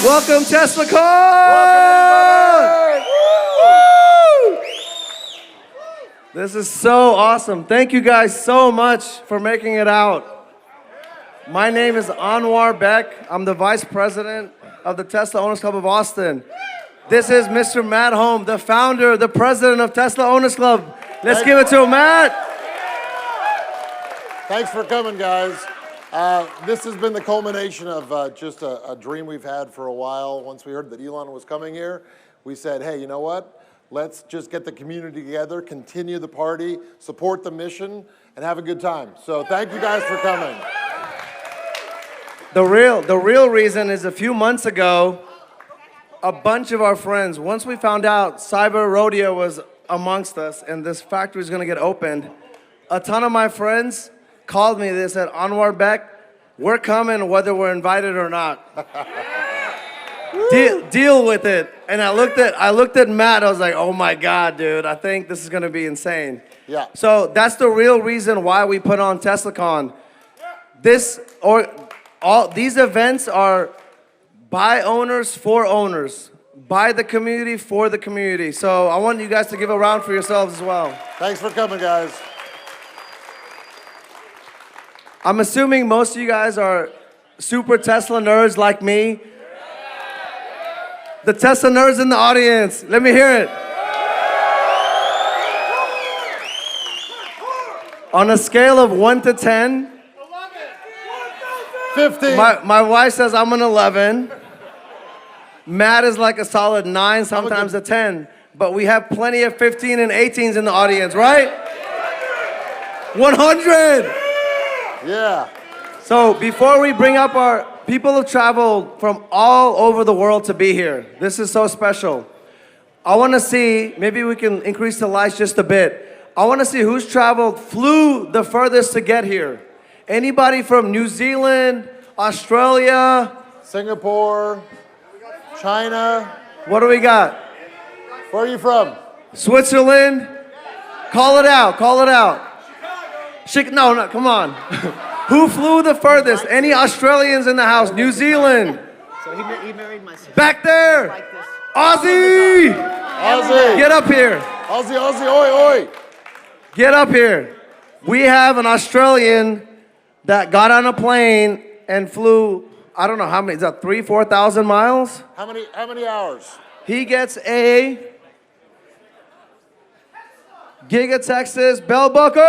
Welcome, TeslaCon! This is so awesome. Thank you guys so much for making it out. My name is Anuarbek. I'm the Vice President of the Tesla Owners Club of Austin. This is Mr. Matt Holm, the founder, the president of Tesla Owners Club. Let's give it to him, Matt. Thanks for coming, guys. This has been the culmination of just a dream we've had for a while. Once we heard that Elon was coming here, we said, hey, you know what? Let's just get the community together, continue the party, support the mission, and have a good time. So thank you guys for coming. The real reason is a few months ago, a bunch of our friends, once we found out Cyber Rodeo was amongst us and this factory is going to get opened, a ton of my friends called me. They said, Anuarbek, we're coming whether we're invited or not. Deal with it. And I looked at Matt. I was like, oh my God, dude, I think this is going to be insane. Yeah. So that's the real reason why we put on TeslaCon. All these events are by owners for owners, by the community for the community. So I want you guys to give a round for yourselves as well. Thanks for coming, guys. I'm assuming most of you guys are super Tesla nerds like me. The Tesla nerds in the audience, let me hear it. On a scale of 1 to 10, 15. My wife says I'm an 11. Matt is like a solid 9, sometimes a 10. But we have plenty of 15 and 18s in the audience, right? 100! Yeah. So before we bring up our, people have traveled from all over the world to be here. This is so special. I want to see, maybe we can increase the lights just a bit. I want to see who's flew the furthest to get here. Anybody from New Zealand, Australia, Singapore, China. What do we got? Where are you from? Switzerland. Call it out, call it out. No, come on. Who flew the furthest? Any Australians in the house? New Zealand. So he married my sister. Back there. Like this. Aussie. Aussie. Get up here. Aussie, Aussie, oi, oi. Get up here. We have an Australian that got on a plane and flew, I don't know how many, is that 3,000, 4,000 miles? How many hours? He gets a Giga, Texas, bell buckle!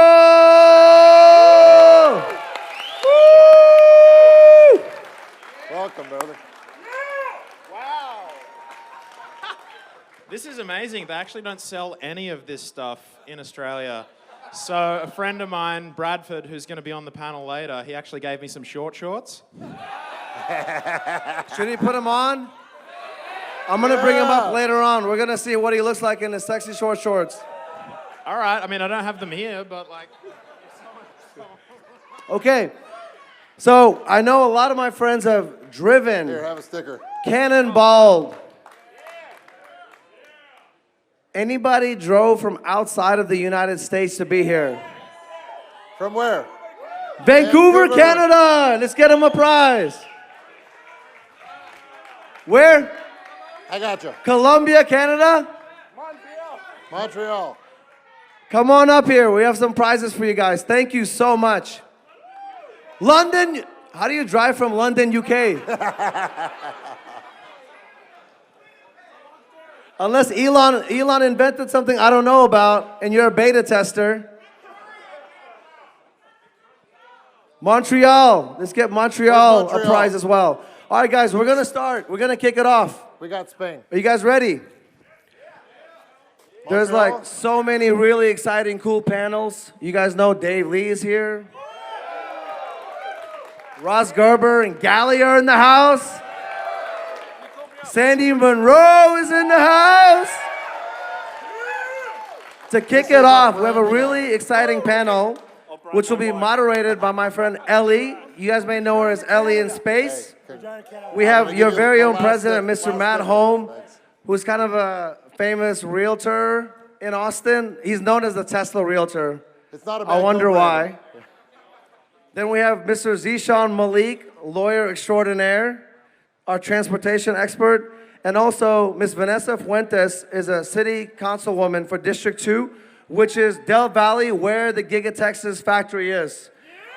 Woo! Welcome, brother. Wow. This is amazing. They actually don't sell any of this stuff in Australia. So a friend of mine, Bradford, who's going to be on the panel later, he actually gave me some short shorts. Should he put them on? I'm going to bring him up later on. We're going to see what he looks like in his sexy short shorts. All right. I mean, I don't have them here, but like... Okay. So I know a lot of my friends have driven. Here, have a sticker. Cannonballed. Anybody drove from outside of the United States to be here? From where? Vancouver, Canada. Let's get him a prize. Where? I got you. Colombia, Canada? Montreal. Come on up here. We have some prizes for you guys. Thank you so much. London. How do you drive from London, UK? Unless Elon invented something I don't know about and you're a beta tester. Montreal. Let's get Montreal a prize as well. All right, guys, we're going to start. We're going to kick it off. We got Spain. Are you guys ready? There's like so many really exciting, cool panels. You guys know Dave Lee is here. Ross Gerber and Gali are in the house. Sandy Munro is in the house. To kick it off, we have a really exciting panel, which will be moderated by my friend Ellie. You guys may know her as Ellie in space. We have your very own president, Mr. Matt Holm, who's kind of a famous realtor in Austin. He's known as the Tesla realtor. It's not a I wonder why. Then we have Mr. Zeeshan Malik, lawyer extraordinaire. our transportation expert, and also Ms. Vanessa Fuentes is a city councilwoman for District 2, which is Del Valley, where the Giga Texas factory is.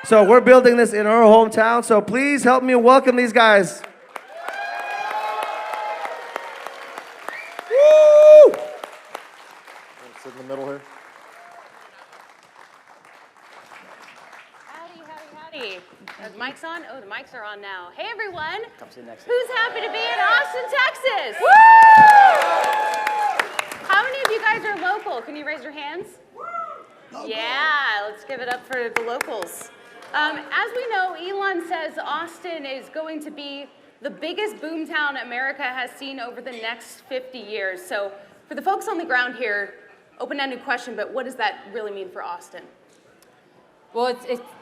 So we're building this in our hometown, so please help me welcome these guys. Woo! Sit in the middle here. Howdy, howdy, howdy. Are the mics on? Oh, the mics are on now. Hey, everyone. Come sit next to Who's happy to be in Austin, Texas? Woo! How many of you guys are local? Can you raise your hands? Yeah, let's give it up for the locals. As we know, Elon says Austin is going to be the biggest boomtown America has seen over the next 50 years. So for the folks on the ground here, open-ended question, but what does that really mean for Austin? Well,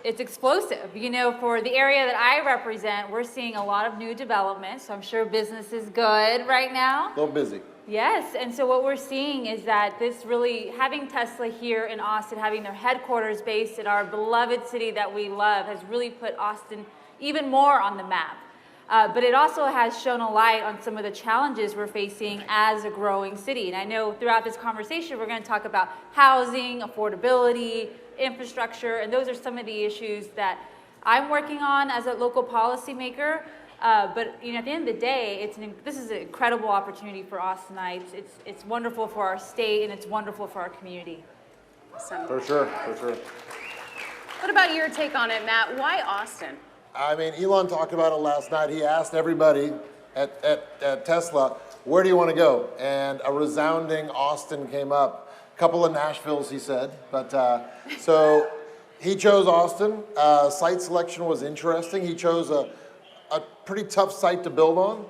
it's explosive. You know, for the area that I represent, we're seeing a lot of new development, so I'm sure business is good right now. A little busy. Yes, and so what we're seeing is that this really, having Tesla here in Austin, having their headquarters based in our beloved city that we love, has really put Austin even more on the map. But it also has shown a light on some of the challenges we're facing as a growing city. And I know throughout this conversation, we're going to talk about housing, affordability, infrastructure, and those are some of the issues that I'm working on as a local policymaker. But you know, at the end of the day, this is an incredible opportunity for Austinites. It's wonderful for our state, and it's wonderful for our community. Awesome. For sure, for sure. What about your take on it, Matt? Why Austin? I mean, Elon talked about it last night. He asked everybody at Tesla, where do you want to go? And a resounding Austin came up. A couple of Nashvilles, he said. But so he chose Austin. Site selection was interesting. He chose a pretty tough site to build on.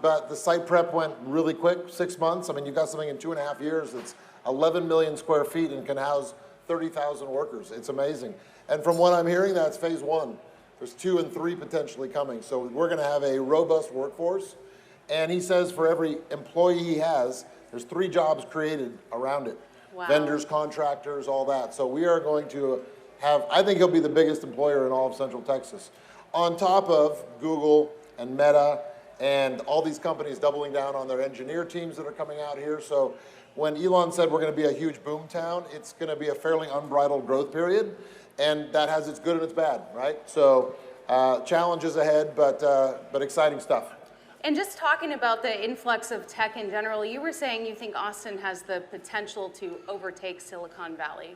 But the site prep went really quick, 6 months. I mean, you got something in 2.5 years that's 11 million square feet and can house 30,000 workers. It's amazing. And from what I'm hearing, that's phase 1. There's 2 and 3 potentially coming. So we're going to have a robust workforce. And he says for every employee he has, there's 3 jobs created around it. Wow. Vendors, contractors, all that. So we are going to have, I think he'll be the biggest employer in all of Central Texas. On top of Google and Meta and all these companies doubling down on their engineer teams that are coming out here. So when Elon said we're going to be a huge boom town, it's going to be a fairly unbridled growth period. And that has its good and its bad, right? So challenges ahead, but exciting stuff. And just talking about the influx of tech in general, you were saying you think Austin has the potential to overtake Silicon Valley.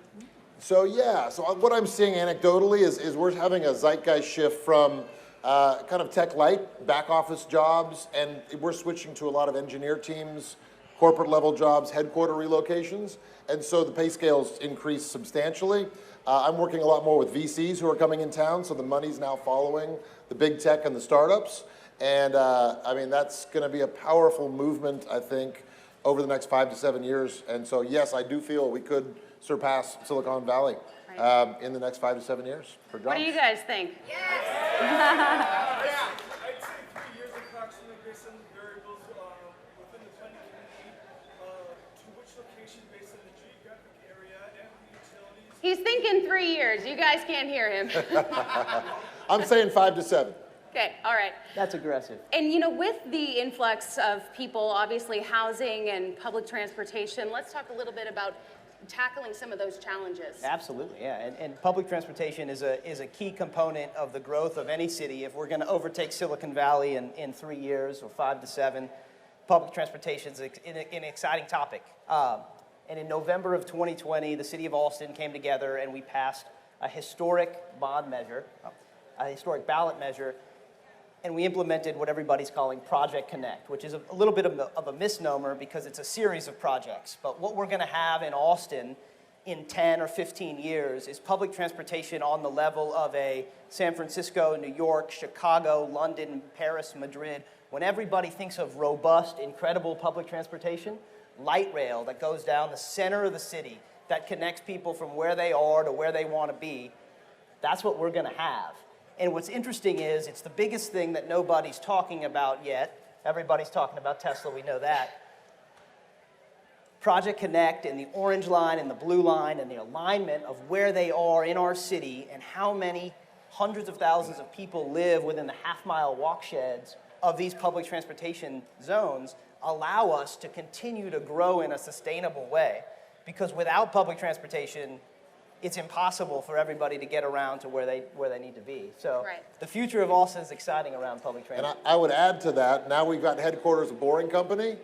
So yeah, so what I'm seeing anecdotally is we're having a zeitgeist shift from kind of tech light, back office jobs, and we're switching to a lot of engineer teams, corporate level jobs, headquarter relocations, and so the pay scales increase substantially. I'm working a lot more with VCs who are coming in town, so the money's now following the big tech and the startups. And I mean, that's going to be a powerful movement, I think, over the next 5 to 7 years. And so, yes, I do feel we could surpass Silicon Valley in the next 5 to 7 years for jobs. What do you guys think? Yes! I'd say 3 years approximately based on the variables within the planning community, to which location based on the geographic area and the utilities. He's thinking 3 years. You guys can't hear him. I'm saying 5 to 7. Okay, all right. That's aggressive. And you know, with the influx of people, obviously housing and public transportation, let's talk a little bit about tackling some of those challenges. Absolutely, yeah. And public transportation is a key component of the growth of any city. If we're going to overtake Silicon Valley in 3 years or 5 to 7, public transportation is an exciting topic. And in November of 2020, the city of Austin came together and we passed a historic bond measure, a historic ballot measure, and we implemented what everybody's calling Project Connect, which is a little bit of a misnomer because it's a series of projects. But what we're going to have in Austin in 10 or 15 years is public transportation on the level of a San Francisco, New York, Chicago, London, Paris, Madrid. When everybody thinks of robust, incredible public transportation, light rail that goes down the center of the city that connects people from where they are to where they want to be, that's what we're going to have. And what's interesting is it's the biggest thing that nobody's talking about yet. Everybody's talking about Tesla, we know that. Project Connect and the orange line and the blue line and the alignment of where they are in our city and how many hundreds of thousands of people live within the half-mile walk sheds of these public transportation zones allow us to continue to grow in a sustainable way. Because without public transportation, it's impossible for everybody to get around to where they need to be. So the future of Austin is exciting around public transit. And I would add to that, now we've got headquarters of Boring Company.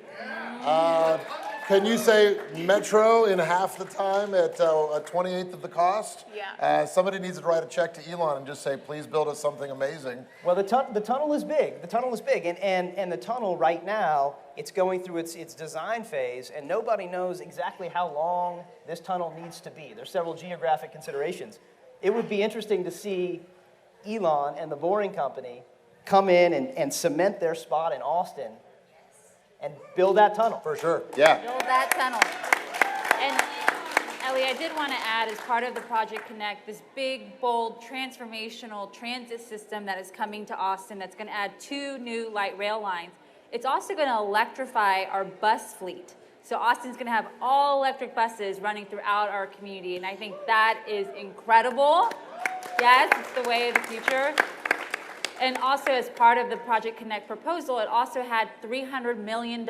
Can you say Metro in half the time at a 28th of the cost? Yeah. Somebody needs to write a check to Elon and just say, please build us something amazing. Well, the tunnel is big. The tunnel is big. And the tunnel right now, it's going through its design phase, and nobody knows exactly how long this tunnel needs to be. There's several geographic considerations. It would be interesting to see Elon and the Boring Company come in and cement their spot in Austin and build that tunnel. For sure, yeah. Build that tunnel. And Ellie, I did want to add, as part of the Project Connect, this big, bold, transformational transit system that is coming to Austin that's going to add 2 new light rail lines. It's also going to electrify our bus fleet. So Austin's going to have all electric buses running throughout our community, and I think that is incredible. Yes, it's the way of the future. And also, as part of the Project Connect proposal, it also had $300 million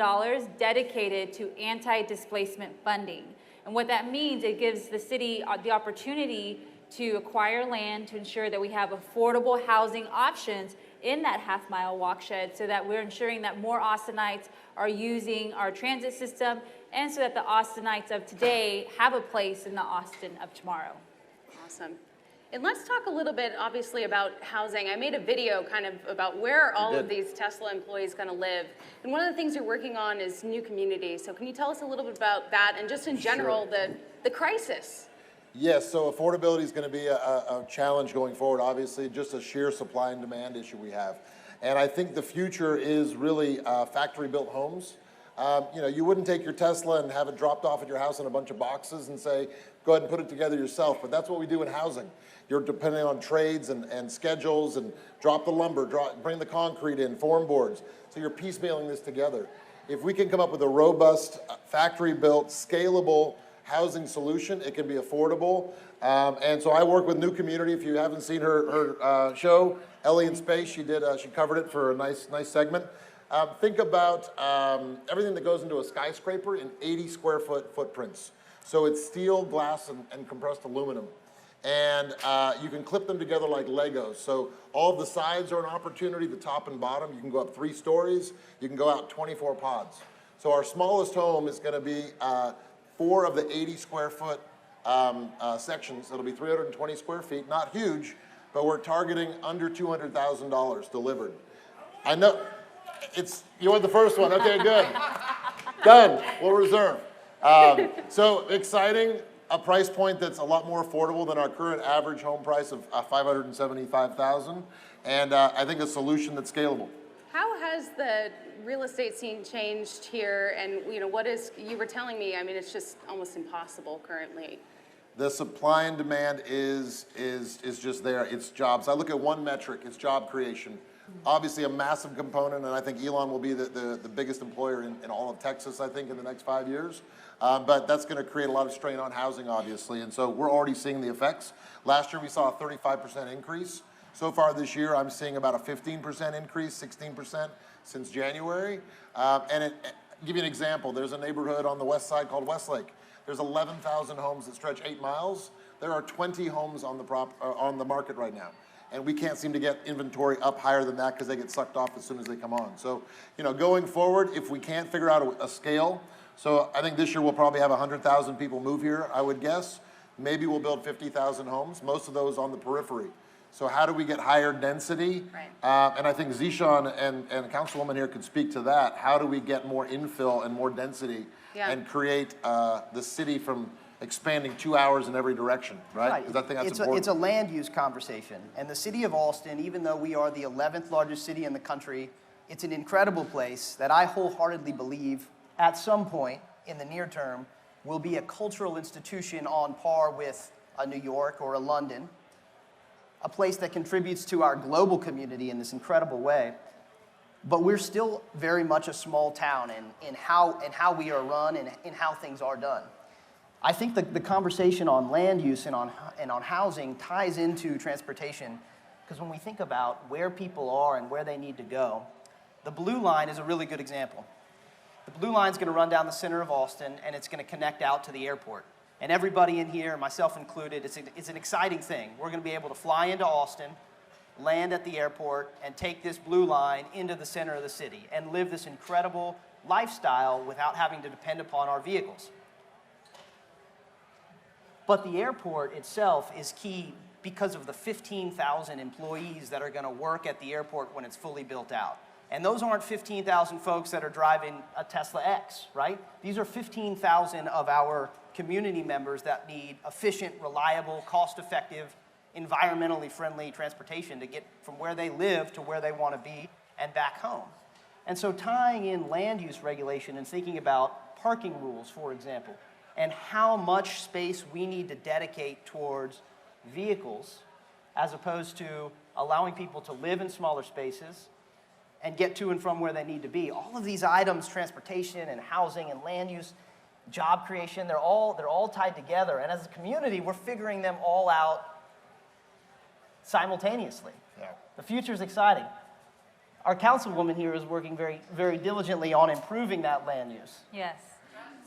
dedicated to anti-displacement funding. And what that means, it gives the city the opportunity to acquire land to ensure that we have affordable housing options in that half-mile walkshed, so that we're ensuring that more Austinites are using our transit system, and so that the Austinites of today have a place in the Austin of tomorrow. Awesome. And let's talk a little bit, obviously, about housing. I made a video kind of about where all of these Tesla employees going to live. And one of the things you're working on is new communities. So can you tell us a little bit about that, and just in general, the crisis? Yes, so affordability is going to be a challenge going forward, obviously, just a sheer supply and demand issue we have. And I think the future is really factory-built homes. You know, you wouldn't take your Tesla and have it dropped off at your house in a bunch of boxes and say, go ahead and put it together yourself, but that's what we do in housing. You're depending on trades and schedules, and drop the lumber, bring the concrete in, form boards. So you're piecemealing this together. If we can come up with a robust, factory-built, scalable housing solution, it can be affordable. And so I work with New Community. If you haven't seen her show, Ellie in Space, she covered it for a nice segment. Think about everything that goes into a skyscraper in 80 square foot footprints. So it's steel, glass, and compressed aluminum. And you can clip them together like Legos. So all of the sides are an opportunity, the top and bottom. You can go up 3 stories. You can go out 24 pods. So our smallest home is going to be 4 of the 80 square foot sections. It'll be 320 square feet, not huge, but we're targeting under $200,000 delivered. I know, you want the first one, okay, good. Done, we'll reserve. So exciting, a price point that's a lot more affordable than our current average home price of $575,000, and I think a solution that's scalable. How has the real estate scene changed here? And you know, you were telling me, I mean, it's just almost impossible currently. The supply and demand is just there. It's jobs. I look at one metric, it's job creation. Obviously a massive component, and I think Elon will be the biggest employer in all of Texas, I think, in the next 5 years. But that's going to create a lot of strain on housing, obviously, and so we're already seeing the effects. Last year we saw a 35% increase. So far this year, I'm seeing about a 15% increase, 16% since January. And give you an example, there's a neighborhood on the west side called Westlake. There's 11,000 homes that stretch 8 miles. There are 20 homes on the market right now. And we can't seem to get inventory up higher than that because they get sucked off as soon as they come on. So, you know, going forward, if we can't figure out a scale, so I think this year we'll probably have 100,000 people move here, I would guess. Maybe we'll build 50,000 homes, most of those on the periphery. So how do we get higher density? Right. And I think Zeeshan and Councilwoman here could speak to that. How do we get more infill and more density and create the city from expanding 2 hours in every direction, right? Because I think that's important. It's a land use conversation. And the city of Austin, even though we are the 11th largest city in the country, it's an incredible place that I wholeheartedly believe at some point in the near term will be a cultural institution on par with a New York or a London, a place that contributes to our global community in this incredible way. But we're still very much a small town in how we are run and in how things are done. I think the conversation on land use and on housing ties into transportation, because when we think about where people are and where they need to go, The blue line is a really good example. The blue line is going to run down the center of Austin, and it's going to connect out to the airport. And everybody in here, myself included, it's an exciting thing. We're going to be able to fly into Austin, land at the airport, and take this blue line into the center of the city and live this incredible lifestyle without having to depend upon our vehicles. But the airport itself is key because of the 15,000 employees that are going to work at the airport when it's fully built out. And those aren't 15,000 folks that are driving a Tesla X, right? These are 15,000 of our community members that need efficient, reliable, cost-effective, environmentally friendly transportation to get from where they live to where they want to be and back home. And so tying in land use regulation and thinking about parking rules, for example, and how much space we need to dedicate towards vehicles as opposed to allowing people to live in smaller spaces and get to and from where they need to be. All of these items, transportation and housing and land use, job creation, they're all tied together. And as a community, we're figuring them all out simultaneously. Yeah. The future is exciting. Our councilwoman here is working very, very diligently on improving that land use. Yes.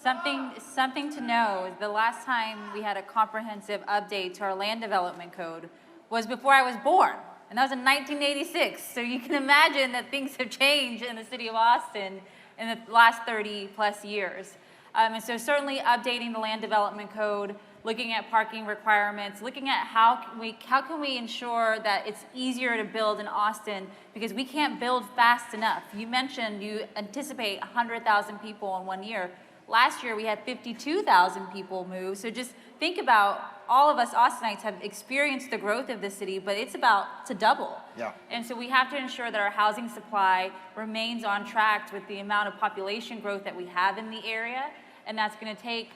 Something to know is the last time we had a comprehensive update to our land development code was before I was born. And that was in 1986. So you can imagine that things have changed in the city of Austin in the last 30 plus years. And so certainly updating the land development code, looking at parking requirements, looking at how can we ensure that it's easier to build in Austin because we can't build fast enough. You mentioned you anticipate 100,000 people in 1 year. Last year we had 52,000 people move. So just think about all of us Austinites have experienced the growth of the city, but it's about to double. Yeah. And so we have to ensure that our housing supply remains on track with the amount of population growth that we have in the area. And that's going to take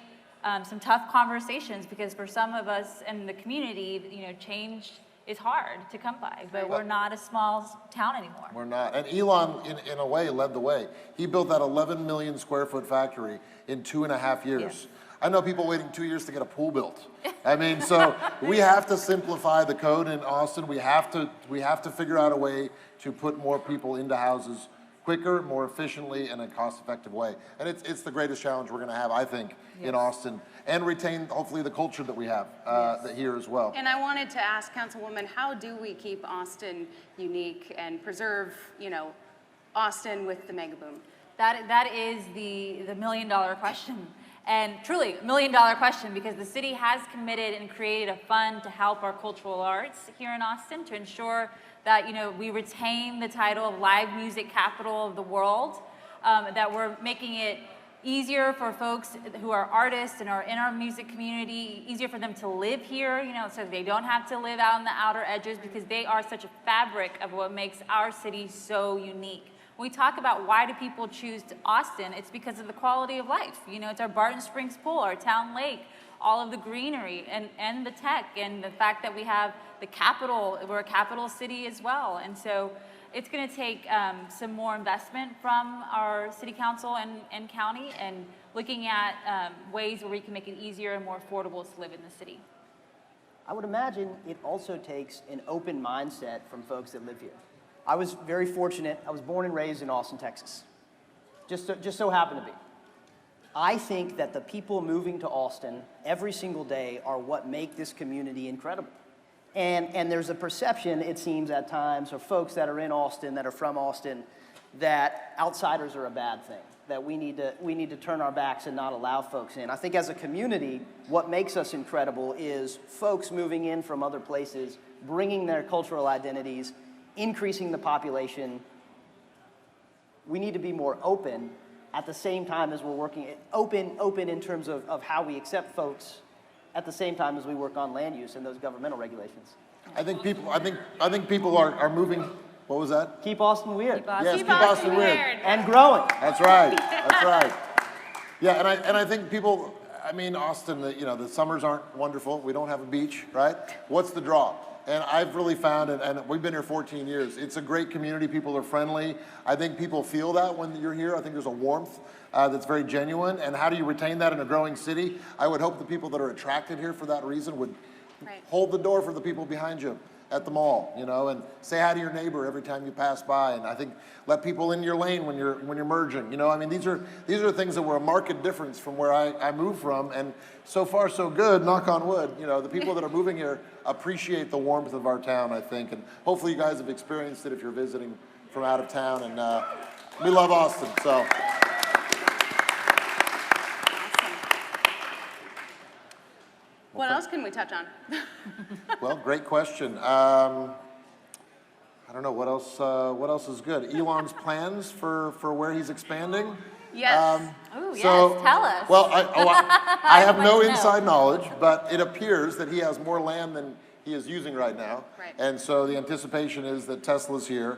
some tough conversations because for some of us in the community, change is hard to come by, but we're not a small town anymore. We're not. And Elon, in a way, led the way. He built that 11 million square foot factory in 2.5 years. Yes. I know people waiting 2 years to get a pool built. I mean, so we have to simplify the code in Austin. We have to figure out a way to put more people into houses quicker, more efficiently, in a cost-effective way. And it's the greatest challenge we're going to have, I think, in Austin, and retain, hopefully, the culture that we have here as well. And I wanted to ask Councilwoman, how do we keep Austin unique and preserve, Austin with the mega boom? That is the million-dollar question. And truly, $1 million question, because the city has committed and created a fund to help our cultural arts here in Austin to ensure that we retain the title of live music capital of the world, that we're making it easier for folks who are artists and are in our music community, easier for them to live here, so they don't have to live out in the outer edges because they are such a fabric of what makes our city so unique. When we talk about why do people choose Austin, it's because of the quality of life. It's our Barton Springs pool, our town lake, all of the greenery and the tech and the fact that we have the capital, we're a capital city as well. And so it's going to take some more investment from our city council and county and looking at ways where we can make it easier and more affordable to live in the city. I would imagine it also takes an open mindset from folks that live here. I was very fortunate. I was born and raised in Austin, Texas. Just so happened to be. I think that the people moving to Austin every single day are what make this community incredible. And there's a perception, it seems at times, of folks that are in Austin, that are from Austin, that outsiders are a bad thing, that we need to turn our backs and not allow folks in. I think as a community, what makes us incredible is folks moving in from other places, bringing their cultural identities, increasing the population. We need to be more open at the same time as we're working, open in terms of how we accept folks at the same time as we work on land use and those governmental regulations. I think people are moving. What was that? Keep Austin weird. Yes, keep Austin weird. And growing. That's right. That's right. Yeah, and I think people. I mean, Austin. The summers aren't wonderful. We don't have a beach, right? What's the draw? And I've really found, and we've been here 14 years, it's a great community. People are friendly. I think people feel that when you're here. I think there's a warmth that's very genuine. And how do you retain that in a growing city? I would hope the people that are attracted here for that reason would hold the door for the people behind you. at the mall, you know, and say hi to your neighbor every time you pass by. And I think let people in your lane when you're merging. You know, I mean, these are things that were a marked difference from where I moved from. And so far, so good. Knock on wood. You know, the people that are moving here appreciate the warmth of our town, I think, and hopefully you guys have experienced it if you're visiting from out of town. And we love Austin. So. What else can we touch on? Well, great question. I don't know what else. What else is good? Elon's plans for where he's expanding. Yes. Oh, yes, So, tell us. Well, I have no like to know. inside knowledge, but it appears that he has more land than he is using right now. Right. And so the anticipation is that Tesla's here.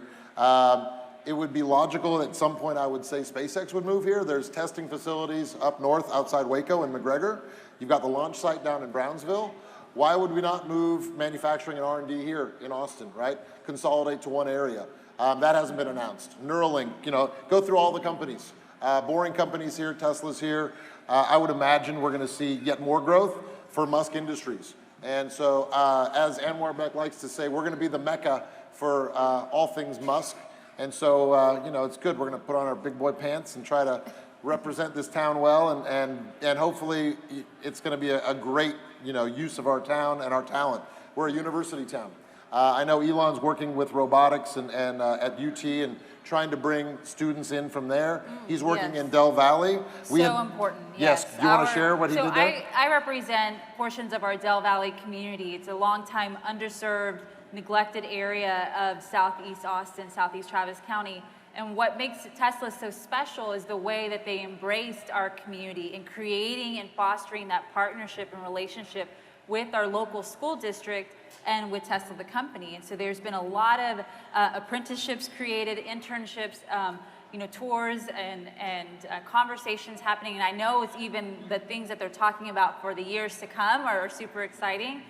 It would be logical that at some point I would say SpaceX would move here. There's testing facilities up north outside Waco and McGregor. You've got the launch site down in Brownsville. Why would we not move manufacturing and R&D here in Austin, right? Consolidate to one area. That hasn't been announced. Neuralink, you know, go through all the companies. Boring companies here, Tesla's here. I would imagine we're gonna see yet more growth for Musk Industries. And so, as Anuarbek likes to say, we're gonna be the mecca for all things Musk. And so, you know, it's good. We're gonna put on our big boy pants and try to represent this town well, and hopefully it's gonna be a great, you know, use of our town and our talent. We're a university town. I know Elon's working with robotics and at UT and trying to bring students in from there. He's working yes. in Del Valley. Important, yes. Do you want to share what he did there? I represent portions of our Del Valley community. It's a long-time underserved, neglected area of Southeast Austin, Southeast Travis County. And what makes Tesla so special is the way that they embraced our community in creating and fostering that partnership and relationship with our local school district and with Tesla, the company. And so there's been a lot of apprenticeships created, internships, you know, tours and conversations happening. And I know it's even the things that they're talking about for the years to come are super exciting.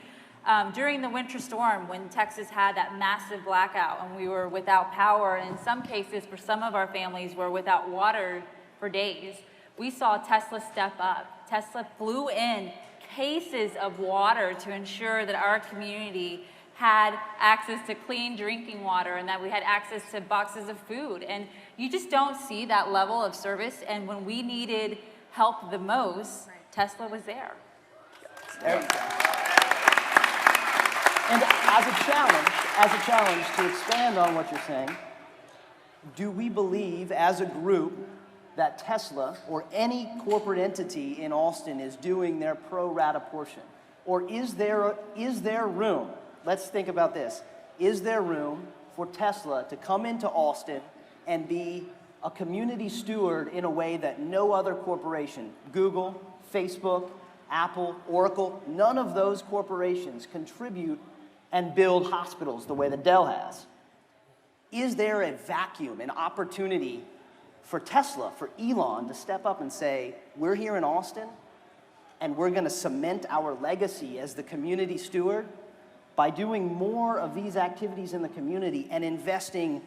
During the winter storm, when Texas had that massive blackout and we were without power, and in some cases for some of our families were without water for days, we saw Tesla step up. Tesla flew in cases of water to ensure that our community had access to clean drinking water and that we had access to boxes of food. And you just don't see that level of service. And when we needed help the most, Tesla was there. There you go. And as a challenge to expand on what you're saying, do we believe as a group that Tesla or any corporate entity in Austin is doing their pro rata portion? Or is there room, let's think about this, is there room for Tesla to come into Austin and be a community steward in a way that no other corporation, Google, Facebook, Apple, Oracle, none of those corporations contribute and build hospitals the way that Dell has? Is there a vacuum, an opportunity for Tesla, for Elon to step up and say, we're here in Austin and we're gonna cement our legacy as the community steward by doing more of these activities in the community and investing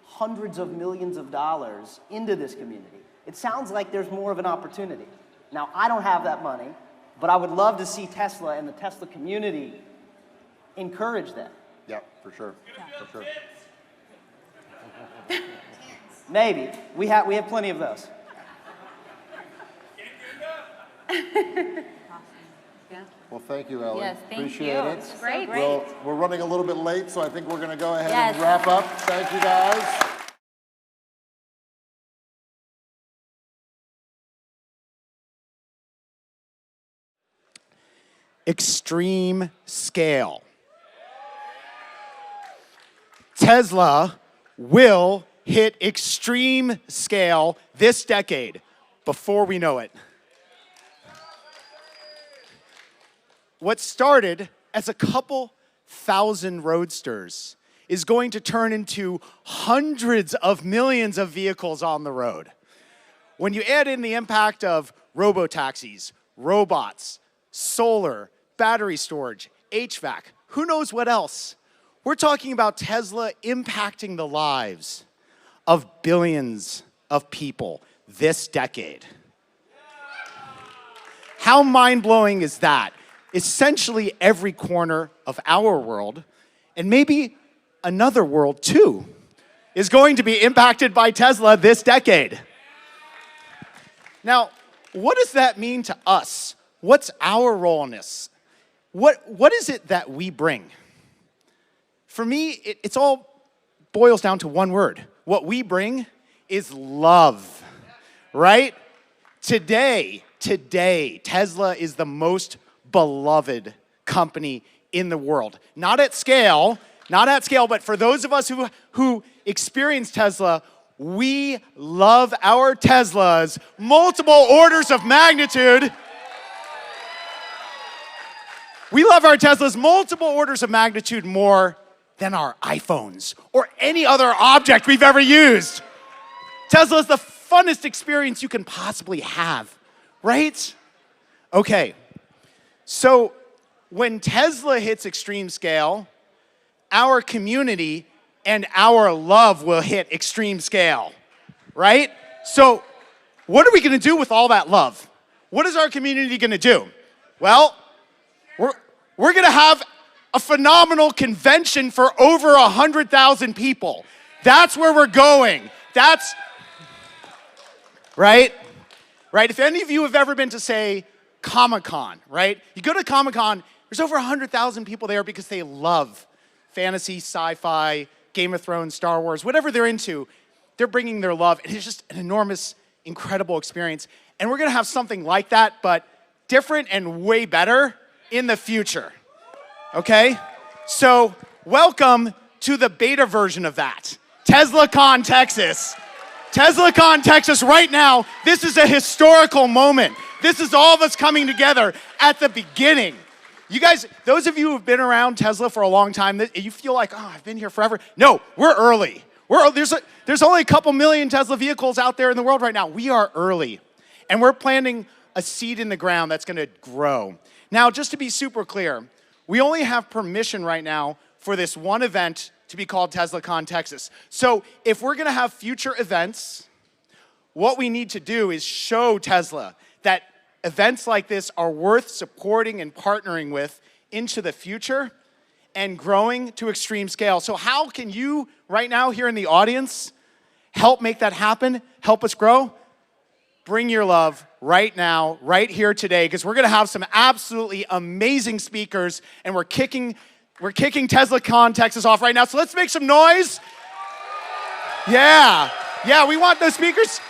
hundreds of millions of dollars into this community? It sounds like there's more of an opportunity. Now, I don't have that money, but I would love to see Tesla and the Tesla community encourage that. Yeah, for sure. For sure. Maybe. We have plenty of those. Yeah. Well, thank you, Ellie. Yes, thank Appreciate you. it. It's Great. So Well, we're running a little bit late, so I think we're going to go ahead Yes. and wrap up. Thank you, guys. Extreme scale. Tesla will hit extreme scale this decade before we know it. What started as a couple thousand roadsters is going to turn into hundreds of millions of vehicles on the road. When you add in the impact of robotaxis, robots, solar, battery storage, HVAC, who knows what else? We're talking about Tesla impacting the lives of billions of people this decade. How mind-blowing is that? Essentially every corner of our world, and maybe another world too, is going to be impacted by Tesla this decade. Now, what does that mean to us? What's our role in this? What is it that we bring? For me, it's all boils down to one word. What we bring is love, right? Today, Tesla is the most beloved company in the world. Not at scale, but for those of us who experience Tesla, we love our Teslas multiple orders of magnitude. We love our Teslas multiple orders of magnitude more than our iPhones or any other object we've ever used. Tesla is the funnest experience you can possibly have, right? Okay, so when Tesla hits extreme scale, our community and our love will hit extreme scale, right? So what are we gonna do with all that love? What is our community gonna do? Well, we're gonna have a phenomenal convention for over 100,000 people. That's where we're going. That's, right? Right, if any of you have ever been to, say, Comic-Con, right? You go to Comic-Con, there's over 100,000 people there because they love fantasy, sci-fi, Game of Thrones, Star Wars, whatever they're into, they're bringing their love. And it's just an enormous, incredible experience. And we're gonna have something like that, but different and way better in the future, okay? So welcome to the beta version of that. TeslaCon, Texas. TeslaCon, Texas, right now, this is a historical moment. This is all of us coming together at the beginning. You guys, those of you who've been around Tesla for a long time, you feel like, oh, I've been here forever. No, we're early. There's only a couple million Tesla vehicles out there in the world right now. We are early. And we're planting a seed in the ground that's gonna grow. Now, just to be super clear, we only have permission right now for this one event to be called TeslaCon Texas. So if we're gonna have future events, what we need to do is show Tesla that events like this are worth supporting and partnering with into the future and growing to extreme scale. So how can you, right now here in the audience, help make that happen, help us grow? Bring your love right now, right here today, because we're gonna have some absolutely amazing speakers, and we're kicking TeslaCon Texas off right now. So let's make some noise. Yeah, we want those speakers.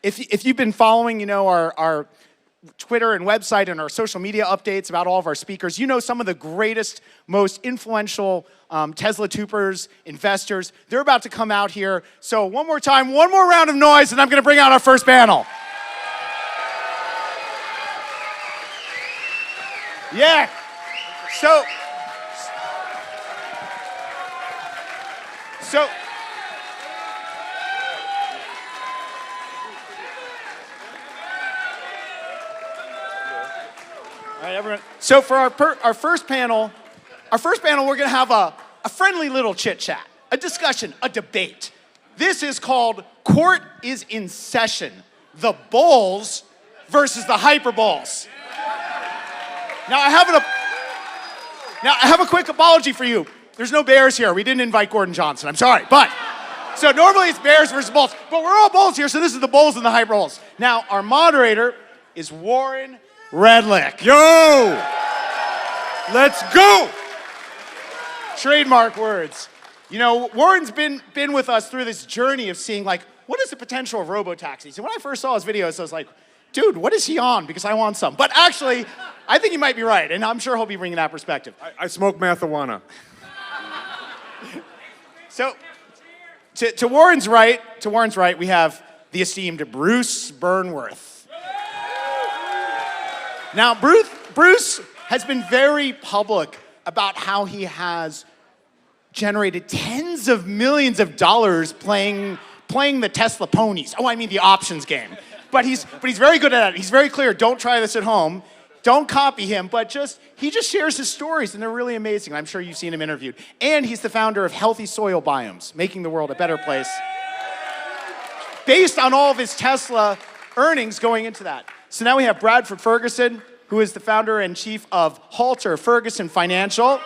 If you've been following, you know, our Twitter and website and our social media updates about all of our speakers, you know some of the greatest, most influential Tesla tupers, investors, they're about to come out here. So one more time, one more round of noise, and I'm gonna bring out our first panel. Yeah, so all right, everyone. So for our first panel, we're gonna have a friendly little chit chat, a discussion, a debate. This is called Court is in Session. The Bulls versus the HyperBulls. Now I have a quick apology for you. There's no Bears here. We didn't invite Gordon Johnson. I'm sorry, but so normally it's Bears versus Bulls, but we're all Bulls here, so this is the Bulls and the HyperBulls. Now our moderator is Warren Redlich. Yo! Let's go! Trademark words. You know, Warren's been with us through this journey of seeing, like, what is the potential of robo-taxis? And when I first saw his videos, I was like, dude, what is he on? Because I want some. But actually, I think he might be right, and I'm sure he'll be bringing that perspective. I smoke marijuana. So, to Warren's right, we have the esteemed Bruce Burnworth. Now, Bruce has been very public about how he has generated tens of millions of dollars playing the Tesla ponies. Oh, I mean the options game. But he's very good at it. He's very clear. Don't try this at home. Don't copy him. But he just shares his stories, and they're really amazing. I'm sure you've seen him interviewed. And he's the founder of Healthy Soil Biomes, making the world a better place. based on all of his Tesla earnings going into that. So now we have Bradford Ferguson, who is the founder and chief of Halter Ferguson Financial.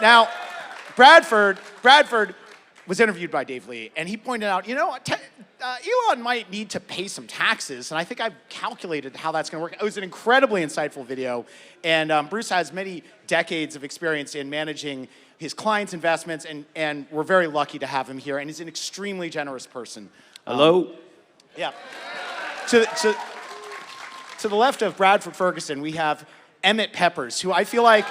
Now, Bradford was interviewed by Dave Lee, and he pointed out, Elon might need to pay some taxes, and I think I've calculated how that's going to work. It was an incredibly insightful video, and Bruce has many decades of experience in managing his clients' investments, and we're very lucky to have him here, and he's an extremely generous person. Hello? Yeah. To the left of Bradford Ferguson, we have Emmet Peppers, who I feel like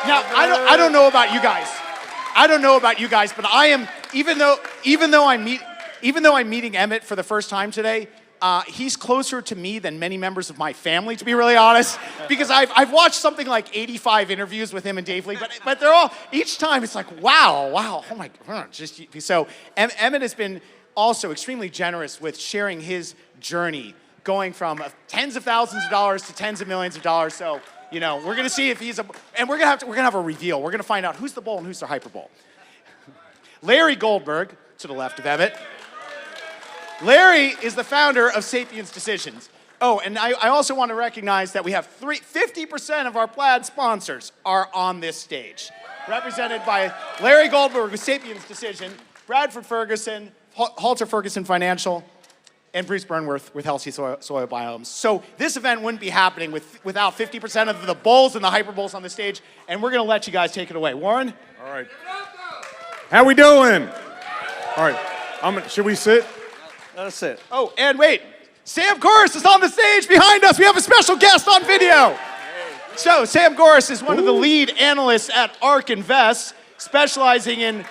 I don't know about you guys. But I am, even though I'm meeting Emmet for the first time today, he's closer to me than many members of my family, to be really honest, because I've watched something like 85 interviews with him and Dave Lee, but they're all, each time it's like, wow, oh my God. So Emmet has been also extremely generous with sharing his journey, going from tens of thousands of dollars to tens of millions of dollars. So, we're gonna see if and we're gonna have a reveal. We're gonna find out who's the bull and who's the hyperbull. Larry Goldberg, to the left of Emmet. Larry is the founder of Sapiens Decisions. Oh, and I also want to recognize that we have 50% of our Plaid sponsors are on this stage, represented by Larry Goldberg with Sapiens Decision, Bradford Ferguson, Halter Ferguson Financial, and Bruce Burnworth with Healthy Soil Biomes. So this event wouldn't be happening without 50% of the bulls and the hyperbulls on the stage, and we're going to let you guys take it away. Warren? All right. How we doing? All right. Should we sit? Let us sit. Oh, and wait. Sam Korus is on the stage behind us. We have a special guest on video. So Sam Korus is one of the lead analysts at ARK Invest, specializing in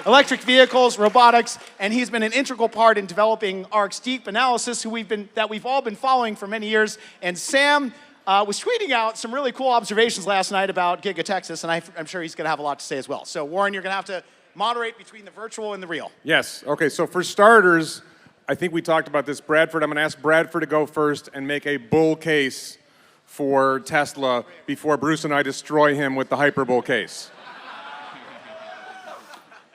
electric vehicles, robotics, and he's been an integral part in developing ARK's deep analysis, that we've all been following for many years. And Sam was tweeting out some really cool observations last night about Giga Texas, and I'm sure he's going to have a lot to say as well. So Warren, you're going to have to moderate between the virtual and the real. Yes. Okay, so for starters, I think we talked about this. Bradford, I'm going to ask Bradford to go first and make a bull case for Tesla before Bruce and I destroy him with the hyperbull case.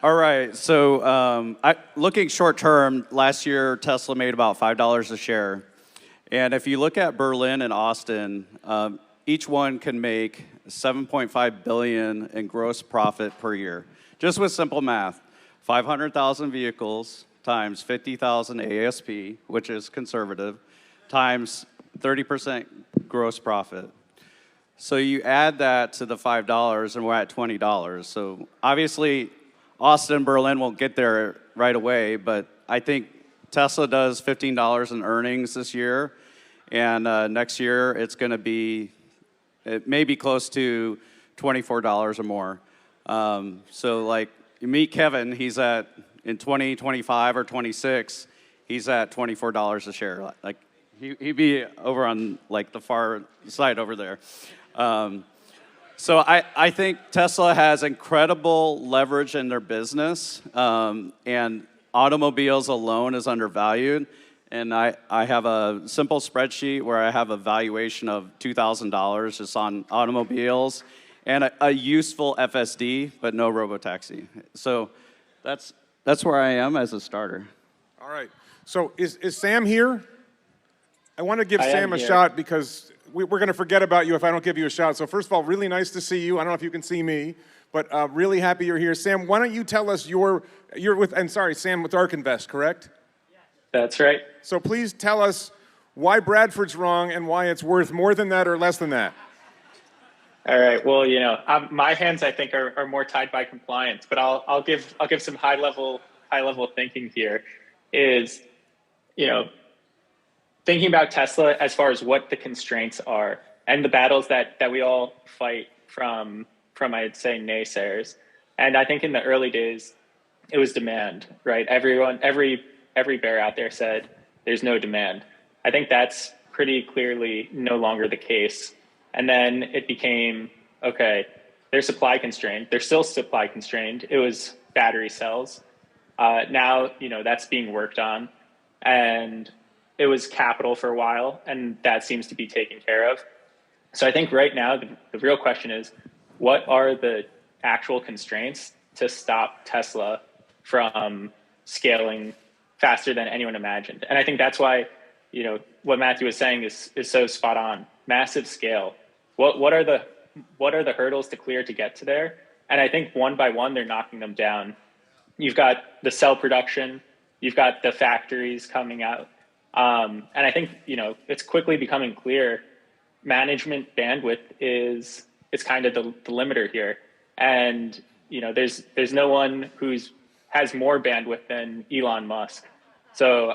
All right, so looking short term, last year Tesla made about $5 a share. And if you look at Berlin and Austin, each one can make $7.5 billion in gross profit per year. Just with simple math, 500,000 vehicles times 50,000 ASP, which is conservative, times 30% gross profit. So you add that to the $5 and we're at $20. So obviously Austin and Berlin won't get there right away, but I think Tesla does $15 in earnings this year, and next year it's going to be, it may be close to $24 or more. So like, you meet Kevin, he's at, in 2025 or 26, he's at $24 a share. Like, he'd be over on like the far side over there. So I think Tesla has incredible leverage in their business, and automobiles alone is undervalued. And I have a simple spreadsheet where I have a valuation of $2,000 just on automobiles and a useful FSD, but no robotaxi. So that's where I am as a starter. All right. So is Sam here? I want to give Sam a shot because we're going to forget about you if I don't give you a shot. So first of all, really nice to see you. I don't know if you can see me, but really happy you're here. Sam, why don't you tell us you're with, and sorry, Sam with ARK Invest, correct? That's right. So please tell us why Bradford's wrong and why it's worth more than that or less than that. All right. Well, my hands I think are more tied by compliance, but I'll give some high level thinking here. Is thinking about Tesla as far as what the constraints are and the battles that we all fight from I'd say naysayers. And I think in the early days it was demand, right? Every bear out there said there's no demand. I think that's pretty clearly no longer the case. And then it became, okay, they're supply constrained. They're still supply constrained. It was battery cells. Now, that's being worked on. And it was capital for a while, and that seems to be taken care of. So I think right now, the real question is, what are the actual constraints to stop Tesla from scaling faster than anyone imagined. And I think that's why, what Matthew was saying is so spot on. Massive scale. What are the hurdles to clear to get to there? And I think one by one, they're knocking them down. You've got the cell production, you've got the factories coming out. And I think, it's quickly becoming clear management bandwidth is kind of the limiter here. And, there's no one has more bandwidth than Elon Musk. So,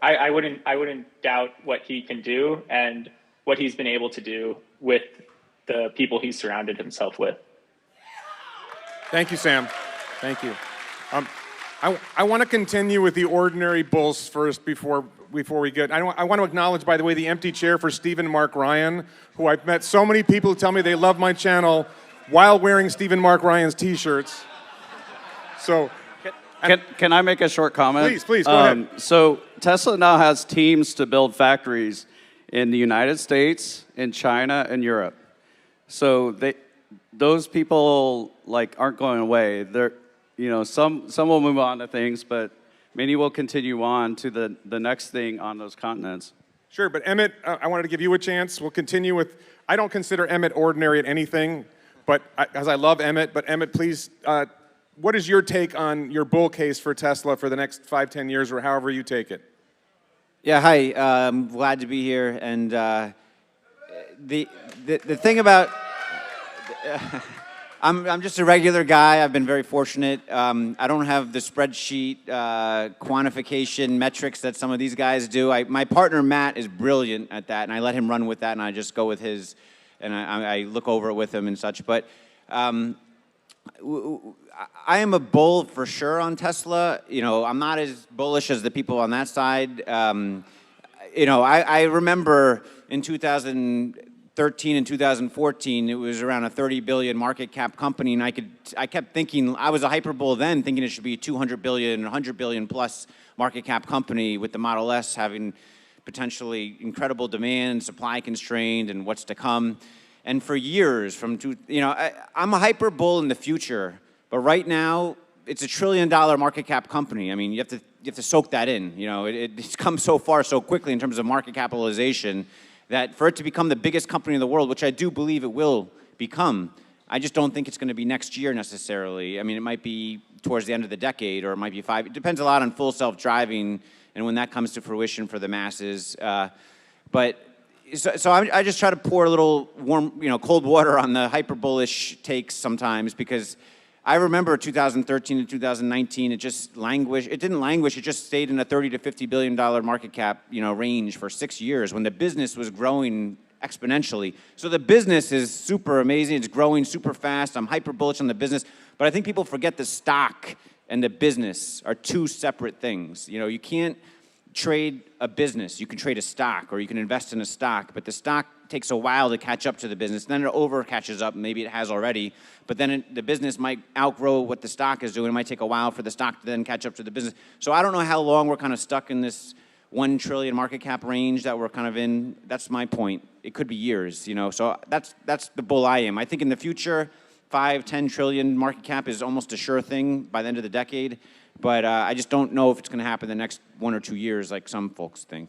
I wouldn't doubt what he can do and what he's been able to do with the people he's surrounded himself with. Thank you, Sam. Thank you. I want to continue with the ordinary bulls first before we get. I want to acknowledge, by the way, the empty chair for Stephen Mark Ryan, who I've met so many people who tell me they love my channel while wearing Stephen Mark Ryan's T-shirts. So, can I make a short comment? Please, go ahead. So Tesla now has teams to build factories in the United States, in China, and Europe. So those people aren't going away. They're, some will move on to things, but many will continue on to the next thing on those continents. Sure, but Emmet, I wanted to give you a chance. We'll continue with. I don't consider Emmet ordinary at anything, but as I love Emmet. But Emmet, please. What is your take on your bull case for Tesla for the next 5-10 years, or however you take it? Yeah, hi. I'm glad to be here. And the thing about I'm just a regular guy. I've been very fortunate. I don't have the spreadsheet quantification metrics that some of these guys do. My partner Matt is brilliant at that, and I let him run with that, and I just go with his, and I look over it with him and such. But I am a bull for sure on Tesla. I'm not as bullish as the people on that side. I remember in 2013 and 2014, it was around a 30 billion market cap company, and I kept thinking, I was a hyper bull then, thinking it should be a 200 billion, 100 billion plus market cap company, with the Model S having potentially incredible demand, supply constrained, and what's to come. And for years, I'm a hyper bull in the future, but right now it's a $1 trillion market cap company. I mean, you have to soak that in. It's come so far so quickly in terms of market capitalization that for it to become the biggest company in the world, which I do believe it will become, I just don't think it's going to be next year necessarily. I mean, it might be towards the end of the decade, or it might be 5. It depends a lot on full self-driving and when that comes to fruition for the masses. So I just try to pour a little warm, cold water on the hyper bullish takes sometimes, because I remember 2013 and 2019, it just languished. It didn't languish. It just stayed in a $30 to $50 billion market cap, range for 6 years when the business was growing exponentially. So the business is super amazing. It's growing super fast. I'm hyper bullish on the business, but I think people forget the stock and the business are two separate things. You can't trade a business. You can trade a stock, or you can invest in a stock, but the stock takes a while to catch up to the business. Then it over catches up, maybe it has already, but then the business might outgrow what the stock is doing. It might take a while for the stock to then catch up to the business. So I don't know how long we're kind of stuck in this 1 trillion market cap range that we're kind of in. That's my point. It could be years, so that's the bull I am. I think in the future, 5-10 trillion market cap is almost a sure thing by the end of the decade. But I just don't know if it's going to happen the next 1 or 2 years like some folks think.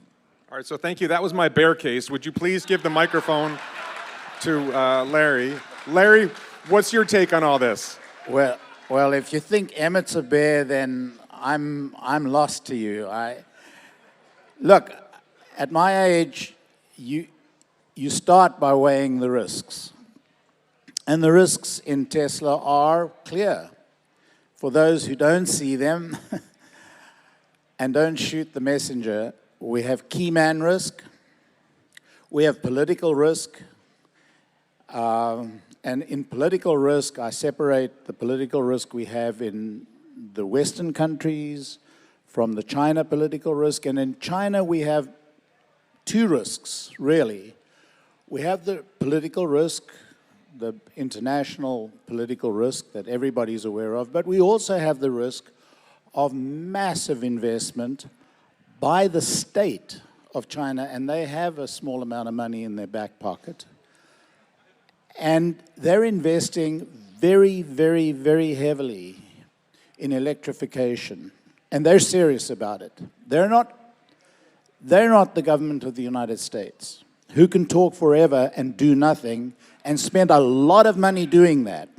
All right, so thank you. That was my bear case. Would you please give the microphone to Larry? Larry, what's your take on all this? Well, if you think Emmet's a bear, then I'm lost to you. Look, at my age, you start by weighing the risks. And the risks in Tesla are clear. For those who don't see them and don't shoot the messenger, we have key man risk, we have political risk, and in political risk, I separate the political risk we have in the Western countries from the China political risk. And in China, we have two risks, really. We have the political risk, the international political risk that everybody's aware of, but we also have the risk of massive investment by the state of China, and they have a small amount of money in their back pocket. And they're investing very, very, very heavily in electrification, and they're serious about it. They're not the government of the United States, who can talk forever and do nothing and spend a lot of money doing that.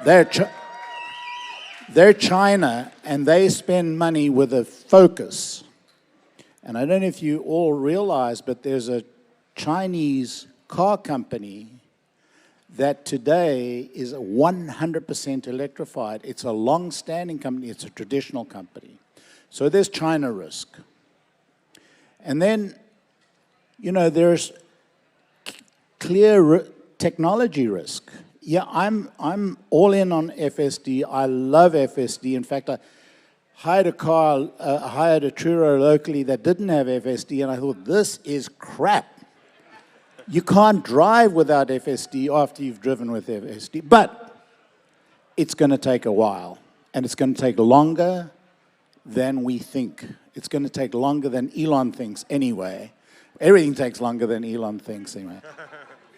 They're China, and they spend money with a focus. And I don't know if you all realize, but there's a Chinese car company that today is 100% electrified. It's a long-standing company. It's a traditional company. So there's China risk. And then, you know, there's clear technology risk. Yeah, I'm all in on FSD. I love FSD. In fact, I hired a Truro locally that didn't have FSD, and I thought, this is crap. You can't drive without FSD after you've driven with FSD. But it's going to take a while, and it's going to take longer than we think. It's going to take longer than Elon thinks anyway. Everything takes longer than Elon thinks anyway.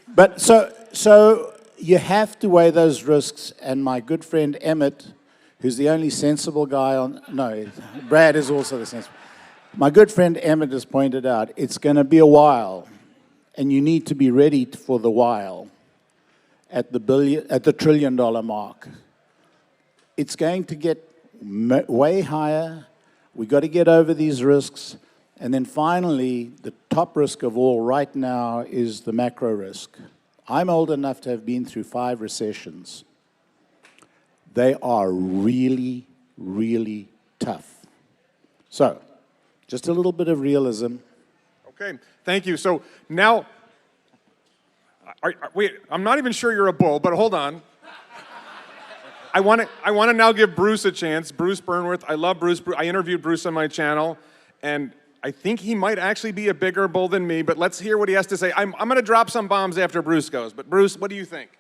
But so you have to weigh those risks, and my good friend Emmet, who's the only sensible guy on, no, Brad is also the sensible. My good friend Emmet has pointed out, it's going to be a while, and you need to be ready for the while at the $1 trillion mark. It's going to get way higher. We've got to get over these risks. And then finally, the top risk of all right now is the macro risk. I'm old enough to have been through 5 recessions. They are really, really tough. So, just a little bit of realism. Okay, thank you. So now, wait, I'm not even sure you're a bull, but hold on. I want to now give Bruce a chance. Bruce Burnworth. I love Bruce. I interviewed Bruce on my channel, and I think he might actually be a bigger bull than me, but let's hear what he has to say. I'm going to drop some bombs after Bruce goes, but Bruce, what do you think?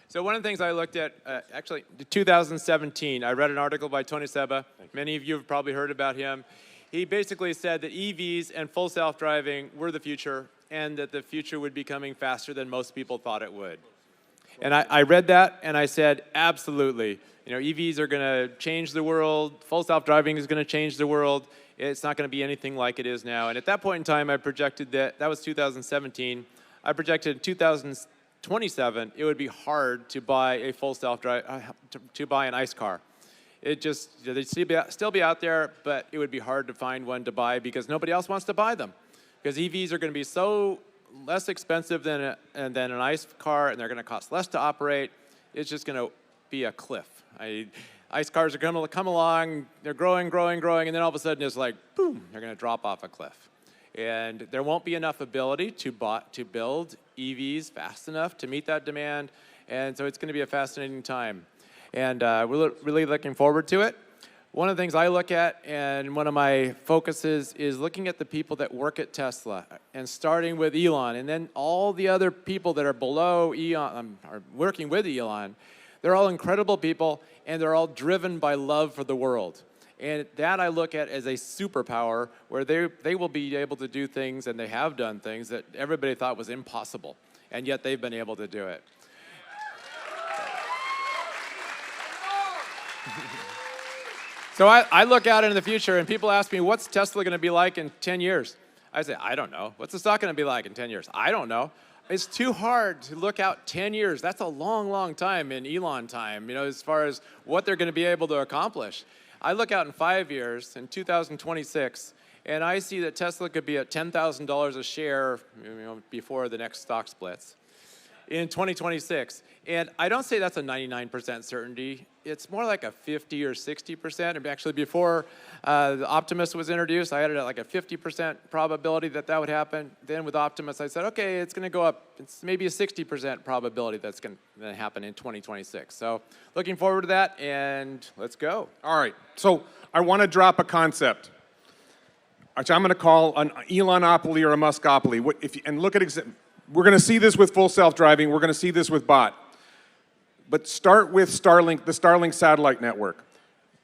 So one of the things I looked at, actually, 2017, I read an article by Tony Seba. Many of you have probably heard about him. He basically said that EVs and full self-driving were the future, and that the future would be coming faster than most people thought it would. And I read that, and I said, absolutely. You know, EVs are going to change the world. Full self-driving is going to change the world. It's not going to be anything like it is now. And at that point in time, I projected that was 2017. I projected in 2027, it would be hard to buy a full self-drive, to buy an ICE car. It just, they'd still be out there, but it would be hard to find one to buy because nobody else wants to buy them. Because EVs are going to be so less expensive than an ICE car, and they're going to cost less to operate. It's just going to be a cliff. ICE cars are going to come along, they're growing, and then all of a sudden it's like, boom, they're going to drop off a cliff. And there won't be enough ability to build EVs fast enough to meet that demand, and so it's going to be a fascinating time. And we're really looking forward to it. One of the things I look at, and one of my focuses, is looking at the people that work at Tesla, and starting with Elon, and then all the other people that are below Elon, are working with Elon. They're all incredible people, and they're all driven by love for the world. And that I look at as a superpower, where they will be able to do things, and they have done things that everybody thought was impossible, and yet they've been able to do it. So I look out into the future, and people ask me, what's Tesla going to be like in 10 years? I say, I don't know. What's the stock going to be like in 10 years? I don't know. It's too hard to look out 10 years. That's a long, long time in Elon time, you know, as far as what they're going to be able to accomplish. I look out in 5 years, in 2026, and I see that Tesla could be at $10,000 a share, you know, before the next stock splits in 2026. And I don't say that's a 99% certainty. It's more like a 50 or 60%. And actually, before the Optimus was introduced, I had it at like a 50% probability that that would happen. Then with Optimus, I said, okay, it's going to go up. It's maybe a 60% probability that's going to happen in 2026. So looking forward to that, and let's go. All right. So I want to drop a concept, which I'm going to call an Elonopoly or a Muskopoly. And look at we're going to see this with full self-driving. We're going to see this with bot. But start with Starlink, the Starlink satellite network.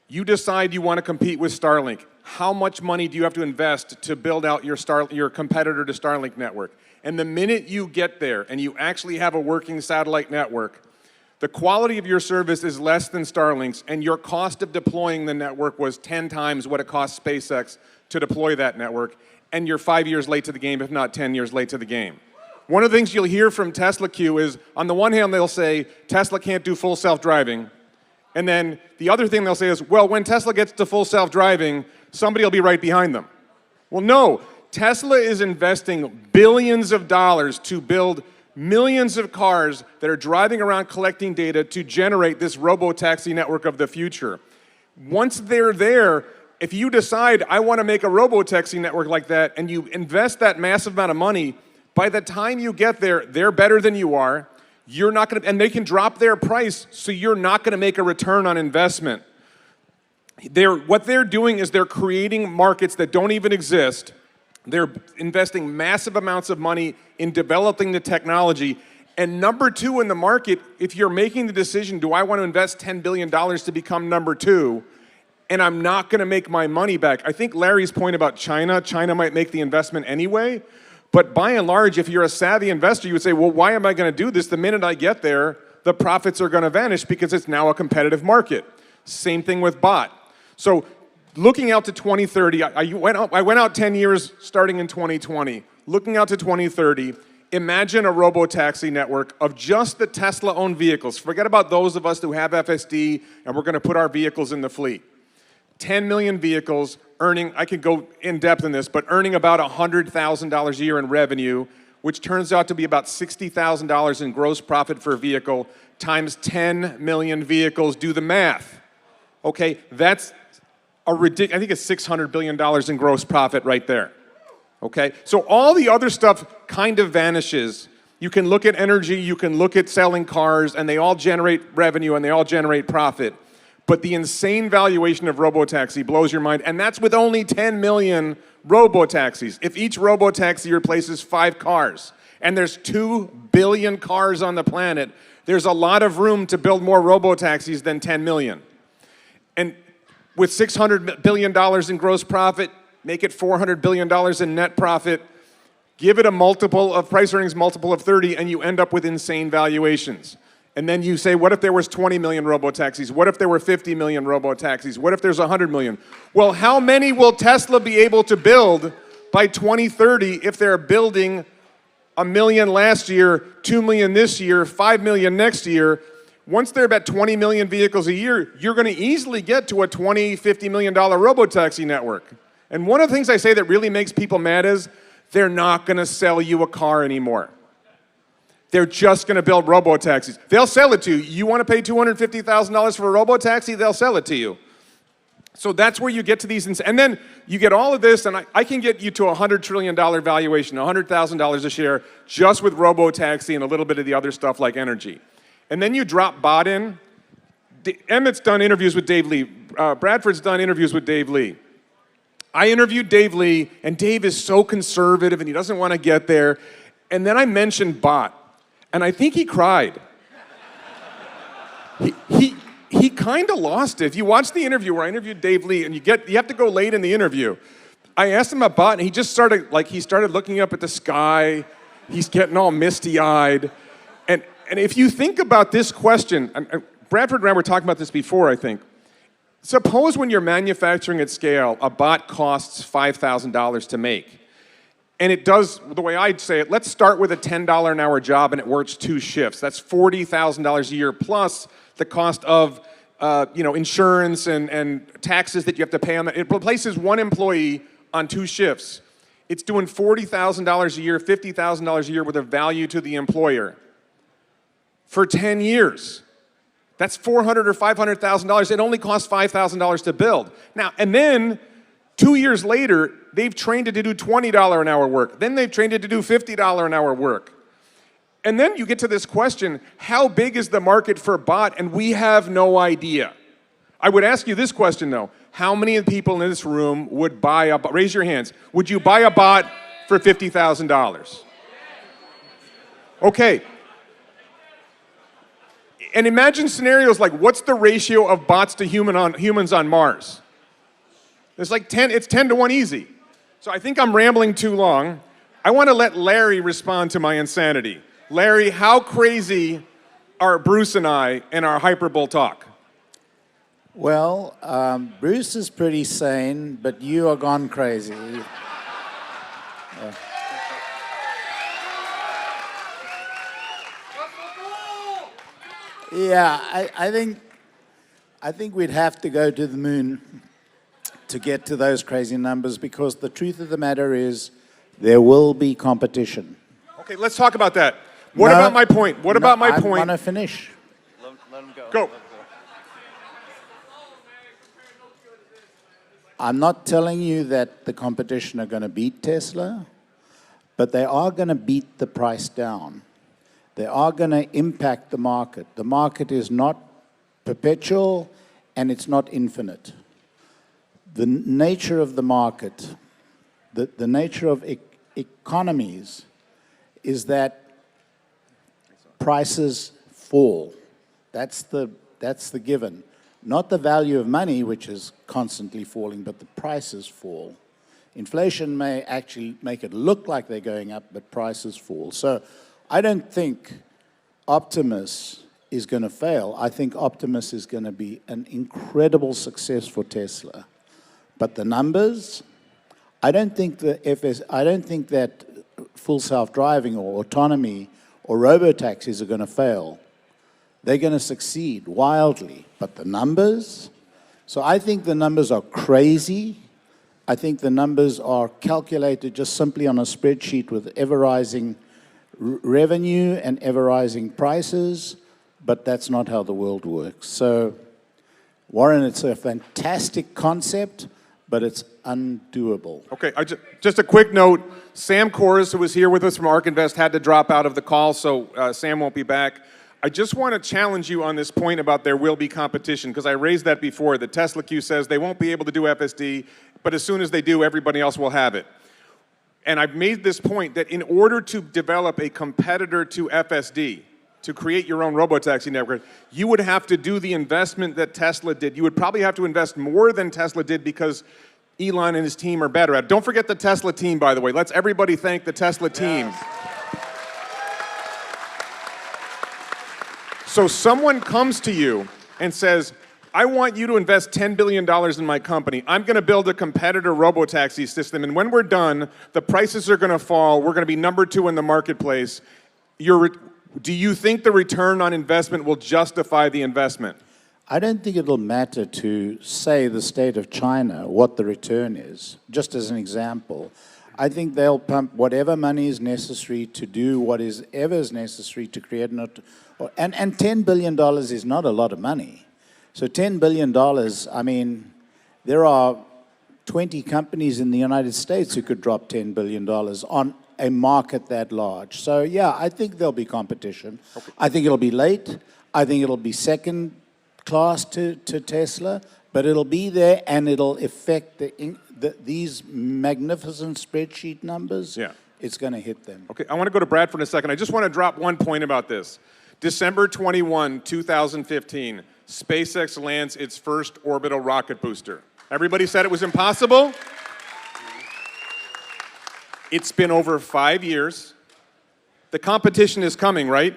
You decide you want to compete with Starlink. How much money do you have to invest to build out your competitor to Starlink network? And the minute you get there and you actually have a working satellite network, the quality of your service is less than Starlink's, and your cost of deploying the network was 10 times what it cost SpaceX to deploy that network, and you're 5 years late to the game, if not 10 years late to the game. One of the things you'll hear from Tesla Q is, on the one hand, they'll say, Tesla can't do full self-driving. And then the other thing they'll say is, well, when Tesla gets to full self-driving, somebody will be right behind them. Well, no. Tesla is investing billions of dollars to build millions of cars that are driving around collecting data to generate this robo-taxi network of the future. Once they're there, if you decide, I want to make a robo-taxi network like that, and you invest that massive amount of money, by the time you get there, they're better than you are. You're not going to, and they can drop their price, so you're not going to make a return on investment. What they're doing is they're creating markets that don't even exist. They're investing massive amounts of money in developing the technology. And number two in the market, if you're making the decision, do I want to invest $10 billion to become number two, and I'm not going to make my money back? I think Larry's point about China might make the investment anyway. But by and large, if you're a savvy investor, you would say, well, why am I going to do this? The minute I get there, the profits are going to vanish because it's now a competitive market. Same thing with bot. So looking out to 2030, I went out 10 years starting in 2020. Looking out to 2030, imagine a robo-taxi network of just the Tesla-owned vehicles. Forget about those of us who have FSD and we're going to put our vehicles in the fleet. 10 million vehicles earning, I could go in depth in this, but earning about $100,000 a year in revenue, which turns out to be about $60,000 in gross profit per vehicle, times 10 million vehicles. Do the math. Okay, that's a ridiculous, I think it's $600 billion in gross profit right there. Okay, so all the other stuff kind of vanishes. You can look at energy, you can look at selling cars, and they all generate revenue and they all generate profit. But the insane valuation of robotaxi blows your mind, and that's with only 10 million robotaxis. If each robotaxi replaces 5 cars, and there's 2 billion cars on the planet, there's a lot of room to build more robotaxis than 10 million. And with $600 billion in gross profit, make it $400 billion in net profit, give it a multiple of price earnings multiple of 30, and you end up with insane valuations. And then you say, what if there was 20 million robotaxis? What if there were 50 million robotaxis? What if there's 100 million? Well, how many will Tesla be able to build by 2030 if they're building 1 million last year, 2 million this year, 5 million next year? Once they're about 20 million vehicles a year, you're going to easily get to a $20, $50 million robotaxi network. And one of the things I say that really makes people mad is they're not going to sell you a car anymore. They're just going to build robotaxis. They'll sell it to you. You want to pay $250,000 for a robotaxi? They'll sell it to you. So that's where you get to these, and then you get all of this, and I can get you to a $100 trillion valuation, $100,000 a share, just with robotaxi and a little bit of the other stuff like energy. And then you drop bot in. Emmet's done interviews with Dave Lee. Bradford's done interviews with Dave Lee. I interviewed Dave Lee, and Dave is so conservative, and he doesn't want to get there. And then I mentioned bot. And I think he cried. He kind of lost it. If you watch the interview where I interviewed Dave Lee, and you have to go late in the interview, I asked him about bot, and he just started looking up at the sky. He's getting all misty-eyed. And if you think about this question, and Bradford and I were talking about this before, I think. Suppose when you're manufacturing at scale, a bot costs $5,000 to make. And it does, the way I'd say it, let's start with a $10 an hour job and it works 2 shifts. That's $40,000 a year plus the cost of insurance and taxes that you have to pay on that. It replaces 1 employee on 2 shifts. It's doing $40,000 a year, $50,000 a year with a value to the employer for 10 years. That's $400,000 or $500,000. It only costs $5,000 to build. Now, and then 2 years later, they've trained it to do $20 an hour work. Then they've trained it to do $50 an hour work. And then you get to this question, how big is the market for bot? And we have no idea. I would ask you this question though. How many of the people in this room would buy a bot? Raise your hands. Would you buy a bot for $50,000? Okay. And imagine scenarios like, what's the ratio of bots to humans on Mars? It's like 10, it's 10 to 1 easy. So I think I'm rambling too long. I want to let Larry respond to my insanity. Larry, how crazy are Bruce and I and our HyperBull talk? Well, Bruce is pretty sane, but you are gone crazy. Yeah, I think we'd have to go to the moon to get to those crazy numbers, because the truth of the matter is there will be competition. Okay, let's talk about that. What about my point? What about my point? I want to finish. Let him go. Go. I'm not telling you that the competition are going to beat Tesla, but they are going to beat the price down. They are going to impact the market. The market is not perpetual and it's not infinite. The nature of the market, the nature of economies is that prices fall. That's the given. Not the value of money, which is constantly falling, but the prices fall. Inflation may actually make it look like they're going up, but prices fall. So I don't think Optimus is going to fail. I think Optimus is going to be an incredible success for Tesla. But the numbers, I don't think that full self-driving or autonomy or robotaxis are going to fail. They're going to succeed wildly. But the numbers, so I think the numbers are crazy. I think the numbers are calculated just simply on a spreadsheet with ever-rising revenue and ever-rising prices, but that's not how the world works. So, Warren, it's a fantastic concept, but it's undoable. Okay, just a quick note. Sam Korus, who was here with us from ARK Invest, had to drop out of the call, so Sam won't be back. I just want to challenge you on this point about there will be competition, because I raised that before. The Tesla Q says they won't be able to do FSD, but as soon as they do, everybody else will have it. And I've made this point that in order to develop a competitor to FSD, to create your own robotaxi network, you would have to do the investment that Tesla did. You would probably have to invest more than Tesla did because Elon and his team are better at it. Don't forget the Tesla team, by the way. Let's everybody thank the Tesla team. Yes. So someone comes to you and says, I want you to invest $10 billion in my company. I'm going to build a competitor robotaxi system, and when we're done, the prices are going to fall. We're going to be number 2 in the marketplace. Do you think the return on investment will justify the investment? I don't think it'll matter to, say, the state of China what the return is, just as an example. I think they'll pump whatever money is necessary to do what is ever is necessary to create and $10 billion is not a lot of money. So $10 billion, I mean, there are 20 companies in the United States who could drop $10 billion on a market that large. So yeah, I think there'll be competition. Okay. I think it'll be late. I think it'll be second class to Tesla, but it'll be there and it'll affect these magnificent spreadsheet numbers. Yeah. It's going to hit them. Okay, I want to go to Bradford in a second. I just want to drop one point about this. December 21, 2015, SpaceX lands its first orbital rocket booster. Everybody said it was impossible. It's been over 5 years. The competition is coming, right?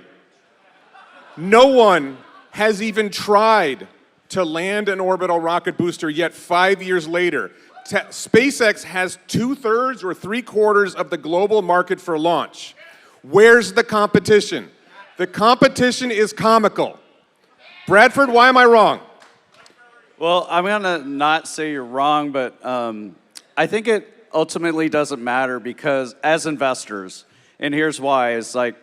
No one has even tried to land an orbital rocket booster yet 5 years later. SpaceX has 2/3 or 3/4 of the global market for launch. Where's the competition? The competition is comical. Bradford, why am I wrong? Well, I'm going to not say you're wrong, but I think it ultimately doesn't matter because as investors, and here's why, it's like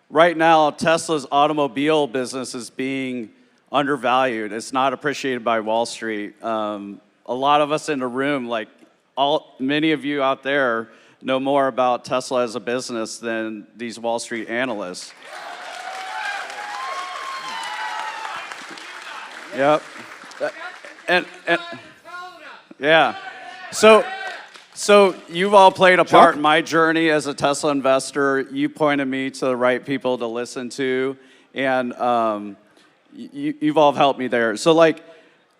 right now Tesla's automobile business is being undervalued. It's not appreciated by Wall Street. A lot of us in the room, like many of you out there, know more about Tesla as a business than these Wall Street analysts. Yep. And yeah. So you've all played a part in my journey as a Tesla investor. You pointed me to the right people to listen to, and you've all helped me there. So like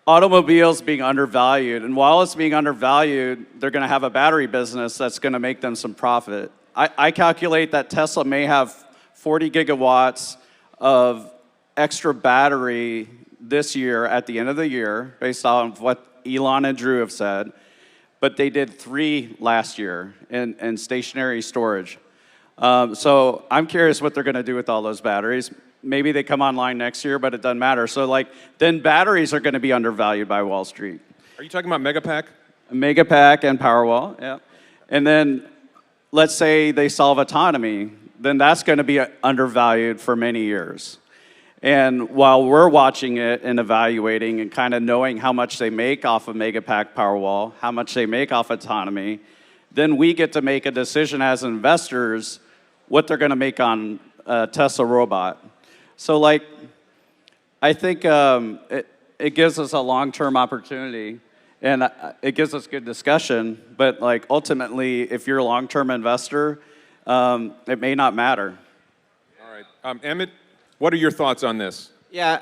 automobiles being undervalued, and while it's being undervalued, they're going to have a battery business that's going to make them some profit. I calculate that Tesla may have 40 gigawatts of extra battery this year at the end of the year, based on what Elon and Drew have said, but they did 3 last year in stationary storage. So I'm curious what they're going to do with all those batteries. Maybe they come online next year, but it doesn't matter. So like, then batteries are going to be undervalued by Wall Street. Are you talking about Megapack? Megapack and Powerwall, yeah. And then let's say they solve autonomy, then that's going to be undervalued for many years. And while we're watching it and evaluating and kind of knowing how much they make off of Megapack Powerwall, how much they make off autonomy, then we get to make a decision as investors what they're going to make on Tesla robot. So like, I think it gives us a long-term opportunity, and it gives us good discussion, but like ultimately, if you're a long-term investor, it may not matter. All right, Emmet, what are your thoughts on this? Yeah,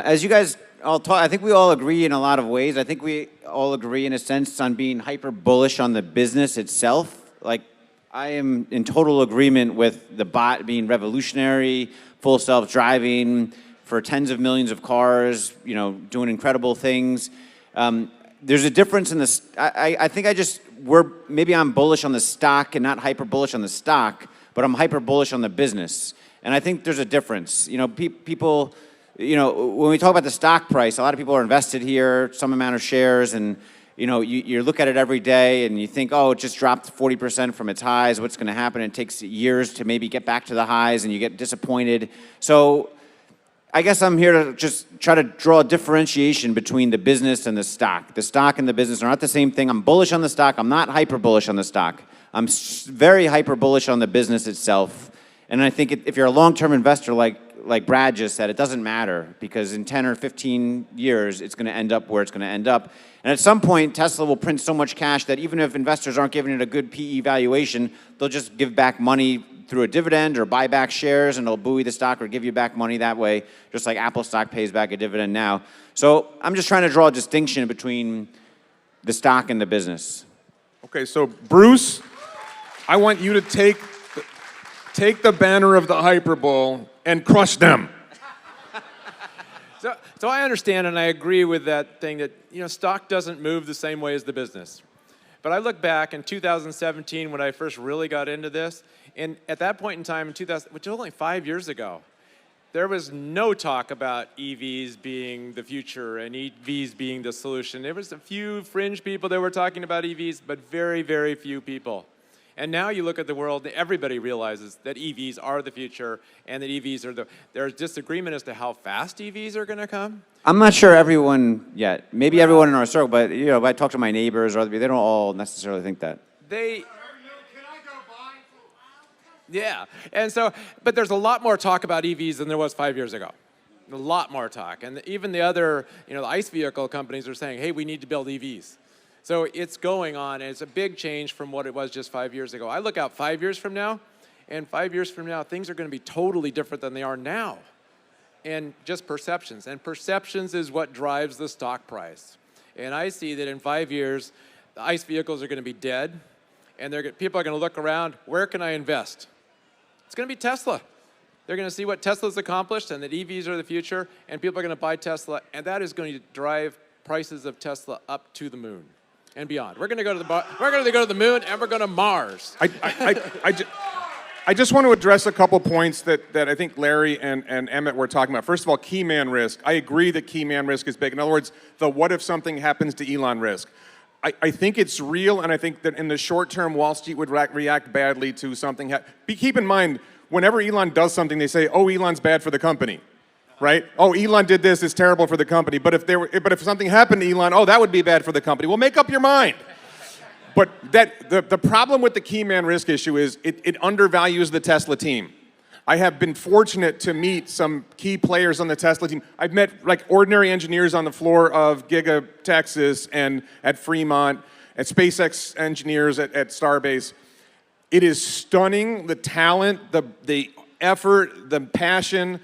as you guys all talk, I think we all agree in a lot of ways. I think we all agree in a sense on being hyper bullish on the business itself. Like, I am in total agreement with the bot being revolutionary, full self-driving for tens of millions of cars, you know, doing incredible things. There's a difference in this. I think maybe I'm bullish on the stock and not hyper bullish on the stock, but I'm hyper bullish on the business. And I think there's a difference. You know, people, you know, when we talk about the stock price, a lot of people are invested here, some amount of shares, and you know, you look at it every day and you think, oh, it just dropped 40% from its highs. What's going to happen? It takes years to maybe get back to the highs, and you get disappointed. So I guess I'm here to just try to draw a differentiation between the business and the stock. The stock and the business are not the same thing. I'm bullish on the stock. I'm not hyper bullish on the stock. I'm very hyper bullish on the business itself. And I think if you're a long-term investor, like Brad just said, it doesn't matter, because in 10 or 15 years, it's going to end up where it's going to end up. And at some point, Tesla will print so much cash that even if investors aren't giving it a good PE valuation, they'll just give back money through a dividend or buy back shares, and they'll buoy the stock or give you back money that way, just like Apple stock pays back a dividend now. So I'm just trying to draw a distinction between the stock and the business. Okay, so Bruce, I want you to take the banner of the HyperBull and crush them. So I understand and I agree with that thing that, you know, stock doesn't move the same way as the business. But I look back in 2017 when I first really got into this, and at that point in time in 2000, which was only 5 years ago, there was no talk about EVs being the future and EVs being the solution. There was a few fringe people that were talking about EVs, but very, very few people. And now you look at the world, everybody realizes that EVs are the future and that EVs are there's disagreement as to how fast EVs are going to come. I'm not sure everyone yet. Maybe everyone in our circle, but you know, if I talk to my neighbors or other people, they don't all necessarily think that. Yeah, and so, but there's a lot more talk about EVs than there was 5 years ago. A lot more talk. And even the other, you know, the ICE vehicle companies are saying, hey, we need to build EVs. So it's going on, and it's a big change from what it was just 5 years ago. I look out 5 years from now, and 5 years from now, things are going to be totally different than they are now. And just perceptions. And perceptions is what drives the stock price. And I see that in 5 years, the ICE vehicles are going to be dead, and people are going to look around, where can I invest? It's going to be Tesla. They're going to see what Tesla's accomplished and that EVs are the future, and people are going to buy Tesla, and that is going to drive prices of Tesla up to the moon and beyond. We're going to go to the moon, and we're going to Mars. I just want to address a couple points that I think Larry and Emmet were talking about. First of all, key man risk. I agree that key man risk is big. In other words, the what if something happens to Elon risk. I think it's real, and I think that in the short term, Wall Street would react badly to something. Keep in mind, whenever Elon does something, they say, oh, Elon's bad for the company, right? Oh, Elon did this, it's terrible for the company. But if something happened to Elon, oh, that would be bad for the company. Well, make up your mind. But the problem with the key man risk issue is it undervalues the Tesla team. I have been fortunate to meet some key players on the Tesla team. I've met like ordinary engineers on the floor of Giga, Texas, and at Fremont, at SpaceX engineers at Starbase. It is stunning, the talent, the effort, the passion.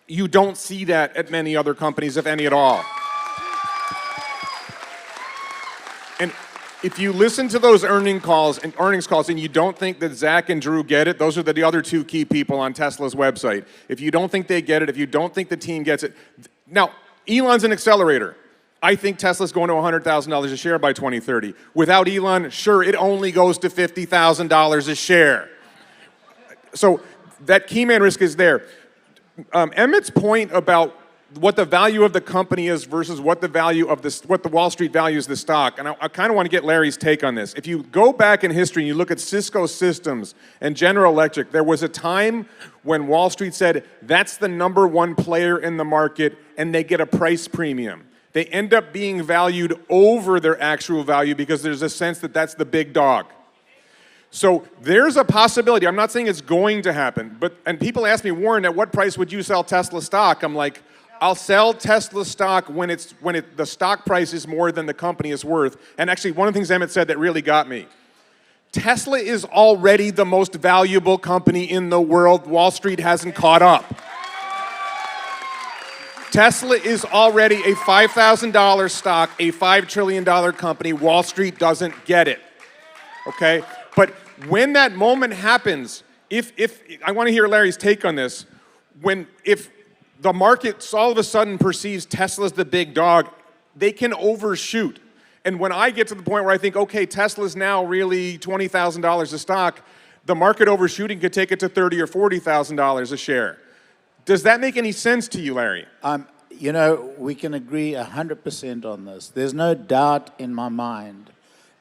You don't see that at many other companies, if any at all. If you listen to those earnings calls and you don't think that Zach and Drew get it, those are the other two key people on Tesla's website. If you don't think they get it, if you don't think the team gets it. Now, Elon's an accelerator. I think Tesla's going to $100,000 a share by 2030. Without Elon, sure, it only goes to $50,000 a share. So that key man risk is there. Emmet's point about what the value of the company is versus what the value of what the Wall Street values the stock, and I kind of want to get Larry's take on this. If you go back in history and you look at Cisco Systems and General Electric, there was a time when Wall Street said that's the #1 player in the market and they get a price premium. They end up being valued over their actual value because there's a sense that that's the big dog. So there's a possibility. I'm not saying it's going to happen, and people ask me, Warren, at what price would you sell Tesla stock? I'm like, I'll sell Tesla stock when the stock price is more than the company is worth. And actually, one of the things Emmet said that really got me. Tesla is already the most valuable company in the world. Wall Street hasn't caught up. Tesla is already a $5,000 stock, a $5 trillion company. Wall Street doesn't get it. Okay? But when that moment happens, if I want to hear Larry's take on this, if the market all of a sudden perceives Tesla's the big dog, they can overshoot. And when I get to the point where I think, okay, Tesla's now really $20,000 a stock, the market overshooting could take it to $30,000 or $40,000 a share. Does that make any sense to you, Larry? You know, we can agree 100% on this. There's no doubt in my mind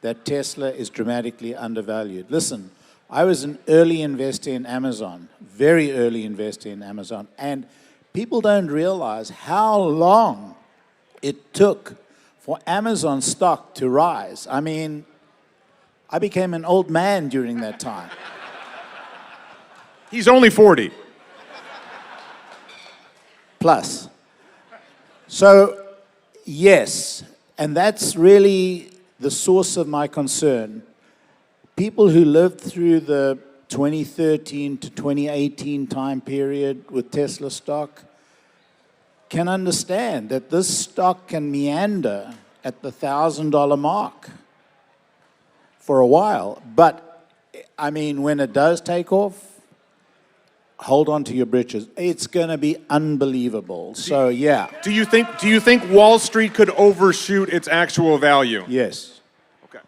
that Tesla is dramatically undervalued. Listen, I was an early investor in Amazon, very early investor in Amazon, and people don't realize how long it took for Amazon stock to rise. I mean, I became an old man during that time. He's only 40. Plus. So, yes, and that's really the source of my concern. People who lived through the 2013 to 2018 time period with Tesla stock can understand that this stock can meander at the $1,000 mark for a while. But, I mean, when it does take off, hold on to your britches. It's going to be unbelievable. So, yeah. Do you think Wall Street could overshoot its actual value? Yes. Okay.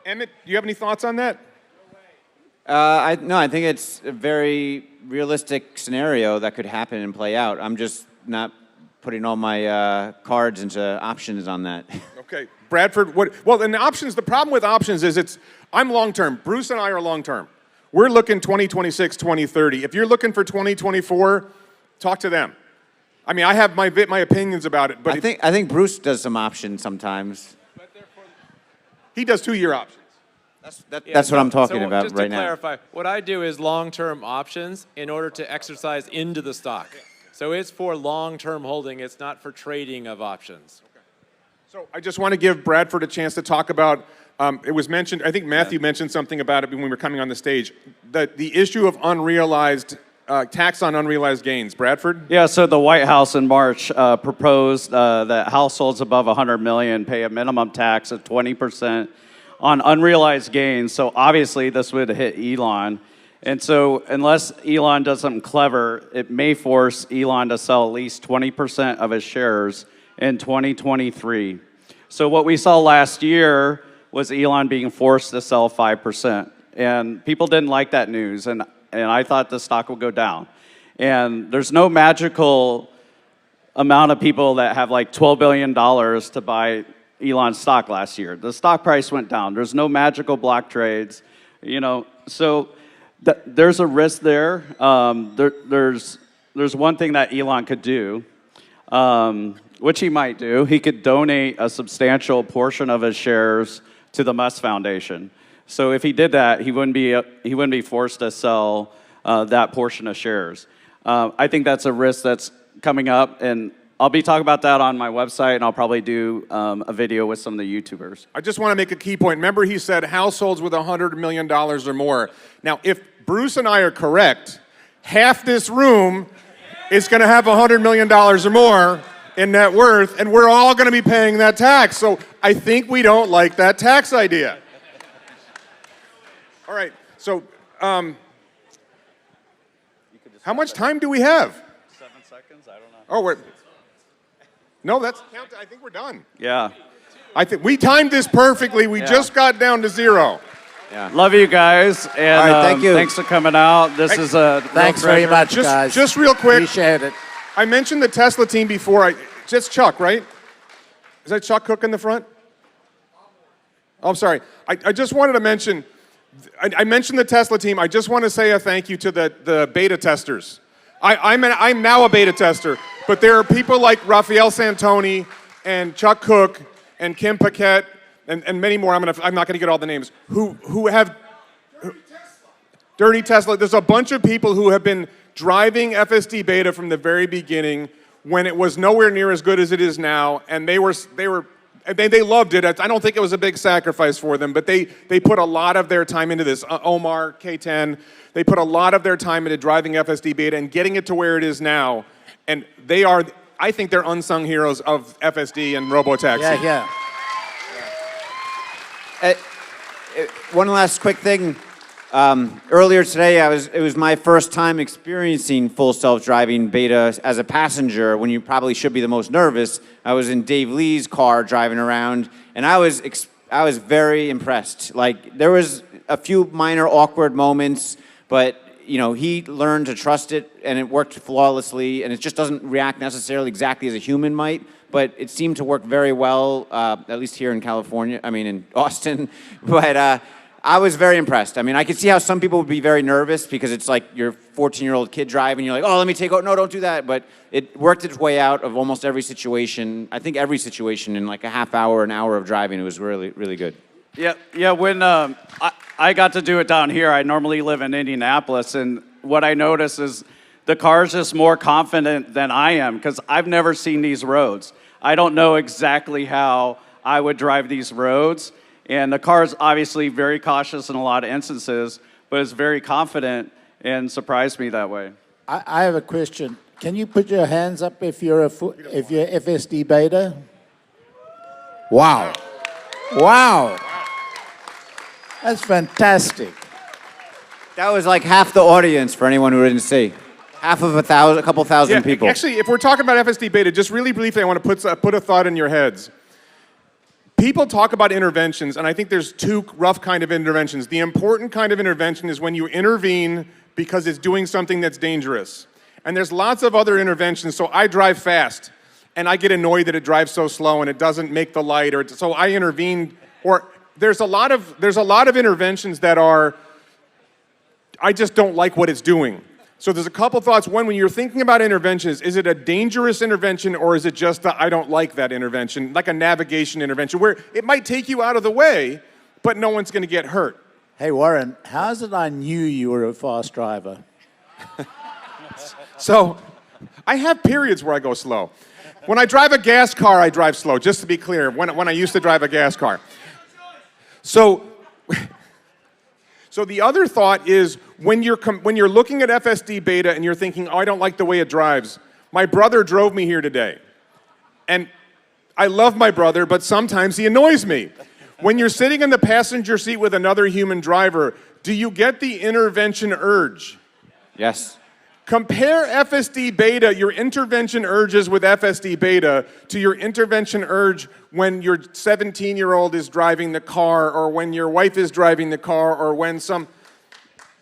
Emmet, do you have any thoughts on that? No, I think it's a very realistic scenario that could happen and play out. I'm just not putting all my cards into options on that. Okay. Bradford, well, and the options, the problem with options is I'm long-term. Bruce and I are long-term. We're looking 2026, 2030. If you're looking for 2024, talk to them. I mean, I have my opinions about it, but I think Bruce does some options sometimes. He does 2-year options. That's what I'm talking about just right to clarify, what I do is long-term options in order to exercise into the stock. So it's for long-term holding. It's not for trading of options. Okay. So I just want to give Bradford a chance to talk about, it was mentioned, I think Matthew mentioned something about it when we were coming on the stage, the issue of unrealized, tax on unrealized gains. Bradford? Yeah, so the White House in March proposed that households above $100 million pay a minimum tax of 20% on unrealized gains. So obviously this would hit Elon. And so unless Elon does something clever, it may force Elon to sell at least 20% of his shares in 2023. So what we saw last year was Elon being forced to sell 5%. And people didn't like that news, and I thought the stock would go down. And there's no magical amount of people that have like $12 billion to buy Elon's stock last year. The stock price went down. There's no magical block trades, so there's a risk there. There's one thing that Elon could do, which he might do. He could donate a substantial portion of his shares to the Musk Foundation. So if he did that, he wouldn't be forced to sell that portion of shares. I think that's a risk that's coming up, and I'll be talking about that on my website, and I'll probably do a video with some of the YouTubers. I just want to make a key point. Remember, he said households with $100 million or more. Now, if Bruce and I are correct, half this room is going to have $100 million or more in net worth, and we're all going to be paying that tax. So I think we don't like that tax idea. All right, so how much time do we have? 7 seconds, I don't know. Oh, no, that's, I think we're done. Yeah. I think we timed this perfectly. We just got down to 0. Yeah. Love you guys, and All right, thank you. thanks for coming out. This is a Thanks real very treasure. much, guys. Just real quick. Appreciate it. I mentioned the Tesla team before. Just Chuck, right? Is that Chuck Cook in the front? Oh, I'm sorry. I just wanted to mention, I mentioned the Tesla team. I just want to say a thank you to the beta testers. I'm now a beta tester, but there are people like Raphael Santoni and Chuck Cook and Kim Paquette and many more. I'm not gonna get all the names who have Dirty Tesla. There's a bunch of people who have been driving FSD beta from the very beginning when it was nowhere near as good as it is now, and they loved it. I don't think it was a big sacrifice for them, but they put a lot of their time into this. Omar, K10, they put a lot of their time into driving FSD beta and getting it to where it is now, and I think they're unsung heroes of FSD and Robotaxi. Yeah. One last quick thing. Earlier today, it was my first time experiencing full self-driving beta as a passenger when you probably should be the most nervous. I was in Dave Lee's car driving around, and I was very impressed. Like, there was a few minor awkward moments, but he learned to trust it, and it worked flawlessly, and it just doesn't react necessarily exactly as a human might, but it seemed to work very well, at least here in California, in Austin, but I was very impressed. I could see how some people would be very nervous because it's like your 14-year-old kid driving, you're like, oh, let me take out, no, don't do that, but it worked its way out of almost every situation, I think every situation in like a half hour, an hour of driving. It was really, really good. Yeah. When I got to do it down here, I normally live in Indianapolis, and what I notice is the car's just more confident than I am because I've never seen these roads. I don't know exactly how I would drive these roads, and the car's obviously very cautious in a lot of instances, but it's very confident and surprised me that way. I have a question. Can you put your hands up if you're FSD beta? Wow. That's fantastic. That was like half the audience for anyone who didn't see. Half of a couple thousand people. Actually, if we're talking about FSD beta, just really briefly, I want to put a thought in your heads. People talk about interventions, and I think there's two rough kind of interventions. The important kind of intervention is when you intervene because it's doing something that's dangerous. And there's lots of other interventions. So I drive fast, and I get annoyed that it drives so slow and it doesn't make the light, so I intervene. Or there's a lot of interventions that are, I just don't like what it's doing. So there's a couple thoughts. One, when you're thinking about interventions, is it a dangerous intervention or is it just that I don't like that intervention, like a navigation intervention, where it might take you out of the way, but no one's going to get hurt? Hey, Warren, how is it I knew you were a fast driver? So I have periods where I go slow. When I drive a gas car, I drive slow, just to be clear, when I used to drive a gas car. So the other thought is when you're looking at FSD beta and you're thinking, oh, I don't like the way it drives. My brother drove me here today. And I love my brother, but sometimes he annoys me. When you're sitting in the passenger seat with another human driver, do you get the intervention urge? Yes. Compare FSD beta, your intervention urges with FSD beta, to your intervention urge when your 17-year-old is driving the car, or when your wife is driving the car, or when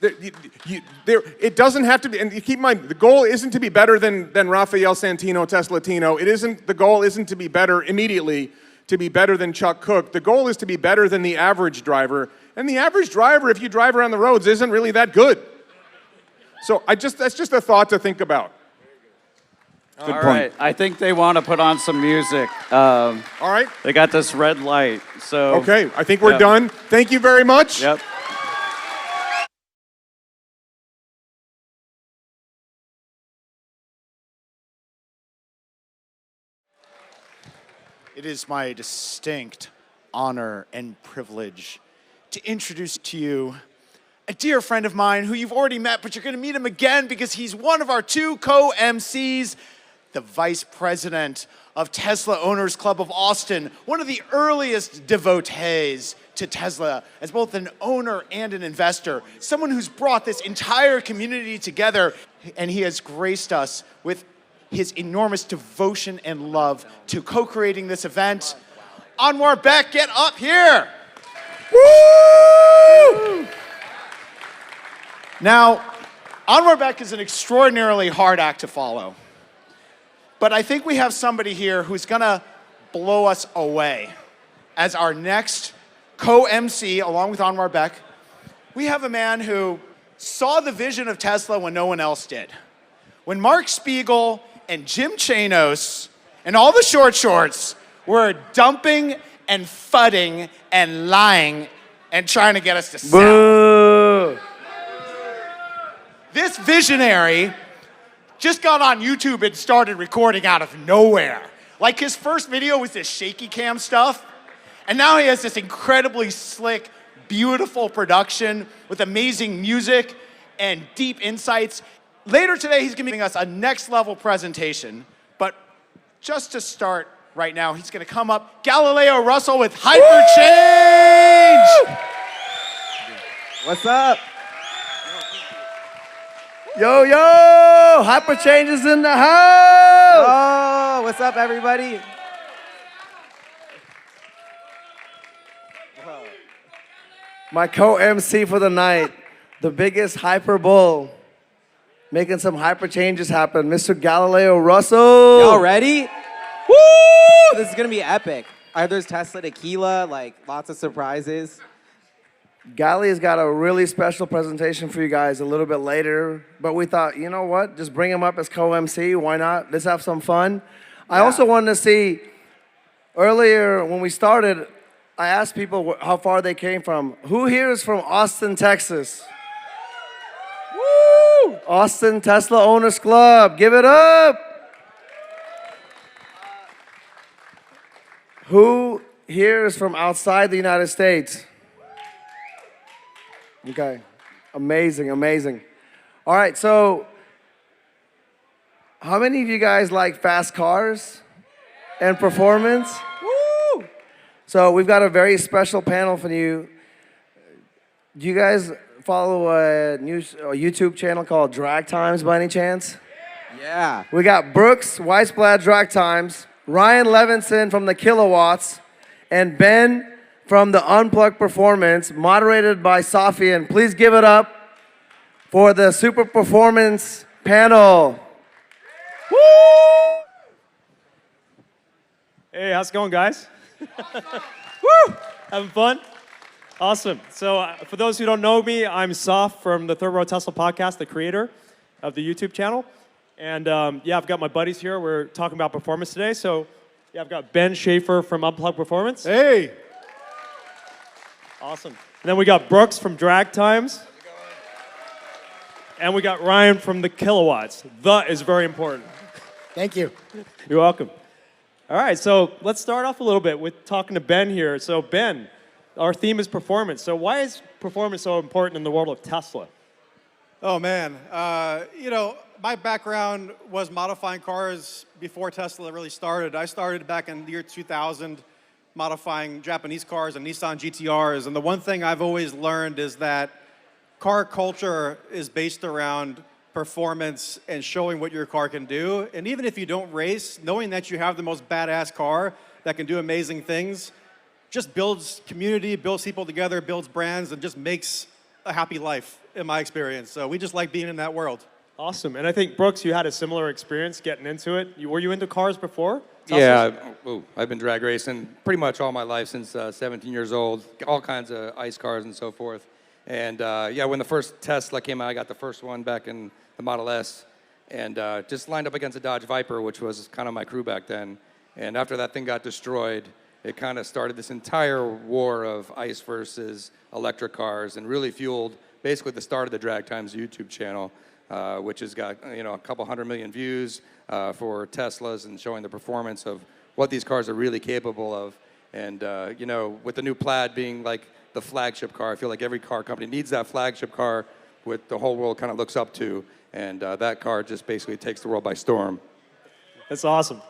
it doesn't have to be, and keep in mind, the goal isn't to be better than Raphael Santino Teslatino. The goal isn't to be better immediately, to be better than Chuck Cook. The goal is to be better than the average driver. And the average driver, if you drive around the roads, isn't really that good. So that's just a thought to think about. Good point. All right, I think they want to put on some music. All right. They got this red light, so. Okay, I think we're done. Thank you very much. Yep. It is my distinct honor and privilege to introduce to you a dear friend of mine who you've already met, but you're going to meet him again because he's one of our two co-MCs. the vice president of Tesla Owners Club of Austin, one of the earliest devotees to Tesla as both an owner and an investor, someone who's brought this entire community together, and he has graced us with his enormous devotion and love to co-creating this event. Anuarbek, get up here. Woo! Now, Anuarbek is an extraordinarily hard act to follow. But I think we have somebody here who's gonna blow us away as our next co-MC, along with Anuarbek. We have a man who saw the vision of Tesla when no one else did. When Mark Spiegel and Jim Chanos and all the short shorts were dumping and fudding and lying and trying to get us to sell. Boo! This visionary just got on YouTube and started recording out of nowhere. Like his first video was this shaky cam stuff, and now he has this incredibly slick, beautiful production with amazing music and deep insights. Later today, he's giving us a next level presentation, but just to start right now, he's gonna come up, Galileo Russell with HyperChange! What's up? Yo, yo! HyperChange is in the house! Oh, what's up, everybody? My co-MC for the night, the biggest HyperBull, making some HyperChanges happen, Mr. Galileo Russell! Y'all ready? Woo! This is gonna be epic. There's Tesla tequila, like lots of surprises. Gali has got a really special presentation for you guys a little bit later, but we thought, you know what? Just bring him up as co-MC. Why not? Let's have some fun. I also wanted to see, earlier when we started, I asked people how far they came from. Who here is from Austin, Texas? Woo! Austin Tesla Owners Club. Give it up. Who here is from outside the United States? Okay, amazing, amazing. All right, so how many of you guys like fast cars and performance? Woo! So we've got a very special panel for you. Do you guys follow a YouTube channel called Drag Times by any chance? Yeah. We got Brooks, Weisblat, Drag Times, Ryan Levenson from the Kilowatts, and Ben from the Unplugged Performance, moderated by Sofiaan. Please give it up for the Super Performance panel. Woo! Hey, how's it going, guys? Woo! Having fun? Awesome. So for those who don't know me, I'm Sof from the Third Row Tesla podcast, the creator of the YouTube channel. And yeah, I've got my buddies here. We're talking about performance today. So yeah, I've got Ben Schaffer from Unplugged Performance. Hey! Awesome. And then we got Brooks from Drag Times. And we got Ryan from the Kilowatts. The is very important. Thank you. You're welcome. All right, so let's start off a little bit with talking to Ben here. So Ben, our theme is performance. So why is performance so important in the world of Tesla? Oh man, you know, my background was modifying cars before Tesla really started. I started back in the year 2000 modifying Japanese cars and Nissan GTRs. And the one thing I've always learned is that car culture is based around performance and showing what your car can do. And even if you don't race, knowing that you have the most badass car that can do amazing things just builds community, builds people together, builds brands, and just makes a happy life, in my experience. So we just like being in that world. Awesome. And I think, Brooks, you had a similar experience getting into it. Were you into cars before? Yeah, I've been drag racing pretty much all my life since 17 years old, all kinds of ice cars and so forth. And yeah, when the first Tesla came out, I got the first one back in the Model S, and just lined up against a Dodge Viper, which was kind of my crew back then. And after that thing got destroyed, it kind of started this entire war of ice versus electric cars, and really fueled basically the start of the Drag Times YouTube channel, which has got a couple 100 million views for Teslas and showing the performance of what these cars are really capable of. And with the new Plaid being like the flagship car, I feel like every car company needs that flagship car with the whole world kind of looks up to, and that car just basically takes the world by storm. That's awesome.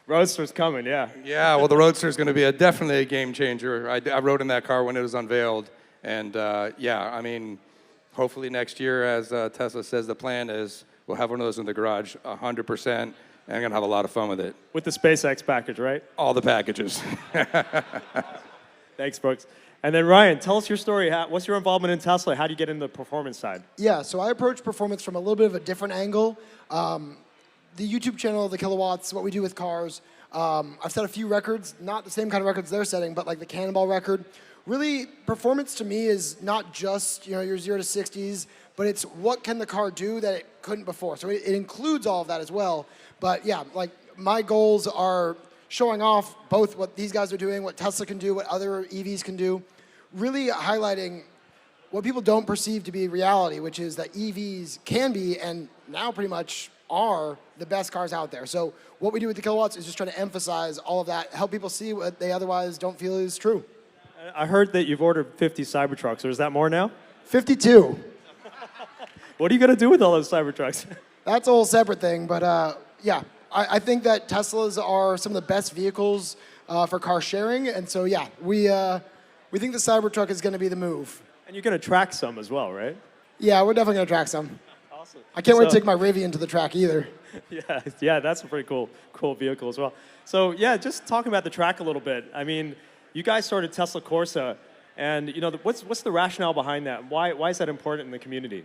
Roadster's coming, yeah. Yeah, well, the Roadster is going to be definitely a game changer. I rode in that car when it was unveiled, and yeah, I mean, hopefully next year, as Tesla says, the plan is we'll have one of those in the garage, 100%, and I'm going to have a lot of fun with it. With the SpaceX package, right? All the packages. Thanks, Brooks. And then Ryan, tell us your story. What's your involvement in Tesla? How do you get into the performance side? Yeah, so I approach performance from a little bit of a different angle. The YouTube channel, the kilowatts, what we do with cars. I've set a few records, not the same kind of records they're setting, but like the Cannonball record. Really, performance to me is not just your 0 to 60s, but it's what can the car do that it couldn't before. So it includes all of that as well. But yeah, like my goals are showing off both what these guys are doing, what Tesla can do, what other EVs can do, really highlighting what people don't perceive to be reality, which is that EVs can be, and now pretty much are, the best cars out there. So what we do with the kilowatts is just try to emphasize all of that, help people see what they otherwise don't feel is true. I heard that you've ordered 50 Cybertrucks, or is that more now? 52. What are you going to do with all those Cybertrucks? That's a whole separate thing, but yeah, I think that Teslas are some of the best vehicles for car sharing, and so yeah, we think the Cybertruck is going to be the move. And you're going to track some as well, right? Yeah, we're definitely going to track some. Awesome. I can't wait to take my Rivian to the track either. Yeah, that's a pretty cool vehicle as well. So yeah, just talking about the track a little bit. I mean, you guys started Tesla Corsa, and what's the rationale behind that? Why is that important in the community?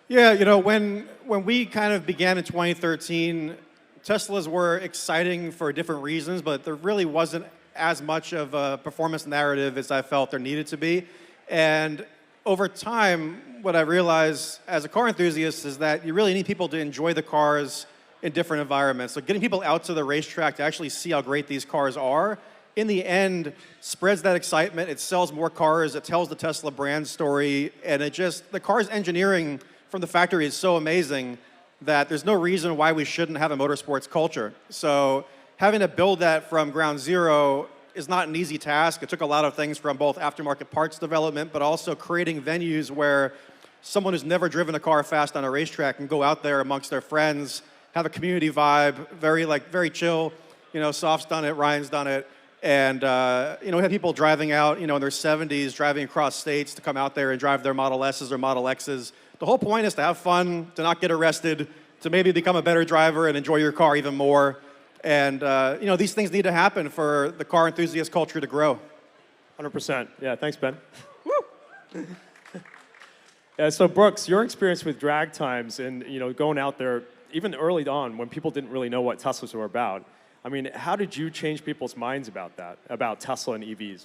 Yeah, when we kind of began in 2013, Teslas were exciting for different reasons, but there really wasn't as much of a performance narrative as I felt there needed to be. And over time, what I realized as a car enthusiast is that you really need people to enjoy the cars in different environments. So getting people out to the racetrack to actually see how great these cars are, in the end, spreads that excitement. It sells more cars. It tells the Tesla brand story. And the car's engineering from the factory is so amazing that there's no reason why we shouldn't have a motorsports culture. So having to build that from ground zero is not an easy task. It took a lot of things from both aftermarket parts development, but also creating venues where someone who's never driven a car fast on a racetrack can go out there amongst their friends, have a community vibe, very chill. Soft's done it, Ryan's done it. And we had people driving out, in their 70s, driving across states to come out there and drive their Model S's or Model X's. The whole point is to have fun, to not get arrested, to maybe become a better driver and enjoy your car even more. And these things need to happen for the car enthusiast culture to grow. 100%. Yeah, thanks, Ben. Woo! Yeah, so Brooks, your experience with drag times and going out there, even early on when people didn't really know what Teslas were about, I mean, how did you change people's minds about that, about Tesla and EVs?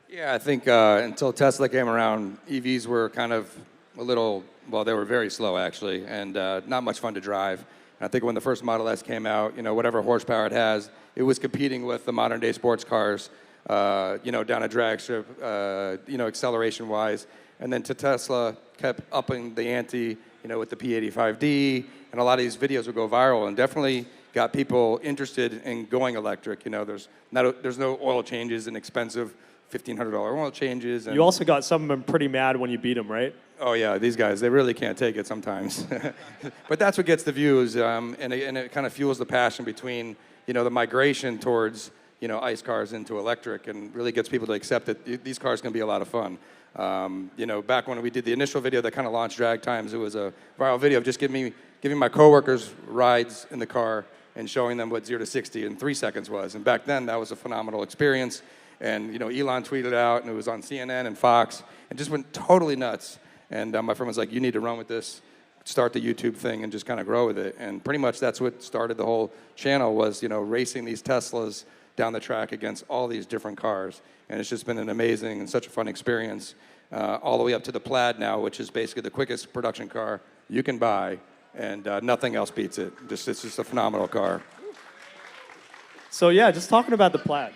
Yeah, I think until Tesla came around, EVs were kind of they were very slow actually, and not much fun to drive. And I think when the first Model S came out, whatever horsepower it has, it was competing with the modern day sports cars, down a drag strip, acceleration-wise. And then Tesla kept upping the ante, with the P85D, and a lot of these videos would go viral and definitely got people interested in going electric. There's no oil changes and expensive $1,500 oil changes. And you also got some of them pretty mad when you beat them, right? Oh yeah, these guys, they really can't take it sometimes. But that's what gets the views, and it kind of fuels the passion between, the migration towards, ICE cars into electric, and really gets people to accept that these cars can be a lot of fun. Back when we did the initial video that kind of launched drag times, it was a viral video of just giving my coworkers rides in the car and showing them what 0 to 60 in 3 seconds was. And back then, that was a phenomenal experience. And Elon tweeted out, and it was on CNN and Fox, and just went totally nuts. And my friend was like, "You need to run with this, start the YouTube thing, and just kind of grow with it." And pretty much that's what started the whole channel was, racing these Teslas down the track against all these different cars. And it's just been an amazing and such a fun experience, all the way up to the Plaid now, which is basically the quickest production car you can buy, and nothing else beats it. It's just a phenomenal car. So yeah, just talking about the Plaid.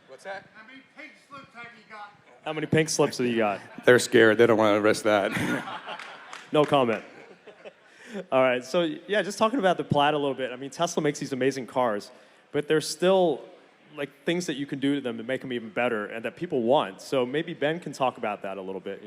What's that? How many pink slips have you got? They're scared. They don't want to risk that. No comment. All right, so yeah, just talking about the Plaid a little bit. I mean, Tesla makes these amazing cars, but there's still things that you can do to them to make them even better and that people want. So maybe Ben can talk about that a little bit.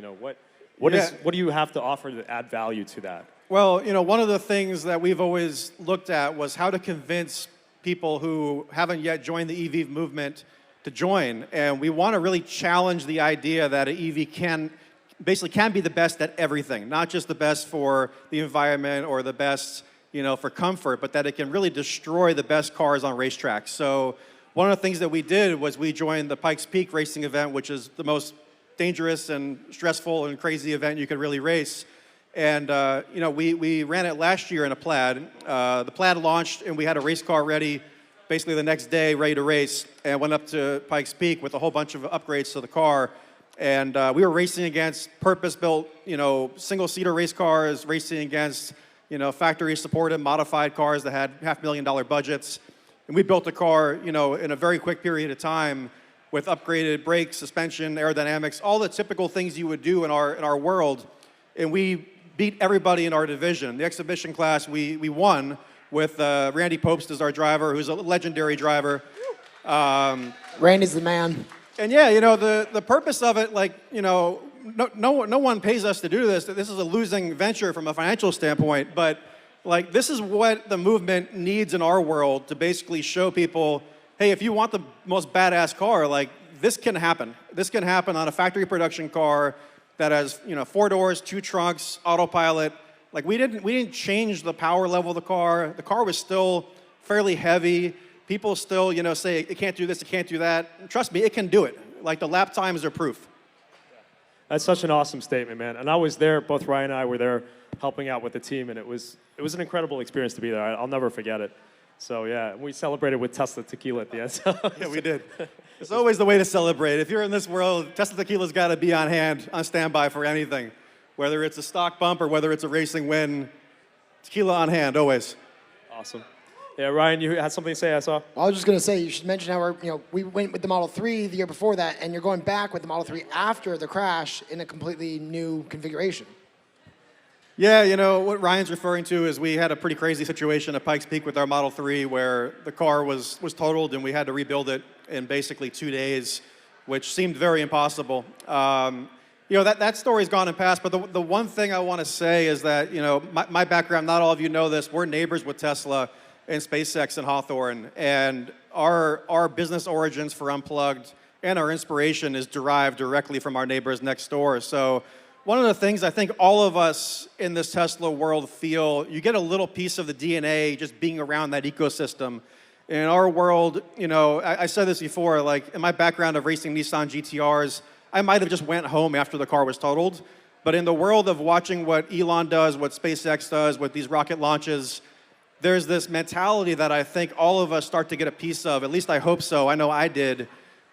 What do you have to offer to add value to that? Well, one of the things that we've always looked at was how to convince people who haven't yet joined the EV movement to join. And we want to really challenge the idea that an EV can be the best at everything, not just the best for the environment or the best, for comfort, but that it can really destroy the best cars on racetracks. So one of the things that we did was we joined the Pikes Peak racing event, which is the most dangerous and stressful and crazy event you could really race. And, we ran it last year in a Plaid. The Plaid launched and we had a race car ready basically the next day, ready to race, and went up to Pikes Peak with a whole bunch of upgrades to the car. And we were racing against purpose-built, single-seater race cars, racing against, factory-supported modified cars that had $500,000 budgets. And we built a car, in a very quick period of time with upgraded brakes, suspension, aerodynamics, all the typical things you would do in our world. And we beat everybody in our division. The exhibition class, we won with Randy Popst as our driver, who's a legendary driver. Randy's the man. And yeah, the purpose of it, no one pays us to do this. This is a losing venture from a financial standpoint, but this is what the movement needs in our world to basically show people, hey, if you want the most badass car, this can happen. This can happen on a factory production car that has, 4 doors, 2 trunks, autopilot. We didn't change the power level of the car. The car was still fairly heavy. People still, say it can't do this, it can't do that. And trust me, it can do it. The lap times are proof. That's such an awesome statement, man. And I was there, both Ryan and I were there helping out with the team, and it was an incredible experience to be there. I'll never forget it. So yeah, we celebrated with Tesla tequila at the end. Yeah, we did. It's always the way to celebrate. If you're in this world, Tesla tequila's got to be on hand, on standby for anything. Whether it's a stock bump or whether it's a racing win, tequila on hand, always. Awesome. Yeah, Ryan, you had something to say, I saw? I was just going to say, you should mention how we went with the Model 3 the year before that, and you're going back with the Model 3 after the crash in a completely new configuration. Yeah, what Ryan's referring to is we had a pretty crazy situation at Pikes Peak with our Model 3 where the car was totaled and we had to rebuild it in basically 2 days, which seemed very impossible. That story's gone and passed, but the one thing I want to say is that, my background, not all of you know this, we're neighbors with Tesla and SpaceX and Hawthorne, and our business origins for Unplugged and our inspiration is derived directly from our neighbors next door. So one of the things I think all of us in this Tesla world feel, you get a little piece of the DNA just being around that ecosystem. In our world, I said this before, in my background of racing Nissan GTRs, I might have just went home after the car was totaled. But in the world of watching what Elon does, what SpaceX does, with these rocket launches, there's this mentality that I think all of us start to get a piece of, at least I hope so, I know I did,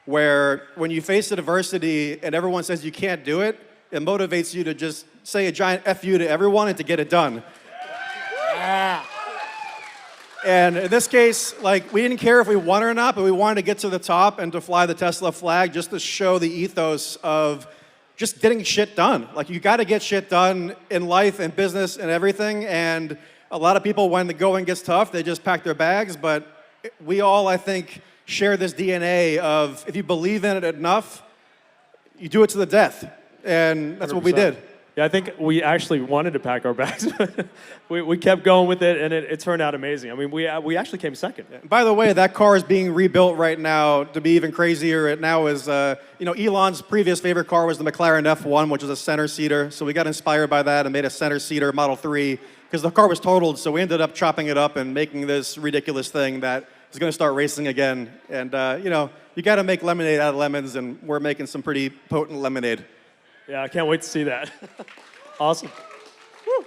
where when you face adversity and everyone says you can't do it, it motivates you to just say a giant F you to everyone and to get it done. Yeah. And in this case, we didn't care if we won or not, but we wanted to get to the top and to fly the Tesla flag just to show the ethos of just getting shit done. You got to get shit done in life and business and everything. And a lot of people, when the going gets tough, they just pack their bags. But we all, I think, share this DNA of if you believe in it enough, you do it to the death. And that's 100%. What we did. Yeah, I think we actually wanted to pack our bags. we kept going with it, and it turned out amazing. I mean, we actually came second. Yeah. By the way, that car is being rebuilt right now to be even crazier. It now is, Elon's previous favorite car was the McLaren F1, which is a center seater. So we got inspired by that and made a center seater Model 3 because the car was totaled. So we ended up chopping it up and making this ridiculous thing that is going to start racing again. And you got to make lemonade out of lemons, and we're making some pretty potent lemonade. Yeah, I can't wait to see that. Awesome. Woo.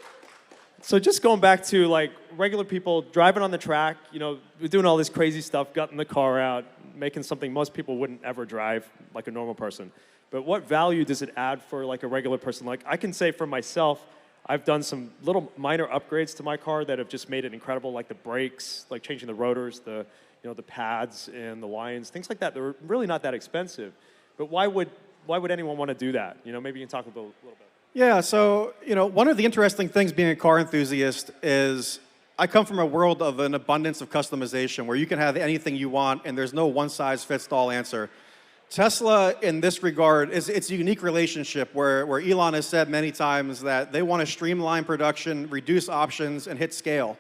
So just going back to regular people driving on the track, we're doing all this crazy stuff, gutting the car out, making something most people wouldn't ever drive like a normal person. But what value does it add for a regular person? I can say for myself, I've done some little minor upgrades to my car that have just made it incredible, like the brakes, changing the rotors, the pads and the lines, things like that. They're really not that expensive. But why would anyone want to do that? Maybe you can talk a little bit. Yeah, so, one of the interesting things being a car enthusiast is I come from a world of an abundance of customization where you can have anything you want and there's no one-size-fits-all answer. Tesla, in this regard, it's a unique relationship where Elon has said many times that they want to streamline production, reduce options, and hit scale.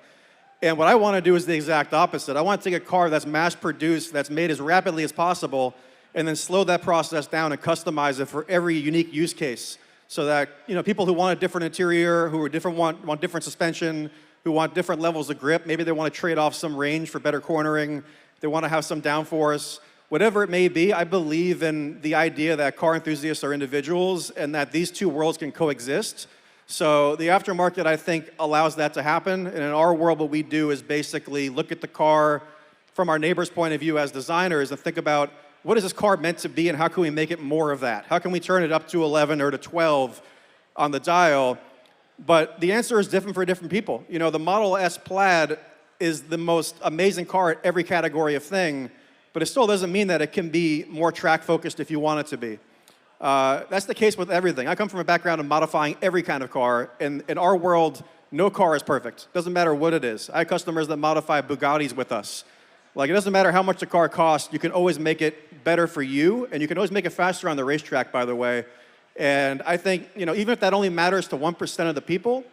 And what I want to do is the exact opposite. I want to take a car that's mass-produced, that's made as rapidly as possible, and then slow that process down and customize it for every unique use case. So that people who want a different interior, who are want different suspension, who want different levels of grip, maybe they want to trade off some range for better cornering, they want to have some downforce. Whatever it may be, I believe in the idea that car enthusiasts are individuals and that these two worlds can coexist. So the aftermarket, I think, allows that to happen. And in our world, what we do is basically look at the car from our neighbor's point of view as designers and think about what is this car meant to be and how can we make it more of that? How can we turn it up to 11 or to 12 on the dial? But the answer is different for different people. The Model S Plaid is the most amazing car at every category of thing, but it still doesn't mean that it can be more track-focused if you want it to be. That's the case with everything. I come from a background of modifying every kind of car. And in our world, no car is perfect. Doesn't matter what it is. I have customers that modify Bugattis with us. Like, it doesn't matter how much the car costs, you can always make it better for you, and you can always make it faster on the racetrack, by the way. And I think, even if that only matters to 1% of the people,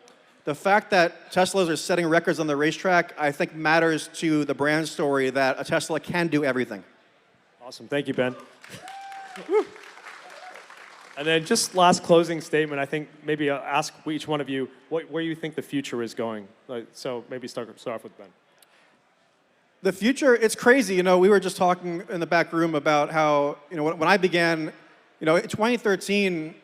the fact that Teslas are setting records on the racetrack, I think matters to the brand story that a Tesla can do everything. Awesome. Thank you, Ben. And then just last closing statement, I think maybe I'll ask each one of you where you think the future is going. So maybe start off with Ben. The future, it's crazy. We were just talking in the back room about how, when I began, in 2013,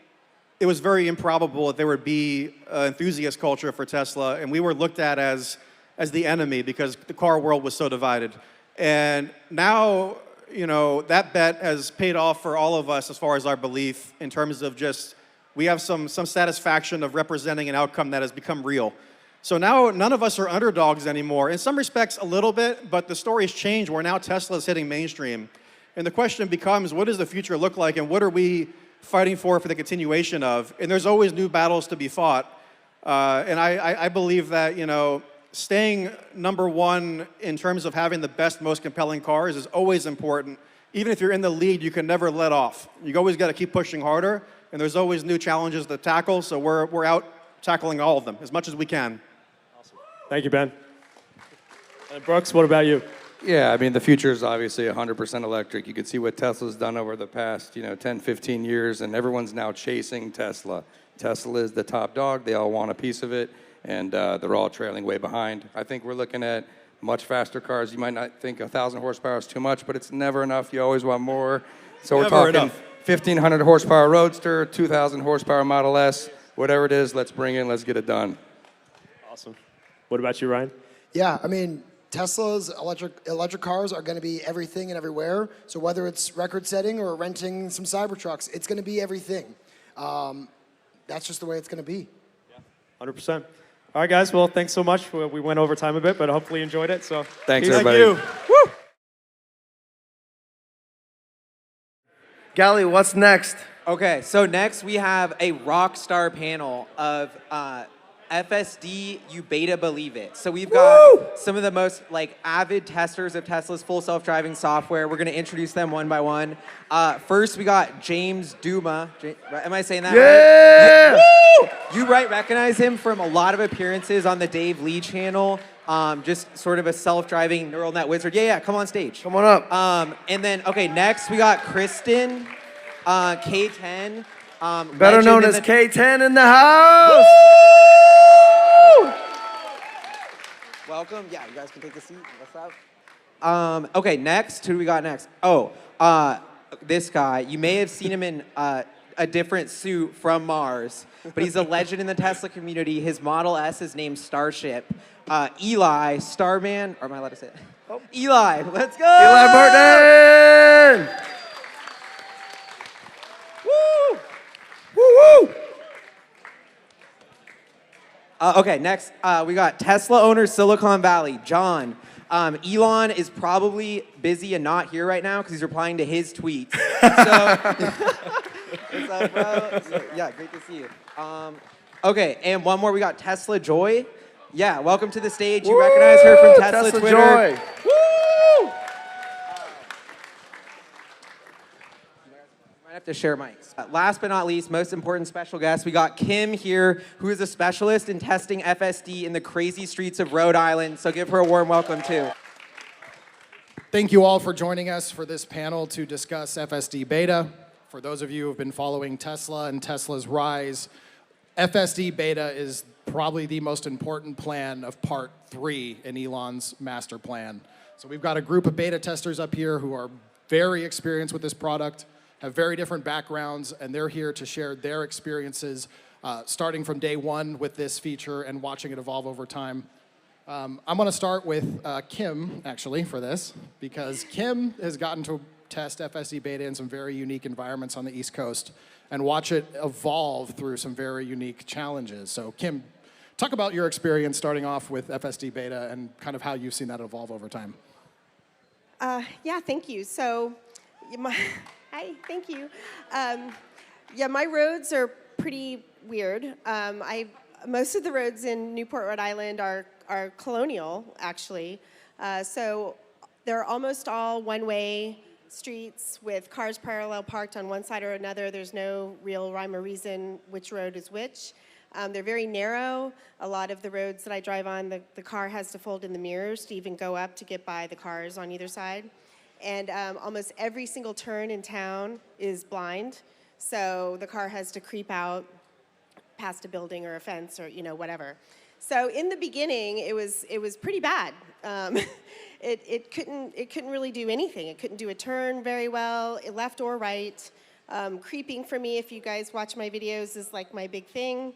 it was very improbable that there would be an enthusiast culture for Tesla, and we were looked at as the enemy because the car world was so divided. And now, that bet has paid off for all of us as far as our belief in terms of just, we have some satisfaction of representing an outcome that has become real. So now none of us are underdogs anymore. In some respects, a little bit, but the story's changed where now Tesla's hitting mainstream. And the question becomes, what does the future look like, and what are we fighting for the continuation of? And there's always new battles to be fought. And I believe that, staying number one in terms of having the best, most compelling cars is always important. Even if you're in the lead, you can never let off. You always got to keep pushing harder, and there's always new challenges to tackle, so we're out tackling all of them as much as we can. Thank you, Ben. And Brooks, what about you? Yeah, I mean, the future is obviously 100% electric. You can see what Tesla's done over the past, 10, 15 years, and everyone's now chasing Tesla. Tesla is the top dog. They all want a piece of it, and they're all trailing way behind. I think we're looking at much faster cars. You might not think 1,000 horsepower is too much, but it's never enough. You always want more. So we're talking 1,500 horsepower Roadster, 2,000 horsepower Model S, whatever it is, let's bring it in, let's get it done. Awesome. What about you, Ryan? Yeah, I mean, Tesla's electric cars are going to be everything and everywhere. So whether it's record setting or renting some Cybertrucks, it's going to be everything. That's just the way it's going to be. 100%. All right, guys. Well, thanks so much. We went over time a bit, but hopefully you enjoyed it. So thanks, peace. everybody. Thank you. Woo! Gali, what's next? Okay, so next we have a rock star panel of FSD, you beta believe it. So we've got some of the most avid testers of Tesla's full self-driving software. We're gonna introduce them one by one. First we got James Douma. Am I saying that right? Woo! You recognize him from a lot of appearances on the Dave Lee channel. Just sort of a self-driving neural net wizard. Yeah, come on stage. Come on up. And then, okay, next we got Kristen, K10. Better known as K10 in the house. Welcome. Yeah, you guys can take a seat. What's up? Okay, next. Who do we got next? Oh, this guy. You may have seen him in a different suit from Mars, but he's a legend in the Tesla community. His Model S is named Starship. Eli, Starman, or am I allowed to say it? Oh. Eli, let's go! Eli Burton! Woo! Woo woo! Okay, next we got Tesla owner Silicon Valley, John. Elon is probably busy and not here right now because he's replying to his tweets. What's up, bro? Yeah, great to see you. Okay, and one more. We got Tesla Joy. Yeah, welcome to the stage. You recognize her from Tesla Twitter. Joy. Woo! have to share mics. Last but not least, most important special guest, we got Kim here, who is a specialist in testing FSD in the crazy streets of Rhode Island. So give her a warm welcome too. Thank you all for joining us for this panel to discuss FSD beta. For those of you who have been following Tesla and Tesla's rise, FSD beta is probably the most important plan of part 3 in Elon's master plan. So we've got a group of beta testers up here who are very experienced with this product, have very different backgrounds, and they're here to share their experiences starting from day 1 with this feature and watching it evolve over time. I'm going to start with Kim, actually, for this, because Kim has gotten to test FSD beta in some very unique environments on the East Coast and watch it evolve through some very unique challenges. So Kim, talk about your experience starting off with FSD beta and kind of how you've seen that evolve over time. Yeah, thank you. So, hi, thank you. Yeah, my roads are pretty weird. Most of the roads in Newport, Rhode Island are colonial, actually. So they're almost all one-way streets with cars parallel parked on one side or another. There's no real rhyme or reason which road is which. They're very narrow. A lot of the roads that I drive on, the car has to fold in the mirrors to even go up to get by the cars on either side. And almost every single turn in town is blind. So the car has to creep out past a building or a fence or, whatever. So in the beginning, it was pretty bad. It couldn't really do anything. It couldn't do a turn very well, left or right. Creeping for me, if you guys watch my videos, is like my big thing.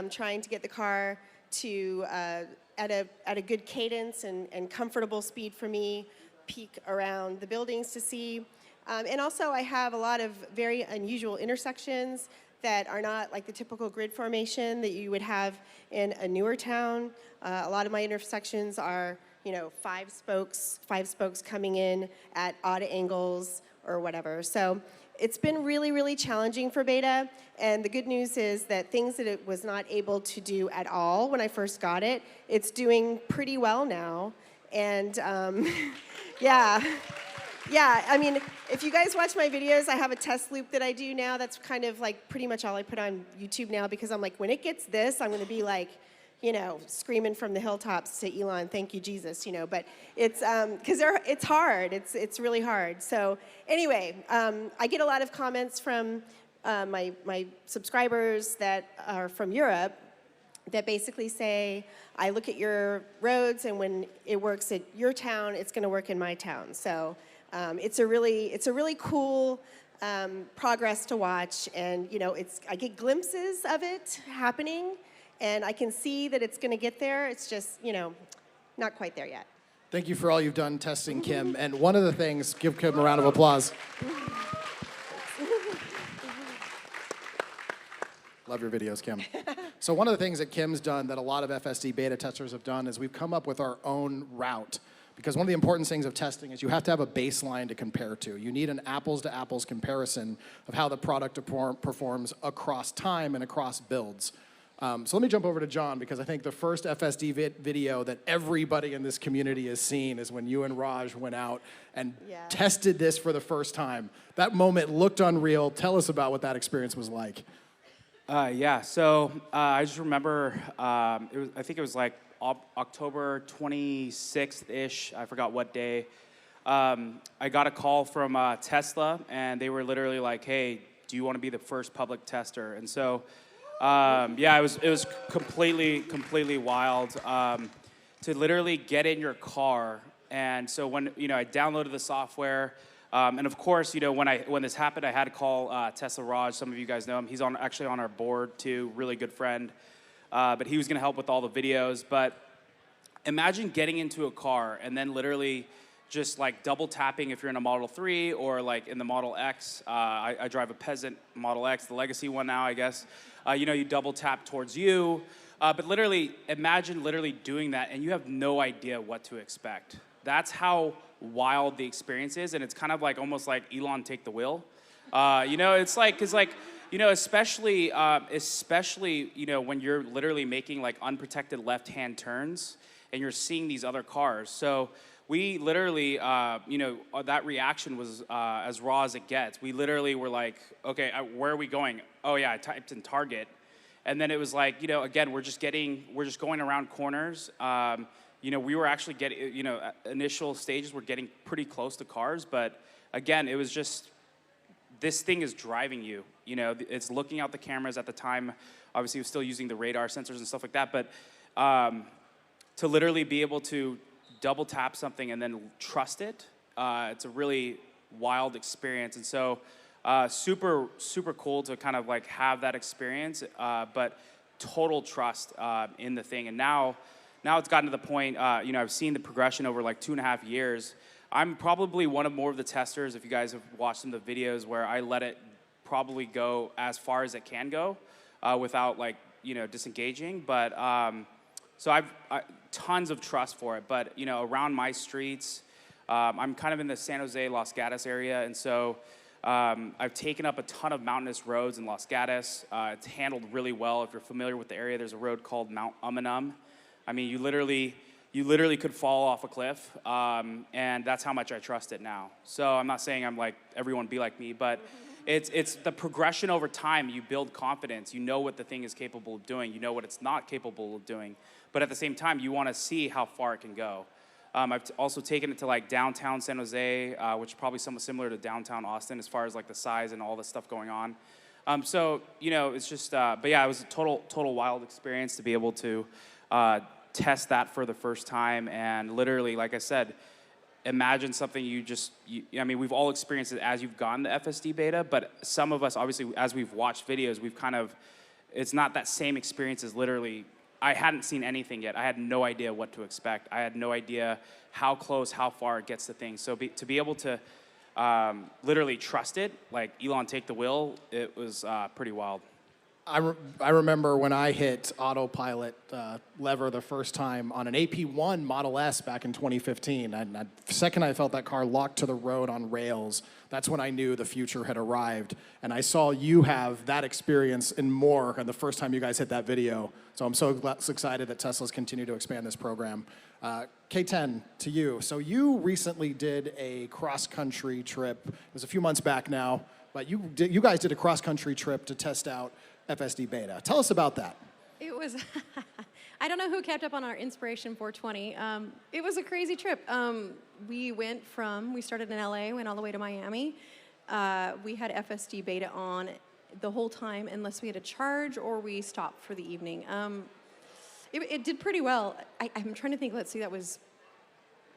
Trying to get the car to at a good cadence and comfortable speed for me, peek around the buildings to see. And also, I have a lot of very unusual intersections that are not like the typical grid formation that you would have in a newer town. A lot of my intersections are, 5 spokes coming in at odd angles or whatever. So it's been really, really challenging for beta. And the good news is that things that it was not able to do at all when I first got it, it's doing pretty well now. And yeah. I mean, if you guys watch my videos, I have a test loop that I do now. That's kind of like pretty much all I put on YouTube now, because I'm like, when it gets this, I'm going to be like, screaming from the hilltops to Elon, thank you, Jesus, But it's, because it's hard. It's really hard. So anyway, I get a lot of comments from my subscribers that are from Europe that basically say, I look at your roads, and when it works at your town, it's going to work in my town. So it's a really cool progress to watch, and I get glimpses of it happening, and I can see that it's going to get there. It's just not quite there yet. Thank you for all you've done testing Kim. And one of the things, give Kim a round of applause. Love your videos, Kim. So one of the things that Kim's done that a lot of FSD beta testers have done is we've come up with our own route. Because one of the important things of testing is you have to have a baseline to compare to. You need an apples-to-apples comparison of how the product performs across time and across builds. So let me jump over to John, because I think the first FSD video that everybody in this community has seen is when you and Raj went out and tested this for the first time. That moment looked unreal. Tell us about what that experience was like. So I just remember, I think it was like October 26th-ish, I forgot what day. I got a call from Tesla, and they were literally like, hey, do you want to be the first public tester? And so, it was completely wild to literally get in your car. And so when, I downloaded the software, and of course, when this happened, I had to call Tesla Raj. Some of you guys know him. He's actually on our board too, really good friend. But he was going to help with all the videos. But imagine getting into a car and then literally just like double tapping if you're in a Model 3 or like in the Model X. I drive a Peasant Model X, the legacy one now, I guess. You double tap towards you. But literally, imagine literally doing that and you have no idea what to expect. That's how wild the experience is, and it's kind of like almost like Elon take the wheel. It's like, cause like, especially when you're literally making like unprotected left-hand turns and you're seeing these other cars. So we literally, that reaction was as raw as it gets. We literally were like, okay, where are we going? Oh yeah, I typed in Target. And then it was like, again, we're just going around corners. We were actually getting, initial stages were getting pretty close to cars, but again, it was just, this thing is driving you. It's looking out the cameras at the time. Obviously, it was still using the radar sensors and stuff like that, but to literally be able to double tap something and then trust it, it's a really wild experience. And so super, super cool to kind of like have that experience, but total trust in the thing. And now it's gotten to the point, I've seen the progression over like 2.5 years. I'm probably one of more of the testers, if you guys have watched some of the videos, where I let it probably go as far as it can go without like, disengaging. But so I've tons of trust for it. But, around my streets, I'm kind of in the San Jose, Los Gatos area. And so I've taken up a ton of mountainous roads in Los Gatos. It's handled really well. If you're familiar with the area, there's a road called Mount Umanum. I mean, you literally could fall off a cliff, and that's how much I trust it now. So I'm not saying I'm like, everyone be like me, but it's the progression over time. You build confidence. You know what the thing is capable of doing. You know what it's not capable of doing. But at the same time, you want to see how far it can go. I've also taken it to like downtown San Jose, which is probably somewhat similar to downtown Austin as far as like the size and all the stuff going on. So, it's just, but yeah, it was a total wild experience to be able to test that for the first time. And literally, like I said, imagine something we've all experienced it as you've gone to FSD beta, but some of us, obviously, as we've watched videos, it's not that same experience as literally, I hadn't seen anything yet. I had no idea what to expect. I had no idea how close, how far it gets to things. So to be able to literally trust it, like Elon take the wheel, it was pretty wild. I remember when I hit autopilot lever the first time on an AP1 Model S back in 2015. The second I felt that car locked to the road on rails, that's when I knew the future had arrived. And I saw you have that experience and more the first time you guys hit that video. So I'm so excited that Tesla's continue to expand this program. K10, to you. So you recently did a cross-country trip. It was a few months back now, but you guys did a cross-country trip to test out FSD beta. Tell us about that. It was, I don't know who kept up on our Inspiration 420. It was a crazy trip. We started in LA, went all the way to Miami. We had FSD beta on the whole time unless we had a charge or we stopped for the evening. It did pretty well. I'm trying to think, let's see, that was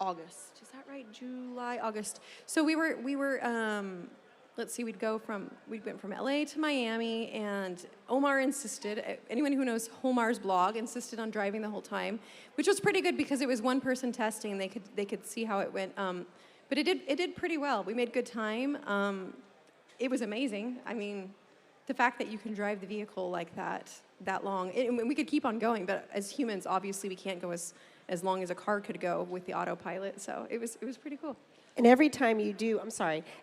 August. Is that right? July, August. So we were let's see, we went from LA to Miami, and Omar insisted, anyone who knows Omar's blog, insisted on driving the whole time, which was pretty good because it was one person testing, and they could see how it went. But it did pretty well. We made good time. It was amazing. I mean, the fact that you can drive the vehicle like that long, we could keep on going, but as humans, obviously, we can't go as long as a car could go with the autopilot. So it was pretty cool. And every time you do,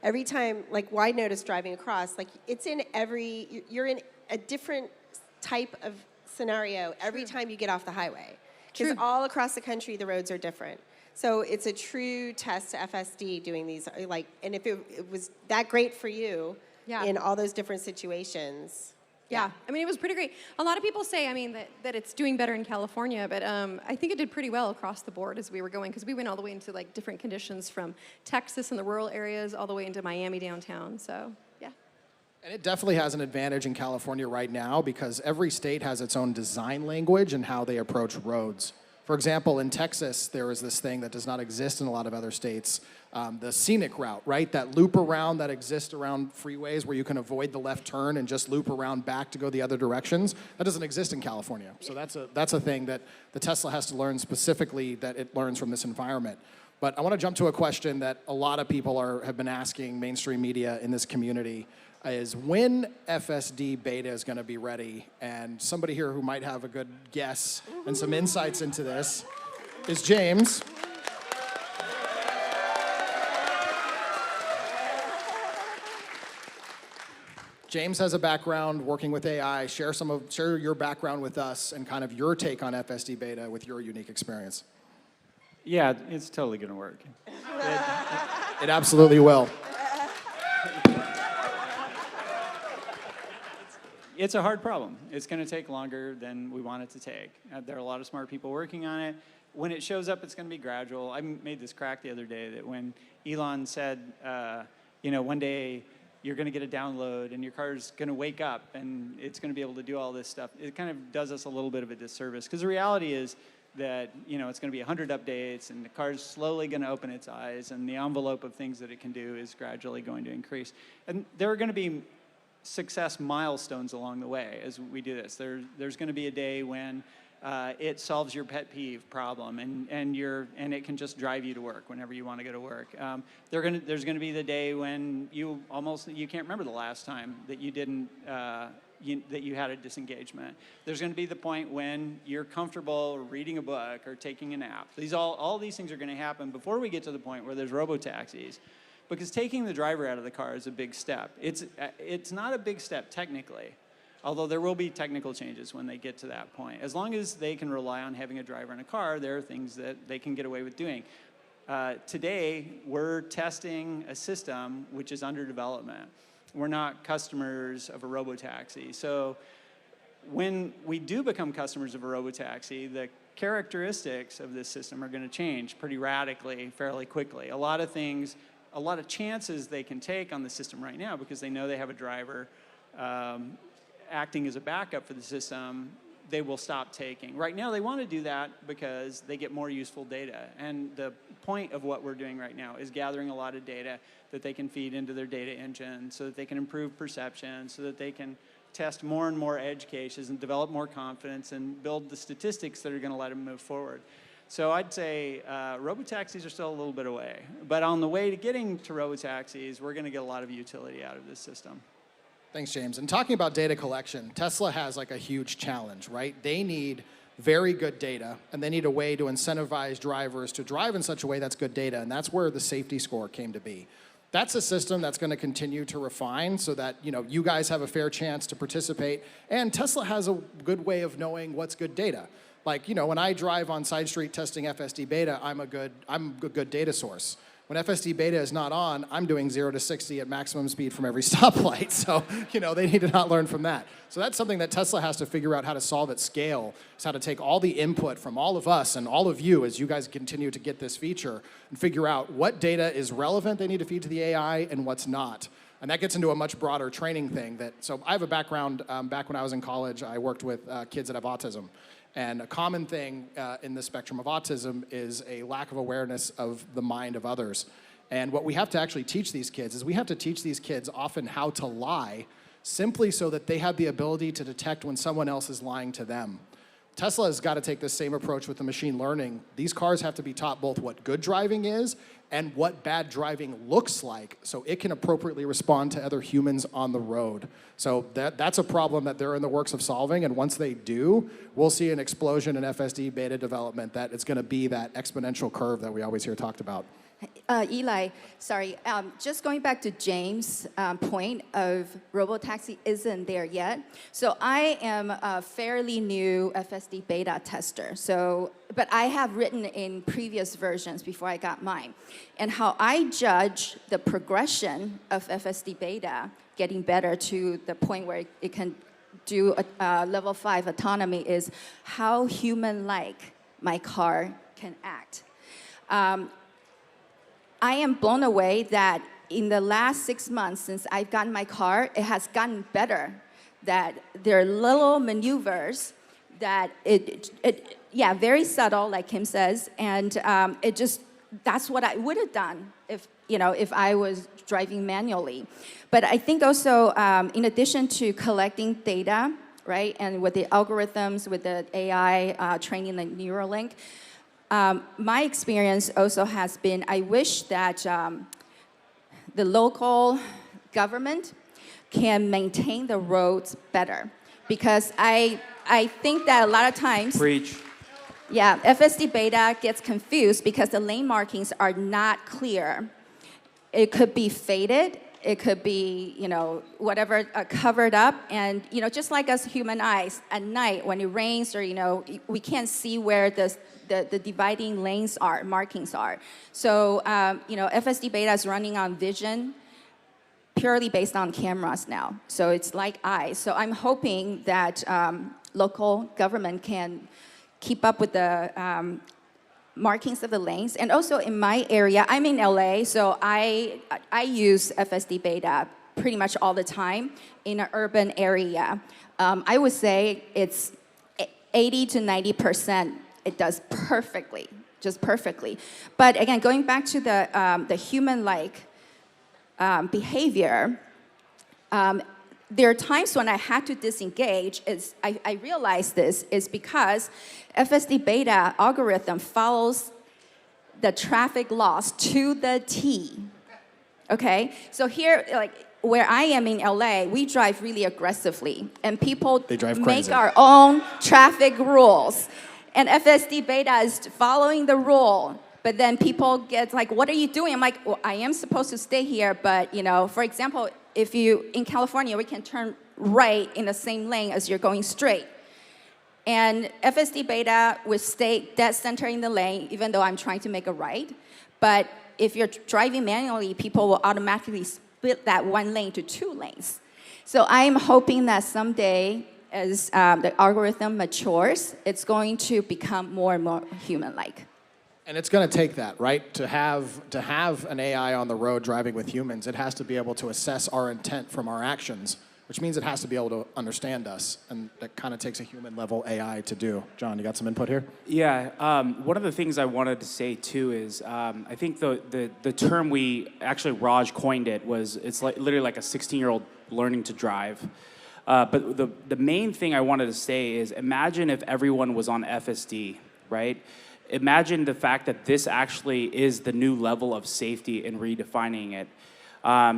every time, like wide notice driving across, like you're in a different type of scenario every time you get off the highway. Because all across the country, the roads are different. So it's a true test to FSD doing these, and if it was that great for you in all those different situations. Yeah, I mean, it was pretty great. A lot of people say, that it's doing better in California, but I think it did pretty well across the board as we were going, because we went all the way into like different conditions from Texas and the rural areas all the way into Miami downtown, so yeah. And it definitely has an advantage in California right now because every state has its own design language and how they approach roads. For example, in Texas, there is this thing that does not exist in a lot of other states, the scenic route, right? That loop around that exists around freeways where you can avoid the left turn and just loop around back to go the other directions. That doesn't exist in California. So that's a thing that the Tesla has to learn specifically, that it learns from this environment. But I want to jump to a question that a lot of people have been asking mainstream media in this community, is when FSD beta is going to be ready. And somebody here who might have a good guess and some insights into this is James. James has a background working with AI. Share your background with us and kind of your take on FSD beta with your unique experience. Yeah, it's totally going to work. It absolutely will. It's a hard problem. It's going to take longer than we want it to take. There are a lot of smart people working on it. When it shows up, it's going to be gradual. I made this crack the other day that when Elon said, one day you're going to get a download and your car's going to wake up and it's going to be able to do all this stuff, it kind of does us a little bit of a disservice. Because the reality is that, it's going to be 100 updates and the car's slowly going to open its eyes and the envelope of things that it can do is gradually going to increase. And there are going to be success milestones along the way as we do this. There's going to be a day when it solves your pet peeve problem and it can just drive you to work whenever you want to go to work. There's going to be the day when you can't remember the last time that you didn't that you had a disengagement. There's going to be the point when you're comfortable reading a book or taking a nap. All these things are going to happen before we get to the point where there's robo-taxis. Because taking the driver out of the car is a big step. It's not a big step technically, although there will be technical changes when they get to that point. As long as they can rely on having a driver in a car, there are things that they can get away with doing. Today, we're testing a system which is under development. We're not customers of a robo-taxi. So when we do become customers of a robo-taxi, the characteristics of this system are going to change pretty radically, fairly quickly. A lot of chances they can take on the system right now because they know they have a driver acting as a backup for the system, they will stop taking. Right now they want to do that because they get more useful data. And the point of what we're doing right now is gathering a lot of data that they can feed into their data engine so that they can improve perception, so that they can test more and more edge cases and develop more confidence and build the statistics that are going to let them move forward. So I'd say robotaxis are still a little bit away. But on the way to getting to robotaxis, we're going to get a lot of utility out of this system. Thanks, James. And talking about data collection, Tesla has like a huge challenge, right? They need very good data, and they need a way to incentivize drivers to drive in such a way that's good data, and that's where the safety score came to be. That's a system that's going to continue to refine so that you guys have a fair chance to participate, and Tesla has a good way of knowing what's good data. Like, when I drive on side street testing FSD beta, I'm a good data source. When FSD beta is not on, I'm doing 0 to 60 at maximum speed from every stoplight. So, they need to not learn from that. So that's something that Tesla has to figure out how to solve at scale, is how to take all the input from all of us and all of you as you guys continue to get this feature and figure out what data is relevant they need to feed to the AI and what's not. And that gets into a much broader training thing. So I have a background, back when I was in college, I worked with kids that have autism. And a common thing in the spectrum of autism is a lack of awareness of the mind of others. And what we have to actually teach these kids is we have to teach these kids often how to lie simply so that they have the ability to detect when someone else is lying to them. Tesla has got to take the same approach with the machine learning. These cars have to be taught both what good driving is and what bad driving looks like so it can appropriately respond to other humans on the road. So that's a problem that they're in the works of solving, and once they do, we'll see an explosion in FSD beta development that it's going to be that exponential curve that we always hear talked about. Eli, sorry, just going back to James' point of robotaxi isn't there yet. So I am a fairly new FSD beta tester. But I have written in previous versions before I got mine. And how I judge the progression of FSD beta getting better to the point where it can do a level 5 autonomy is how human-like my car can act. I am blown away that in the last 6 months since I've gotten my car, it has gotten better. That there are little maneuvers that very subtle, like Kim says, and that's what I would have done if I was driving manually. But I think also, in addition to collecting data, right, and with the algorithms, with the AI training the Neuralink, my experience also has been, I wish that the local government can maintain the roads better. Because I think that a lot of times, Preach. Yeah, FSD beta gets confused because the lane markings are not clear. It could be faded. It could be, whatever covered up. And, just like us human eyes, at night when it rains or, we can't see where the dividing lanes are, markings are. So, FSD beta is running on vision purely based on cameras now. So it's like eyes. So I'm hoping that local government can keep up with the markings of the lanes. And also in my area, I'm in LA, so I use FSD beta pretty much all the time in an urban area. I would say it's 80 to 90%. It does perfectly, just perfectly. But again, going back to the human-like behavior, there are times when I had to disengage. I realized this is because FSD beta algorithm follows the traffic laws to the T. Okay, so here, like where I am in LA, we drive really aggressively, and people make our own traffic rules. And FSD beta is following the rule. But then people get like, what are you doing? I'm like, well, I am supposed to stay here, but for example, if in California, we can turn right in the same lane as you're going straight. And FSD beta will stay dead center in the lane, even though I'm trying to make a right. But if you're driving manually, people will automatically split that one lane to 2 lanes. So I'm hoping that someday, as the algorithm matures, it's going to become more and more human-like. And it's going to take that, right? To have an AI on the road driving with humans, it has to be able to assess our intent from our actions, which means it has to be able to understand us. And that kind of takes a human-level AI to do. John, you got some input here? Yeah, one of the things I wanted to say too is I think the term actually Raj coined it was, it's literally like a 16-year-old learning to drive. But the main thing I wanted to say is, imagine if everyone was on FSD, right? Imagine the fact that this actually is the new level of safety and redefining it.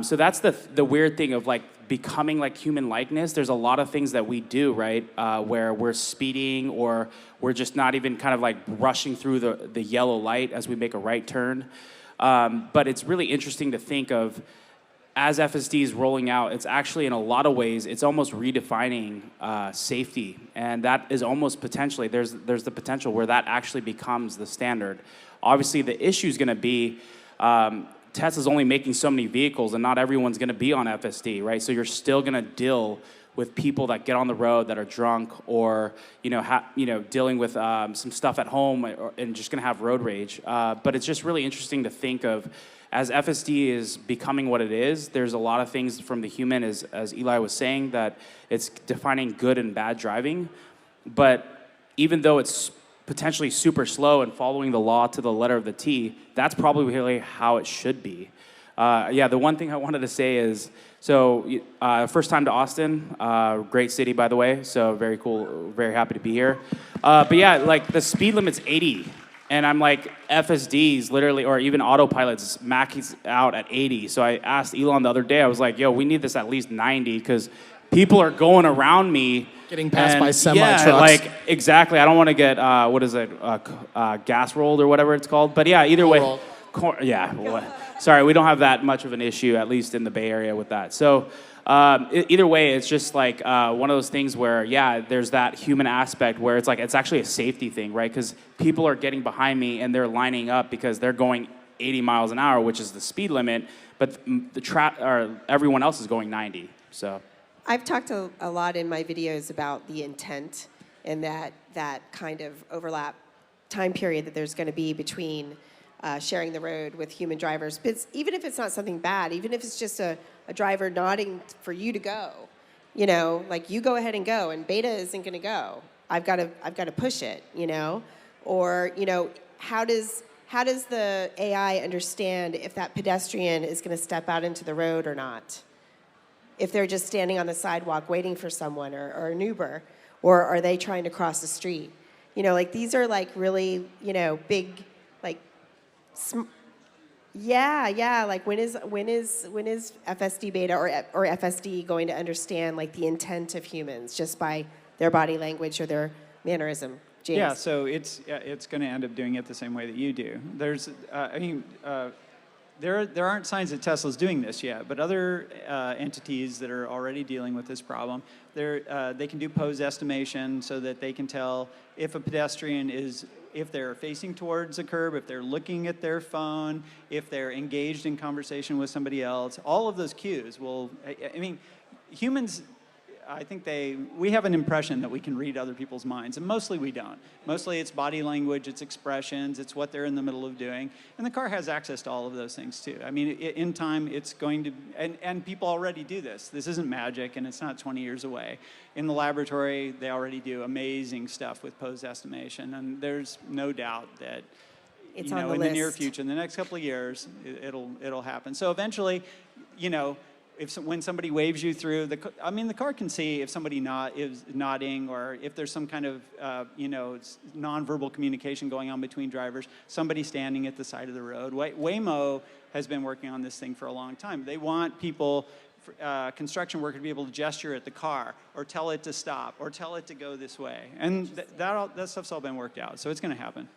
So that's the weird thing of like becoming like human likeness. There's a lot of things that we do, right? Where we're speeding or we're just not even kind of like rushing through the yellow light as we make a right turn. But it's really interesting to think of, as FSD is rolling out, it's actually in a lot of ways, it's almost redefining safety. And that is almost potentially, there's the potential where that actually becomes the standard. Obviously the issue is gonna be, Tesla's only making so many vehicles and not everyone's gonna be on FSD, right? So you're still gonna deal with people that get on the road that are drunk or dealing with some stuff at home and just gonna have road rage. But it's just really interesting to think of, as FSD is becoming what it is, there's a lot of things from the human, as Eli was saying, that it's defining good and bad driving. But even though it's potentially super slow and following the law to the letter of the T, that's probably really how it should be. The one thing I wanted to say is, so first time to Austin, great city, by the way, so very cool, very happy to be here. But yeah, like the speed limit's 80. And I'm like, FSDs literally, or even autopilots, maxing out at 80. So I asked Elon the other day, I was like, yo, we need this at least 90 because people are going around me. Getting passed by semi-trucks. Yeah, like, exactly. I don't want to get, gas rolled or whatever it's called. But yeah, either way. Sorry, we don't have that much of an issue, at least in the Bay Area with that. So either way, it's just like one of those things where, there's that human aspect where it's like, it's actually a safety thing, right? Because people are getting behind me and they're lining up because they're going 80 miles an hour, which is the speed limit, but everyone else is going 90, so. I've talked a lot in my videos about the intent and that kind of overlap time period that there's going to be between sharing the road with human drivers. But even if it's not something bad, even if it's just a driver nodding for you to go, like you go ahead and go, and beta isn't going to go. I've got to push it, or how does the AI understand if that pedestrian is going to step out into the road or not? If they're just standing on the sidewalk waiting for someone or an Uber, or are they trying to cross the street? Like these are like really, big, like, like when is FSD beta or FSD going to understand like the intent of humans just by their body language or their mannerism? James? Yeah, so it's going to end up doing it the same way that you do. There's, there aren't signs that Tesla's doing this yet, but other entities that are already dealing with this problem, they can do pose estimation so that they can tell if a pedestrian if they're facing towards a curb, if they're looking at their phone, if they're engaged in conversation with somebody else. All of those cues will, I mean, humans, I think we have an impression that we can read other people's minds, and mostly we don't. Mostly it's body language, it's expressions, it's what they're in the middle of doing, and the car has access to all of those things too. I mean, in time, it's going to, and people already do this. This isn't magic, and it's not 20 years away. In the laboratory, they already do amazing stuff with pose estimation, and there's no doubt that It's you know, on the in the near list. future, in the next couple of years, it'll happen. So eventually, you know, when somebody waves you through, the car can see if somebody is nodding, or if there's some kind of, nonverbal communication going on between drivers, somebody standing at the side of the road. Waymo has been working on this thing for a long time. They want people, construction worker, to be able to gesture at the car, or tell it to stop, or tell it to go this way. And that stuff's all been worked out, so it's going to happen.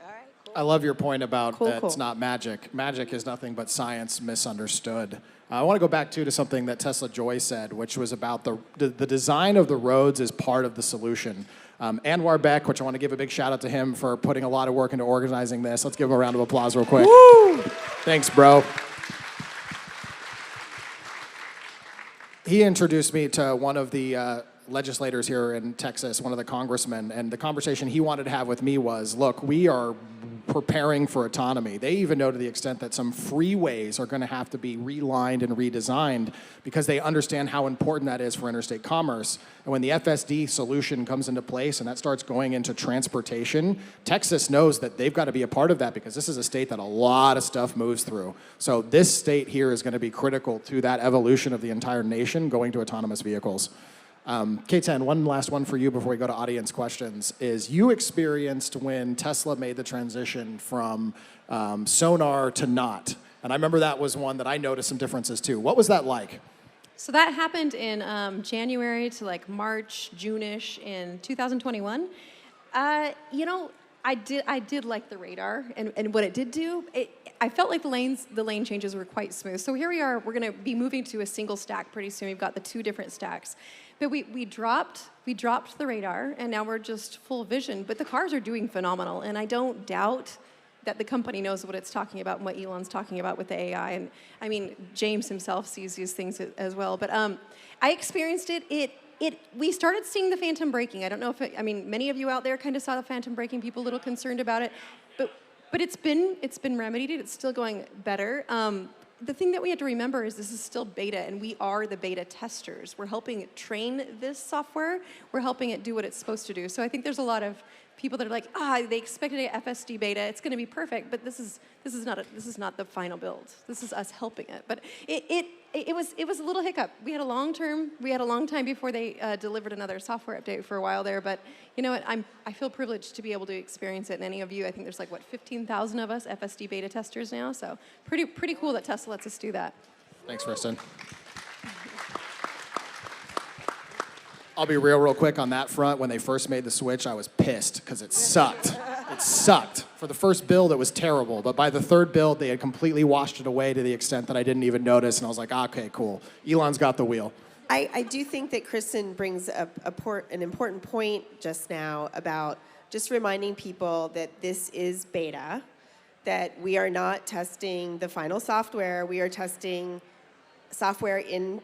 I love your point about Cool, that cool. it's not magic. Magic is nothing but science misunderstood. I want to go back to something that Tesla Joy said, which was about the design of the roads is part of the solution. Anuarbek, which I want to give a big shout out to him for putting a lot of work into organizing this. Let's give him a round of applause real quick. Woo! Thanks, bro. He introduced me to one of the legislators here in Texas, one of the congressmen, and the conversation he wanted to have with me was, look, we are preparing for autonomy. They even know to the extent that some freeways are going to have to be relined and redesigned because they understand how important that is for interstate commerce. And when the FSD solution comes into place and that starts going into transportation, Texas knows that they've got to be a part of that because this is a state that a lot of stuff moves through. So this state here is going to be critical to that evolution of the entire nation going to autonomous vehicles. K10, one last one for you before we go to audience questions, is you experienced when Tesla made the transition from sonar to not. And I remember that was one that I noticed some differences too. What was that like? So that happened in January to like March, June-ish in 2021. I did like the radar and what it did do. I felt like the lane changes were quite smooth. So here we are, we're gonna be moving to a single stack pretty soon. We've got the 2 different stacks. But we dropped the radar, and now we're just full vision. But the cars are doing phenomenal, and I don't doubt that the company knows what it's talking about and what Elon's talking about with the AI. And I mean, James himself sees these things as well. But I experienced it. We started seeing the phantom braking. I don't know if many of you out there kind of saw the phantom braking. People a little concerned about it, but it's been remedied. It's still going better. The thing that we have to remember is this is still beta, and we are the beta testers. We're helping it train this software. We're helping it do what it's supposed to do. So I think there's a lot of people that are like, they expected a FSD beta. It's going to be perfect, but this is not the final build. This is us helping it. But it was a little hiccup. We had a long time before they delivered another software update for a while there. But you know what? I feel privileged to be able to experience it. And any of you, I think there's like 15,000 of us FSD beta testers now. So pretty cool that Tesla lets us do that. Thanks, Kristen. I'll be real quick on that front. When they first made the switch, I was pissed because it sucked. It sucked. For the first build, it was terrible. But by the third build, they had completely washed it away to the extent that I didn't even notice. And I was like, okay, cool. Elon's got the wheel. I do think that Kristen brings up an important point just now about just reminding people that this is beta, that we are not testing the final software. We are testing software in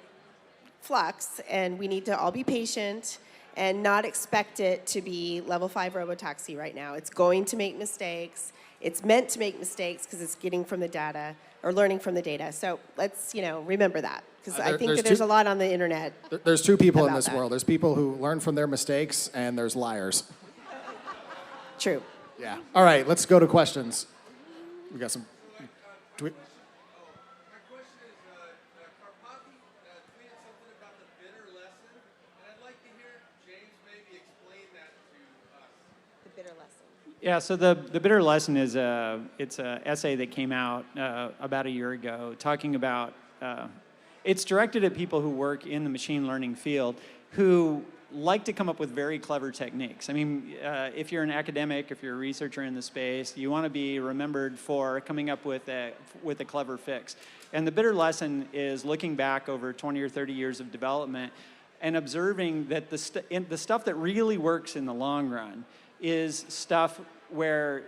flux, and we need to all be patient and not expect it to be level 5 robotaxi right now. It's going to make mistakes. It's meant to make mistakes because it's getting from the data or learning from the data. So let's, remember that, because I think that there's a lot on the internet. There's 2 people in about this that. world. There's people who learn from their mistakes, and there's liars. True. Yeah. All right, let's go to questions. We got some. Do we, Yeah, so the bitter lesson is it's an essay that came out about a year ago talking about, it's directed at people who work in the machine learning field who like to come up with very clever techniques. I mean, if you're an academic, if you're a researcher in the space, you want to be remembered for coming up with a clever fix. And the bitter lesson is looking back over 20 or 30 years of development and observing that the stuff that really works in the long run is stuff where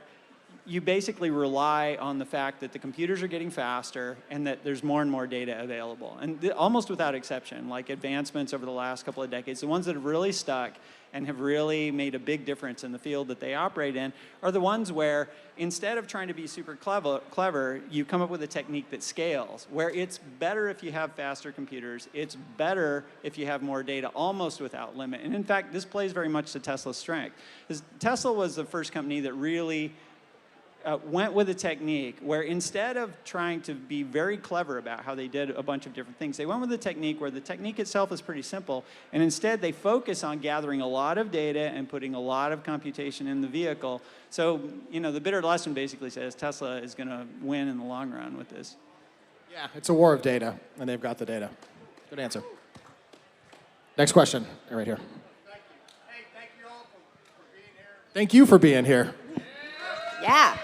you basically rely on the fact that the computers are getting faster and that there's more and more data available. And almost without exception, like advancements over the last couple of decades, the ones that have really stuck and have really made a big difference in the field that they operate in are the ones where instead of trying to be super clever, you come up with a technique that scales, where it's better if you have faster computers, it's better if you have more data almost without limit. And in fact, this plays very much to Tesla's strength. Because Tesla was the first company that really went with a technique where instead of trying to be very clever about how they did a bunch of different things, they went with a technique where the technique itself is pretty simple, and instead they focus on gathering a lot of data and putting a lot of computation in the vehicle. So, you know, the bitter lesson basically says Tesla is going to win in the long run with this. Yeah, it's a war of data, and they've got the data. Good answer. Next question, right here. Thank you for being here. Yeah.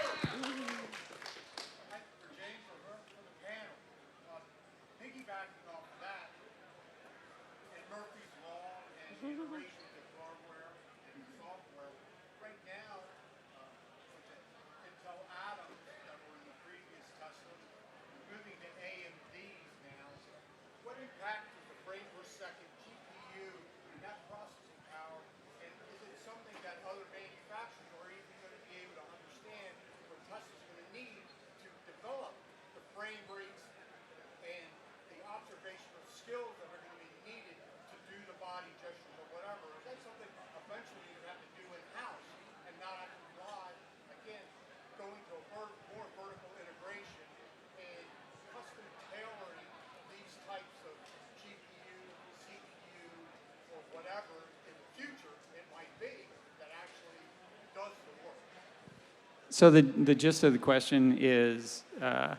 So the gist of the question is how.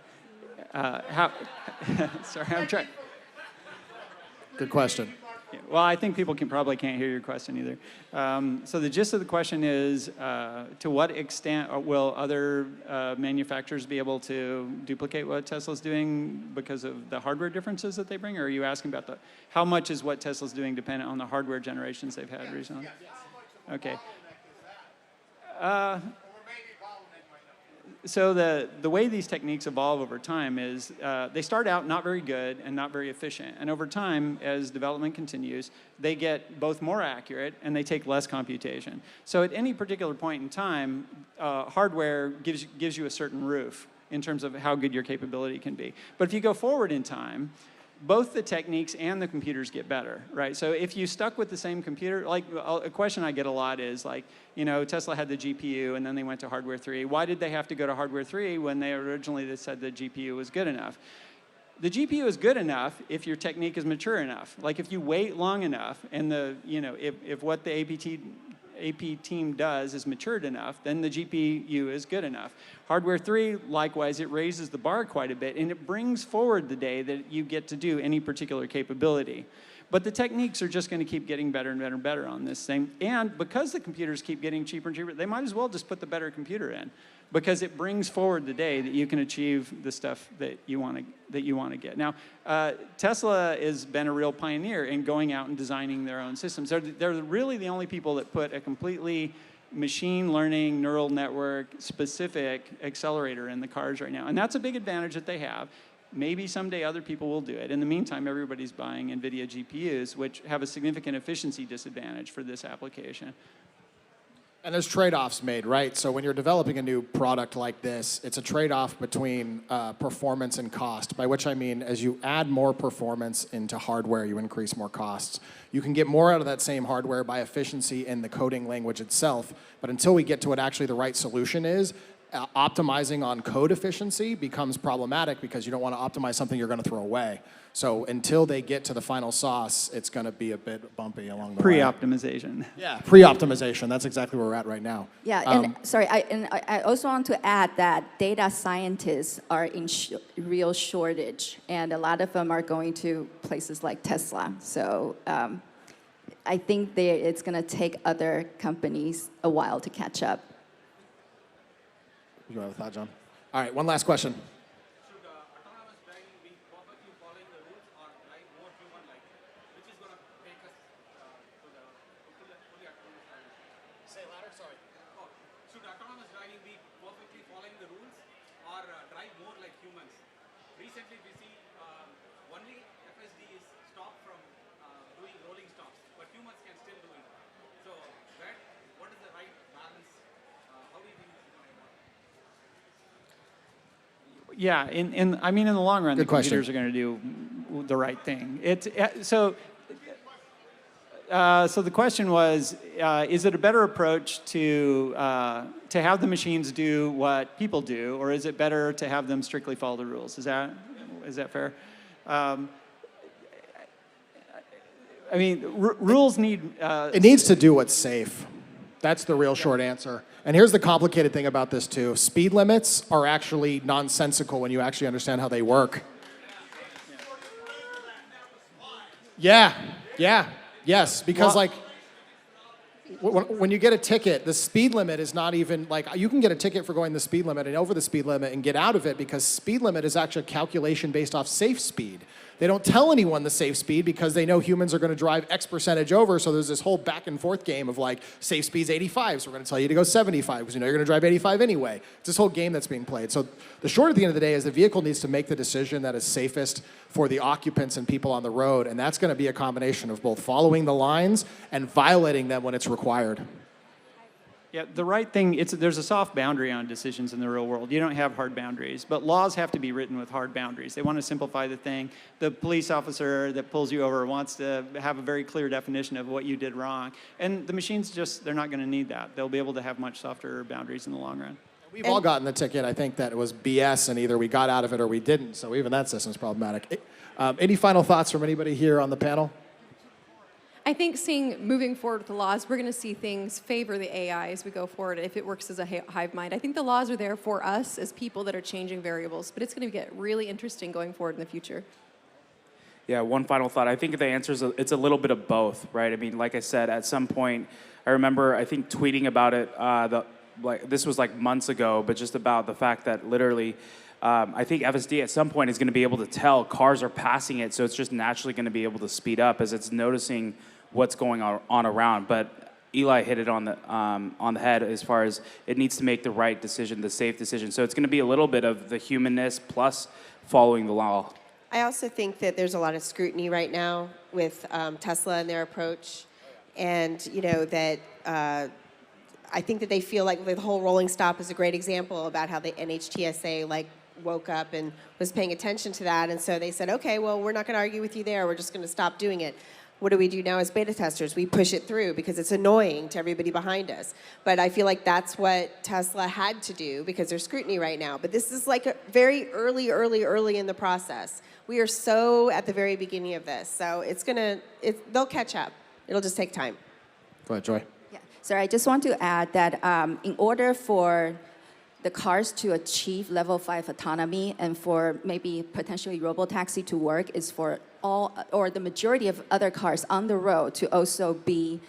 Sorry, I'm trying. Good question. Well, I think people probably can't hear your question either. So the gist of the question is, to what extent will other manufacturers be able to duplicate what Tesla's doing because of the hardware differences that they bring? Or are you asking about how much is what Tesla's doing dependent on the hardware generations they've had recently? Okay. So the way these techniques evolve over time is they start out not very good and not very efficient. And over time, as development continues, they get both more accurate and they take less computation. So at any particular point in time, hardware gives you a certain roof in terms of how good your capability can be. But if you go forward in time, both the techniques and the computers get better, right? So if you stuck with the same computer, like a question I get a lot is like, you know, Tesla had the GPU and then they went to hardware 3. Why did they have to go to hardware 3 when they originally said the GPU was good enough? The GPU is good enough if your technique is mature enough. Like if you wait long enough and if what the AP team does is matured enough, then the GPU is good enough. Hardware 3, likewise, it raises the bar quite a bit, and it brings forward the day that you get to do any particular capability. But the techniques are just going to keep getting better and better and better on this thing. And because the computers keep getting cheaper and cheaper, they might as well just put the better computer in, because it brings forward the day that you can achieve the stuff that you want to get. Now, Tesla has been a real pioneer in going out and designing their own systems. They're really the only people that put a completely machine learning, neural network specific accelerator in the cars right now. And that's a big advantage that they have. Maybe someday other people will do it. In the meantime, everybody's buying NVIDIA GPUs, which have a significant efficiency disadvantage for this application. And there's trade-offs made, right? So when you're developing a new product like this, it's a trade-off between performance and cost, by which I mean as you add more performance into hardware, you increase more costs. You can get more out of that same hardware by efficiency in the coding language itself, but until we get to what actually the right solution is, optimizing on code efficiency becomes problematic because you don't want to optimize something you're going to throw away. So until they get to the final sauce, it's going to be a bit bumpy along the way. Pre-optimization. Yeah, pre-optimization. That's exactly where we're at right now. Yeah, and sorry, I also want to add that data scientists are in real shortage, and a lot of them are going to places like Tesla. So I think it's going to take other companies a while to catch up. You have a thought, John? All right, one last question. Yeah, I mean, in the long run, Good the computers question. are going to do the right thing. So the question was, is it a better approach to have the machines do what people do, or is it better to have them strictly follow the rules? Is that fair? I mean, rules need. It needs to do what's safe. That's the real short answer. And here's the complicated thing about this too. Speed limits are actually nonsensical when you actually understand how they work. Yeah, yes, because like, when you get a ticket, the speed limit is not even, like, you can get a ticket for going the speed limit and over the speed limit and get out of it because speed limit is actually a calculation based off safe speed. They don't tell anyone the safe speed because they know humans are going to drive X percentage over, so there's this whole back and forth game of like, safe speed's 85, so we're going to tell you to go 75 because you know you're going to drive 85 anyway. It's this whole game that's being played. So the short at the end of the day is the vehicle needs to make the decision that is safest for the occupants and people on the road, and that's going to be a combination of both following the lines and violating them when it's required. Yeah, the right thing, there's a soft boundary on decisions in the real world. You don't have hard boundaries, but laws have to be written with hard boundaries. They want to simplify the thing. The police officer that pulls you over wants to have a very clear definition of what you did wrong. And the machines they're not going to need that. They'll be able to have much softer boundaries in the long run. We've all gotten the ticket. I think that it was BS and either we got out of it or we didn't. So even that system's problematic. Any final thoughts from anybody here on the panel? I think moving forward with the laws, we're going to see things favor the AI as we go forward if it works as a hive mind. I think the laws are there for us as people that are changing variables, but it's going to get really interesting going forward in the future. Yeah, one final thought. I think the answer is it's a little bit of both, right? I mean, like I said, at some point, I remember, I think, tweeting about it, this was like months ago, but just about the fact that literally, I think FSD at some point is going to be able to tell cars are passing it, so it's just naturally going to be able to speed up as it's noticing what's going on around. But Eli hit it on the head as far as it needs to make the right decision, the safe decision. So it's going to be a little bit of the humanness plus following the law. I also think that there's a lot of scrutiny right now with Tesla and their approach, and that I think that they feel like the whole rolling stop is a great example about how the NHTSA woke up and was paying attention to that, and so they said, okay, well, we're not going to argue with you there. We're just going to stop doing it. What do we do now as beta testers? We push it through because it's annoying to everybody behind us. But I feel like that's what Tesla had to do because there's scrutiny right now. But this is like a very early in the process. We are so at the very beginning of this. So they'll catch up. It'll just take time. Go ahead, Joy. Yeah. So I just want to add that in order for the cars to achieve level 5 autonomy and for maybe potentially robotaxi to work is for all or the majority of other cars on the road to also be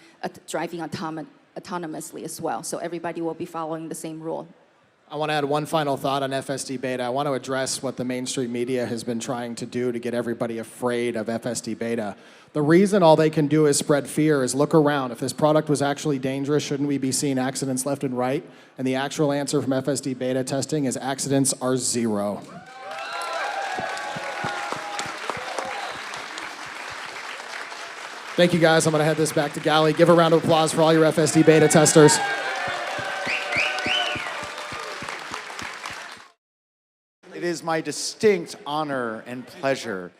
driving autonomously as well. So everybody will be following the same rule. I want to add one final thought on FSD beta. I want to address what the mainstream media has been trying to do to get everybody afraid of FSD beta. The reason all they can do is spread fear is look around. If this product was actually dangerous, shouldn't we be seeing accidents left and right? And the actual answer from FSD beta testing is accidents are 0. Thank you, guys. I'm going to head this back to Gali. Give a round of applause for all your FSD beta testers. It is my distinct honor and pleasure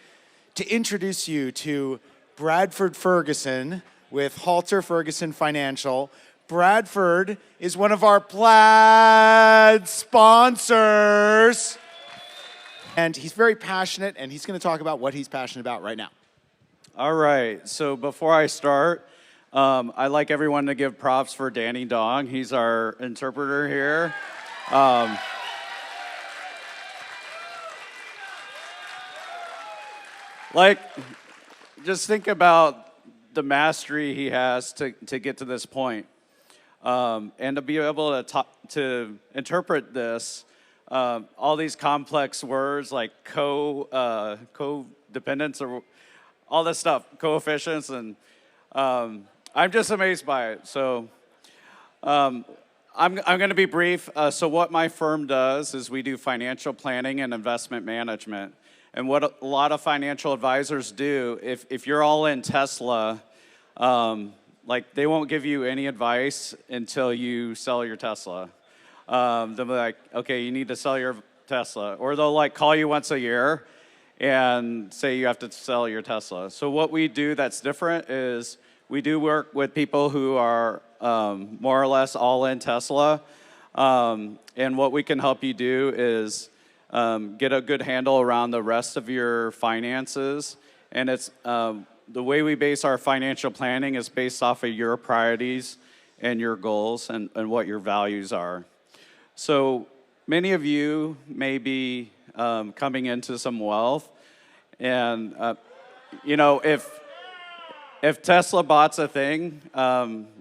to introduce you to Bradford Ferguson with Halter Ferguson Financial. Bradford is one of our Plaid sponsors. And he's very passionate, and he's going to talk about what he's passionate about right now. All right, so before I start, I'd like everyone to give props for Danny Dong. He's our interpreter here. Just think about the mastery he has to get to this point. And to be able to interpret this, all these complex words like co-dependence or all this stuff, coefficients, and I'm just amazed by it. So I'm going to be brief. So what my firm does is we do financial planning and investment management. And what a lot of financial advisors do, if you're all in Tesla, like they won't give you any advice until you sell your Tesla. They'll be like, okay, you need to sell your Tesla. Or they'll like call you once a year and say you have to sell your Tesla. So what we do that's different is we do work with people who are more or less all in Tesla. And what we can help you do is get a good handle around the rest of your finances. And it's the way we base our financial planning is based off of your priorities and your goals and what your values are. So many of you may be coming into some wealth. And, you know, if Tesla bot's a thing,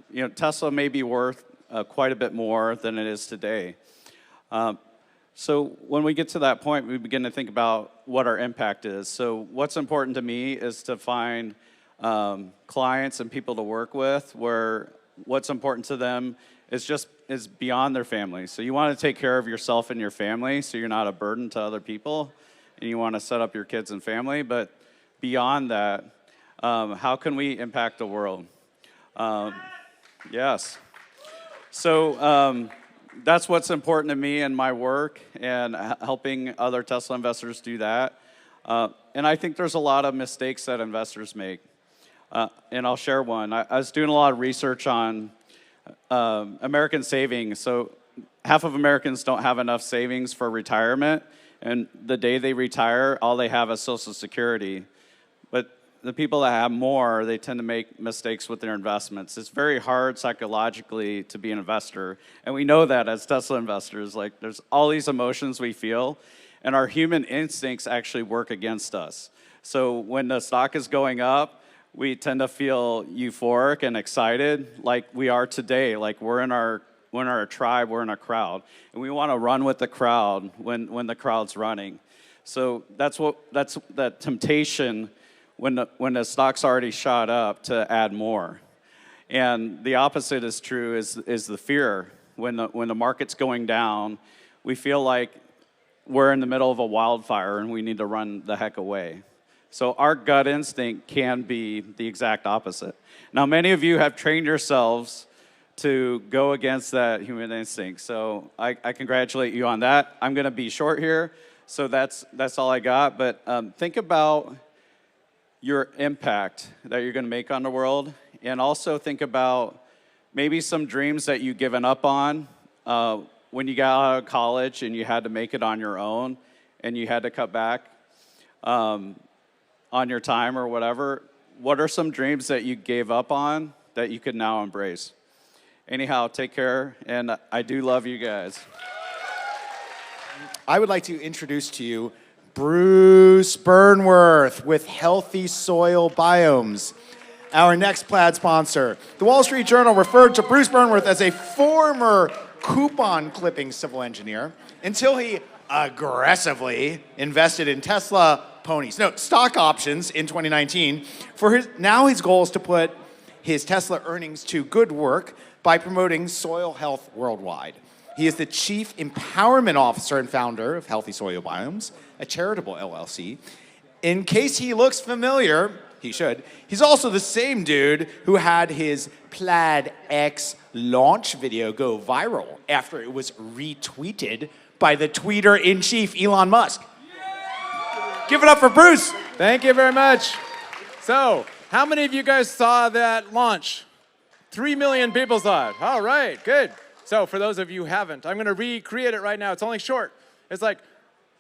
you know, Tesla may be worth quite a bit more than it is today. So when we get to that point, we begin to think about what our impact is. So what's important to me is to find clients and people to work with where what's important to them is beyond their family. So you want to take care of yourself and your family so you're not a burden to other people, and you want to set up your kids and family. But beyond that, how can we impact the world? Yes. So that's what's important to me in my work and helping other Tesla investors do that. And I think there's a lot of mistakes that investors make. And I'll share one. I was doing a lot of research on American savings. So half of Americans don't have enough savings for retirement. And the day they retire, all they have is Social Security. But the people that have more, they tend to make mistakes with their investments. It's very hard psychologically to be an investor. And we know that as Tesla investors. Like, there's all these emotions we feel, and our human instincts actually work against us. So when the stock is going up, we tend to feel euphoric and excited like we are today. Like we're in our tribe, we're in a crowd. And we want to run with the crowd when the crowd's running. So that's that temptation when the stock's already shot up to add more. And the opposite is true is the fear. When the market's going down, we feel like we're in the middle of a wildfire and we need to run the heck away. So our gut instinct can be the exact opposite. Now, many of you have trained yourselves to go against that human instinct. So I congratulate you on that. I'm going to be short here, so that's all I got. But think about your impact that you're going to make on the world, and also think about maybe some dreams that you've given up on when you got out of college and you had to make it on your own and you had to cut back on your time or whatever. What are some dreams that you gave up on that you could now embrace? Anyhow, take care, and I do love you guys. I would like to introduce to you Bruce Burnworth with Healthy Soil Biomes, our next plaid sponsor. The Wall Street Journal referred to Bruce Burnworth as a former coupon clipping civil engineer until he aggressively invested in Tesla stock options in 2019. Now his goal is to put his Tesla earnings to good work by promoting soil health worldwide. He is the Chief Empowerment Officer and founder of Healthy Soil Biomes, a charitable LLC. In case he looks familiar, he should, he's also the same dude who had his Plaid X launch video go viral after it was retweeted by the tweeter-in-chief, Elon Musk. Give it up for Bruce. Thank you very much. So, how many of you guys saw that launch? 3 million people saw it. All right, good. So for those of you who haven't, I'm going to recreate it right now. It's only short. It's like,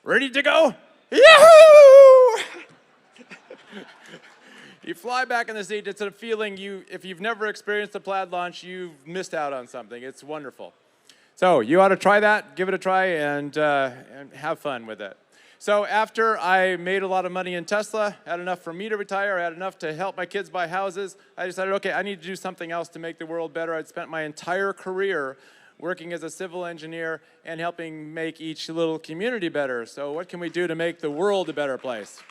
ready to go? Yahoo! You fly back in the seat. It's a feeling if you've never experienced a plaid launch, you've missed out on something. It's wonderful. So you ought to try that. Give it a try and have fun with it. So after I made a lot of money in Tesla, had enough for me to retire, I had enough to help my kids buy houses, I decided, okay, I need to do something else to make the world better. I'd spent my entire career working as a civil engineer and helping make each little community better. So what can we do to make the world a better place?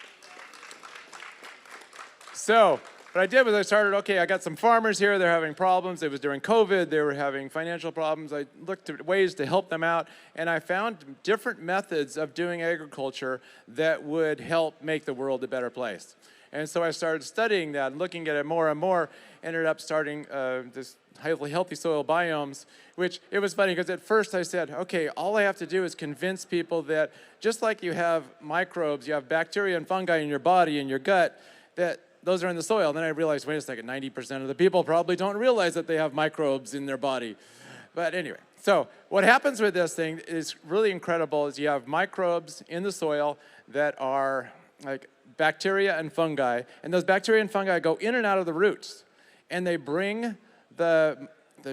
So what I did was I started, okay, I got some farmers here, they're having problems. It was during COVID, they were having financial problems. I looked at ways to help them out, and I found different methods of doing agriculture that would help make the world a better place. And so I started studying that and looking at it more and more, ended up starting this healthy soil biomes, which it was funny because at first I said, okay, all I have to do is convince people that just like you have microbes, you have bacteria and fungi in your body, in your gut, that those are in the soil. Then I realized, wait a second, 90% of the people probably don't realize that they have microbes in their body. But anyway, so what happens with this thing is really incredible is you have microbes in the soil that are like bacteria and fungi, and those bacteria and fungi go in and out of the roots, and they bring the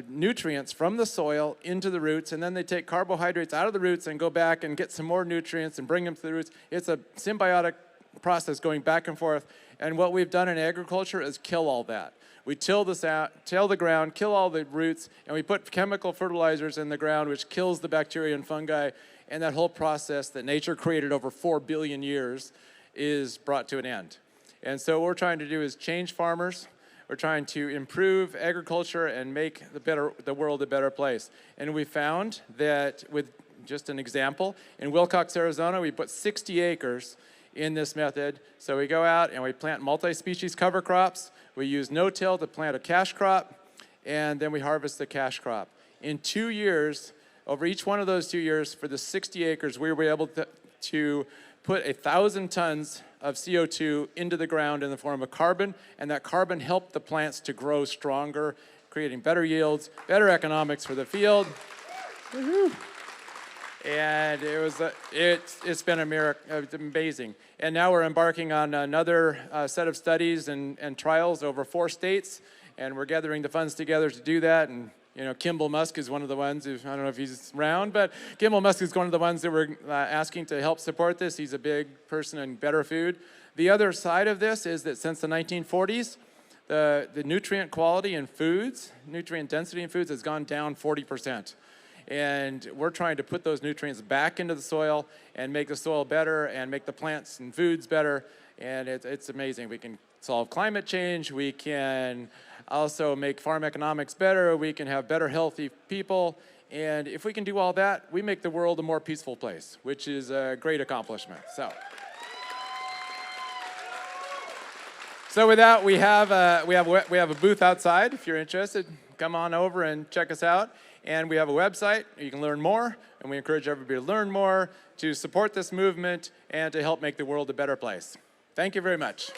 nutrients from the soil into the roots, and then they take carbohydrates out of the roots and go back and get some more nutrients and bring them to the roots. It's a symbiotic process going back and forth, and what we've done in agriculture is kill all that. We till the ground, kill all the roots, and we put chemical fertilizers in the ground, which kills the bacteria and fungi, and that whole process that nature created over 4 billion years is brought to an end. And so what we're trying to do is change farmers. We're trying to improve agriculture and make the world a better place. And we found that with just an example, in Wilcox, Arizona, we put 60 acres in this method. So we go out and we plant multi-species cover crops. We use no-till to plant a cash crop, and then we harvest the cash crop. In 2 years, over each one of those 2 years, for the 60 acres, we were able to put 1,000 tons of CO2 into the ground in the form of carbon, and that carbon helped the plants to grow stronger, creating better yields, better economics for the field. And it's been a miracle, it's amazing. And now we're embarking on another set of studies and trials over 4 states, and we're gathering the funds together to do that. And you know, Kimball Musk is one of the ones, I don't know if he's around, but Kimball Musk is one of the ones that we're asking to help support this. He's a big person in better food. The other side of this is that since the 1940s, the nutrient quality in foods, nutrient density in foods has gone down 40%. And we're trying to put those nutrients back into the soil and make the soil better and make the plants and foods better. And it's amazing. We can solve climate change. We can also make farm economics better. We can have better, healthy people. And if we can do all that, we make the world a more peaceful place, which is a great accomplishment. So with that, we have a booth outside. If you're interested, come on over and check us out. And we have a website. You can learn more, and we encourage everybody to learn more, to support this movement, and to help make the world a better place. Thank you very much.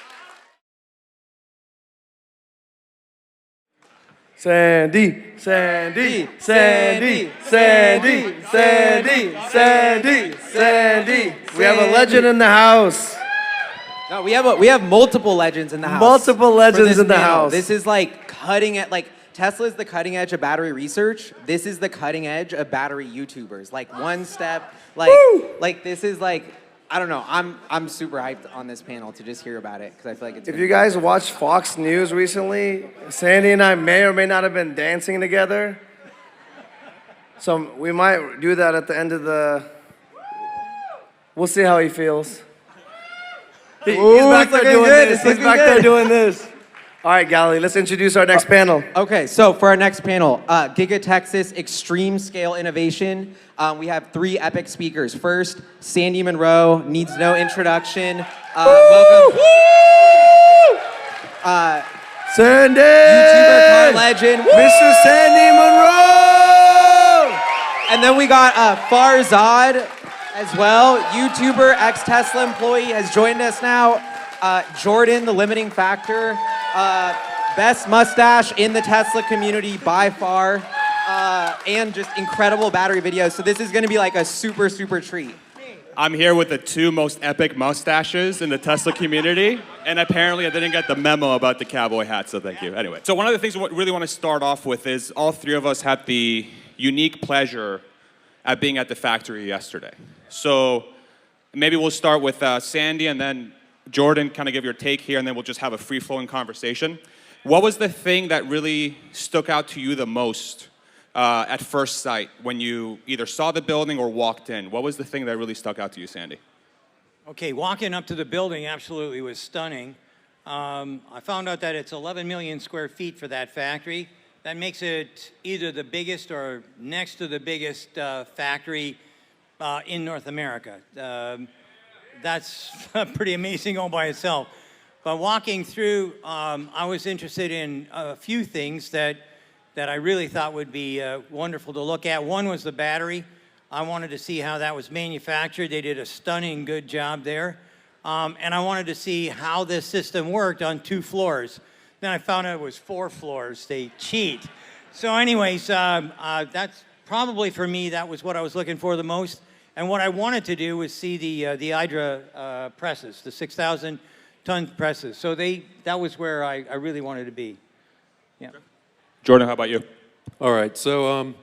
Sandy, Sandy, Sandy, Sandy, Sandy, Sandy, Sandy. We have a legend in the house. No, we have multiple legends in the house. Multiple legends in the house. This is like cutting edge, like Tesla is the cutting edge of battery research. This is the cutting edge of battery YouTubers. Like one step, like this is like, I don't know. I'm super hyped on this panel to just hear about it because I feel like it's. If you guys watched Fox News recently, Sandy and I may or may not have been dancing together. So we might do that at the end of the. We'll see how he feels. He's back there doing this. He's back there doing this. All right, Gali, let's introduce our next panel. Okay, so for our next panel, Giga Texas Extreme Scale Innovation. We have 3 epic speakers. First, Sandy Munro, needs no introduction. Welcome. Sandy! YouTuber car legend. Mr. Sandy Munro! And then we got Farzad as well. YouTuber, ex-Tesla employee, has joined us now. Jordan, the limiting factor. Best mustache in the Tesla community by far, and just incredible battery videos. So this is gonna be like a super, super treat. I'm here with the 2 most epic mustaches in the Tesla community, and apparently I didn't get the memo about the cowboy hat, so thank you. Anyway, so one of the things we really want to start off with is all 3 of us had the unique pleasure at being at the factory yesterday. So maybe we'll start with Sandy and then Jordan, kind of give your take here, and then we'll just have a free-flowing conversation. What was the thing that really stuck out to you the most at first sight when you either saw the building or walked in? What was the thing that really stuck out to you, Sandy? Okay, walking up to the building absolutely was stunning. I found out that it's 11 million square feet for that factory. That makes it either the biggest or next to the biggest factory in North America. That's pretty amazing all by itself. But walking through, I was interested in a few things that I really thought would be wonderful to look at. One was the battery. I wanted to see how that was manufactured. They did a stunning good job there. And I wanted to see how this system worked on 2 floors. Then I found out it was 4 floors. They cheat. So anyways, that's probably for me, that was what I was looking for the most. And what I wanted to do was see the Hydra presses, the 6,000-ton presses. So that was where I really wanted to be. Yeah. Jordan, how about you? All right, so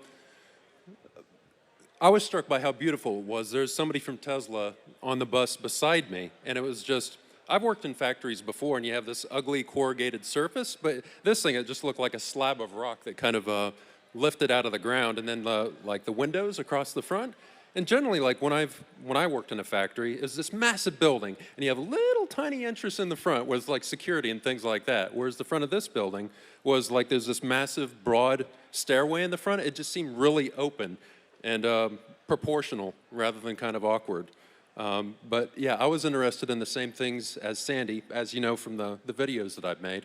I was struck by how beautiful it was. There's somebody from Tesla on the bus beside me, and it was just, I've worked in factories before, and you have this ugly corrugated surface, but this thing, it just looked like a slab of rock that kind of lifted out of the ground, and then like the windows across the front. And generally, like when I worked in a factory, is this massive building, and you have little tiny entrances in the front with like security and things like that. Whereas the front of this building was like there's this massive, broad stairway in the front. It just seemed really open and proportional rather than kind of awkward. But yeah, I was interested in the same things as Sandy, as you know from the videos that I've made.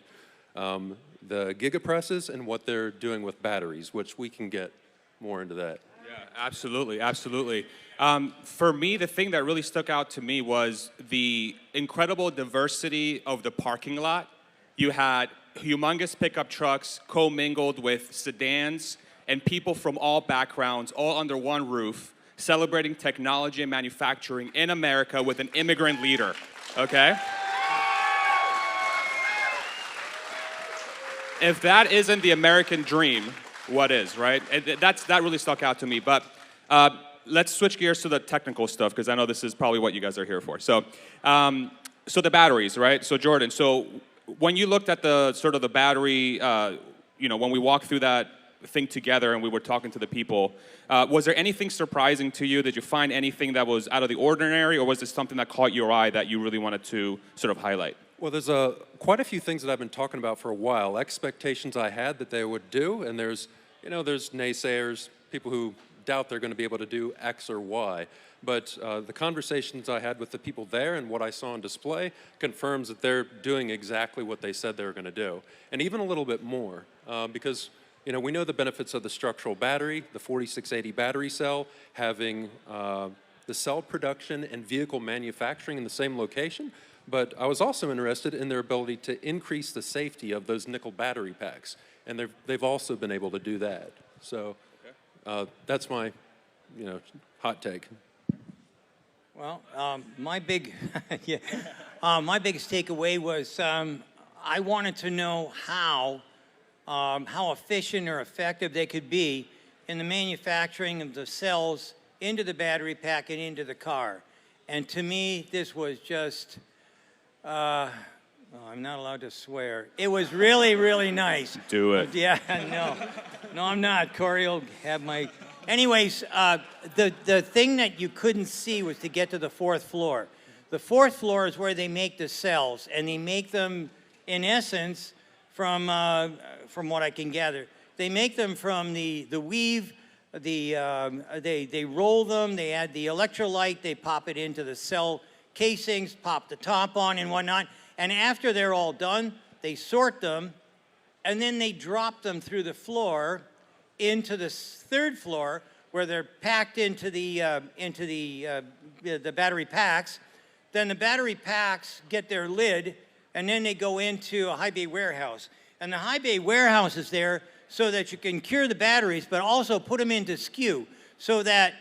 The Giga presses and what they're doing with batteries, which we can get more into that. Yeah, absolutely, absolutely. For me, the thing that really stuck out to me was the incredible diversity of the parking lot. You had humongous pickup trucks co-mingled with sedans and people from all backgrounds, all under one roof, celebrating technology and manufacturing in America with an immigrant leader, okay? If that isn't the American dream, what is, right? That really stuck out to me. But let's switch gears to the technical stuff, because I know this is probably what you guys are here for. So the batteries, right? So Jordan, so when you looked at the sort of the battery, when we walked through that thing together and we were talking to the people, was there anything surprising to you? Did you find anything that was out of the ordinary, or was this something that caught your eye that you really wanted to sort of highlight? Well, there's quite a few things that I've been talking about for a while, expectations I had that they would do, and there's naysayers, people who doubt they're going to be able to do X or Y. But the conversations I had with the people there and what I saw on display confirms that they're doing exactly what they said they were going to do, and even a little bit more, because we know the benefits of the structural battery, the 4680 battery cell, having the cell production and vehicle manufacturing in the same location. But I was also interested in their ability to increase the safety of those nickel battery packs, and they've also been able to do that. So that's my, hot take. Well, my biggest takeaway was I wanted to know how efficient or effective they could be in the manufacturing of the cells into the battery pack and into the car. And to me, this was just. I'm not allowed to swear. It was really, really nice. Do it. Yeah, no, I'm not. Corey will have my. Anyways, the thing that you couldn't see was to get to the 4th floor. The 4th floor is where they make the cells, and they make them, in essence, from what I can gather, they make them from the weave. They roll them. They add the electrolyte. They pop it into the cell casings, pop the top on and whatnot, and after they're all done, they sort them, and then they drop them through the floor into the 3rd floor, where they're packed into the battery packs. Then the battery packs get their lid, and then they go into a high bay warehouse. And the high bay warehouse is there so that you can cure the batteries, but also put them into SKU, so that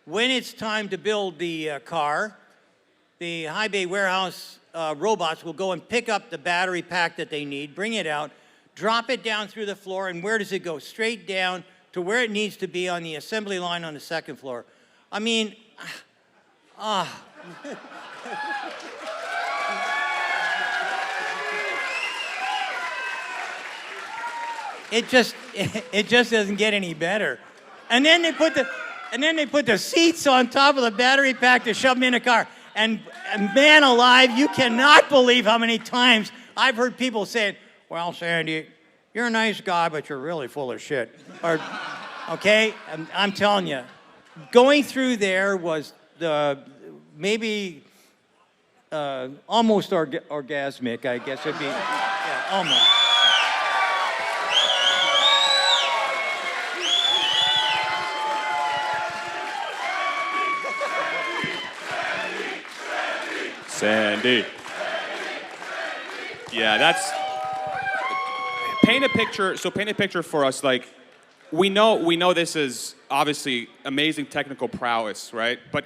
when it's time to build the car, the high bay warehouse robots will go and pick up the battery pack that they need, bring it out, drop it down through the floor, and where does it go? Straight down to where it needs to be on the assembly line on the 2nd floor. I mean, It just doesn't get any better. And then they put the seats on top of the battery pack to shove them in a car. And man alive, you cannot believe how many times I've heard people say, well, Sandy, you're a nice guy, but you're really full of shit. Or, okay, I'm telling you, going through there was maybe almost orgasmic, I guess it'd be, yeah, almost. Sandy. Yeah, that's paint a picture. So paint a picture for us. Like, we know this is obviously amazing technical prowess, right? But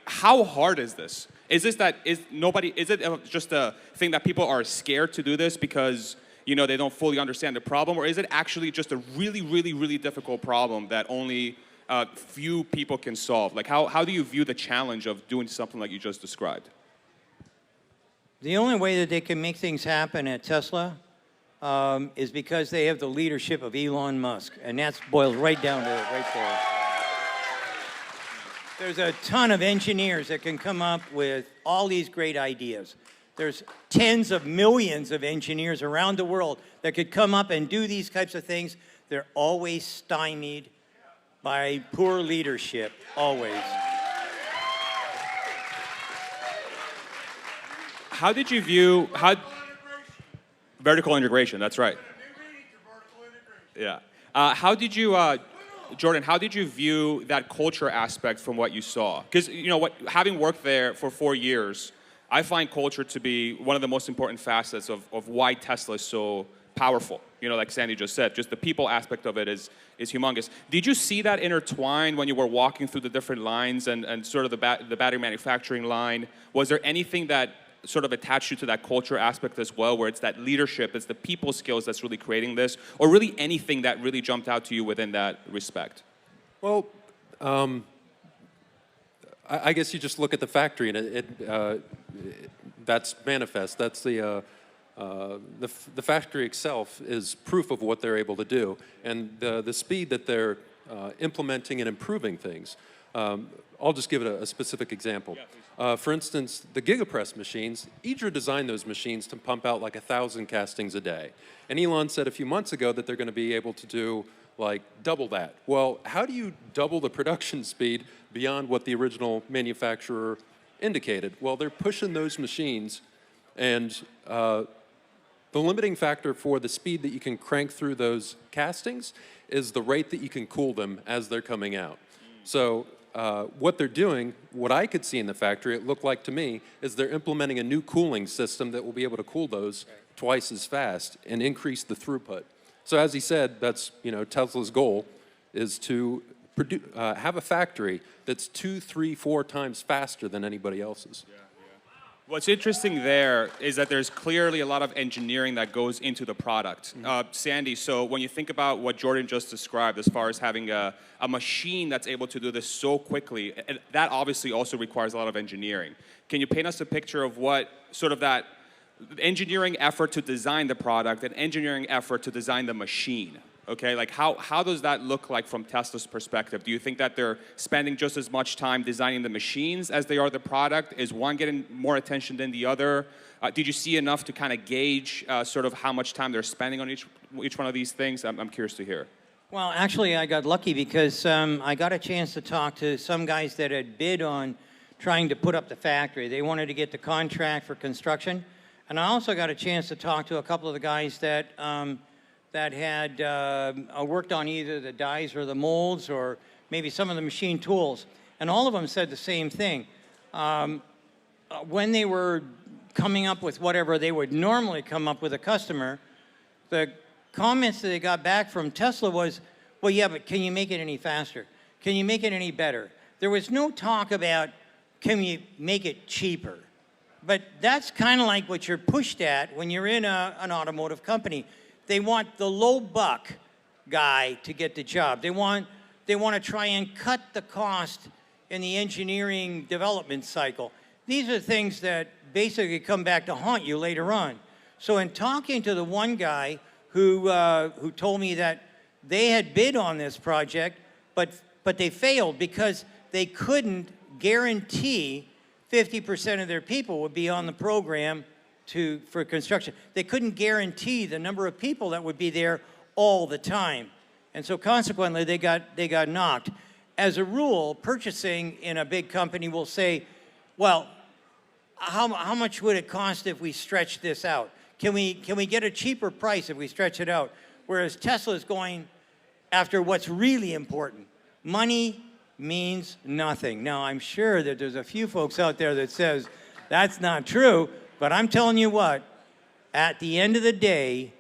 how hard is this? Is it just a thing that people are scared to do this because they don't fully understand the problem, or is it actually just a really, really, really difficult problem that only few people can solve? Like, how do you view the challenge of doing something like you just described? The only way that they can make things happen at Tesla is because they have the leadership of Elon Musk, and that boils right down to it, right there. There's a ton of engineers that can come up with all these great ideas. There's tens of millions of engineers around the world that could come up and do these types of things. They're always stymied by poor leadership, always. How did you view vertical integration? That's right. Yeah. How did you, Jordan? How did you view that culture aspect from what you saw? Because having worked there for 4 years, I find culture to be one of the most important facets of why Tesla is so powerful. Like Sandy just said, just the people aspect of it is humongous. Did you see that intertwined when you were walking through the different lines and sort of the battery manufacturing line? Was there anything that sort of attached you to that culture aspect as well, where it's that leadership, it's the people skills that's really creating this, or really anything that really jumped out to you within that respect? Well, I guess you just look at the factory, and that's manifest. That's the factory itself is proof of what they're able to do, and the speed that they're implementing and improving things. I'll just give it a specific example. For instance, the Giga press machines, Idra designed those machines to pump out like 1,000 castings a day. And Elon said a few months ago that they're going to be able to do like double that. Well, how do you double the production speed beyond what the original manufacturer indicated? Well, they're pushing those machines, and the limiting factor for the speed that you can crank through those castings is the rate that you can cool them as they're coming out. So what they're doing, what I could see in the factory, it looked like to me, is they're implementing a new cooling system that will be able to cool those twice as fast and increase the throughput. So as he said, that's Tesla's goal is to have a factory that's 2, 3, 4 times faster than anybody else's. What's interesting there is that there's clearly a lot of engineering that goes into the product. Sandy, so when you think about what Jordan just described as far as having a machine that's able to do this so quickly, that obviously also requires a lot of engineering. Can you paint us a picture of what sort of that engineering effort to design the product and engineering effort to design the machine? Okay, like how does that look like from Tesla's perspective? Do you think that they're spending just as much time designing the machines as they are the product? Is one getting more attention than the other? Did you see enough to kind of gauge sort of how much time they're spending on each one of these things? I'm curious to hear. Well, actually, I got lucky because I got a chance to talk to some guys that had bid on trying to put up the factory. They wanted to get the contract for construction. And I also got a chance to talk to a couple of the guys that had worked on either the dies or the molds or maybe some of the machine tools. And all of them said the same thing. When they were coming up with whatever they would normally come up with a customer, the comments that they got back from Tesla was, well, yeah, but can you make it any faster? Can you make it any better? There was no talk about, can you make it cheaper? But that's kind of like what you're pushed at when you're in an automotive company. They want the low buck guy to get the job. They want to try and cut the cost in the engineering development cycle. These are things that basically come back to haunt you later on. So in talking to the one guy who told me that they had bid on this project, but they failed because they couldn't guarantee 50% of their people would be on the program for construction. They couldn't guarantee the number of people that would be there all the time. And so consequently, they got knocked. As a rule, purchasing in a big company will say, well, how much would it cost if we stretch this out? Can we get a cheaper price if we stretch it out? Whereas Tesla is going after what's really important. Money means nothing. Now, I'm sure that there's a few folks out there that says that's not true, but I'm telling you what, at the end of the day,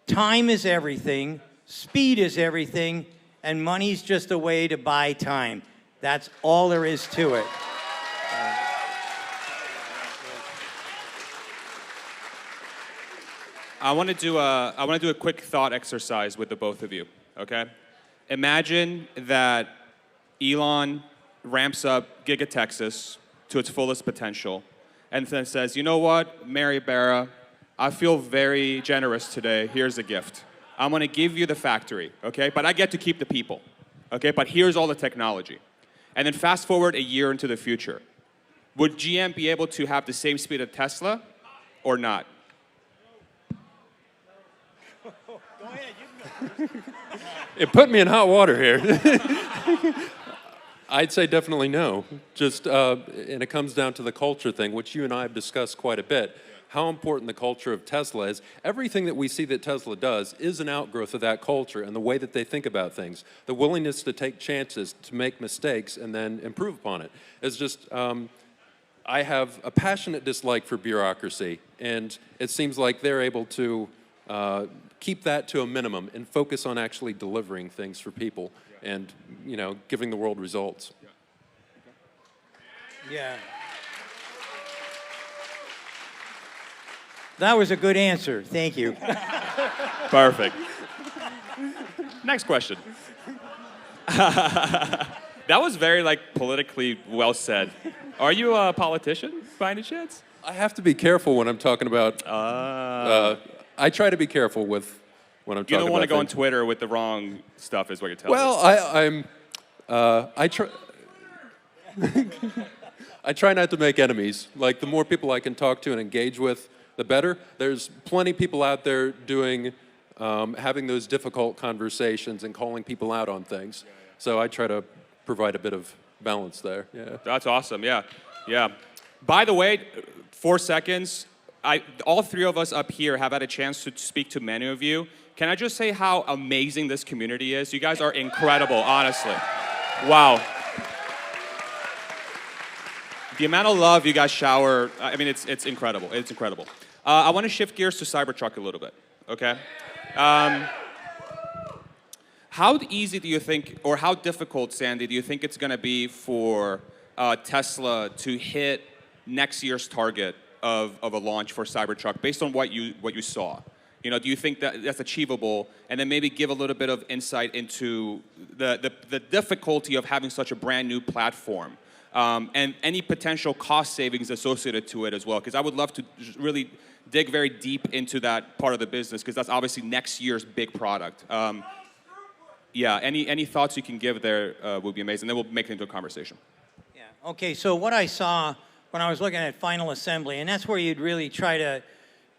time is everything, speed is everything, and money's just a way to buy time. That's all there is to it. I want to do a quick thought exercise with the both of you, okay? Imagine that Elon ramps up Giga Texas to its fullest potential and then says, you know what, Mary Barra, I feel very generous today. Here's a gift. I'm going to give you the factory, okay? But I get to keep the people, okay? But here's all the technology. And then fast forward a year into the future. Would GM be able to have the same speed of Tesla or not? It put me in hot water here. I'd say definitely no. Just, and it comes down to the culture thing, which you and I have discussed quite a bit. How important the culture of Tesla is. Everything that we see that Tesla does is an outgrowth of that culture and the way that they think about things. The willingness to take chances, to make mistakes, and then improve upon it. It's just, I have a passionate dislike for bureaucracy, and it seems like they're able to keep that to a minimum and focus on actually delivering things for people and, you know, giving the world results. Yeah. That was a good answer. Thank you. Perfect. Next question. That was very, politically well said. Are you a politician, by any chance? I have to be careful when I'm talking about... I try to be careful with when I'm talking about You don't want to go on things. Twitter with the wrong stuff, is what you're telling me. Well, I try not to make enemies. Like, the more people I can talk to and engage with, the better. There's plenty of people out there doing, having those difficult conversations and calling people out on things. So I try to provide a bit of balance there. Yeah. That's awesome. Yeah. Yeah. By the way, 4 seconds. All three of us up here have had a chance to speak to many of you. Can I just say how amazing this community is? You guys are incredible, honestly. Wow. The amount of love you guys shower, I mean, it's incredible. It's incredible. I want to shift gears to Cybertruck a little bit, okay? How easy do you think, or how difficult, Sandy, do you think it's going to be for Tesla to hit next year's target of a launch for Cybertruck based on what you saw? You know, do you think that that's achievable? And then maybe give a little bit of insight into the difficulty of having such a brand new platform and any potential cost savings associated to it as well. Because I would love to really dig very deep into that part of the business because that's obviously next year's big product. Yeah, any thoughts you can give there would be amazing. Then we'll make it into a conversation. Yeah. Okay, so what I saw when I was looking at final assembly, and that's where you'd really try to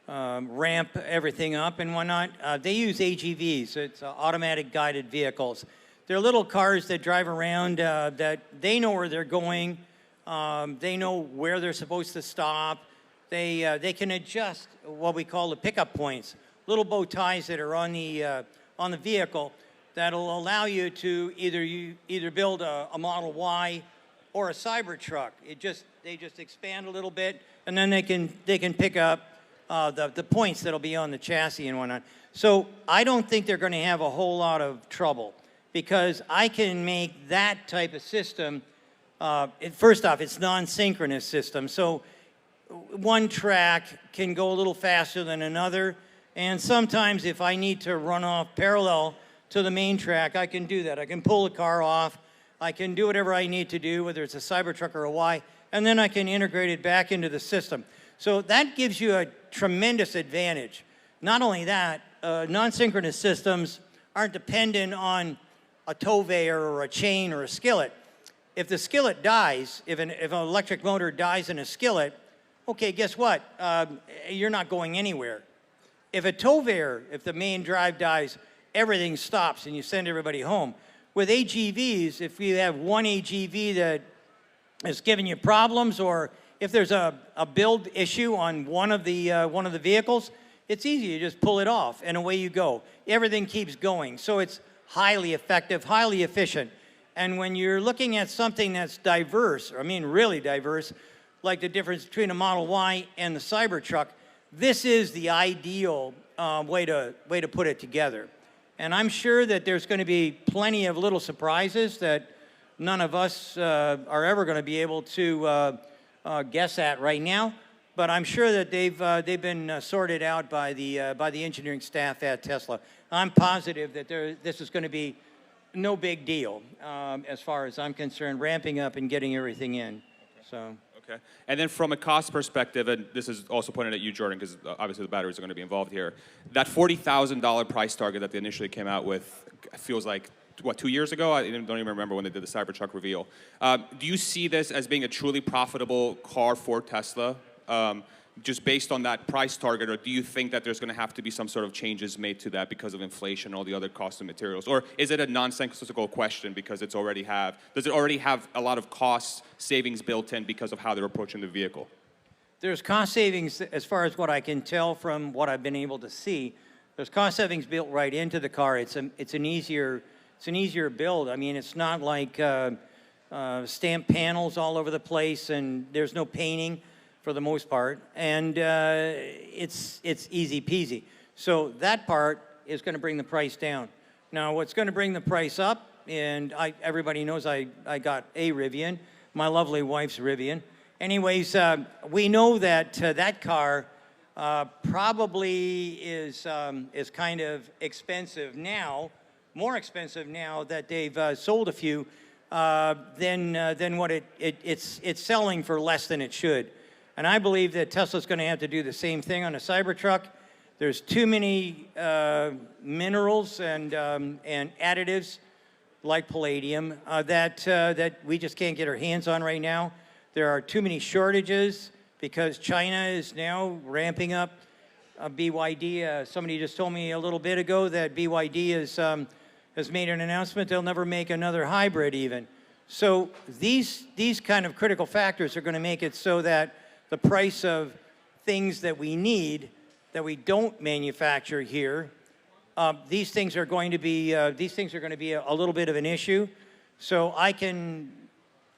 ramp everything up and whatnot. They use AGVs, it's automatic guided vehicles. They're little cars that drive around that they know where they're going. They know where they're supposed to stop. They can adjust what we call the pickup points, little bow ties that are on the vehicle that'll allow you to either build a Model Y or a Cybertruck. They just expand a little bit, and then they can pick up the points that'll be on the chassis and whatnot. So I don't think they're going to have a whole lot of trouble because I can make that type of system. First off, it's non-synchronous system, so one track can go a little faster than another, and sometimes if I need to run off parallel to the main track, I can do that. I can pull the car off, I can do whatever I need to do, whether it's a Cybertruck or a Y, and then I can integrate it back into the system. So that gives you a tremendous advantage. Not only that, non-synchronous systems aren't dependent on a tow veyor or a chain or a skillet. If the skillet dies, if an electric motor dies in a skillet, okay, guess what? You're not going anywhere. If a tow veyor, if the main drive dies, everything stops and you send everybody home. With AGVs, if you have one AGV that is giving you problems, or if there's a build issue on one of the vehicles, it's easy. You just pull it off and away you go. Everything keeps going. So it's highly effective, highly efficient. And when you're looking at something that's diverse, I mean really diverse, like the difference between a Model Y and the Cybertruck, this is the ideal way to put it together. And I'm sure that there's going to be plenty of little surprises that none of us are ever going to be able to guess at right now. But I'm sure that they've been sorted out by the engineering staff at Tesla. I'm positive that this is going to be no big deal as far as I'm concerned, ramping up and getting everything in. So. Okay. And then from a cost perspective, and this is also pointed at you, Jordan, because obviously the batteries are going to be involved here, that $40,000 price target that they initially came out with feels like, what, 2 years ago? I don't even remember when they did the Cybertruck reveal. Do you see this as being a truly profitable car for Tesla? Just based on that price target, or do you think that there's going to have to be some sort of changes made to that because of inflation and all the other costs of materials? Or is it a nonsensical question because does it already have a lot of cost savings built in because of how they're approaching the vehicle? There's cost savings, as far as what I can tell from what I've been able to see. There's cost savings built right into the car. It's an easier build. I mean, it's not like stamped panels all over the place, and there's no painting for the most part, and it's easy peasy. So that part is going to bring the price down. Now, what's going to bring the price up, and everybody knows I got a Rivian, my lovely wife's Rivian. Anyways, we know that that car probably is kind of expensive now, more expensive now that they've sold a few than what it's selling for less than it should. And I believe that Tesla's going to have to do the same thing on a Cybertruck. There's too many minerals and additives like palladium that we just can't get our hands on right now. There are too many shortages because China is now ramping up BYD. Somebody just told me a little bit ago that BYD has made an announcement they'll never make another hybrid even. So these kind of critical factors are going to make it so that the price of things that we need that we don't manufacture here, these things are going to be a little bit of an issue. So I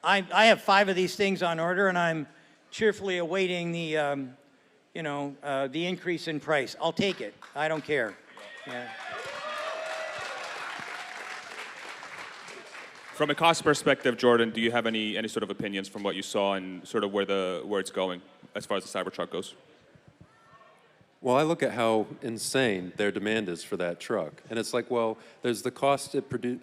have 5 of these things on order, and I'm cheerfully awaiting the increase in price. I'll take it. I don't care. Yeah. From a cost perspective, Jordan, do you have any sort of opinions from what you saw and sort of where it's going as far as the Cybertruck goes? Well, I look at how insane their demand is for that truck, and it's like, well, there's the cost to produce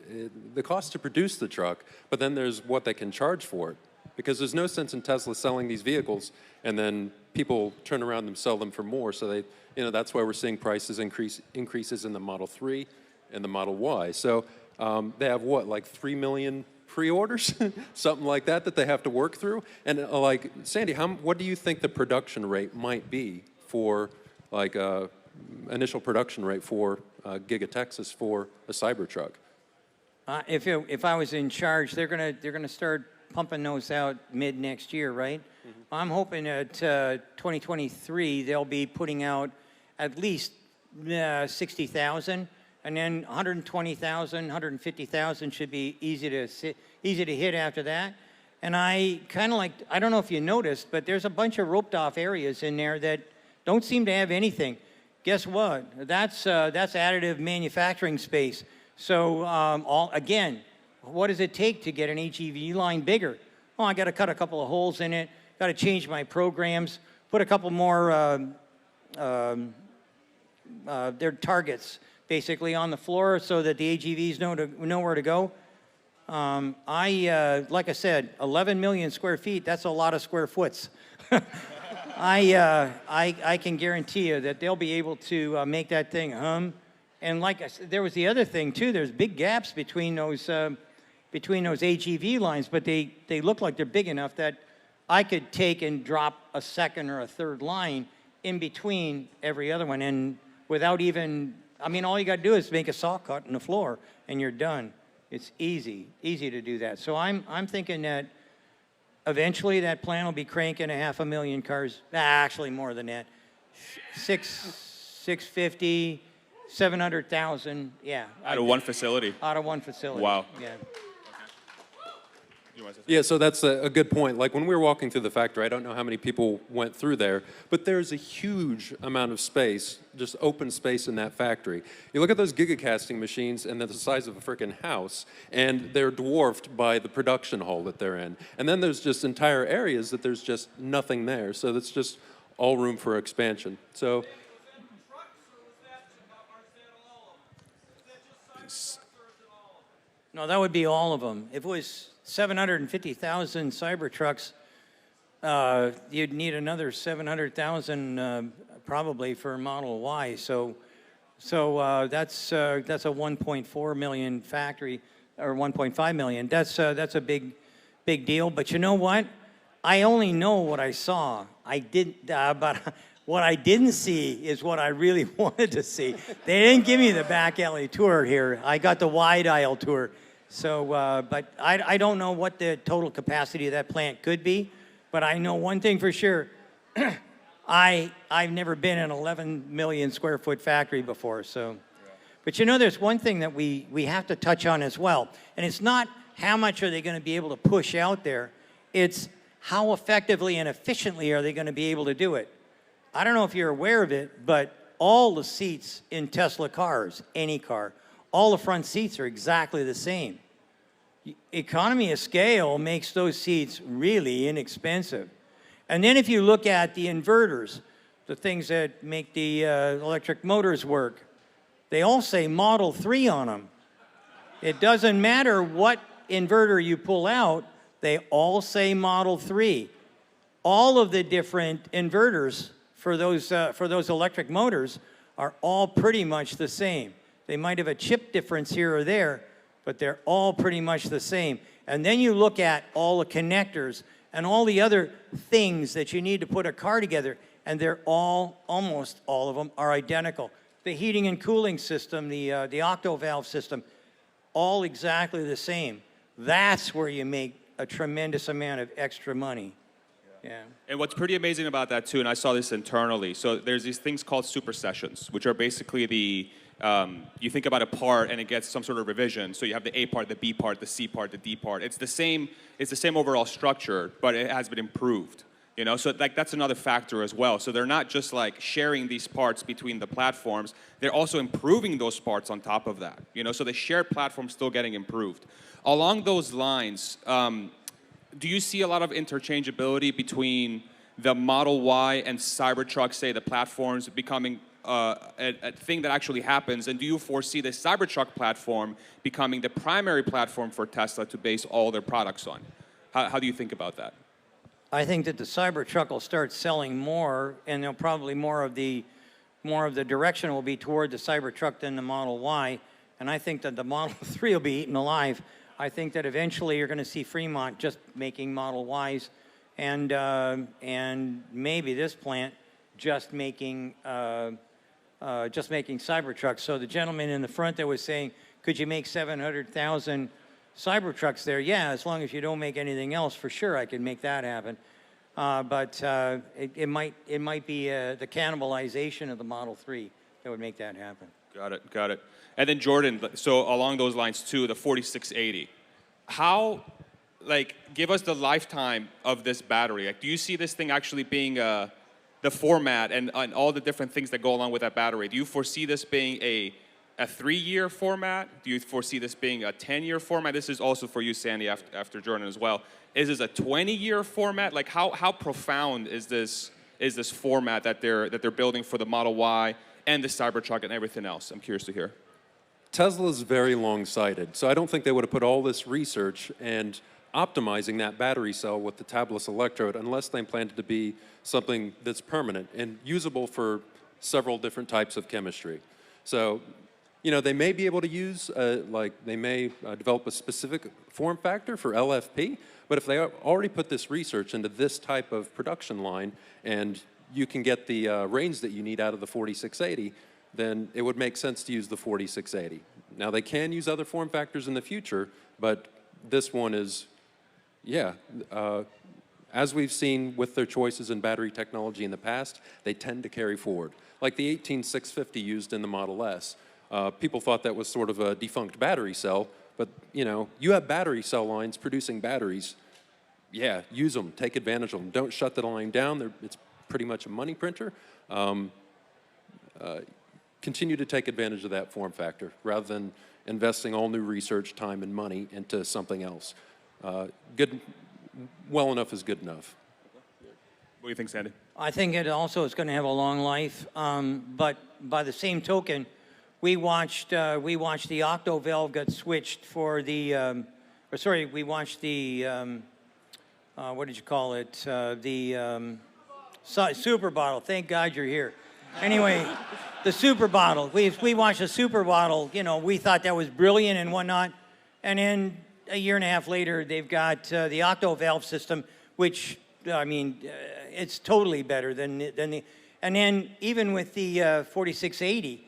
the truck, but then there's what they can charge for it, because there's no sense in Tesla selling these vehicles and then people turn around and sell them for more. So that's why we're seeing prices increases in the Model 3 and the Model Y. So they have what, like 3 million pre-orders, something like that they have to work through. And like Sandy, what do you think the production rate might be for like initial production rate for Giga Texas for a Cybertruck? If I was in charge, they're gonna start pumping those out mid next year, right? Mm-hmm. I'm hoping at 2023 they'll be putting out at least 60,000. And then 120,000, 150,000 should be easy to hit after that. And I don't know if you noticed, but there's a bunch of roped off areas in there that don't seem to have anything. Guess what? That's additive manufacturing space. So again, what does it take to get an HEV line bigger? Oh, I got to cut a couple of holes in it. Got to change my programs. Put a couple more their targets basically on the floor so that the AGVs know where to go. Like I said, 11 million square feet, that's a lot of square foots. I can guarantee you that they'll be able to make that thing hum. And like I said, there was the other thing too, there's big gaps between those HEV lines, but they look like they're big enough that I could take and drop a second or a third line in between every other one, and without even, I mean, all you got to do is make a saw cut in the floor, and you're done. It's easy to do that. So I'm thinking that eventually that plant will be cranking 500,000 cars. Actually, more than that. 650, 700,000. Yeah. Out of one facility. Out of one facility. Wow. Yeah. Yeah, so that's a good point. Like when we were walking through the factory, I don't know how many people went through there, but there's a huge amount of space, just open space in that factory. You look at those Giga casting machines and they're the size of a freaking house, and they're dwarfed by the production hall that they're in. And then there's just entire areas that there's just nothing there. So that's just all room for expansion. So no, that would be all of them. If it was 750,000 Cybertrucks, you'd need another 700,000 probably for Model Y. So that's a 1.4 million factory, or 1.5 million. That's a big deal. But you know what? I only know what I saw. But what I didn't see is what I really wanted to see. They didn't give me the back alley tour here. I got the wide aisle tour. So, but I don't know what the total capacity of that plant could be, but I know one thing for sure. I've never been in an 11 million square foot factory before, so. But you know, there's one thing that we have to touch on as well, and it's not how much are they going to be able to push out there, it's how effectively and efficiently are they going to be able to do it. I don't know if you're aware of it, but all the seats in Tesla cars, any car, all the front seats are exactly the same. Economy of scale makes those seats really inexpensive. And then if you look at the inverters, the things that make the electric motors work, they all say Model 3 on them. It doesn't matter what inverter you pull out, they all say Model 3. All of the different inverters for those electric motors are all pretty much the same. They might have a chip difference here or there, but they're all pretty much the same. And then you look at all the connectors and all the other things that you need to put a car together, and they're all, almost all of them, are identical. The heating and cooling system, the octo valve system, all exactly the same. That's where you make a tremendous amount of extra money. Yeah. And what's pretty amazing about that too, and I saw this internally, so there's these things called super sessions, which are basically the, you think about a part and it gets some sort of revision. So you have the A part, the B part, the C part, the D part. It's the same overall structure, but it has been improved. You know, so like that's another factor as well. So they're not just like sharing these parts between the platforms, they're also improving those parts on top of that. You know, so the shared platform's still getting improved. Along those lines, do you see a lot of interchangeability between the Model Y and Cybertruck, say the platforms becoming a thing that actually happens, and do you foresee the Cybertruck platform becoming the primary platform for Tesla to base all their products on? How do you think about that? I think that the Cybertruck will start selling more, and they'll probably more of the direction will be toward the Cybertruck than the Model Y, and I think that the Model 3 will be eaten alive. I think that eventually you're going to see Fremont just making Model Ys, and maybe this plant just making Cybertrucks. So the gentleman in the front that was saying, could you make 700,000 Cybertrucks there? Yeah, as long as you don't make anything else, for sure I can make that happen. But it might be the cannibalization of the Model 3 that would make that happen. Got it. And then Jordan, so along those lines too, the 4680. How, like, give us the lifetime of this battery. Like, do you see this thing actually being the format and all the different things that go along with that battery? Do you foresee this being a 3-year format? Do you foresee this being a 10-year format? This is also for you, Sandy, after Jordan as well. Is this a 20-year format? Like, how profound is this format that they're building for the Model Y and the Cybertruck and everything else? I'm curious to hear. Tesla's very long-sighted, so I don't think they would have put all this research and optimizing that battery cell with the tabless electrode unless they planned it to be something that's permanent and usable for several different types of chemistry. So, you know, they may be able to use, they may develop a specific form factor for LFP, but if they already put this research into this type of production line and you can get the range that you need out of the 4680, then it would make sense to use the 4680. Now, they can use other form factors in the future, but this one is, as we've seen with their choices in battery technology in the past, they tend to carry forward. Like the 18650 used in the Model S. People thought that was sort of a defunct battery cell, but you know, you have battery cell lines producing batteries. Yeah, use them, take advantage of them. Don't shut the line down. It's pretty much a money printer. Continue to take advantage of that form factor rather than investing all new research, time, and money into something else. Well enough is good enough. What do you think, Sandy? I think it also is going to have a long life, but by the same token, we watched the octo valve get switched for the, we watched the, what did you call it? The super bottle. Thank God you're here. Anyway, the super bottle. We watched the super bottle. You know, we thought that was brilliant and whatnot. And then a year and a half later, they've got the octo valve system, which I mean, it's totally better than the. And then even with the 4680,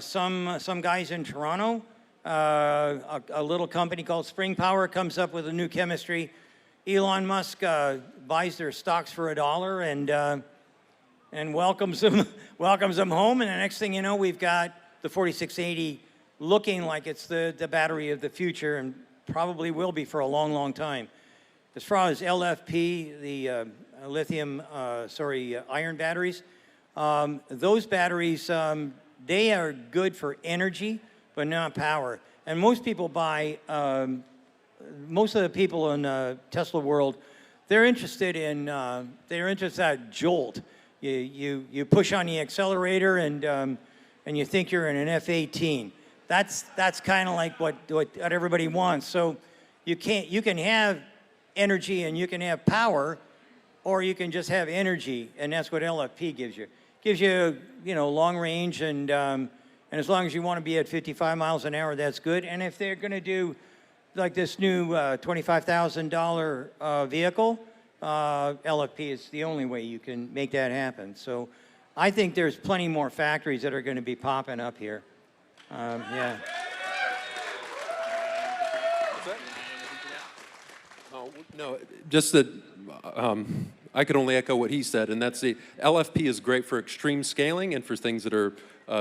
some guys in Toronto, a little company called Spring Power comes up with a new chemistry. Elon Musk buys their stocks for $1 and welcomes them home. And the next thing you know, we've got the 4680 looking like it's the battery of the future and probably will be for a long, long time. As far as LFP, the iron batteries, those batteries, they are good for energy, but not power. And most people buy, most of the people in Tesla world, they're interested in that jolt. You push on the accelerator and you think you're in an F-18. That's kind of like what everybody wants. So you can have energy and you can have power, or you can just have energy, and that's what LFP gives you. Gives you, long range, and as long as you want to be at 55 miles an hour, that's good. And if they're going to do like this new $25,000 vehicle, LFP is the only way you can make that happen. So I think there's plenty more factories that are going to be popping up here. Yeah. No, just that I could only echo what he said, and that's the LFP is great for extreme scaling and for things that are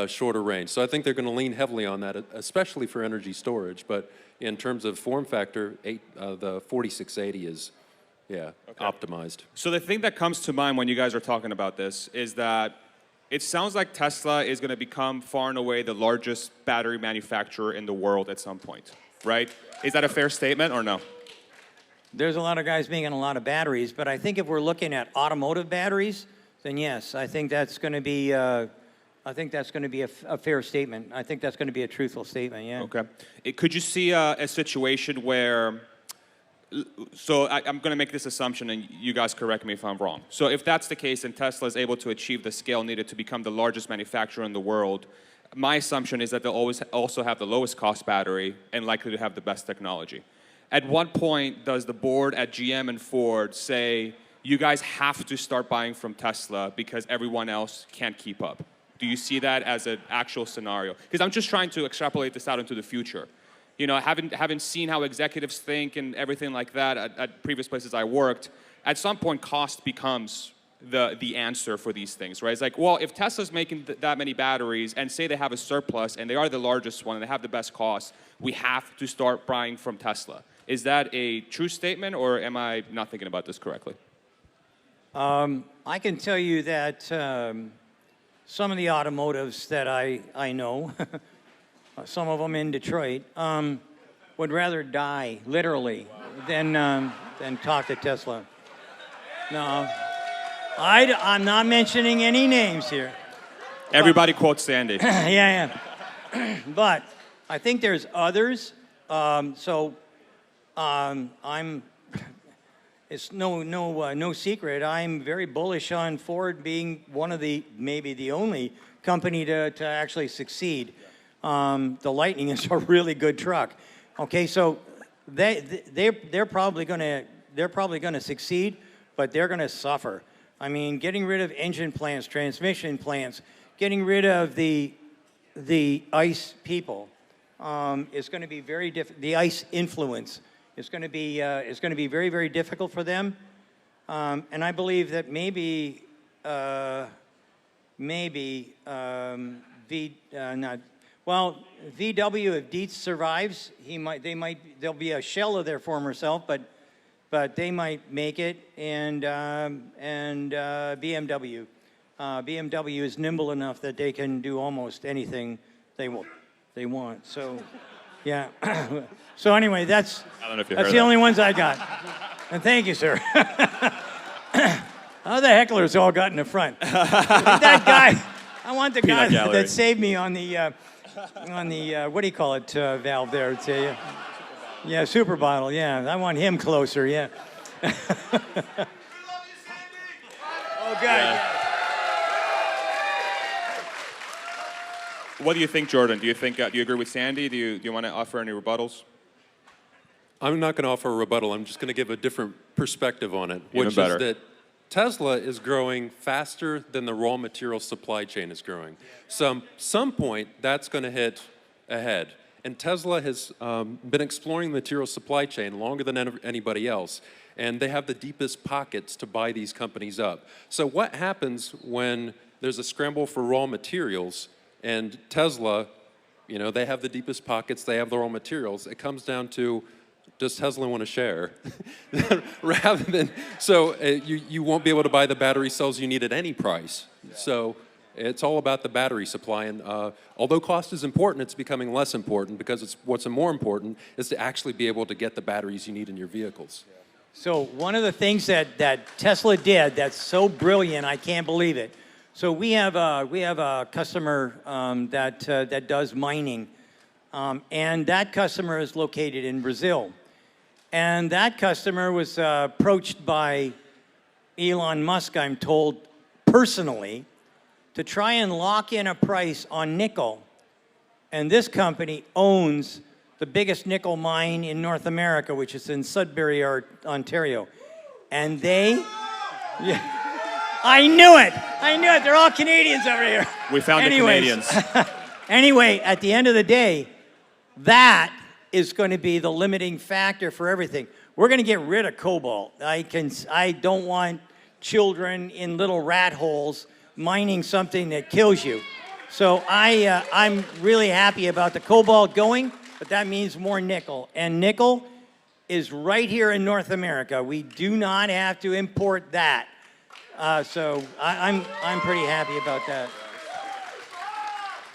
shorter range. So I think they're going to lean heavily on that, especially for energy storage. But in terms of form factor, the 4680 is, optimized. So the thing that comes to mind when you guys are talking about this is that it sounds like Tesla is going to become far and away the largest battery manufacturer in the world at some point, right? Is that a fair statement or no? There's a lot of guys making a lot of batteries, but I think if we're looking at automotive batteries, then yes, I think that's going to be a fair statement. I think that's going to be a truthful statement. Yeah. Okay. Could you see a situation where? So I'm going to make this assumption, and you guys correct me if I'm wrong. So if that's the case, and Tesla is able to achieve the scale needed to become the largest manufacturer in the world, my assumption is that they'll always also have the lowest cost battery and likely to have the best technology. At what point does the board at GM and Ford say, you guys have to start buying from Tesla because everyone else can't keep up? Do you see that as an actual scenario? Because I'm just trying to extrapolate this out into the future. Having seen how executives think and everything like that at previous places I worked, at some point cost becomes the answer for these things, right? It's like, well, if Tesla's making that many batteries and say they have a surplus and they are the largest one and they have the best cost, we have to start buying from Tesla. Is that a true statement, or am I not thinking about this correctly? I can tell you that some of the automotives that I know, some of them in Detroit, would rather die, literally, than talk to Tesla. No, I'm not mentioning any names here. Everybody quotes Sandy. Yeah. but I think there's others. It's no secret. I'm very bullish on Ford being one of maybe the only company to actually succeed. The Lightning is a really good truck. Okay, so they're probably gonna succeed, but they're gonna suffer. I mean, getting rid of engine plants, transmission plants, getting rid of the ICE people is going to be very difficult. The ICE influence is going to be very, very difficult for them. And I believe that maybe VW, if Dietz survives, they'll be a shell of their former self, but they might make it, and BMW. BMW is nimble enough that they can do almost anything they want. So, yeah. So anyway, that's the only ones I got. And thank you, sir. How the hecklers all got in the front? That guy, I want the guy that saved me on the what do you call it, valve there? Yeah, super bottle, yeah. I want him closer, yeah. Oh, God. Yeah. What do you think, Jordan? Do you agree with Sandy? Do you want to offer any rebuttals? I'm not going to offer a rebuttal. I'm just going to give a different perspective on it, Even which better. is that Tesla is growing faster than the raw material supply chain is growing. Some point, that's going to hit ahead. And Tesla has been exploring the material supply chain longer than anybody else. And they have the deepest pockets to buy these companies up. So what happens when there's a scramble for raw materials and Tesla, they have the deepest pockets, they have the raw materials. It comes down to, does Tesla want to share? Rather than, you won't be able to buy the battery cells you need at any price. So it's all about the battery supply. And although cost is important, it's becoming less important because what's more important is to actually be able to get the batteries you need in your vehicles. So one of the things that Tesla did that's so brilliant, I can't believe it. So we have a customer that does mining, and that customer is located in Brazil. And that customer was approached by Elon Musk, I'm told, personally, to try and lock in a price on nickel. And this company owns the biggest nickel mine in North America, which is in Sudbury, Ontario. And I knew it. They're all Canadians over here. We found the Canadians. Anyway, at the end of the day, that is going to be the limiting factor for everything. We're going to get rid of cobalt. I don't want children in little rat holes mining something that kills you. So I'm really happy about the cobalt going, but that means more nickel. And nickel is right here in North America. We do not have to import that. So I'm pretty happy about that.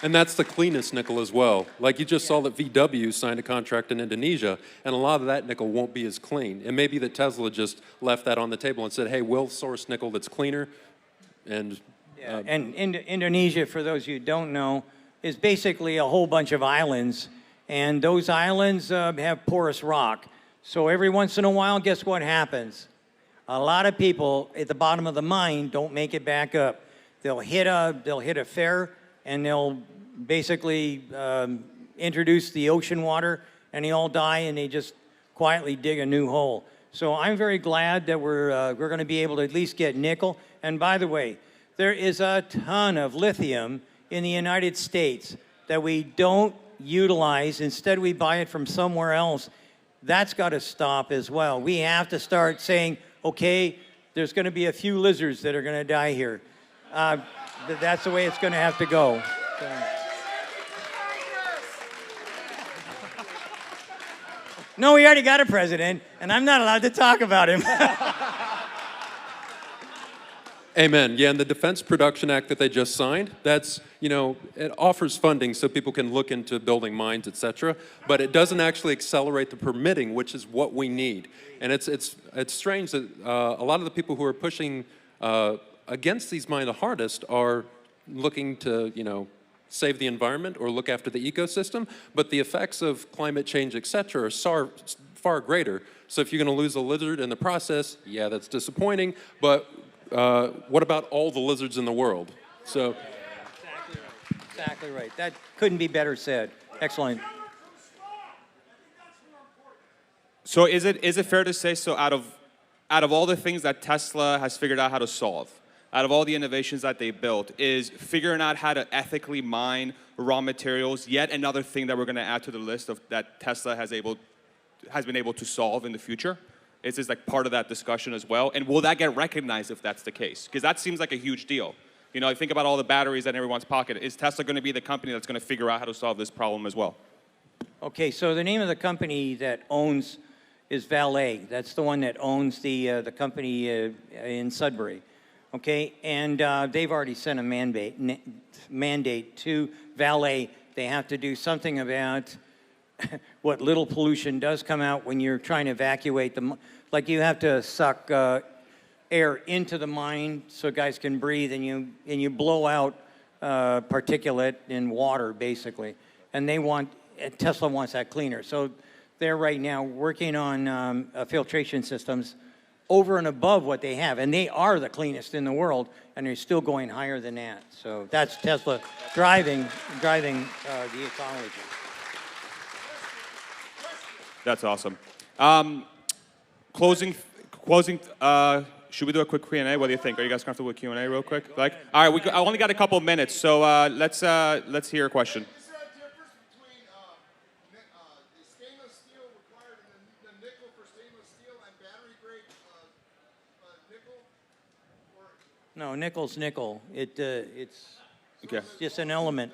And that's the cleanest nickel as well. Like you just saw that VW signed a contract in Indonesia, and a lot of that nickel won't be as clean. It may be that Tesla just left that on the table and said, hey, we'll source nickel that's cleaner. And Indonesia, for those who don't know, is basically a whole bunch of islands. And those islands have porous rock. So every once in a while, guess what happens? A lot of people at the bottom of the mine don't make it back up. They'll hit a fair, and they'll basically introduce the ocean water, and they all die, and they just quietly dig a new hole. So I'm very glad that we're going to be able to at least get nickel. And by the way, there is a ton of lithium in the United States that we don't utilize. Instead, we buy it from somewhere else. That's got to stop as well. We have to start saying, okay, there's going to be a few lizards that are going to die here. That's the way it's going to have to go. So. No, we already got a president, and I'm not allowed to talk about him. Amen. Yeah, and the Defense Production Act that they just signed, that's, it offers funding so people can look into building mines, et cetera, but it doesn't actually accelerate the permitting, which is what we need. And it's strange that a lot of the people who are pushing against these mines the hardest are looking to, save the environment or look after the ecosystem, but the effects of climate change, et cetera, are far greater. So if you're going to lose a lizard in the process, yeah, that's disappointing, but what about all the lizards in the world? So. Exactly right. That couldn't be better said. Excellent. So is it fair to say, so out of all the things that Tesla has figured out how to solve, out of all the innovations that they built, is figuring out how to ethically mine raw materials yet another thing that we're going to add to the list of that Tesla has been able to solve in the future? Is this like part of that discussion as well? And will that get recognized if that's the case? Because that seems like a huge deal. You know, think about all the batteries in everyone's pocket. Is Tesla going to be the company that's going to figure out how to solve this problem as well? Okay, so the name of the company that owns is Valet. That's the one that owns the company in Sudbury. Okay, and they've already sent a mandate to Valet. They have to do something about what little pollution does come out when you're trying to evacuate them. Like you have to suck air into the mine so guys can breathe, and you blow out particulate in water, basically. And Tesla wants that cleaner. So they're right now working on filtration systems over and above what they have. And they are the cleanest in the world, and they're still going higher than that. So that's Tesla driving the ecology. That's awesome. Closing. Should we do a quick Q&A? What do you think? Are you guys comfortable with Q&A real quick? All right, I only got a couple minutes, so let's hear a question. No, nickel's nickel. It's just an element.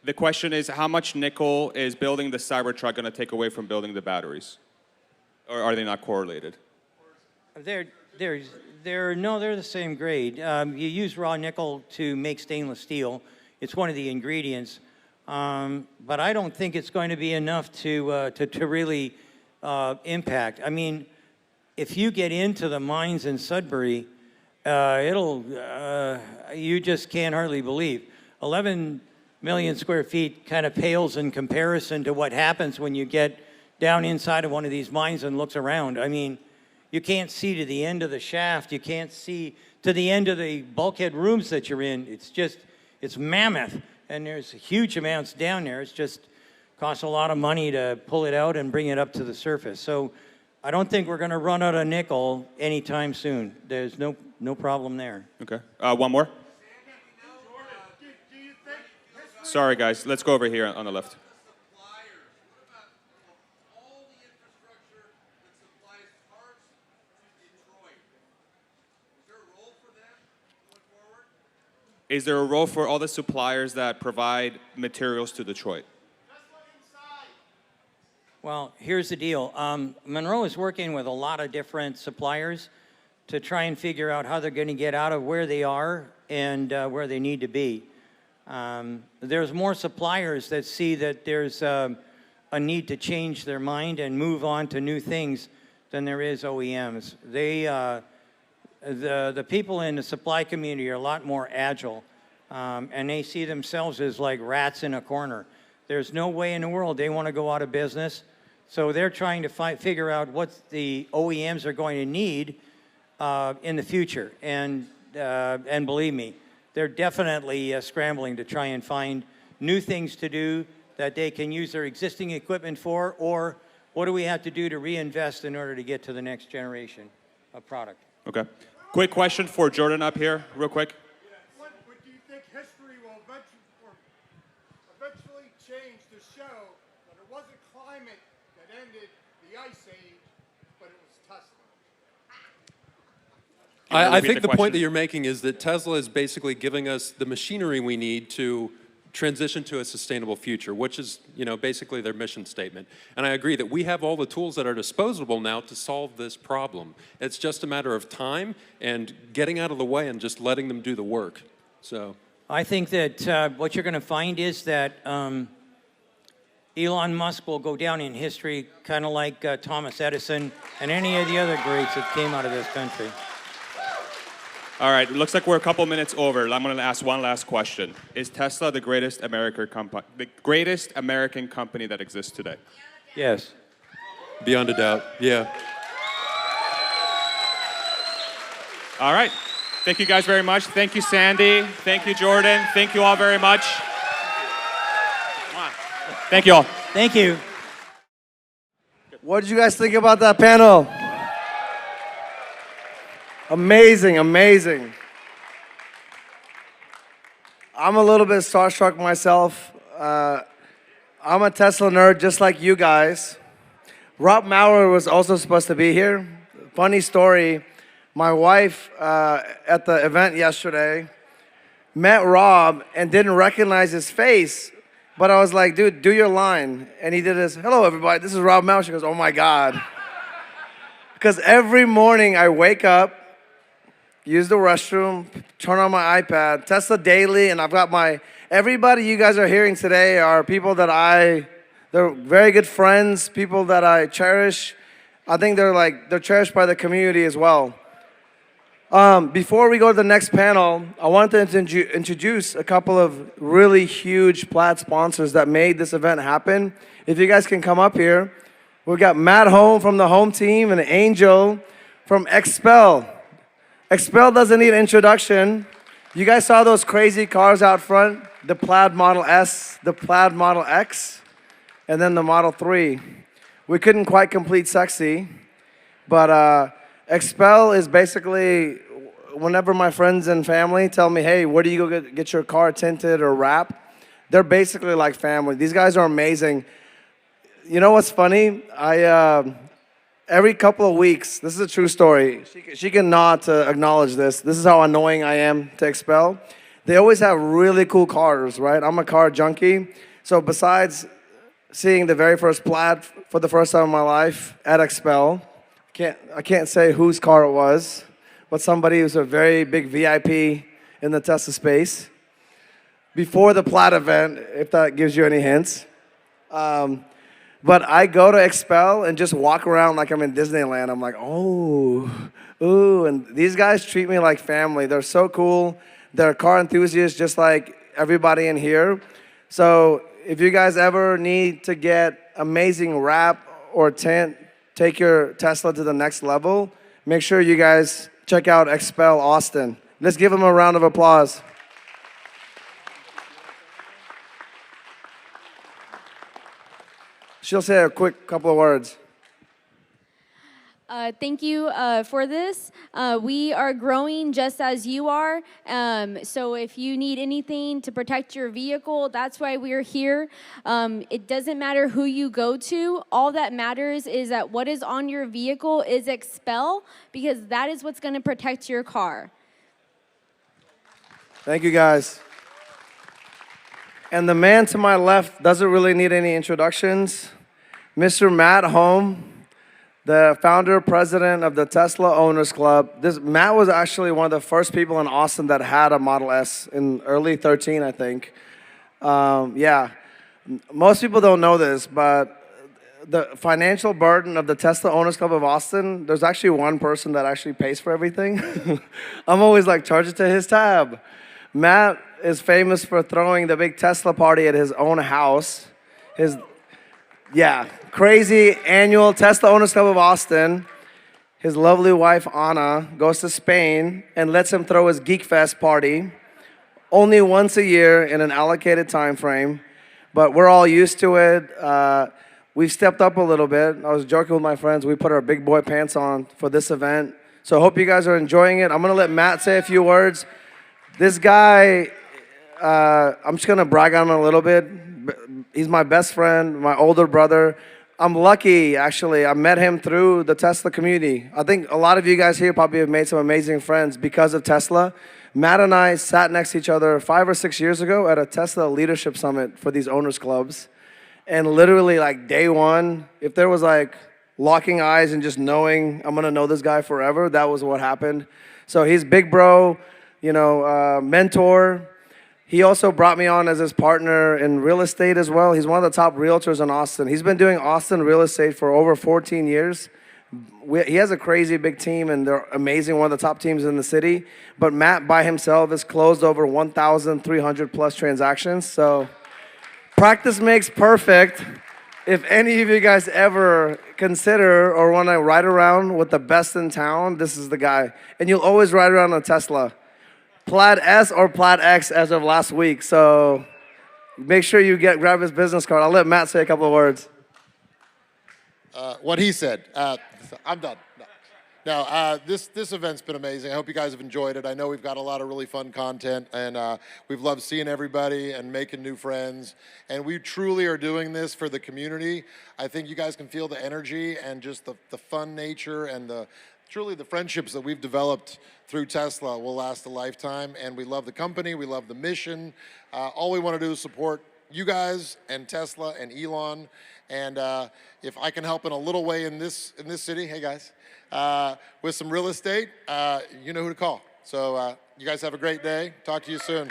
The question is, how much nickel is building the Cybertruck going to take away from building the batteries? Or are they not correlated? They're the same grade. You use raw nickel to make stainless steel. It's one of the ingredients. But I don't think it's going to be enough to really impact. I mean, if you get into the mines in Sudbury, you just can't hardly believe. 11 million square feet kind of pales in comparison to what happens when you get down inside of one of these mines and looks around. I mean, you can't see to the end of the shaft. You can't see to the end of the bulkhead rooms that you're in. It's mammoth, and there's huge amounts down there. It's just costs a lot of money to pull it out and bring it up to the surface. So I don't think we're going to run out of nickel anytime soon. There's no problem there. Okay. One more. Sorry, guys. Let's go over here on the left. Is there a role for all the suppliers that provide materials to Detroit? Well, here's the deal. Munro is working with a lot of different suppliers to try and figure out how they're going to get out of where they are and where they need to be. There's more suppliers that see that there's a need to change their mind and move on to new things than there is OEMs. The people in the supply community are a lot more agile, and they see themselves as like rats in a corner. There's no way in the world they want to go out of business, so they're trying to figure out what the OEMs are going to need in the future. And believe me, they're definitely scrambling to try and find new things to do that they can use their existing equipment for, or what do we have to do to reinvest in order to get to the next generation of product. Okay. Quick question for Jordan up here, real quick. What do you think history will eventually change to show that it wasn't climate that ended the ice age, but it was Tesla? I think the point that you're making is that Tesla is basically giving us the machinery we need to transition to a sustainable future, which is, basically their mission statement. And I agree that we have all the tools at our disposal now to solve this problem. It's just a matter of time and getting out of the way and just letting them do the work. So I think that what you're going to find is that Elon Musk will go down in history kind of like Thomas Edison and any of the other greats that came out of this country. All right, it looks like we're a couple minutes over. I'm going to ask one last question. Is Tesla the greatest American company that exists today? Yes. Beyond a doubt, yeah. All right. Thank you guys very much. Thank you, Sandy. Thank you, Jordan. Thank you all very much. Thank you all. Thank you. What did you guys think about that panel? Amazing, amazing. I'm a little bit starstruck myself. I'm a Tesla nerd just like you guys. Rob Maurer was also supposed to be here. Funny story, my wife at the event yesterday met Rob and didn't recognize his face, but I was like, dude, do your line. And he did this, hello everybody, this is Rob Maurer. She goes, oh my God. Because every morning I wake up, use the restroom, turn on my iPad, Tesla daily, and I've got everybody you guys are hearing today are people that they're very good friends, people that I cherish. I think they're cherished by the community as well. Before we go to the next panel, I wanted to introduce a couple of really huge Plaid sponsors that made this event happen. If you guys can come up here, we've got Matt Holm from the Holm team and Angel from Expel. Expel doesn't need introduction. You guys saw those crazy cars out front, the Plaid Model S, the Plaid Model X, and then the Model 3. We couldn't quite complete sexy, but Expel is basically, whenever my friends and family tell me, hey, where do you go get your car tinted or wrapped? They're basically like family. These guys are amazing. You know what's funny? Every couple of weeks, this is a true story. She can nod to acknowledge this. This is how annoying I am to Expel. They always have really cool cars, right? I'm a car junkie. So besides seeing the very first Plaid for the first time in my life at Expel, I can't say whose car it was, but somebody who's a very big VIP in the Tesla space. Before the Plaid event, if that gives you any hints. But I go to Expel and just walk around like I'm in Disneyland. I'm like, oh, ooh. And these guys treat me like family. They're so cool. They're car enthusiasts just like everybody in here. So if you guys ever need to get amazing wrap or tint, take your Tesla to the next level, make sure you guys check out Expel Austin. Let's give them a round of applause. She'll say a quick couple of words. Thank you for this. We are growing just as you are. So if you need anything to protect your vehicle, that's why we're here. It doesn't matter who you go to. All that matters is that what is on your vehicle is Expel, because that is what's going to protect your car. Thank you, guys. And the man to my left doesn't really need any introductions. Mr. Matt Holm, the founder, president of the Tesla Owners Club. Matt was actually one of the first people in Austin that had a Model S in early 13, I think. Yeah, most people don't know this, but the financial burden of the Tesla Owners Club of Austin, there's actually one person that actually pays for everything. I'm always like, charge it to his tab. Matt is famous for throwing the big Tesla party at his own house. Crazy annual Tesla Owners Club of Austin. His lovely wife, Anna, goes to Spain and lets him throw his Geek Fest party only once a year in an allocated time frame. But we're all used to it. We've stepped up a little bit. I was joking with my friends. We put our big boy pants on for this event. So I hope you guys are enjoying it. I'm going to let Matt say a few words. This guy, I'm just going to brag on him a little bit. He's my best friend, my older brother. I'm lucky, actually. I met him through the Tesla community. I think a lot of you guys here probably have made some amazing friends because of Tesla. Matt and I sat next to each other 5 or 6 years ago at a Tesla leadership summit for these owners clubs. And literally like day one, if there was like locking eyes and just knowing I'm gonna know this guy forever, that was what happened. So he's big bro, mentor. He also brought me on as his partner in real estate as well. He's one of the top realtors in Austin. He's been doing Austin real estate for over 14 years. He has a crazy big team, and they're amazing, one of the top teams in the city. But Matt by himself has closed over 1,300 plus transactions. So practice makes perfect. If any of you guys ever consider or want to ride around with the best in town, this is the guy. And you'll always ride around on Tesla. Plaid S or Plaid X as of last week. So make sure you grab his business card. I'll let Matt say a couple of words. What he said. I'm done. No, this event's been amazing. I hope you guys have enjoyed it. I know we've got a lot of really fun content, and we've loved seeing everybody and making new friends. And we truly are doing this for the community. I think you guys can feel the energy and just the fun nature and truly the friendships that we've developed through Tesla will last a lifetime. And we love the company. We love the mission. All we want to do is support you guys and Tesla and Elon. And if I can help in a little way in this city, hey guys, with some real estate, you know who to call. So you guys have a great day. Talk to you soon.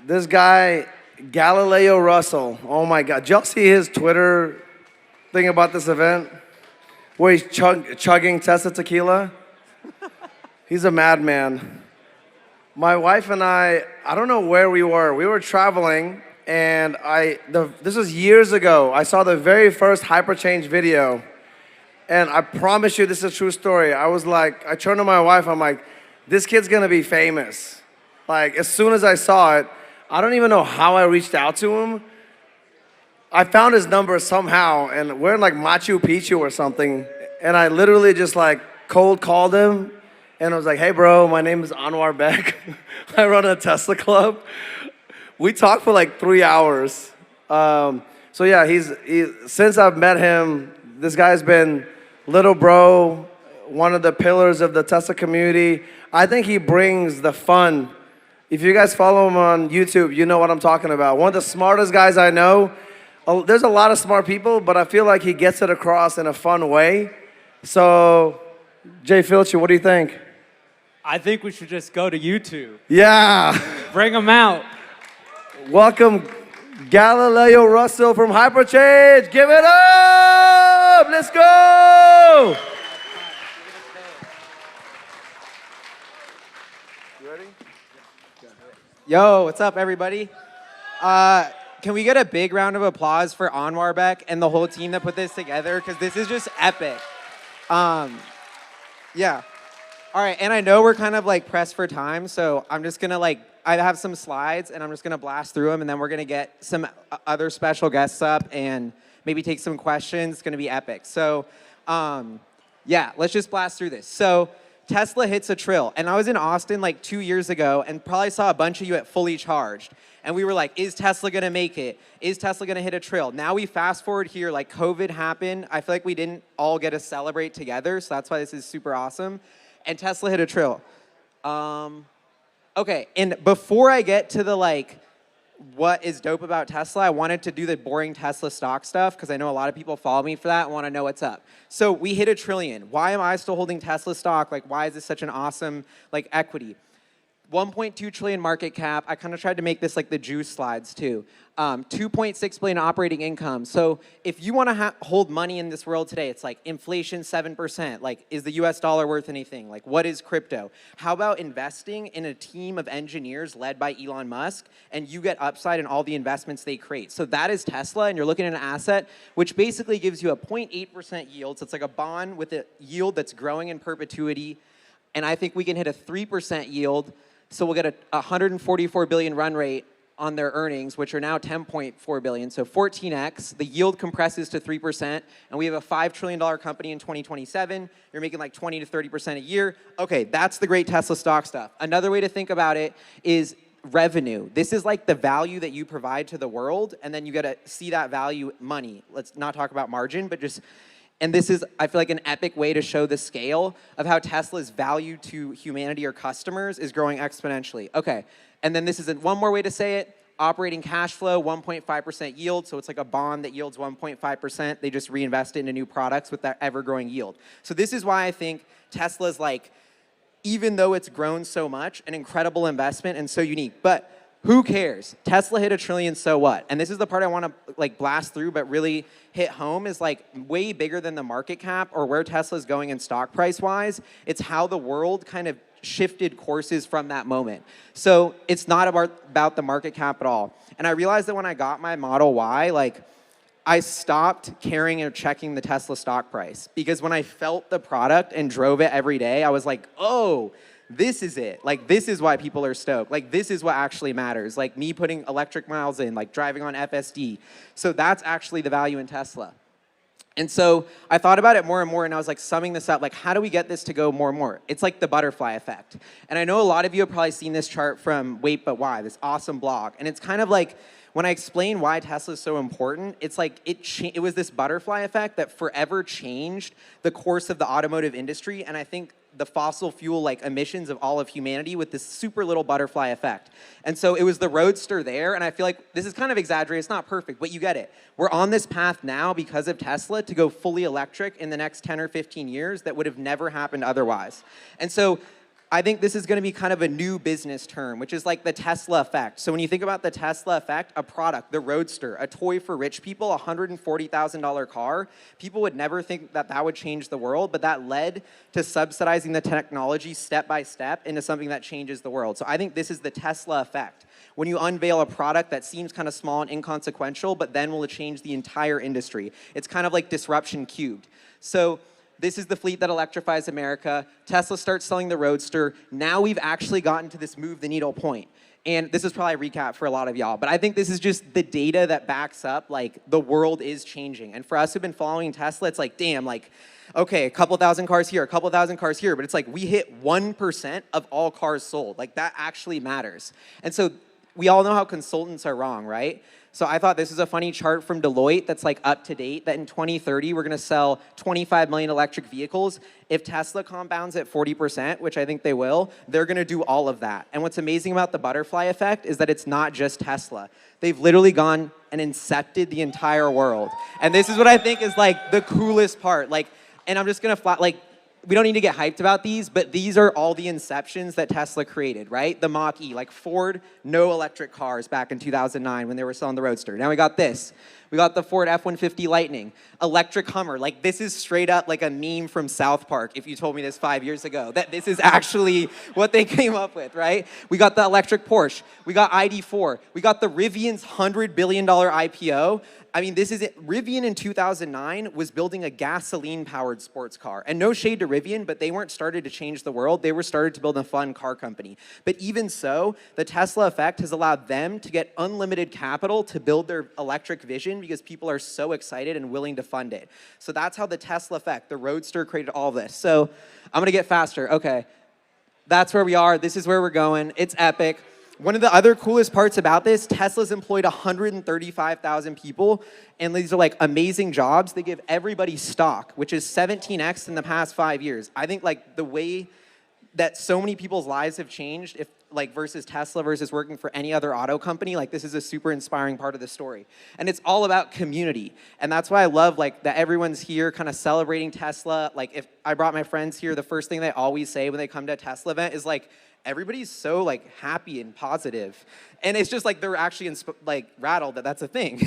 This guy, Galileo Russell, oh my God. Did y'all see his Twitter thing about this event? Where he's chugging Tesla tequila? He's a madman. My wife and I don't know where we were. We were traveling, and this was years ago. I saw the very first HyperChange video, and I promise you this is a true story. I turned to my wife, I'm like, this kid's gonna be famous. Like, as soon as I saw it, I don't even know how I reached out to him. I found his number somehow, and we're in like Machu Picchu or something, and I literally just like cold called him, and I was like, hey bro, my name is Anuarbek. I run a Tesla club. We talked for like 3 hours. So yeah, since I've met him, this guy's been little bro, one of the pillars of the Tesla community. I think he brings the fun. If you guys follow him on YouTube, you know what I'm talking about. One of the smartest guys I know. There's a lot of smart people, but I feel like he gets it across in a fun way. So, Jay Filcher, what do you think? I think we should just go to YouTube. Yeah. Bring them out. Welcome, Galileo Russell from HyperChange. Give it up. Let's go. You ready? Yo, what's up, everybody? Can we get a big round of applause for Anuarbek and the whole team that put this together? Because this is just epic. Yeah. All right, and I know we're kind of like pressed for time, so I'm just gonna I have some slides, and I'm just gonna blast through them, and then we're gonna get some other special guests up and maybe take some questions. It's gonna be epic. So, yeah, let's just blast through this. So, Tesla hits a trill, and I was in Austin like 2 years ago, and probably saw a bunch of you at Fully Charged. And we were like, is Tesla gonna make it? Is Tesla gonna hit a trill? Now we fast forward here, like COVID happened. I feel like we didn't all get to celebrate together, so that's why this is super awesome. And Tesla hit a trill. Okay, and before I get to the what is dope about Tesla, I wanted to do the boring Tesla stock stuff because I know a lot of people follow me for that and want to know what's up. So we hit $1 trillion. Why am I still holding Tesla stock? Like, why is this such an awesome equity? 1.2 trillion market cap. I kind of tried to make this like the juice slides too. 2.6 billion operating income. So if you want to hold money in this world today, it's like inflation 7%. Like, is the US dollar worth anything? Like, what is crypto? How about investing in a team of engineers led by Elon Musk, and you get upside in all the investments they create? So that is Tesla, and you're looking at an asset which basically gives you a 0.8% yield. So it's like a bond with a yield that's growing in perpetuity. And I think we can hit a 3% yield. So we'll get a 144 billion run rate on their earnings, which are now 10.4 billion, so 14x. The yield compresses to 3%, and we have a $5 trillion company in 2027. You're making like 20 to 30% a year. Okay, that's the great Tesla stock stuff. Another way to think about it is revenue. This is like the value that you provide to the world, and then you get to see that value money. Let's not talk about margin, but just. And this is, I feel like, an epic way to show the scale of how Tesla's value to humanity or customers is growing exponentially. Okay, and then this is one more way to say it. Operating cash flow, 1.5% yield. So it's like a bond that yields 1.5%. They just reinvest it into new products with that ever-growing yield. So this is why I think Tesla's even though it's grown so much, an incredible investment and so unique. But Who cares? Tesla hit $1 trillion, so what? And this is the part I want to like blast through, but really hit home is like way bigger than the market cap or where Tesla's going in stock price wise. It's how the world kind of shifted courses from that moment. So it's not about the market cap at all. And I realized that when I got my Model Y, like I stopped caring or checking the Tesla stock price because when I felt the product and drove it every day, I was like, oh, this is it. Like, this is why people are stoked. Like, this is what actually matters. Like, me putting electric miles in, like driving on FSD. So that's actually the value in Tesla. And so I thought about it more and more, and I was like summing this up, like, how do we get this to go more and more? It's like the butterfly effect. And I know a lot of you have probably seen this chart from Wait But Why, this awesome blog. And it's kind of like, when I explain why Tesla is so important, it's like it was this butterfly effect that forever changed the course of the automotive industry, and I think the fossil fuel like emissions of all of humanity with this super little butterfly effect. And so it was the Roadster there, and I feel like this is kind of exaggerated, it's not perfect, but you get it. We're on this path now because of Tesla to go fully electric in the next 10 or 15 years that would have never happened otherwise. And so I think this is going to be kind of a new business term, which is like the Tesla effect. So when you think about the Tesla effect, a product, the Roadster, a toy for rich people, a $140,000 car, people would never think that that would change the world, but that led to subsidizing the technology step by step into something that changes the world. So I think this is the Tesla effect. When you unveil a product that seems kind of small and inconsequential, but then will change the entire industry. It's kind of like disruption cubed. So this is the fleet that electrifies America. Tesla starts selling the Roadster. Now we've actually gotten to this move the needle point. And this is probably a recap for a lot of y'all, but I think this is just the data that backs up, like, the world is changing. And for us who've been following Tesla, it's like, damn, like, okay, a couple thousand cars here, a couple thousand cars here, but it's like we hit 1% of all cars sold. Like, that actually matters. And so we all know how consultants are wrong, right? So I thought this is a funny chart from Deloitte that's like up to date, that in 2030, we're gonna sell 25 million electric vehicles. If Tesla compounds at 40%, which I think they will, they're gonna do all of that. And what's amazing about the butterfly effect is that it's not just Tesla. They've literally gone and incepted the entire world. And this is what I think is like the coolest part. Like, and I'm just gonna we don't need to get hyped about these, but these are all the inceptions that Tesla created, right? The Mach-E, like Ford, no electric cars back in 2009 when they were selling the Roadster. Now we got this. We got the Ford F-150 Lightning, electric Hummer. Like, this is straight up like a meme from South Park if you told me this 5 years ago, that this is actually what they came up with, right? We got the electric Porsche. We got ID4. We got the Rivian's $100 billion IPO. I mean, this is it. Rivian in 2009 was building a gasoline-powered sports car. And no shade to Rivian, but they weren't started to change the world. They were started to build a fun car company. But even so, the Tesla effect has allowed them to get unlimited capital to build their electric vision because people are so excited and willing to fund it. So that's how the Tesla effect, the Roadster, created all this. So I'm gonna get faster. Okay, that's where we are. This is where we're going. It's epic. One of the other coolest parts about this, Tesla's employed 135,000 people, and these are like amazing jobs. They give everybody stock, which is 17x in the past 5 years. I think like the way that so many people's lives have changed, if like versus Tesla versus working for any other auto company, like this is a super inspiring part of the story. And it's all about community. And that's why I love like that everyone's here kind of celebrating Tesla. Like if I brought my friends here, the first thing they always say when they come to a Tesla event is like, everybody's so like happy and positive. And it's just like they're actually like rattled that that's a thing.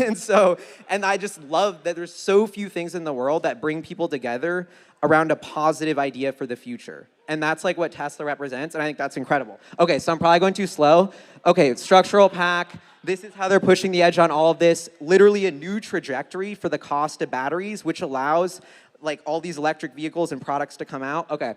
And I just love that there's so few things in the world that bring people together around a positive idea for the future. And that's like what Tesla represents, and I think that's incredible. Okay, so I'm probably going too slow. Okay, structural pack. This is how they're pushing the edge on all of this. Literally a new trajectory for the cost of batteries, which allows like all these electric vehicles and products to come out. Okay,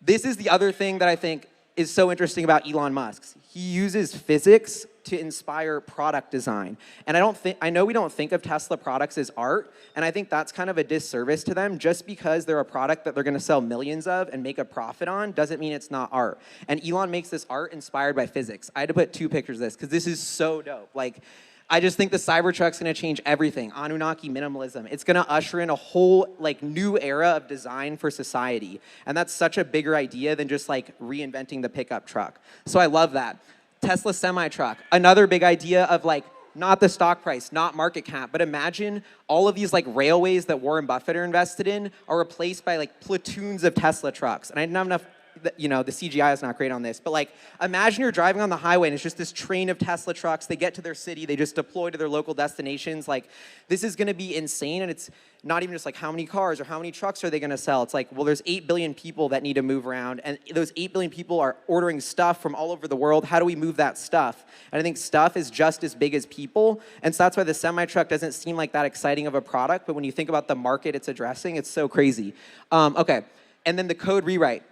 this is the other thing that I think is so interesting about Elon Musk. He uses physics to inspire product design. And I know we don't think of Tesla products as art, and I think that's kind of a disservice to them. Just because they're a product that they're gonna sell millions of and make a profit on doesn't mean it's not art. And Elon makes this art inspired by physics. I had to put 2 pictures of this because this is so dope. Like, I just think the Cybertruck's gonna change everything. Anunnaki minimalism. It's gonna usher in a whole like new era of design for society. And that's such a bigger idea than just like reinventing the pickup truck. So I love that. Tesla semi-truck, another big idea of like, not the stock price, not market cap, but imagine all of these like railways that Warren Buffett are invested in are replaced by like platoons of Tesla trucks. And I didn't have enough you know, the CGI is not great on this, but like, imagine you're driving on the highway and it's just this train of Tesla trucks. They get to their city, they just deploy to their local destinations. Like, this is gonna be insane, and it's not even just like how many cars or how many trucks are they gonna sell. It's like, well, there's 8 billion people that need to move around, and those 8 billion people are ordering stuff from all over the world. How do we move that stuff? And I think stuff is just as big as people, and so that's why the semi-truck doesn't seem like that exciting of a product, but when you think about the market it's addressing, it's so crazy. Okay, and then the code rewrite.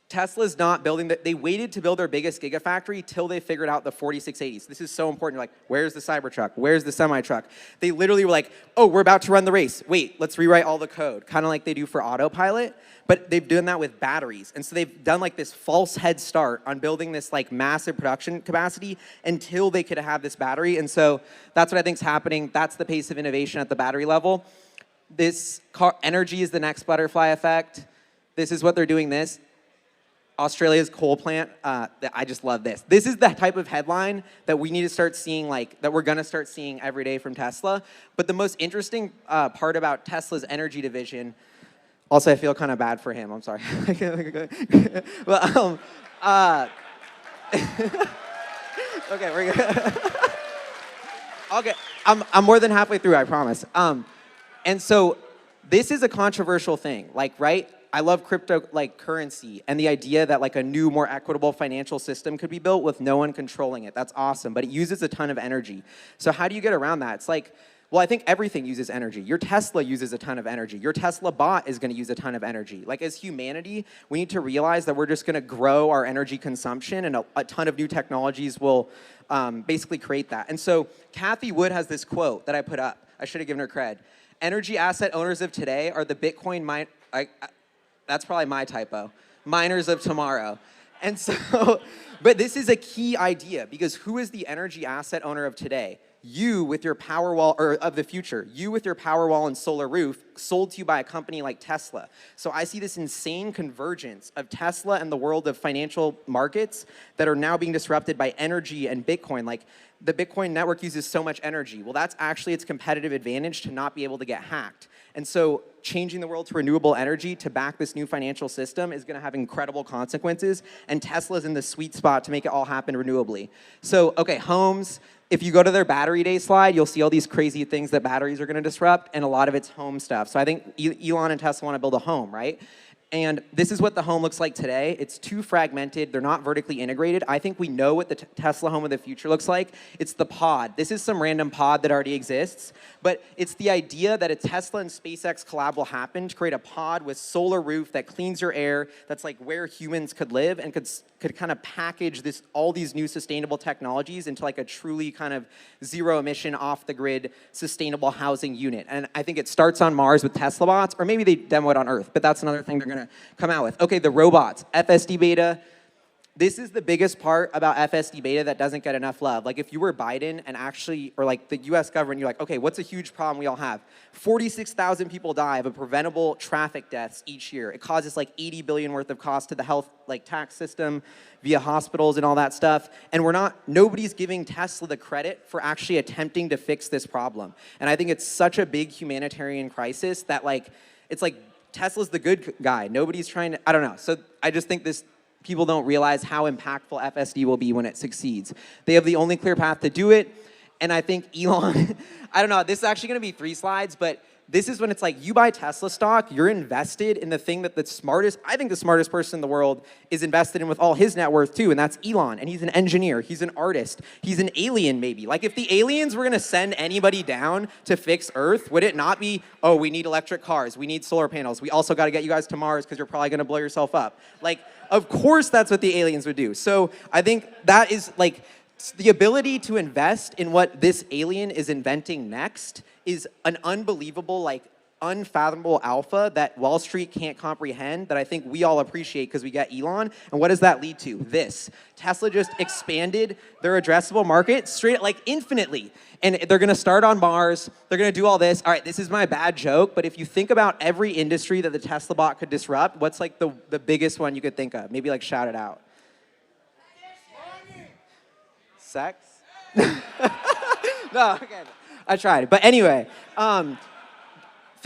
Tesla's not building, they waited to build their biggest gigafactory till they figured out the 4680s. This is so important. You're like, where's the Cybertruck? Where's the semi-truck? They literally were like, oh, we're about to run the race. Wait, let's rewrite all the code. Kind of like they do for autopilot, but they've done that with batteries. And so they've done like this false head start on building this like massive production capacity until they could have this battery. And so that's what I think is happening. That's the pace of innovation at the battery level. This energy is the next butterfly effect. This is what they're doing this. Australia's coal plant, I just love this. This is the type of headline that we need to start seeing, like, that we're gonna start seeing every day from Tesla. But the most interesting part about Tesla's energy division, also I feel kind of bad for him, I'm sorry. Well, okay, we're good. Okay, I'm more than halfway through, I promise. And so this is a controversial thing, like, right? I love crypto, like, currency, and the idea that like a new, more equitable financial system could be built with no one controlling it. That's awesome, but it uses a ton of energy. So how do you get around that? It's like, well, I think everything uses energy. Your Tesla uses a ton of energy. Your Tesla bot is gonna use a ton of energy. Like, as humanity, we need to realize that we're just gonna grow our energy consumption, and a ton of new technologies will basically create that. And so Kathy Wood has this quote that I put up. I should have given her cred. Energy asset owners of today are the Bitcoin that's probably my typo. Miners of tomorrow. And so, but this is a key idea, because who is the energy asset owner of today? You with your Powerwall, or of the future, you with your Powerwall and solar roof, sold to you by a company like Tesla. So I see this insane convergence of Tesla and the world of financial markets that are now being disrupted by energy and Bitcoin. Like, the Bitcoin network uses so much energy. Well, that's actually its competitive advantage to not be able to get hacked. And so changing the world to renewable energy to back this new financial system is gonna have incredible consequences, and Tesla's in the sweet spot to make it all happen renewably. So, okay, homes, if you go to their battery day slide, you'll see all these crazy things that batteries are gonna disrupt, and a lot of it's home stuff. So I think Elon and Tesla wanna build a home, right? And this is what the home looks like today. It's too fragmented. They're not vertically integrated. I think we know what the Tesla home of the future looks like. It's the pod. This is some random pod that already exists, but it's the idea that a Tesla and SpaceX collab will happen to create a pod with solar roof that cleans your air, that's like where humans could live, and could kind of package all these new sustainable technologies into like a truly kind of zero emission, off the grid, sustainable housing unit. And I think it starts on Mars with Tesla bots, or maybe they demo it on Earth, but that's another thing they're gonna come out with. Okay, the robots, FSD beta. This is the biggest part about FSD beta that doesn't get enough love. Like, if you were Biden and actually, or like the US government, you're like, okay, what's a huge problem we all have? 46,000 people die of preventable traffic deaths each year. It causes like 80 billion worth of cost to the health, like, tax system via hospitals and all that stuff. And nobody's giving Tesla the credit for actually attempting to fix this problem. And I think it's such a big humanitarian crisis that, like, it's like Tesla's the good guy. Nobody's trying to, I don't know. So I just think people don't realize how impactful FSD will be when it succeeds. They have the only clear path to do it. And I think Elon, I don't know, this is actually gonna be 3 slides, but this is when it's like, you buy Tesla stock, you're invested in the thing that I think the smartest person in the world is invested in with all his net worth too, and that's Elon. And he's an engineer, he's an artist, he's an alien maybe. Like, if the aliens were gonna send anybody down to fix Earth, would it not be, oh, we need electric cars, we need solar panels, we also gotta get you guys to Mars because you're probably gonna blow yourself up. Like, of course that's what the aliens would do. So I think that is like, the ability to invest in what this alien is inventing next is an unbelievable, like, unfathomable alpha that Wall Street can't comprehend, that I think we all appreciate because we get Elon. And what does that lead to? This. Tesla just expanded their addressable market straight, like, infinitely. And they're gonna start on Mars, they're gonna do all this. All right, this is my bad joke, but if you think about every industry that the Tesla bot could disrupt, what's like the biggest one you could think of? Maybe like shout it out. Sex? No, okay. I tried. But anyway,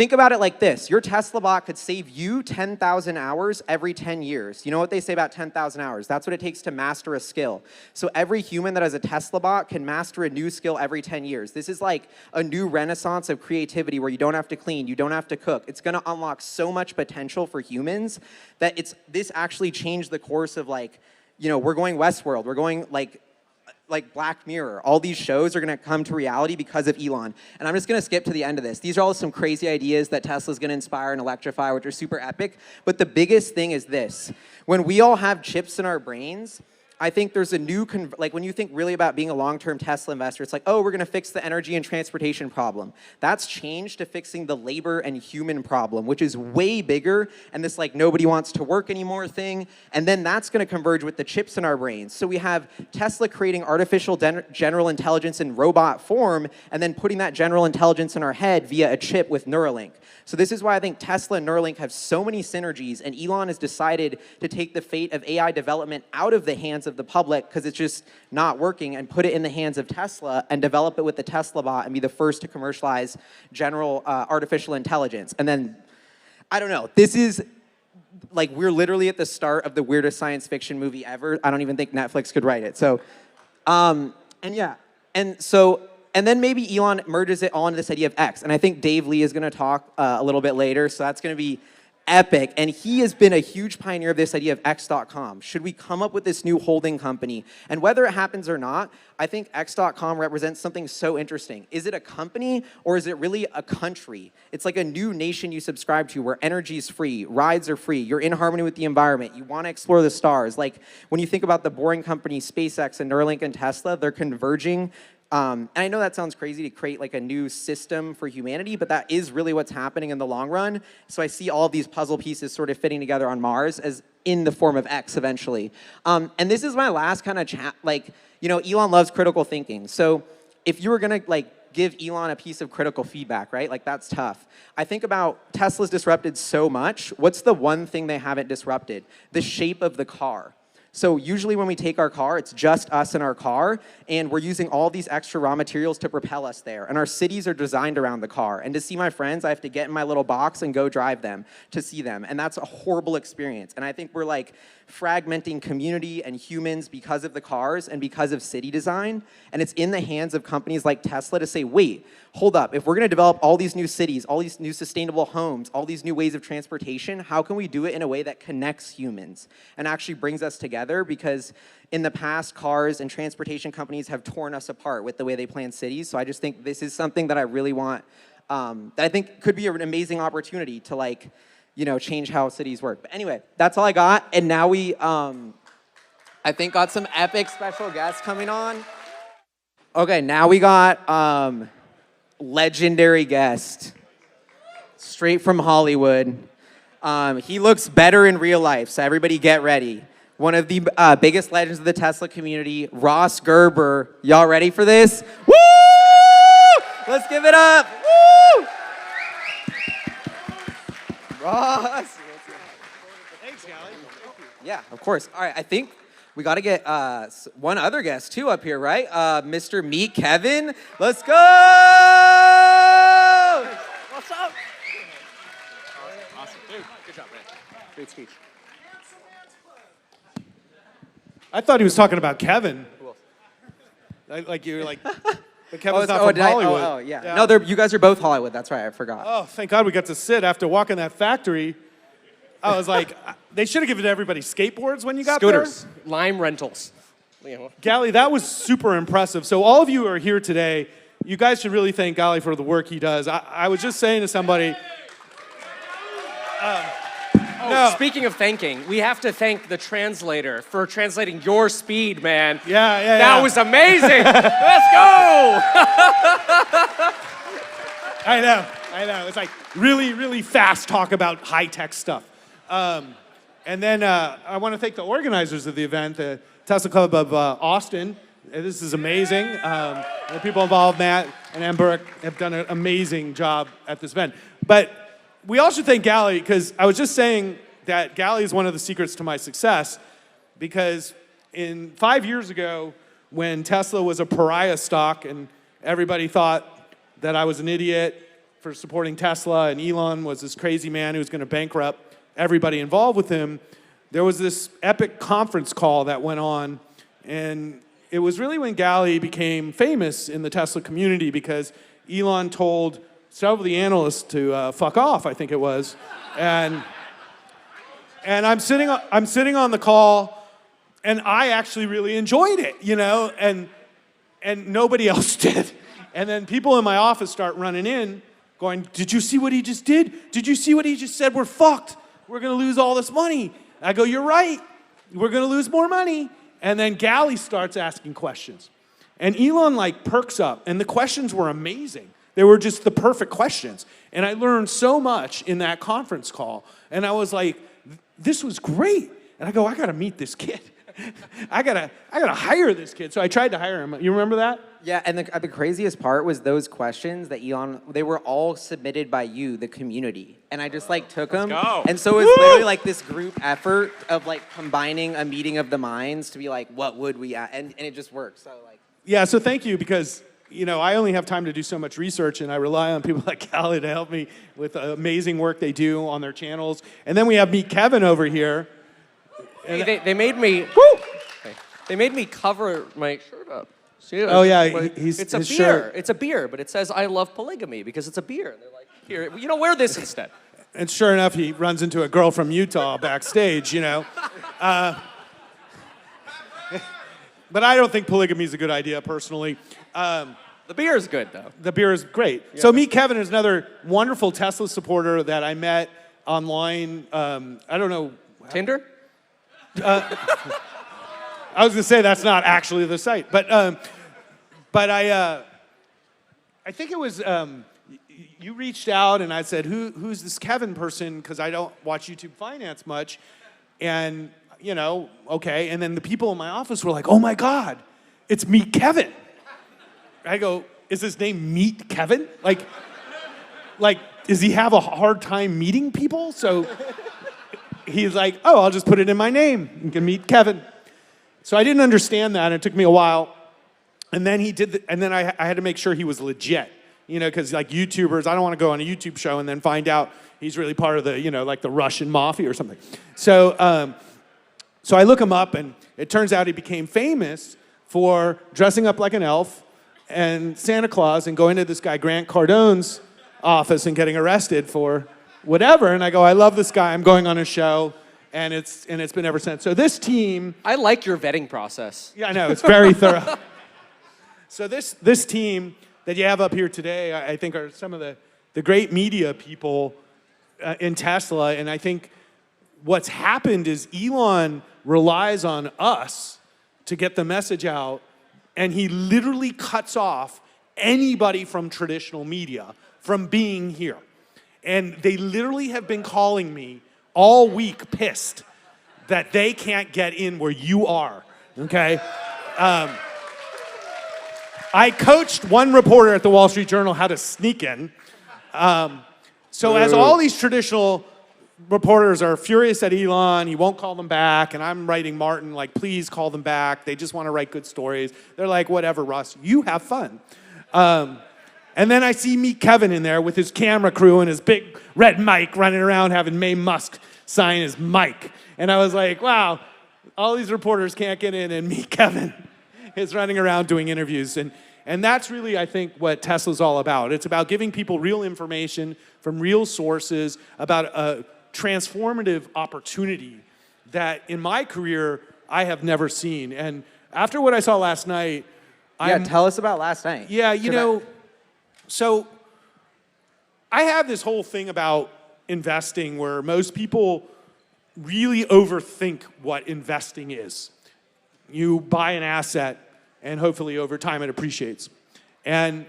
Think about it like this. Your Tesla bot could save you 10,000 hours every 10 years. You know what they say about 10,000 hours? That's what it takes to master a skill. So every human that has a Tesla bot can master a new skill every 10 years. This is like a new renaissance of creativity where you don't have to clean, you don't have to cook. It's gonna unlock so much potential for humans that this actually changed the course of like, you know, we're going Westworld, we're going like Black Mirror. All these shows are gonna come to reality because of Elon. And I'm just gonna skip to the end of this. These are all some crazy ideas that Tesla's gonna inspire and electrify, which are super epic. But the biggest thing is this. When we all have chips in our brains, I think there's a new, like when you think really about being a long-term Tesla investor, it's like, oh, we're gonna fix the energy and transportation problem. That's changed to fixing the labor and human problem, which is way bigger, and this like nobody wants to work anymore thing, and then that's gonna converge with the chips in our brains. So we have Tesla creating artificial general intelligence in robot form, and then putting that general intelligence in our head via a chip with Neuralink. So this is why I think Tesla and Neuralink have so many synergies, and Elon has decided to take the fate of AI development out of the hands of the public because it's just not working and put it in the hands of Tesla and develop it with the Tesla bot and be the first to commercialize general artificial intelligence. And then, I don't know, this is like we're literally at the start of the weirdest science fiction movie ever. I don't even think Netflix could write it. So, and yeah, and then maybe Elon merges it all into this idea of X. And I think Dave Lee is going to talk a little bit later, so that's going to be epic. And he has been a huge pioneer of this idea of X.com. Should we come up with this new holding company? And whether it happens or not, I think X.com represents something so interesting. Is it a company or is it really a country? It's like a new nation you subscribe to where energy is free, rides are free, you're in harmony with the environment, you want to explore the stars. Like when you think about the boring company SpaceX and Neuralink and Tesla, they're converging. And I know that sounds crazy to create like a new system for humanity, but that is really what's happening in the long run. So I see all of these puzzle pieces sort of fitting together on Mars as in the form of X eventually. And this is my last kind of chat, like, you know, Elon loves critical thinking. So if you were gonna like give Elon a piece of critical feedback, right? Like that's tough. I think about Tesla's disrupted so much. What's the one thing they haven't disrupted? The shape of the car. So usually when we take our car, it's just us and our car, and we're using all these extra raw materials to propel us there. And our cities are designed around the car. And to see my friends, I have to get in my little box and go drive them to see them. And that's a horrible experience. And I think we're like fragmenting community and humans because of the cars and because of city design. And it's in the hands of companies like Tesla to say, wait, hold up, if we're gonna develop all these new cities, all these new sustainable homes, all these new ways of transportation, how can we do it in a way that connects humans and actually brings us together? Because in the past, cars and transportation companies have torn us apart with the way they plan cities. So I just think this is something that I really want, that I think could be an amazing opportunity to like, you know, change how cities work. But anyway, that's all I got. And now we, I think got some epic special guests coming on. Okay, now we got, legendary guest, straight from Hollywood. He looks better in real life, so everybody get ready. One of the biggest legends of the Tesla community, Ross Gerber. Y'all ready for this? Woo! Let's give it up. Woo! Ross. Thanks, Gali. Yeah, of course. All right, I think we got to get one other guest, too, up here, right? Mr. Meet Kevin. Let's go! What's up? Awesome. Dude, good job, man. Great speech. I thought he was talking about Kevin. Like you were like, but Kevin's not from Hollywood. Yeah. No, you guys are both Hollywood. That's right. I forgot. Oh, thank God we got to sit after walking that factory. I was like, they should have given everybody skateboards when you got Scooters, Lime rentals. Gali, that was super impressive. So all of you are here today. You guys should really thank Gali for the work he does. I was just saying to somebody. No. Speaking of thanking, we have to thank the translator for translating your speed, man. Yeah. That was amazing. Let's go. I know. It's like really, really fast talk about high-tech stuff. And then I want to thank the organizers of the event, the Tesla Club of Austin. This is amazing. The people involved, Matt and Amber, have done an amazing job at this event. But we all should thank Gali, because I was just saying that Gali is one of the secrets to my success, because 5 years ago, when Tesla was a pariah stock and everybody thought that I was an idiot for supporting Tesla, and Elon was this crazy man who was going to bankrupt everybody involved with him, there was this epic conference call that went on, and it was really when Gali became famous in the Tesla community because Elon told several of the analysts to fuck off, I think it was, and I'm sitting on the call, and I actually really enjoyed it, you know, and nobody else did. And then people in my office start running in, going, "Did you see what he just did? Did you see what he just said? We're fucked. We're gonna lose all this money." I go, "You're right. We're gonna lose more money." And then Gali starts asking questions. And Elon like perks up, and the questions were amazing. They were just the perfect questions. And I learned so much in that conference call. And I was like, this was great. And I go, I gotta meet this kid. I gotta hire this kid. So I tried to hire him. You remember that? Yeah, and the craziest part was those questions that Elon, they were all submitted by you, the community. And I just like took them. go. And so it was literally like this group effort of like combining a meeting of the minds to be like, what would we, and it just worked. So like. Yeah, so thank you, because you know, I only have time to do so much research, and I rely on people like Gali to help me with the amazing work they do on their channels. And then we have Meet Kevin over here. Hey, they made me. They made me cover my shirt up. See, Oh yeah, it's a his beer. shirt. It's a beer, but it says "I love polygamy" because it's a beer. And they're like, "Here, you know, wear this instead." And sure enough, he runs into a girl from Utah backstage, you know. But I don't think polygamy is a good idea, personally. The beer is good, though. The beer is great. Yeah. So Meet Kevin is another wonderful Tesla supporter that I met online. I don't know. Tinder? I was gonna say that's not actually the site, but I think it was you reached out and I said, who's this Kevin person? Because I don't watch YouTube Finance much, and you know, okay. And then the people in my office were like, oh my God, it's Meet Kevin. I go, is his name Meet Kevin? Like, does he have a hard time meeting people? So he's like, oh, I'll just put it in my name. You can meet Kevin. So I didn't understand that. It took me a while. And then he did, and then I had to make sure he was legit. You know, because like YouTubers, I don't want to go on a YouTube show and then find out he's really part of the, you know, like the Russian mafia or something. So, so I look him up, and it turns out he became famous for dressing up like an elf and Santa Claus and going to this guy Grant Cardone's office and getting arrested for whatever. And I go, I love this guy. I'm going on his show, and it's been ever since. So this team, I like your vetting process. yeah, I know, it's very thorough. So this team that you have up here today, I think are some of the great media people in Tesla. And I think what's happened is Elon relies on us to get the message out, and he literally cuts off anybody from traditional media from being here. And they literally have been calling me all week pissed that they can't get in where you are, okay? I coached one reporter at the Wall Street Journal how to sneak in. So as all these traditional reporters are furious at Elon, he won't call them back, and I'm writing Martin, like, please call them back. They just want to write good stories. They're like, whatever, Russ, you have fun. And then I see Meet Kevin in there with his camera crew and his big red mic running around having May Musk sign his mic. And I was like, wow, all these reporters can't get in, and Meet Kevin is running around doing interviews. And that's really, I think, what Tesla's all about. It's about giving people real information from real sources about a transformative opportunity that in my career I have never seen. And after what I saw last night, tell us about last night. Yeah, you know, so I have this whole thing about investing where most people really overthink what investing is. You buy an asset, and hopefully over time it appreciates. And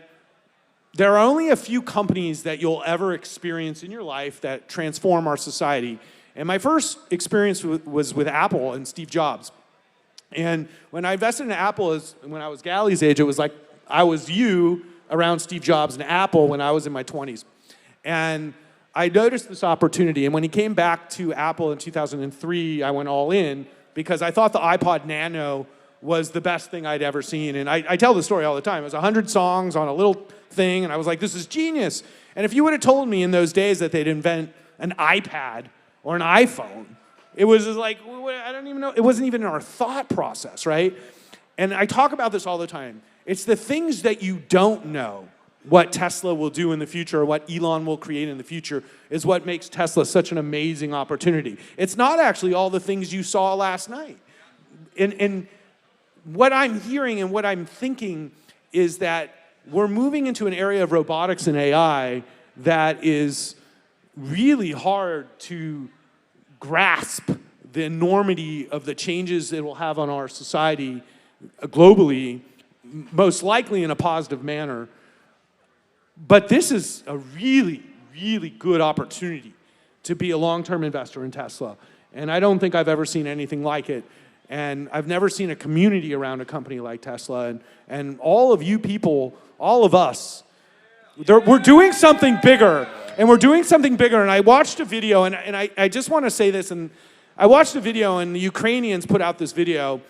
there are only a few companies that you'll ever experience in your life that transform our society. And my first experience was with Apple and Steve Jobs. And when I invested in Apple, when I was Gali's age, it was like I was you around Steve Jobs and Apple when I was in my 20s. And I noticed this opportunity. And when he came back to Apple in 2003, I went all in because I thought the iPod Nano was the best thing I'd ever seen. And I tell the story all the time. It was 100 songs on a little thing, and I was like, this is genius. And if you would have told me in those days that they'd invent an iPad or an iPhone, it was just like, I don't even know. It wasn't even in our thought process, right? And I talk about this all the time. It's the things that you don't know what Tesla will do in the future or what Elon will create in the future is what makes Tesla such an amazing opportunity. It's not actually all the things you saw last night. And what I'm hearing and what I'm thinking is that we're moving into an area of robotics and AI that is really hard to grasp the enormity of the changes it will have on our society globally, most likely in a positive manner. But this is a really, really good opportunity to be a long-term investor in Tesla. And I don't think I've ever seen anything like it. And I've never seen a community around a company like Tesla. And all of you people, all of us, we're doing something bigger. And we're doing something bigger. And I watched a video, and I just want to say this. And I watched a video, and the Ukrainians put out this video.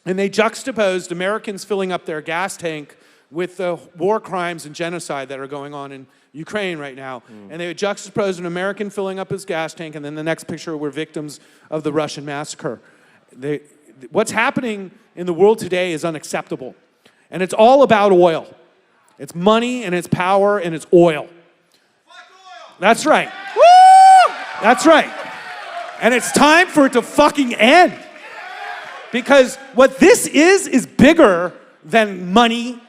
And they juxtaposed Americans filling up their gas tank with the war crimes and genocide that are going on in Ukraine right now. And they would juxtapose an American filling up his gas tank, and then the next picture were victims of the Russian massacre. What's happening in the world today is unacceptable. And it's all about oil. It's money, and it's power, and it's oil. That's right. Woo! That's right. And it's time for it to fucking end. Because what this is bigger than money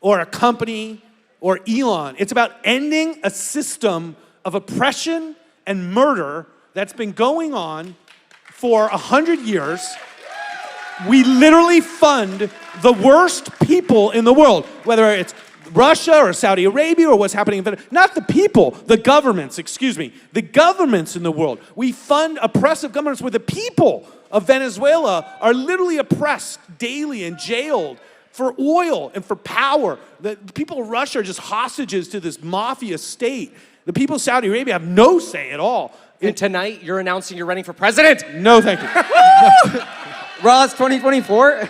or a company or Elon. It's about ending a system of oppression and murder that's been going on for 100 years. We literally fund the worst people in the world, whether it's Russia or Saudi Arabia or what's happening in Venezuela. Not the people, the governments, excuse me. The governments in the world. We fund oppressive governments where the people of Venezuela are literally oppressed daily and jailed for oil and for power. The people of Russia are just hostages to this mafia state. The people of Saudi Arabia have no say at all. And tonight, you're announcing you're running for president? No, thank you. Ross 2024?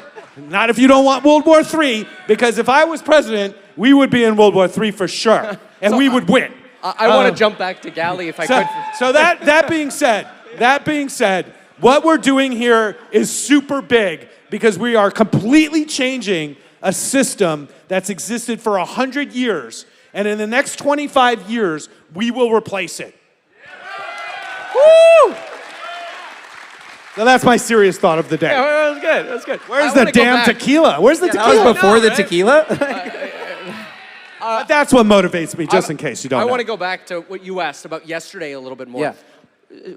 Not if you don't want World War III, because if I was president, we would be in World War III for sure, and so we would win. I want to jump back to Gali if I could. So that being said, what we're doing here is super big because we are completely changing a system that's existed for 100 years, and in the next 25 years, we will replace it. Woo! So that's my serious thought of the day. Yeah, that was good. That's good. Where's the damn tequila? Where's the tequila? That was before the tequila? That's what motivates me, just in case you don't know. I want to go back to what you asked about yesterday a little bit more. Yeah.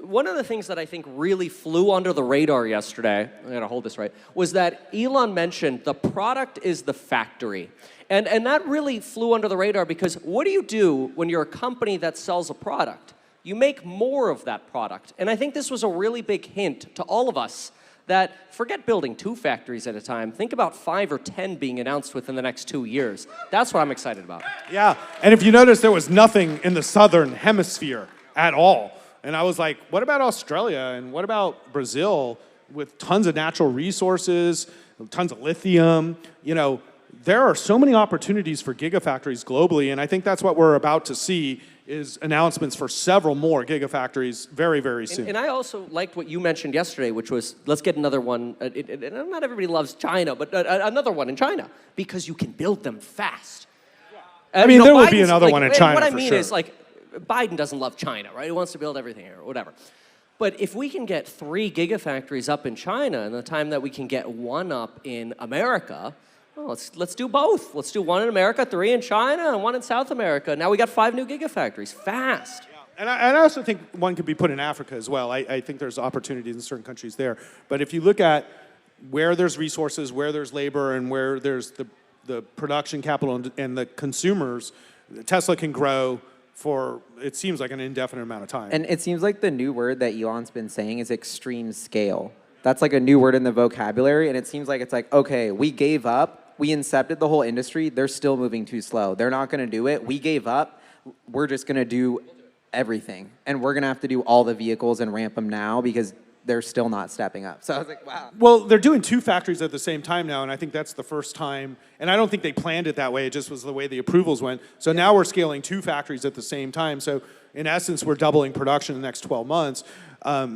One of the things that I think really flew under the radar yesterday, I gotta hold this right, was that Elon mentioned the product is the factory. And that really flew under the radar because what do you do when you're a company that sells a product? You make more of that product. And I think this was a really big hint to all of us that forget building 2 factories at a time. Think about 5 or 10 being announced within the next 2 years. That's what I'm excited about. Yeah, and if you notice, there was nothing in the southern hemisphere at all. And I was like, what about Australia? And what about Brazil with tons of natural resources, tons of lithium? You know, there are so many opportunities for gigafactories globally, and I think that's what we're about to see is announcements for several more gigafactories very, very soon. And I also liked what you mentioned yesterday, which was, let's get another one. Not everybody loves China, but another one in China, because you can build them fast. I mean, there will be another one in China, What I for mean sure. is, like, Biden doesn't love China, right? He wants to build everything here, or whatever. But if we can get 3 gigafactories up in China in the time that we can get 1 up in America, well, let's do both. Let's do 1 in America, 3 in China, and 1 in South America. Now we got 5 new gigafactories, fast. Yeah. And I also think one could be put in Africa as well. I think there's opportunities in certain countries there. But if you look at where there's resources, where there's labor, and where there's the production capital and the consumers, Tesla can grow for, it seems like, an indefinite amount of time. And it seems like the new word that Elon's been saying is extreme scale. That's like a new word in the vocabulary, and it seems like it's like, okay, we gave up, we incepted the whole industry, they're still moving too slow. They're not gonna do it, we gave up, we're just gonna do everything. And we're gonna have to do all the vehicles and ramp them now because they're still not stepping up. So I was like, wow. Well, they're doing 2 factories at the same time now, and I think that's the first time. And I don't think they planned it that way. It just was the way the approvals went. So now we're scaling 2 factories at the same time. So in essence, we're doubling production in the next 12 months.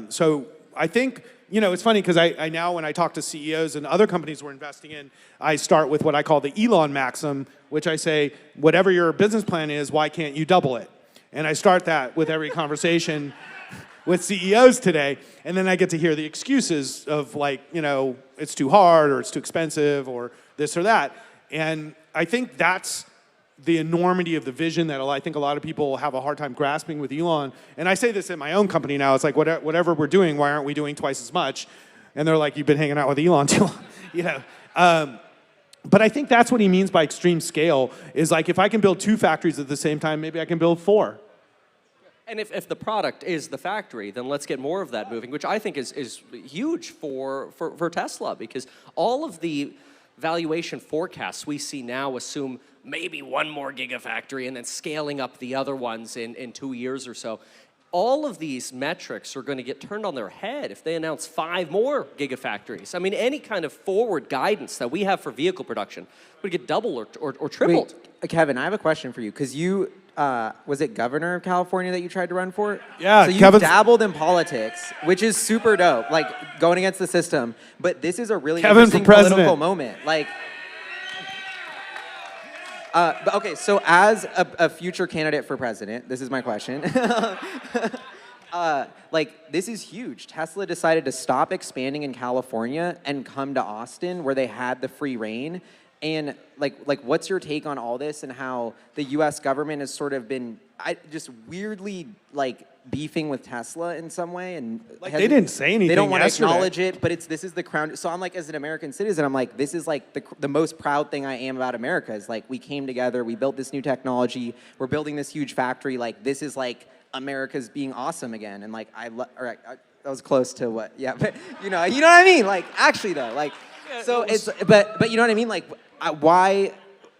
So I think, you know, it's funny because I now, when I talk to CEOs and other companies we're investing in, I start with what I call the Elon maxim, which I say, whatever your business plan is, why can't you double it? And I start that with every conversation with CEOs today, and then I get to hear the excuses of like, you know, it's too hard or it's too expensive or this or that. And I think that's the enormity of the vision that I think a lot of people have a hard time grasping with Elon. And I say this at my own company now, it's like, whatever we're doing, why aren't we doing twice as much? And they're like, you've been hanging out with Elon too long, you know. But I think that's what he means by extreme scale, is like, if I can build 2 factories at the same time, maybe I can build 4. And if the product is the factory, then let's get more of that moving, which I think is huge for Tesla, because all of the valuation forecasts we see now assume maybe 1 more gigafactory and then scaling up the other ones in 2 years or so. All of these metrics are going to get turned on their head if they announce 5 more gigafactories. I mean, any kind of forward guidance that we have for vehicle production would get doubled or tripled. Wait, Kevin, I have a question for you, because you, was it governor of California that you tried to run for? Yeah, so you Kevin's dabbled in politics, which is super dope, like going against the system. But this is a really Kevin interesting for president. political moment. Like, but okay, so as a future candidate for president, this is my question. Like, this is huge. Tesla decided to stop expanding in California and come to Austin, where they had the free reign. And like, what's your take on all this and how the U.S. government has sort of been just weirdly like beefing with Tesla in some way? And like, they didn't say anything. They don't want to yesterday. acknowledge it, but this is the crown. So I'm like, as an American citizen, I'm like, this is like the most proud thing I am about America is like, we came together, we built this new technology, we're building this huge factory. Like, this is like America's being awesome again. And like, that was close to what, yeah, but you know what I mean? Like, actually though, like, so it's, but you know what I mean? Like, why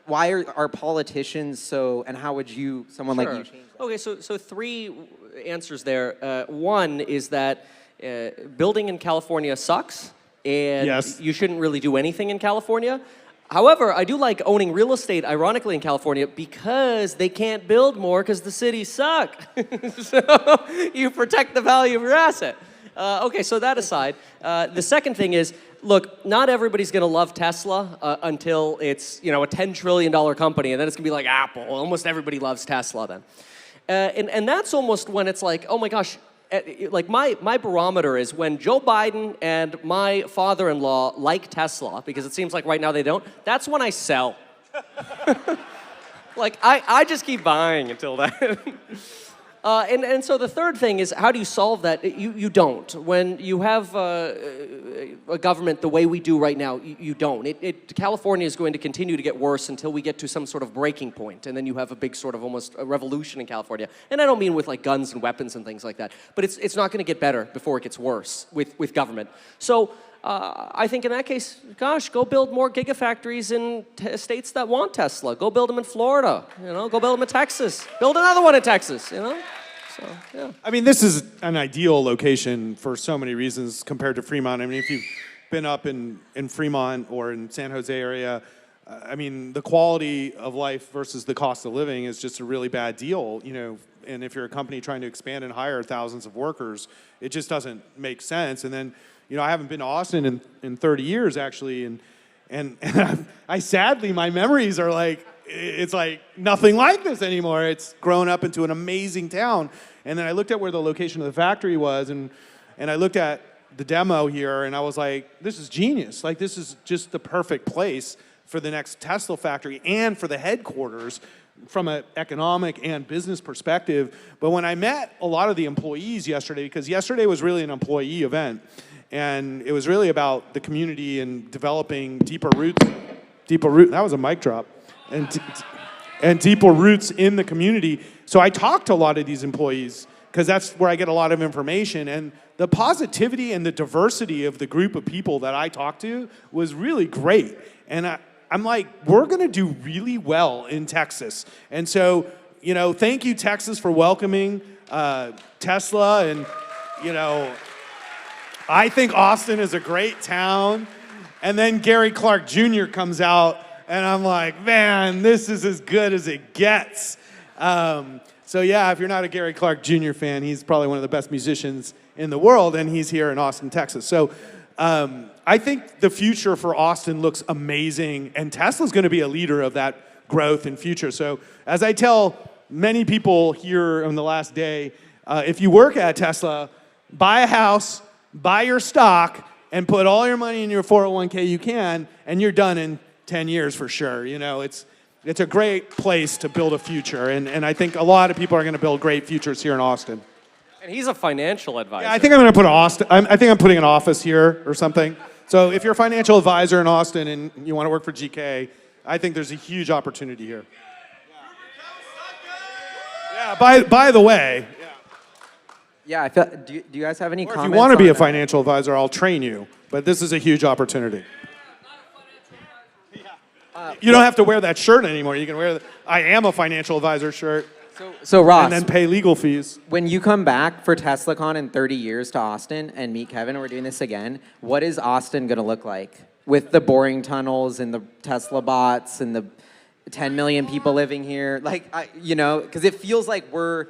are politicians so, and how would someone like you change that? Okay, so 3 answers there. One is that building in California sucks, and Yes. you shouldn't really do anything in California. However, I do like owning real estate, ironically, in California, because they can't build more because the cities suck. So you protect the value of your asset. Okay, so that aside, the second thing is, look, not everybody's going to love Tesla until it's, you know, a $10 trillion company, and then it's going to be like Apple. Almost everybody loves Tesla then. And that's almost when it's like, oh my gosh, like my barometer is when Joe Biden and my father-in-law like Tesla, because it seems like right now they don't, that's when I sell. Like, I just keep buying until then. And so the third thing is, how do you solve that? You don't. When you have a government the way we do right now, you don't. California is going to continue to get worse until we get to some sort of breaking point, and then you have a big sort of almost a revolution in California. And I don't mean with like guns and weapons and things like that, but it's not going to get better before it gets worse with government. So I think in that case, gosh, go build more gigafactories in states that want Tesla. Go build them in Florida, you know, go build them in Texas. Build another one in Texas, you know? So, yeah. I mean, this is an ideal location for so many reasons compared to Fremont. I mean, if you've been up in Fremont or in San Jose area, I mean, the quality of life versus the cost of living is just a really bad deal, you know. And if you're a company trying to expand and hire thousands of workers, it just doesn't make sense. And then, you know, I haven't been to Austin in 30 years, actually, and I sadly, my memories are like, it's like nothing like this anymore. It's grown up into an amazing town. And then I looked at where the location of the factory was, and I looked at the demo here, and I was like, this is genius. Like, this is just the perfect place for the next Tesla factory and for the headquarters from an economic and business perspective. But when I met a lot of the employees yesterday, because yesterday was really an employee event, and it was really about the community and developing deeper roots. That was a mic drop. And deeper roots in the community. So I talked to a lot of these employees because that's where I get a lot of information. And the positivity and the diversity of the group of people that I talked to was really great. And I'm like, we're going to do really well in Texas. And so, you know, thank you, Texas, for welcoming Tesla. And, you know, I think Austin is a great town. And then Gary Clark Jr. comes out, and I'm like, man, this is as good as it gets. So yeah, if you're not a Gary Clark Jr. fan, he's probably one of the best musicians in the world, and he's here in Austin, Texas. So I think the future for Austin looks amazing, and Tesla's going to be a leader of that growth and future. So as I tell many people here on the last day, if you work at Tesla, buy a house, buy your stock, and put all your money in your 401k you can, and you're done in 10 years for sure. You know, it's a great place to build a future, and I think a lot of people are going to build great futures here in Austin. And he's a financial advisor. Yeah, I think I'm going to put Austin. I think I'm putting an office here or something. So if you're a financial advisor in Austin and you want to work for GK, I think there's a huge opportunity here. Yeah. By the way. Yeah, I feel, do you guys have any Or if comments? you want to be a on, financial advisor, I'll train you. But this is a huge opportunity. You don't have to wear that shirt anymore. You can wear the I am a financial advisor shirt. So Ross, and then pay legal fees. When you come back for TeslaCon in 30 years to Austin and meet Kevin, we're doing this again, what is Austin going to look like? With the boring tunnels and the Tesla bots and the 10 million people living here? Like, because it feels like we're,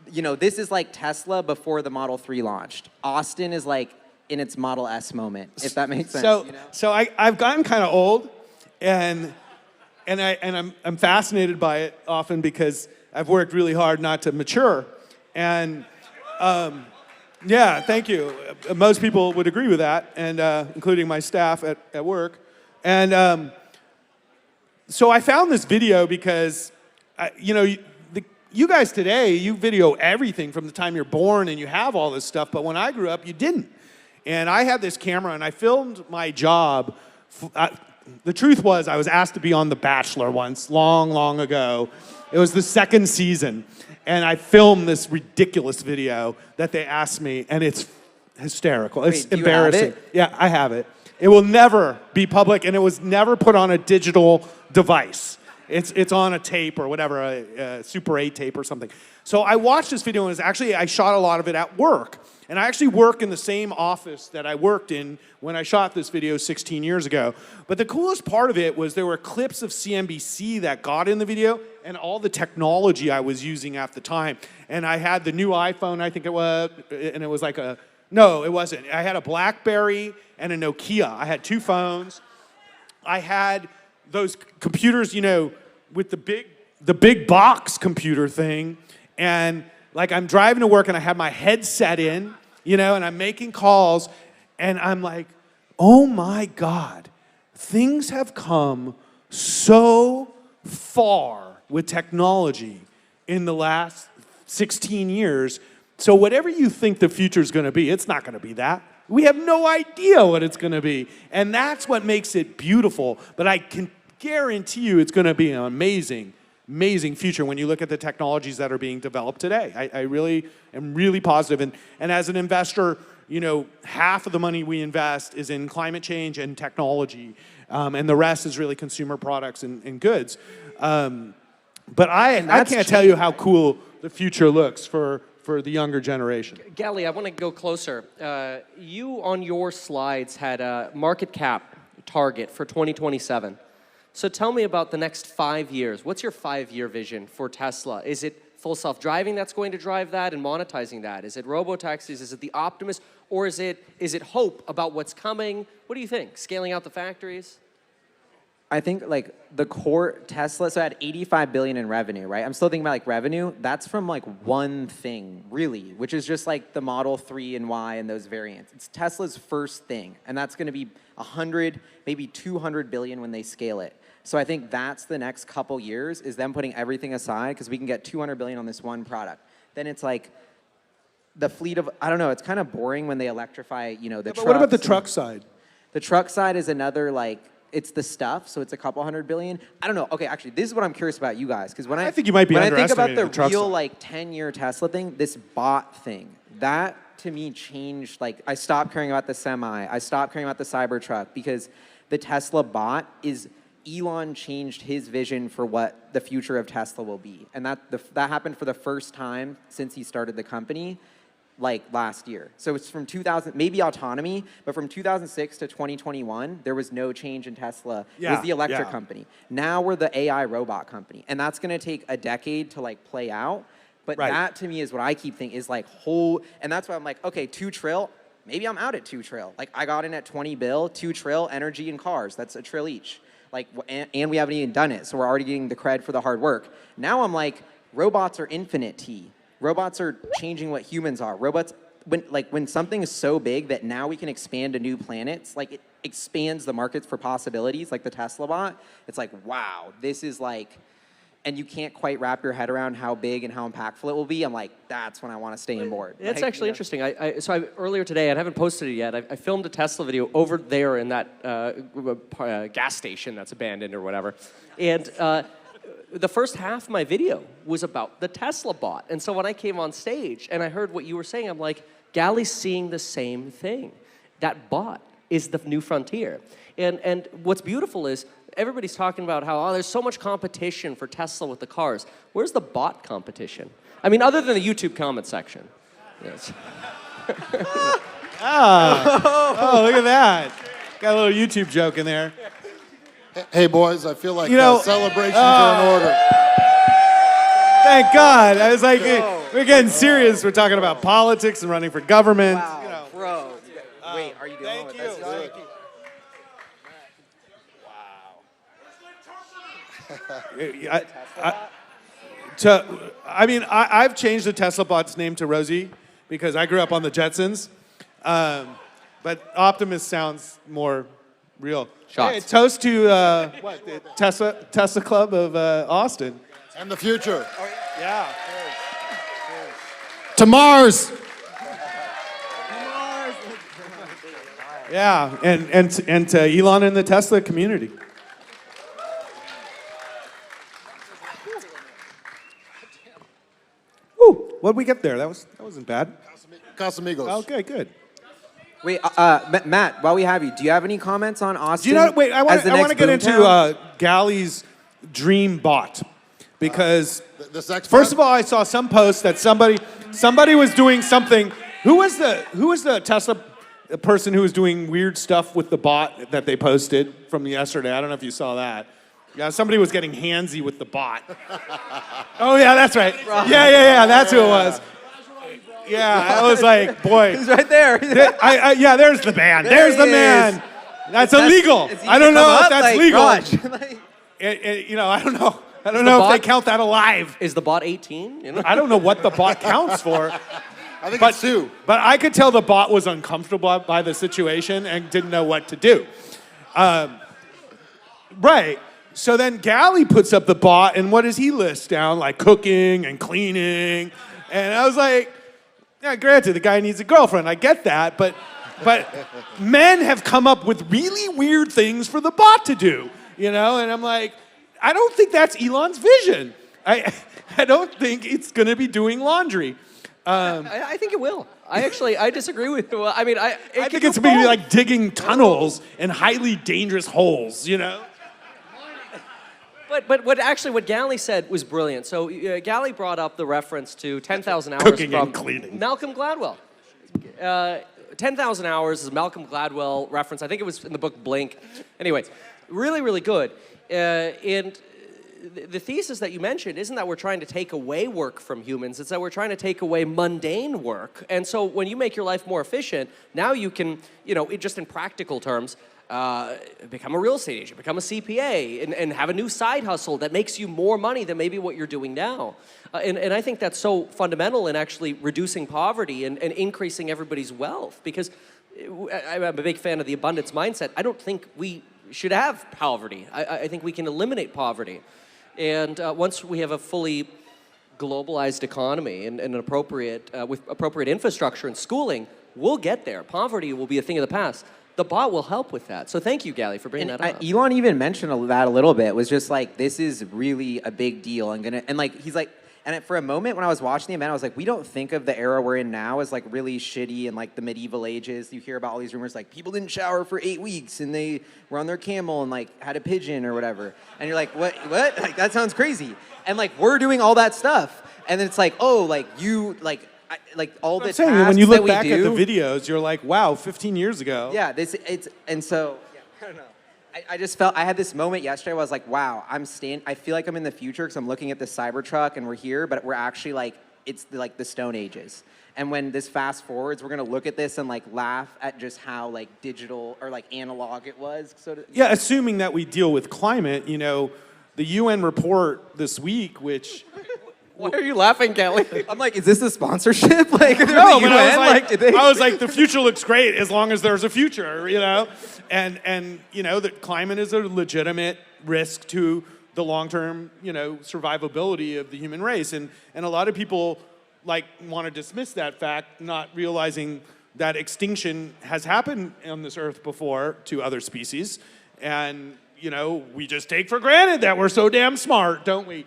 this is like Tesla before the Model 3 launched. Austin is like in its Model S moment, if that makes sense. So I've gotten kind of old, and I'm fascinated by it often because I've worked really hard not to mature. And yeah, thank you. Most people would agree with that, and including my staff at work. And so I found this video because, you guys today, you video everything from the time you're born and you have all this stuff, but when I grew up, you didn't. And I had this camera and I filmed my job. The truth was I was asked to be on The Bachelor once, long, long ago. It was the second season. And I filmed this ridiculous video that they asked me, and it's hysterical. It's embarrassing. You have it? Yeah, I have it. It will never be public, and it was never put on a digital device. It's on a tape or whatever, a Super 8 tape or something. So I watched this video, and I shot a lot of it at work. And I actually work in the same office that I worked in when I shot this video 16 years ago. But the coolest part of it was there were clips of CNBC that got in the video and all the technology I was using at the time. And I had the new iPhone, I think it was, and it was like no, it wasn't. I had a BlackBerry and a Nokia. I had two phones. I had those computers, with the big box computer thing. And like I'm driving to work and I have my headset in, and I'm making calls, and I'm like, oh my God, things have come so far with technology in the last 16 years. So whatever you think the future is going to be, it's not going to be that. We have no idea what it's going to be. And that's what makes it beautiful. But I can guarantee you it's going to be an amazing future when you look at the technologies that are being developed today. I really am really positive. And as an investor, half of the money we invest is in climate change and technology, and the rest is really consumer products and goods. But I can't tell you how cool the future looks for the younger generation. Gali, I want to go closer. You on your slides had a market cap target for 2027. So tell me about the next 5 years. What's your 5-year vision for Tesla? Is it full self-driving that's going to drive that and monetizing that? Is it robo-taxis? Is it the Optimus? Or is it hope about what's coming? What do you think? Scaling out the factories? I think like the core Tesla, so I had 85 billion in revenue, right? I'm still thinking about like revenue. That's from like one thing, really, which is just like the Model 3 and Y and those variants. It's Tesla's first thing, and that's going to be 100, maybe 200 billion when they scale it. So I think that's the next couple years is them putting everything aside because we can get 200 billion on this one product. Then it's like the fleet of, I don't know, it's kind of boring when they electrify, the trucks. But what about the truck side? The truck side is another like, it's the stuff, so it's a couple hundred billion. I don't know. Okay, actually, this is what I'm curious about you guys, because when I think you might be when I think about underestimating the the truck real side. like 10-year Tesla thing, this bot thing, that to me changed. Like I stopped caring about the Semi, I stopped caring about the Cybertruck because the Tesla bot is Elon changed his vision for what the future of Tesla will be, and that happened for the first time since he started the company. like last year. So it's from 2000, maybe autonomy, but from 2006 to 2021, there was no change in Tesla. It was the electric company. Now we're the AI robot company. And that's gonna take a decade to like play out. But that to me is what I keep thinking is like and that's why I'm like, okay, 2 trill, maybe I'm out at 2 trill. Like I got in at 20 bill, 2 trill, energy and cars, that's $1 trill each. Like, and we haven't even done it, so we're already getting the cred for the hard work. Now I'm like, robots are infinite T. Robots are changing what humans are. Robots, when something is so big that now we can expand to new planets, like it expands the markets for possibilities, like the Tesla bot, it's like, wow, this is like, and you can't quite wrap your head around how big and how impactful it will be. I'm like, that's when I want to stay on board. It's actually interesting. Earlier today, I haven't posted it yet. I filmed a Tesla video over there in that gas station that's abandoned or whatever. And the first half of my video was about the Tesla bot. And so when I came on stage and I heard what you were saying, I'm like, Gali's seeing the same thing. That bot is the new frontier. And what's beautiful is everybody's talking about how, there's so much competition for Tesla with the cars. Where's the bot competition? I mean, other than the YouTube comment section. Yes. Oh, look at that. Got a little YouTube joke in there. Hey, boys, I feel like celebrations are in order. Thank God. I was like, we're getting serious. We're talking about politics and running for government. Wow, bro. Wait, are you doing Thank it? you. Thank you. I've changed the Tesla bot's name to Rosie because I grew up on the Jetsons. But Optimus sounds more real. Shots. Hey, toast to the Tesla Club of Austin. And the future. Yeah. To Mars. Yeah, and to Elon and the Tesla community. Woo, what'd we get there? That wasn't bad. Casamigos. Okay, good. Wait, Matt, while we have you, do you have any comments on Austin? Do you know? Wait, I want to get into Boomtown? Gali's dream bot because the sex first bot? of all, I saw some post that somebody was doing something. Who was the Tesla person who was doing weird stuff with the bot that they posted from yesterday? I don't know if you saw that. Yeah, somebody was getting handsy with the bot. Oh yeah, that's right. Yeah, that's who it was. Yeah, I was like, boy. He's right there. Yeah, there's the man. There's the man. That's illegal. It's I don't know if up, that's like, legal. Raj. I don't know. I don't know if they count that alive. Is the bot 18? You know? I don't know what the bot counts for. I think it's 2. But I could tell the bot was uncomfortable by the situation and didn't know what to do. Right. So then Gali puts up the bot, and what does he list down? Like cooking and cleaning. And I was like, yeah, granted, the guy needs a girlfriend. I get that, but men have come up with really weird things for the bot to do, And I'm like, I don't think that's Elon's vision. I don't think it's going to be doing laundry. I think it will. I disagree with you. I mean, I think it's going to be like digging tunnels and highly dangerous holes, But what Gali said was brilliant. So Gali brought up the reference to 10,000 hours Cooking from and cleaning. Malcolm Gladwell. 10,000 hours is a Malcolm Gladwell reference. I think it was in the book Blink. Anyway, really, really good. And the thesis that you mentioned isn't that we're trying to take away work from humans. It's that we're trying to take away mundane work. And so when you make your life more efficient, now you can, just in practical terms, become a real estate agent, become a CPA, and have a new side hustle that makes you more money than maybe what you're doing now. And I think that's so fundamental in actually reducing poverty and increasing everybody's wealth, because I'm a big fan of the abundance mindset. I don't think we should have poverty. I think we can eliminate poverty. And once we have a fully globalized economy and an appropriate, with appropriate infrastructure and schooling, we'll get there. Poverty will be a thing of the past. The bot will help with that. So thank you, Gali, for bringing that up. Elon even mentioned that a little bit. Was just like, this is really a big deal. He's like, and for a moment when I was watching the event, I was like, we don't think of the era we're in now as like really shitty and like the medieval ages. You hear about all these rumors like people didn't shower for 8 weeks and they were on their camel and like had a pigeon or whatever. And you're like, what? Like that sounds crazy. And like we're doing all that stuff. And then it's like, oh, like you, like like all the I'm tasks saying, when you look that we back at the do. videos, you're like, wow, 15 years ago. Yeah, and so yeah, I don't know. I just felt I had this moment yesterday where I was like, wow, I feel like I'm in the future because I'm looking at the Cybertruck and we're here, but we're actually like, it's like the Stone Ages. And when this fast forwards, we're gonna look at this and like laugh at just how like digital or like analog it was. Yeah, assuming that we deal with climate, the UN report this week, which... Why are you laughing, Gali? I'm like, is this a sponsorship? Like, No, the but UN? I was like, the future looks great as long as there's a future, and that climate is a legitimate risk to the long-term, survivability of the human race, and a lot of people want to dismiss that fact, not realizing that extinction has happened on this earth before to other species, and we just take for granted that we're so damn smart, don't we?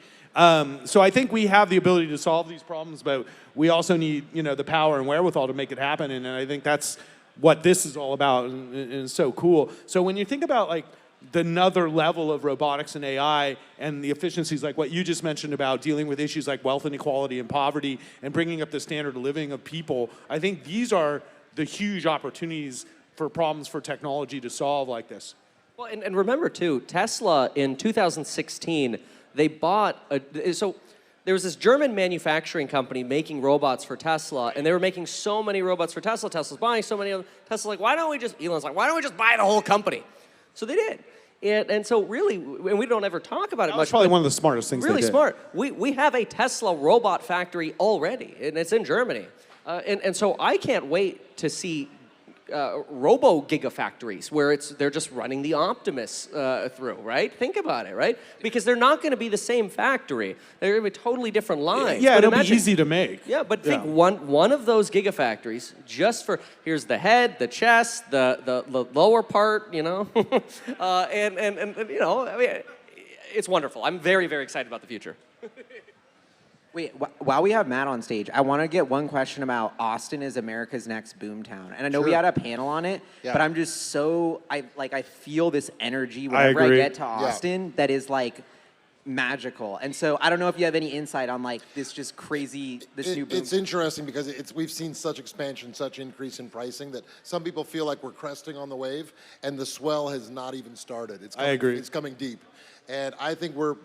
So I think we have the ability to solve these problems, but we also need, the power and wherewithal to make it happen. And I think that's what this is all about, and it's so cool. So when you think about the another level of robotics and AI and the efficiencies like what you just mentioned about dealing with issues like wealth inequality and poverty and bringing up the standard of living of people, I think these are the huge opportunities for problems for technology to solve like this. Well, and remember too, Tesla in 2016, they bought so there was this German manufacturing company making robots for Tesla, and they were making so many robots for Tesla. Tesla's buying so many of them. Tesla's like, Elon's like, why don't we just buy the whole company? So they did. And so really, and we don't ever talk about it much. That's probably one of the smartest things really they did. smart. We have a Tesla robot factory already, and it's in Germany. And so I can't wait to see robo gigafactories where they're just running the Optimus through, right? Think about it, right? Because they're not going to be the same factory. They're going to be totally different lines. Yeah, but it'll be easy to make. Yeah, but think one of those gigafactories just for, here's the head, the chest, the lower part, and I mean, it's wonderful. I'm very, very excited about the future. Wait, while we have Matt on stage, I want to get one question about Austin is America's next boomtown. And I know we had a panel on it, but I'm just so, I feel this energy whenever I get to Austin that is magical. And so I don't know if you have any insight on this just crazy, new boom. It's interesting because we've seen such expansion, such increase in pricing that some people feel like we're cresting on the wave and the swell has not even started. It's coming, I agree. It's coming deep. And I think we're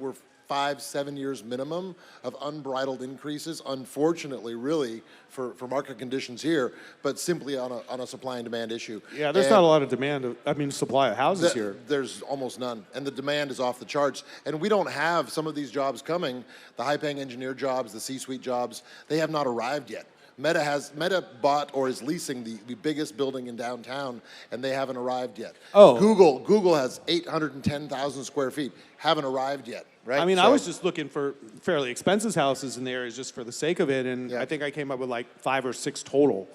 5-7 years minimum of unbridled increases, unfortunately, really, for market conditions here, but simply on a supply and demand issue. Yeah, there's not a lot of demand, supply of houses here. There's almost none, and the demand is off the charts. And we don't have some of these jobs coming, the high-paying engineer jobs, the C-suite jobs, they have not arrived yet. Meta bought or is leasing the biggest building in downtown, and they haven't arrived yet. Oh. Google has 810,000 square feet, haven't arrived yet. Right? I mean, I was just looking for fairly expensive houses in the areas just for the sake of it, and I think I came up with 5 or 6 total,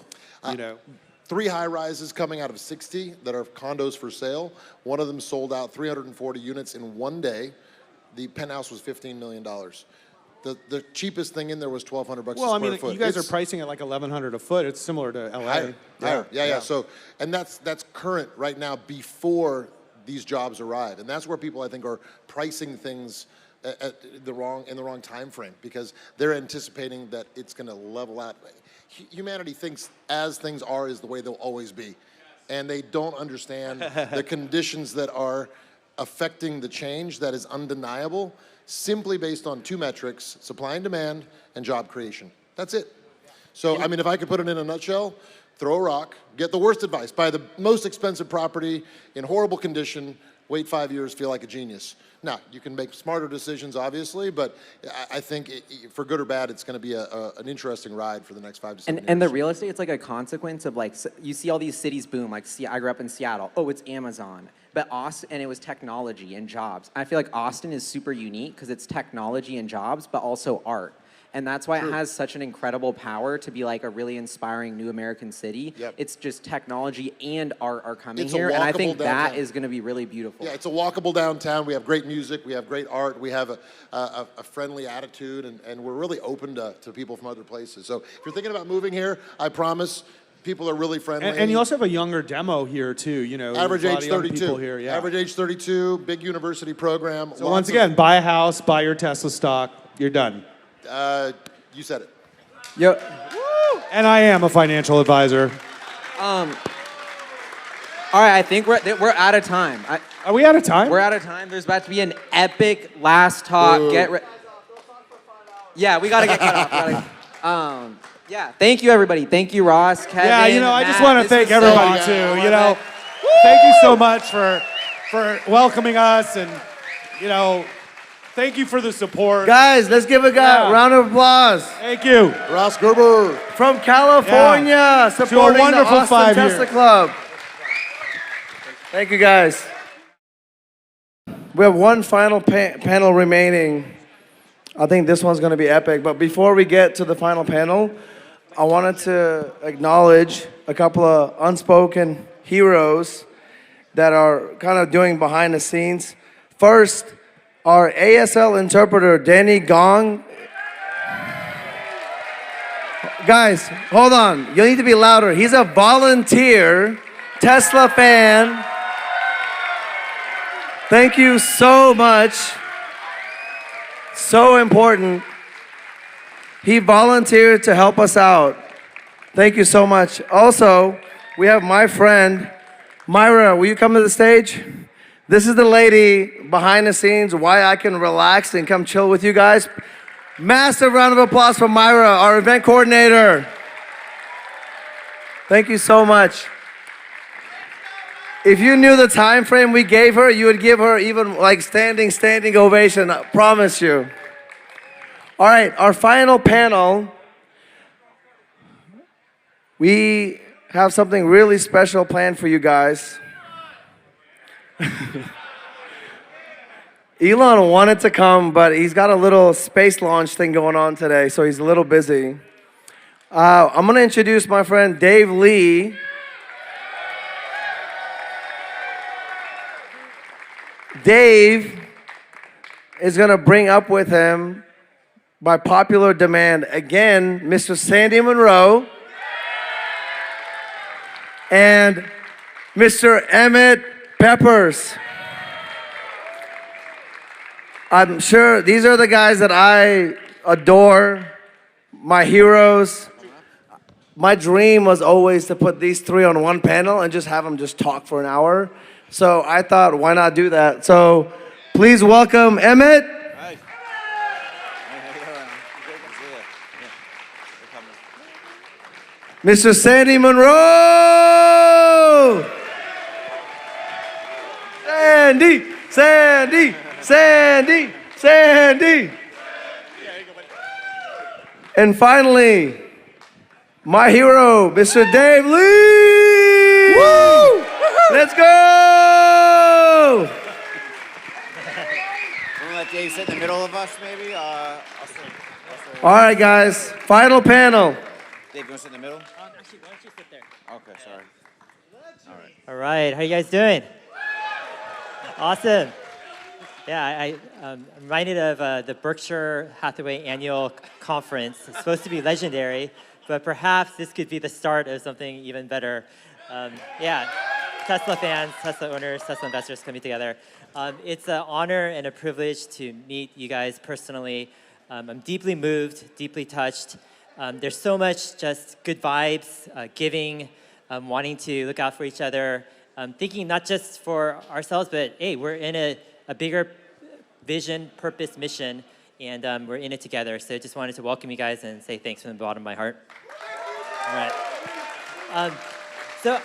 3 high-rises coming out of 60 that are condos for sale. One of them sold out 340 units in one day. The penthouse was $15 million. The cheapest thing in there was $1,200 a square foot. Well, I mean, you guys are pricing at $1,100 a foot. It's similar to LA. Higher. Yeah. So, and that's current right now before these jobs arrive, and that's where people I think are pricing things in the wrong time frame because they're anticipating that it's going to level out. Humanity thinks as things are is the way they'll always be, and they don't understand the conditions that are affecting the change that is undeniable simply based on 2 metrics: supply and demand and job creation. That's it. So, I mean, if I could put it in a nutshell, throw a rock, get the worst advice, buy the most expensive property in horrible condition, wait 5 years, feel like a genius. Now, you can make smarter decisions, obviously, but I think for good or bad, it's going to be an interesting ride for the next 5 to 7 years. And the real estate, it's like a consequence of you see all these cities boom, I grew up in Seattle, oh, it's Amazon. But Austin, and it was technology and jobs. I feel like Austin is super unique because it's technology and jobs, but also art. And that's why it has such an incredible power to be a really inspiring new American city. Yep. It's just technology and art are coming here, and I think that is going to be really beautiful. Yeah, it's a walkable downtown. We have great music, we have great art, we have a friendly attitude, and we're really open to people from other places. So if you're thinking about moving here, I promise people are really friendly. And you also have a younger demo here too. Average age 32. Here, yeah. Average age 32. Big university program. So once again, buy a house, buy your Tesla stock. You're done. You said it. Yo. And I am a financial advisor. All right, I think we're out of time. Are we out of time? We're out of time. There's about to be an epic last talk. Yeah, we gotta get cut off. Yeah, thank you everybody. Thank you, Ross, Kevin. Yeah, you know, I just Matt. want to thank This was so everybody awesome. too. You know, thank you so much for welcoming us, and you know, thank you for the support. Guys, let's give a round of applause. Thank you. Ross Gerber. From California, supporting the wonderful Austin 5 Tesla years. Club. Thank you, guys. We have one final panel remaining. I think this one's going to be epic. But before we get to the final panel, I wanted to acknowledge a couple of unspoken heroes that are kind of doing behind the scenes. First, our ASL interpreter, Danny Gong. Guys, hold on. You need to be louder. He's a volunteer Tesla fan. Thank you so much. So important. He volunteered to help us out. Thank you so much. Also, we have my friend, Myra. Will you come to the stage? This is the lady behind the scenes, why I can relax and come chill with you guys. Massive round of applause for Myra, our event coordinator. Thank you so much. If you knew the time frame we gave her, you would give her even like standing ovation, I promise you. All right, our final panel. We have something really special planned for you guys. Elon wanted to come, but he's got a little space launch thing going on today, so he's a little busy. I'm gonna introduce my friend Dave Lee. Dave is gonna bring up with him, by popular demand, again, Mr. Sandy Munro and Mr. Emmet Peppers. I'm sure these are the guys that I adore, my heroes. My dream was always to put these three on one panel and just have them just talk for an hour. So I thought, why not do that? So please welcome Emmet. Mr. Sandy Munro! Sandy, Sandy, Sandy, Sandy. And finally, my hero, Mr. Dave Lee! Woo! Let's go! We'll let Dave sit in the middle of us, maybe? I'll sit. All right, guys, final panel. Dave, you want to sit in the middle? Actually, why don't you sit there? Okay, sorry. All right. All right, how you guys doing? Awesome. Yeah, I'm reminded of the Berkshire Hathaway annual conference. It's supposed to be legendary, but perhaps this could be the start of something even better. Yeah, Tesla fans, Tesla owners, Tesla investors coming together. It's an honor and a privilege to meet you guys personally. I'm deeply moved, deeply touched. There's so much just good vibes, giving, wanting to look out for each other, thinking not just for ourselves, but hey, we're in a bigger vision, purpose, mission, and we're in it together. So I just wanted to welcome you guys and say thanks from the bottom of my heart. All right. So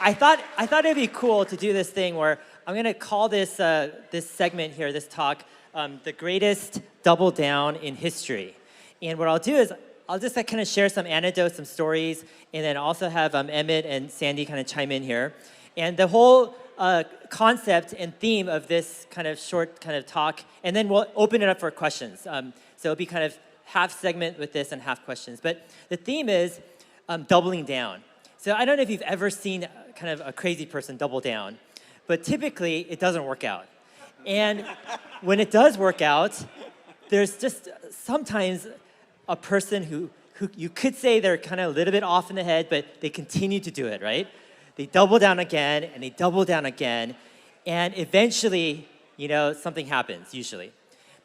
I thought it'd be cool to do this thing where I'm going to call this this segment here, this talk, the greatest double down in history. And what I'll do is I'll just kind of share some anecdotes, some stories, and then also have Emmet and Sandy kind of chime in here. And the whole concept and theme of this kind of short kind of talk, and then we'll open it up for questions. So it'll be kind of half segment with this and half questions. But the theme is doubling down. So I don't know if you've ever seen kind of a crazy person double down, but typically it doesn't work out. And when it does work out, there's just sometimes a person who you could say they're kind of a little bit off in the head, but they continue to do it, right? They double down again, and they double down again, and eventually, you know, something happens, usually.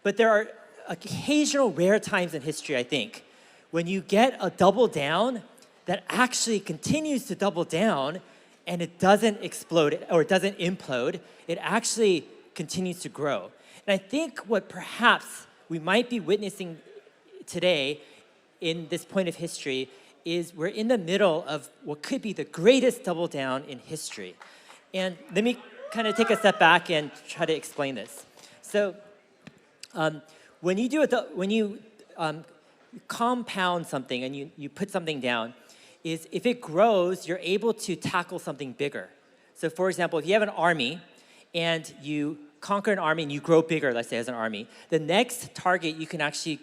But there are occasional rare times in history, I think, when you get a double down that actually continues to double down and it doesn't explode or it doesn't implode, it actually continues to grow. And I think what perhaps we might be witnessing today in this point of history is we're in the middle of what could be the greatest double down in history. And let me kind of take a step back and try to explain this. So when you compound something and you put something down, is if it grows, you're able to tackle something bigger. So for example, if you have an army and you conquer an army and you grow bigger, let's say as an army, the next target you can actually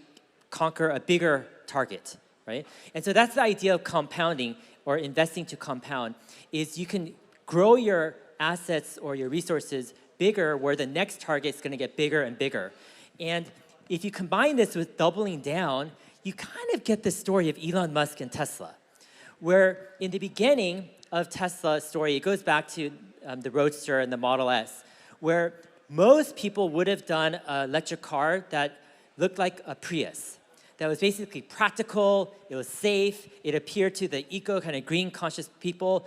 conquer a bigger target, right? And so that's the idea of compounding or investing to compound, is you can grow your assets or your resources bigger where the next target is going to get bigger and bigger. And if you combine this with doubling down, you kind of get the story of Elon Musk and Tesla, where in the beginning of Tesla's story, it goes back to the Roadster and the Model S, where most people would have done an electric car that looked like a Prius, that was basically practical, it was safe, it appeared to the eco kind of green conscious people,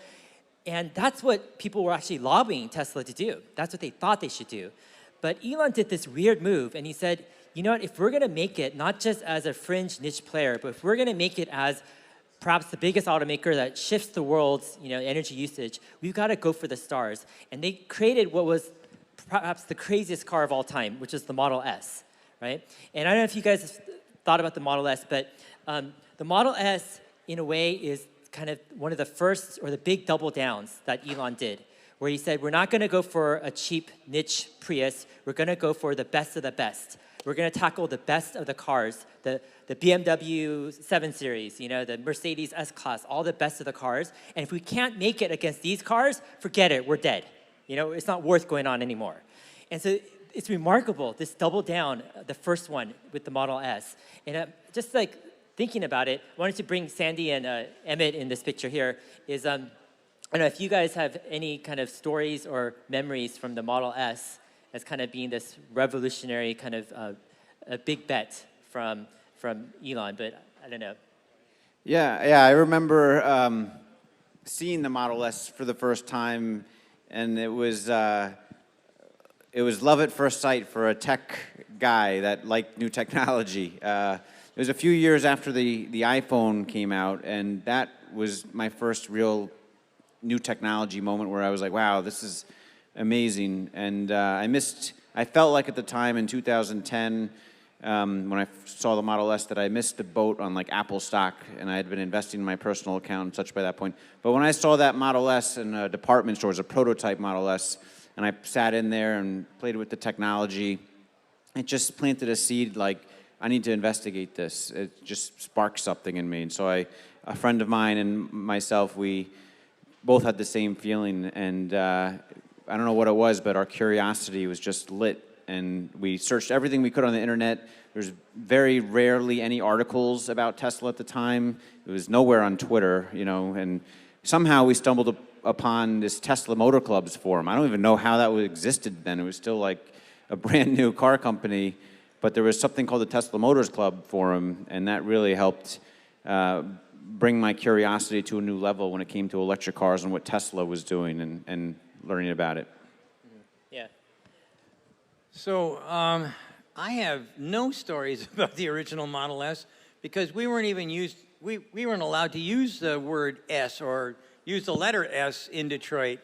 and that's what people were actually lobbying Tesla to do. That's what they thought they should do. But Elon did this weird move, and he said, you know what, if we're gonna make it not just as a fringe niche player, but if we're gonna make it as perhaps the biggest automaker that shifts the world's energy usage, we've got to go for the stars. And they created what was perhaps the craziest car of all time, which is the Model S, right? And I don't know if you guys have thought about the Model S, but the Model S, in a way, is kind of one of the first or the big double downs that Elon did, where he said, we're not going to go for a cheap niche Prius, we're going to go for the best of the best. We're going to tackle the best of the cars, the BMW 7 Series, the Mercedes S-Class, all the best of the cars. And if we can't make it against these cars, forget it, we're dead. It's not worth going on anymore. And so it's remarkable, this double down, the first one with the Model S. And just like thinking about it, I wanted to bring Sandy and Emmet in this picture here, is I don't know if you guys have any kind of stories or memories from the Model S as kind of being this revolutionary kind of a big bet from Elon, but I don't know. Yeah, I remember seeing the Model S for the first time, and it was love at first sight for a tech guy that liked new technology. It was a few years after the iPhone came out, and that was my first real new technology moment where I was like, wow, this is amazing. And I felt like at the time in 2010, when I saw the Model S, that I missed the boat on like Apple stock, and I had been investing in my personal account and such by that point. But when I saw that Model S in a department store, it was a prototype Model S, and I sat in there and played with the technology, it just planted a seed like, I need to investigate this. It just sparked something in me. And so a friend of mine and myself, we both had the same feeling, and I don't know what it was, but our curiosity was just lit. And we searched everything we could on the internet. There's very rarely any articles about Tesla at the time. It was nowhere on Twitter, and somehow we stumbled upon this Tesla Motor Club's forum. I don't even know how that existed then. It was still like a brand new car company, but there was something called the Tesla Motors Club forum, and that really helped bring my curiosity to a new level when it came to electric cars and what Tesla was doing and learning about it. Yeah. So I have no stories about the original Model S because we weren't allowed to use the word S or use the letter S in Detroit.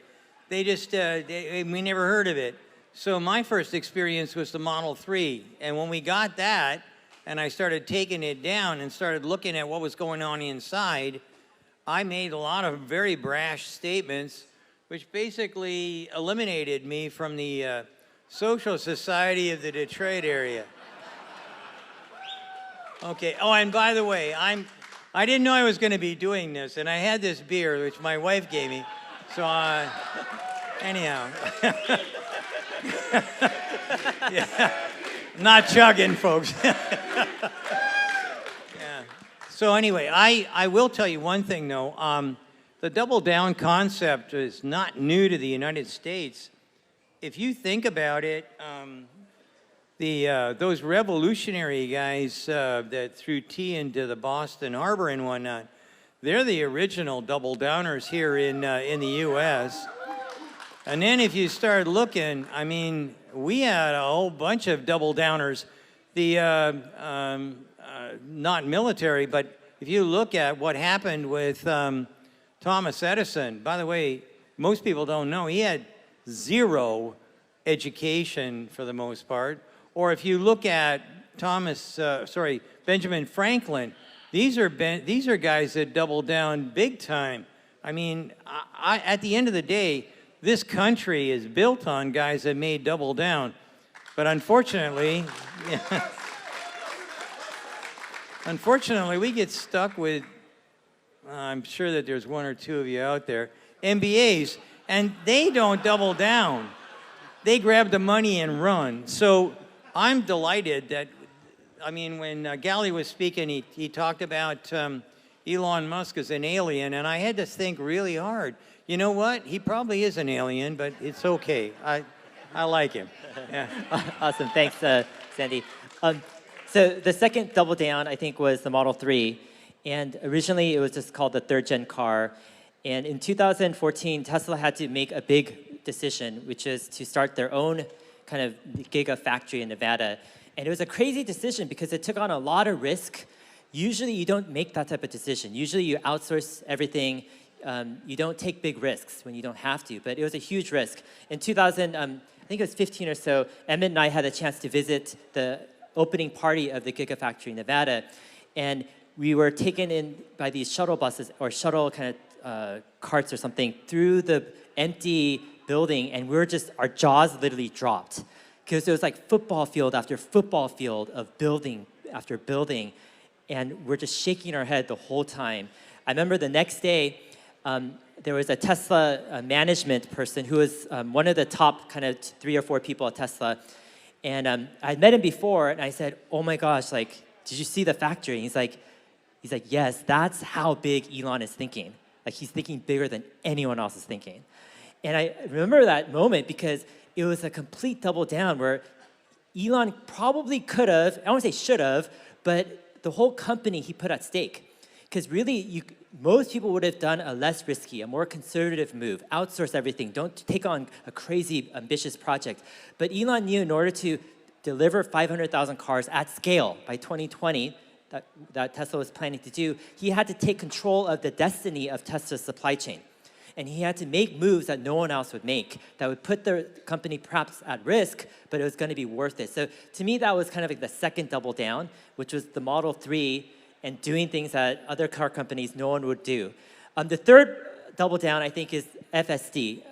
They just, we never heard of it. So my first experience was the Model 3. And when we got that, and I started taking it down and started looking at what was going on inside, I made a lot of very brash statements, which basically eliminated me from the social society of the Detroit area. Okay, oh, and by the way, I didn't know I was going to be doing this, and I had this beer, which my wife gave me. So, anyhow. Yeah. Not chugging, folks. Yeah. So anyway, I will tell you one thing, though. The double down concept is not new to the United States. If you think about it, those revolutionary guys that threw tea into the Boston Harbor and whatnot, they're the original double downers here in the U.S. And then if you start looking, I mean, we had a whole bunch of double downers. Not military, but if you look at what happened with Thomas Edison, by the way, most people don't know, he had zero education for the most part. Or if you look at Benjamin Franklin, these are guys that doubled down big time. I mean, at the end of the day, this country is built on guys that made double down. But unfortunately, unfortunately, we get stuck with, I'm sure that there's one or two of you out there, MBAs, and they don't double down. They grab the money and run. So I'm delighted that, I mean, when Gali was speaking, he talked about Elon Musk as an alien, and I had to think really hard. You know what? He probably is an alien, but it's okay. I like him. Yeah. Awesome. Thanks, Sandy. So the second double down, I think, was the Model 3. And originally, it was just called the third-gen car. And in 2014, Tesla had to make a big decision, which is to start their own kind of Giga factory in Nevada. And it was a crazy decision because it took on a lot of risk. Usually, you don't make that type of decision. Usually, you outsource everything. You don't take big risks when you don't have to. But it was a huge risk. In 2000, I think it was 15 or so, Emmet and I had a chance to visit the opening party of the Gigafactory in Nevada. And we were taken in by these shuttle buses or shuttle kind of carts or something through the empty building. And we were just, our jaws literally dropped. Because there was like football field after football field of building after building. And we're just shaking our head the whole time. I remember the next day, there was a Tesla management person who was one of the top kind of 3 or 4 people at Tesla. And I'd met him before, and I said, oh my gosh, like, did you see the factory? And he's like, yes, that's how big Elon is thinking. Like, he's thinking bigger than anyone else is thinking. And I remember that moment because it was a complete double down where Elon probably could have, I don't want to say should have, but the whole company he put at stake. Because really, most people would have done a less risky, a more conservative move, outsource everything, don't take on a crazy, ambitious project. But Elon knew in order to deliver 500,000 cars at scale by 2020, that Tesla was planning to do, he had to take control of the destiny of Tesla's supply chain. And he had to make moves that no one else would make, that would put the company perhaps at risk, but it was going to be worth it. So to me, that was kind of like the second double down, which was the Model 3 and doing things that other car companies, no one would do. The third double down, I think, is FSD.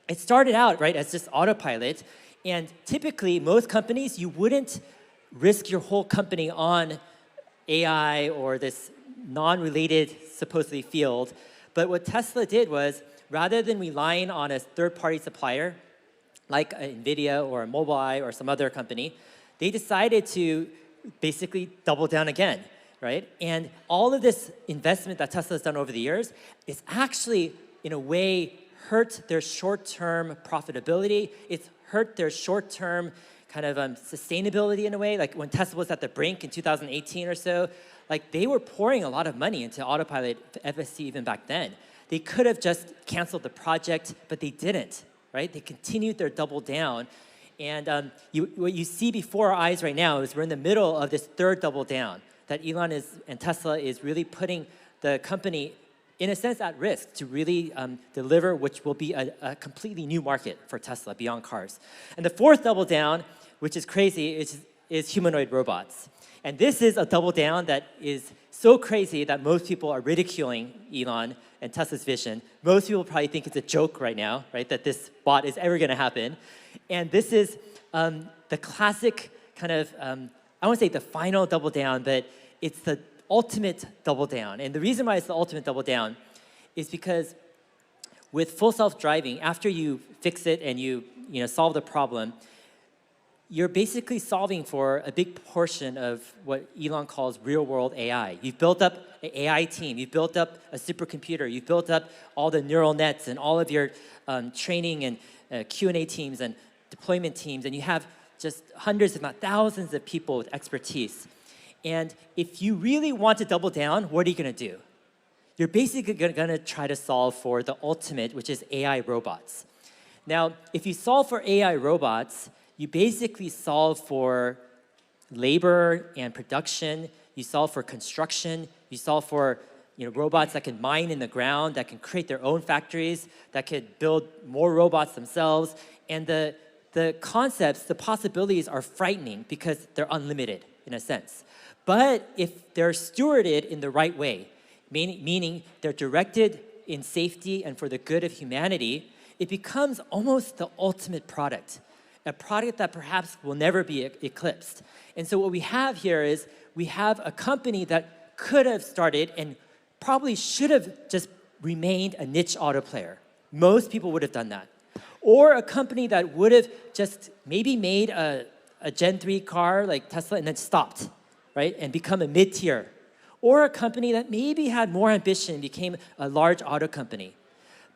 It started out, right, as just autopilot. And typically, most companies, you wouldn't risk your whole company on AI or this non-related, supposedly, field. But what Tesla did was, rather than relying on a third-party supplier, like NVIDIA or Mobileye or some other company, they decided to basically double down again, right? And all of this investment that Tesla has done over the years is actually, in a way, hurt their short-term profitability. It's hurt their short-term kind of sustainability in a way. Like when Tesla was at the brink in 2018 or so, like they were pouring a lot of money into autopilot FSD even back then. They could have just canceled the project, but they didn't, right? They continued their double down. And what you see before our eyes right now is we're in the middle of this third double down that Elon and Tesla is really putting the company, in a sense, at risk to really deliver, which will be a completely new market for Tesla beyond cars. And the fourth double down, which is crazy, is humanoid robots. And this is a double down that is so crazy that most people are ridiculing Elon and Tesla's vision. Most people probably think it's a joke right now, right, that this bot is ever going to happen. And this is the classic kind of, I won't say the final double down, but it's the ultimate double down. And the reason why it's the ultimate double down is because with full self-driving, after you fix it and you solve the problem, you're basically solving for a big portion of what Elon calls real-world AI. You've built up an AI team. You've built up a supercomputer. You've built up all the neural nets and all of your training and Q&A teams and deployment teams. And you have just hundreds, if not thousands of people with expertise. And if you really want to double down, what are you going to do? You're basically going to try to solve for the ultimate, which is AI robots. Now, if you solve for AI robots, you basically solve for labor and production. You solve for construction. You solve for robots that can mine in the ground, that can create their own factories, that could build more robots themselves. And the concepts, the possibilities are frightening because they're unlimited in a sense. But if they're stewarded in the right way, meaning they're directed in safety and for the good of humanity, it becomes almost the ultimate product, a product that perhaps will never be eclipsed. And so what we have here is we have a company that could have started and probably should have just remained a niche auto player. Most people would have done that. Or a company that would have just maybe made a Gen 3 car like Tesla and then stopped, right, and become a mid-tier. Or a company that maybe had more ambition and became a large auto company.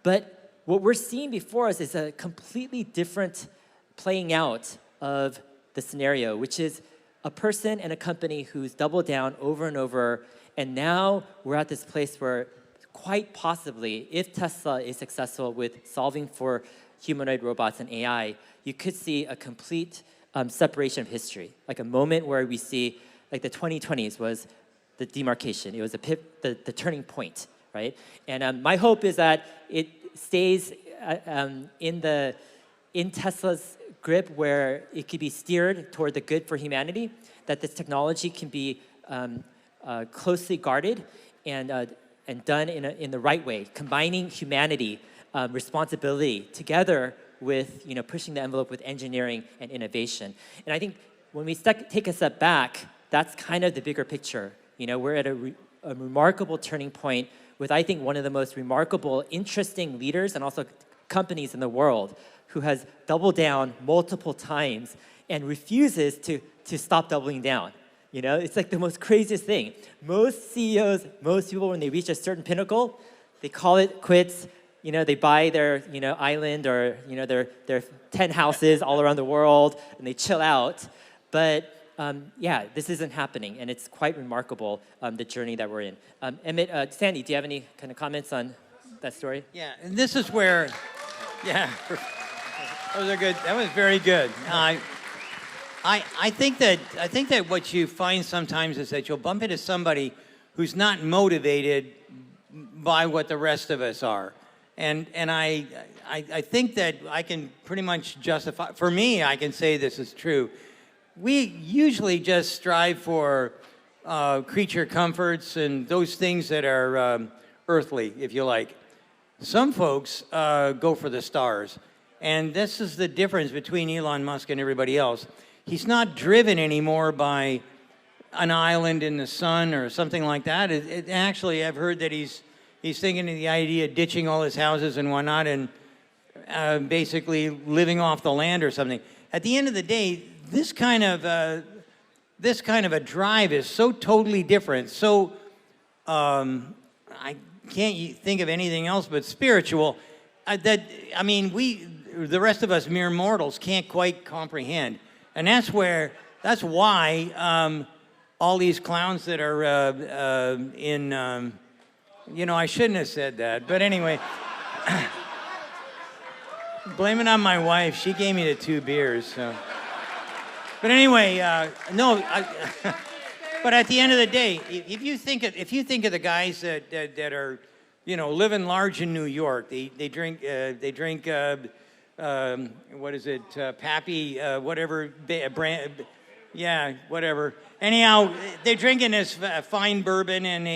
But what we're seeing before us is a completely different playing out of the scenario, which is a person and a company who's doubled down over and over, and now we're at this place where quite possibly, if Tesla is successful with solving for humanoid robots and AI, you could see a complete separation of history, like a moment where we see, like the 2020s was the demarcation. It was the turning point, right? And my hope is that it stays in Tesla's grip where it could be steered toward the good for humanity, that this technology can be closely guarded and done in the right way, combining humanity, responsibility together with pushing the envelope with engineering and innovation. And I think when we take a step back, that's kind of the bigger picture. We're at a remarkable turning point with, I think, one of the most remarkable, interesting leaders and also companies in the world who has doubled down multiple times and refuses to stop doubling down. It's like the most craziest thing. Most CEOs, most people, when they reach a certain pinnacle, they call it quits. They buy their island or their 10 houses all around the world and they chill out. But this isn't happening, and it's quite remarkable, the journey that we're in. Emmet, Sandy, do you have any kind of comments on that story? Yeah, and this is where, those are good. That was very good. I think that what you find sometimes is that you'll bump into somebody who's not motivated by what the rest of us are, and I think that I can pretty much justify. For me, I can say this is true. We usually just strive for creature comforts and those things that are earthly, if you like. Some folks go for the stars. And this is the difference between Elon Musk and everybody else. He's not driven anymore by an island in the sun or something like that. Actually, I've heard that he's thinking of the idea of ditching all his houses and whatnot and basically living off the land or something. At the end of the day, this kind of a drive is so totally different. So I can't think of anything else but spiritual. The rest of us mere mortals can't quite comprehend, and that's why all these clowns that are I shouldn't have said that, but anyway. Blame it on my wife. She gave me the 2 beers. So. But anyway, but at the end of the day, if you think of the guys that are, living large in New York, they drink what is it, Pappy, whatever brand, whatever. Anyhow, they're drinking this fine bourbon and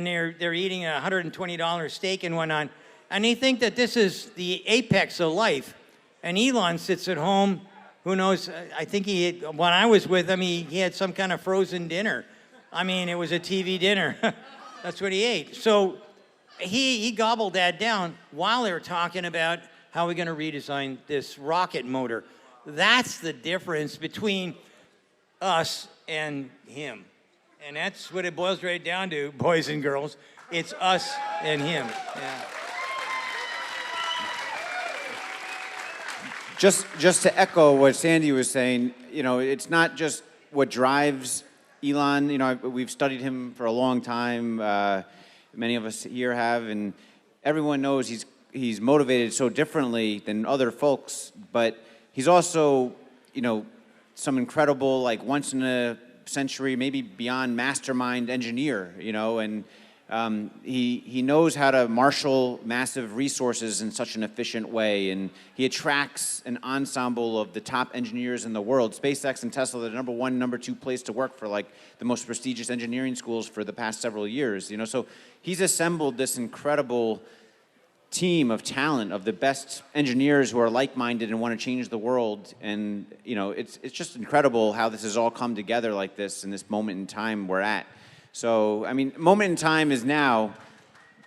they're eating a $120 steak and whatnot. And they think that this is the apex of life. And Elon sits at home, who knows, I think when I was with him, he had some kind of frozen dinner. It was a TV dinner. That's what he ate. So he gobbled that down while they were talking about how we're going to redesign this rocket motor. That's the difference between us and him. And that's what it boils right down to, boys and girls. It's us and him. Yeah. just to echo what Sandy was saying, it's not just what drives Elon. We've studied him for a long time. Many of us here have, and everyone knows he's motivated so differently than other folks. But he's also, some incredible, like once in a century, maybe beyond mastermind engineer. And he knows how to marshal massive resources in such an efficient way, and he attracts an ensemble of the top engineers in the world. SpaceX and Tesla are the number 1, number 2 place to work for like the most prestigious engineering schools for the past several years. So he's assembled this incredible team of talent, of the best engineers who are like-minded and want to change the world. And it's just incredible how this has all come together like this in this moment in time we're at. So, moment in time is now,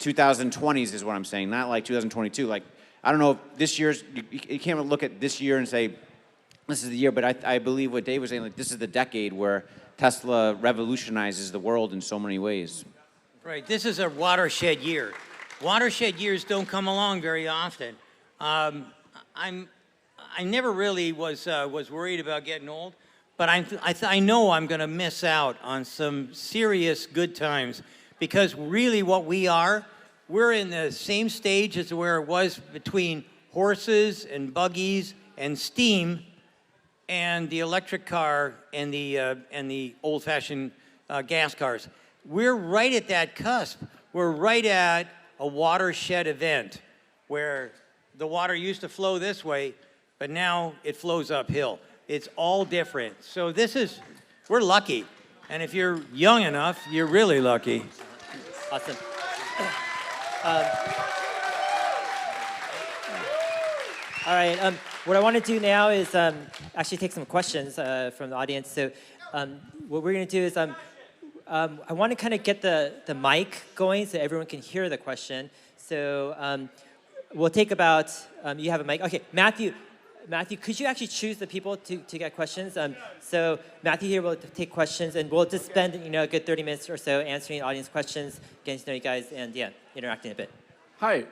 2020s is what I'm saying, not like 2022. Like, I don't know if this year's, you can't look at this year and say, this is the year, but I believe what Dave was saying, like, this is the decade where Tesla revolutionizes the world in so many ways. Right, this is a watershed year. Watershed years don't come along very often. I never really was worried about getting old. But I know I'm going to miss out on some serious good times, because really what we're in the same stage as where it was between horses and buggies and steam and the electric car and the old-fashioned gas cars. We're right at that cusp. We're right at a watershed event where the water used to flow this way, but now it flows uphill. It's all different. So we're lucky. And if you're young enough, you're really lucky. Awesome. All right, what I want to do now is actually take some questions from the audience. So what we're going to do is I want to kind of get the mic going so everyone can hear the question. So we'll take about, you have a mic. Okay, Matthew, could you actually choose the people to get questions? So Matthew here will take questions, and we'll just spend a good 30 minutes or so answering audience questions, getting to know you guys, and yeah, interacting a bit. Hi.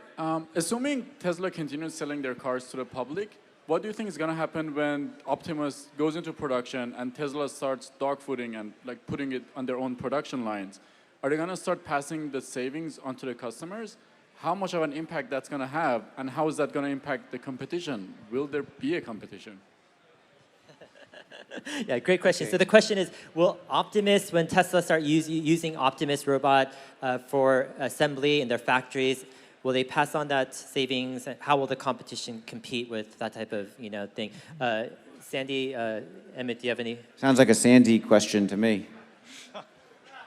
Assuming Tesla continues selling their cars to the public, what do you think is going to happen when Optimus goes into production and Tesla starts dogfooding and like putting it on their own production lines? Are they going to start passing the savings onto the customers? How much of an impact that's going to have, and how is that going to impact the competition? Will there be a competition? Yeah, great question. Okay. So the question is, will Optimus, when Tesla start using Optimus robot for assembly in their factories, will they pass on that savings? How will the competition compete with that type of thing? Sandy, Emmet, do you have any? Sounds like a Sandy question to me.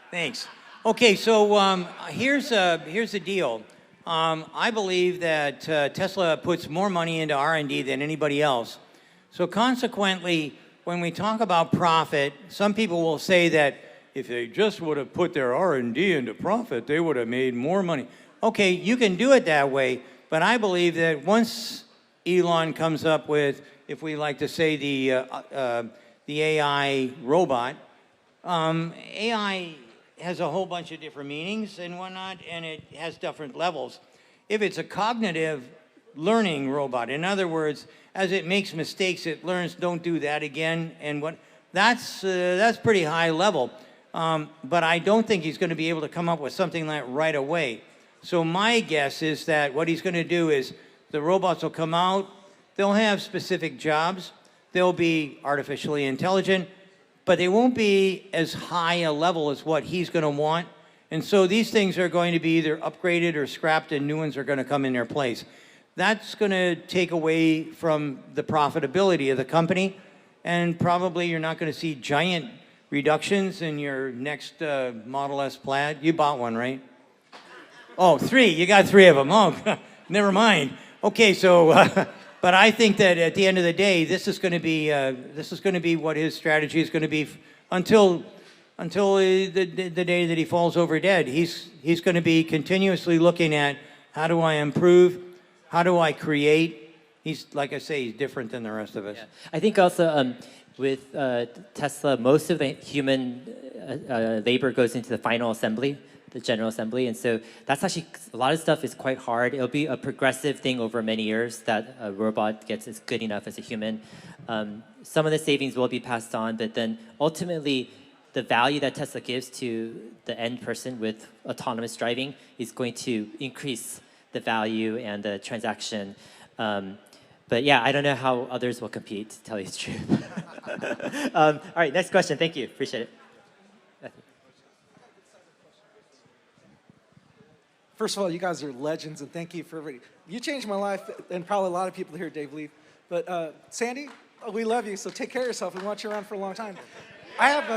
Thanks. Okay, so here's the deal. I believe that Tesla puts more money into R&D than anybody else. So consequently, when we talk about profit, some people will say that if they just would have put their R&D into profit, they would have made more money. Okay, you can do it that way, but I believe that once Elon comes up with, if we like to say the AI robot, AI has a whole bunch of different meanings and whatnot, and it has different levels. If it's a cognitive learning robot, in other words, as it makes mistakes, it learns, don't do that again, and that's pretty high level. But I don't think he's going to be able to come up with something like right away. So my guess is that what he's going to do is the robots will come out, they'll have specific jobs, they'll be artificially intelligent, but they won't be as high a level as what he's going to want. And so these things are going to be either upgraded or scrapped, and new ones are going to come in their place. That's going to take away from the profitability of the company, and probably you're not going to see giant reductions in your next Model S Plaid. You bought one, right? Oh, 3. You got 3 of them. Oh, never mind. Okay, so... But I think that at the end of the day, this is going to be what his strategy is going to be until the day that he falls over dead. He's going to be continuously looking at how do I improve, how do I create. He's, like I say, he's different than the rest of us. Yeah. I think also with Tesla, most of the human labor goes into the final assembly, the General Assembly. And so that's actually, a lot of stuff is quite hard. It'll be a progressive thing over many years that a robot gets as good enough as a human. Some of the savings will be passed on, but then ultimately, the value that Tesla gives to the end person with autonomous driving is going to increase the value and the transaction. But yeah, I don't know how others will compete, to tell you the truth. All right, next question. Thank you. Appreciate it. First of all, you guys are legends, and thank you for everybody. You changed my life, and probably a lot of people here, Dave leave. But Sandy, we love you, so take care of yourself. We want you around for a long time. I have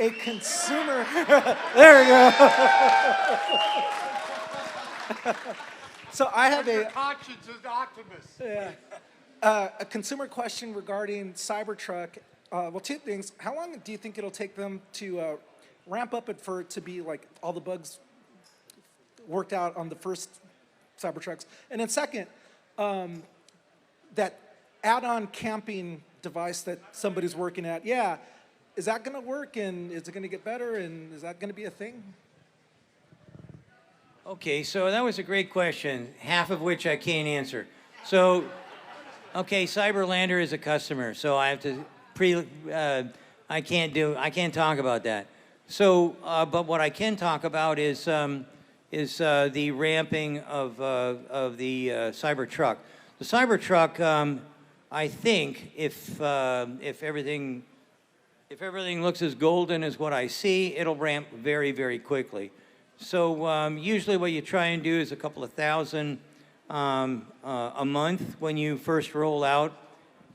a consumer. There we go. So I have Your conscience is the optimist. Yeah. A consumer question regarding Cybertruck. Well, two things. How long do you think it'll take them to ramp up it for it to be like all the bugs worked out on the first Cybertrucks? And then second, that add-on camping device that somebody's working at, yeah, is that going to work, and is it going to get better, and is that going to be a thing? Okay, so that was a great question, half of which I can't answer. So, okay, Cyberlander is a customer, so I have to I can't talk about that. So, but what I can talk about is the ramping of the Cybertruck. The Cybertruck, I think, if everything looks as golden as what I see, it'll ramp very, very quickly. So usually what you try and do is a couple of thousand a month when you first roll out,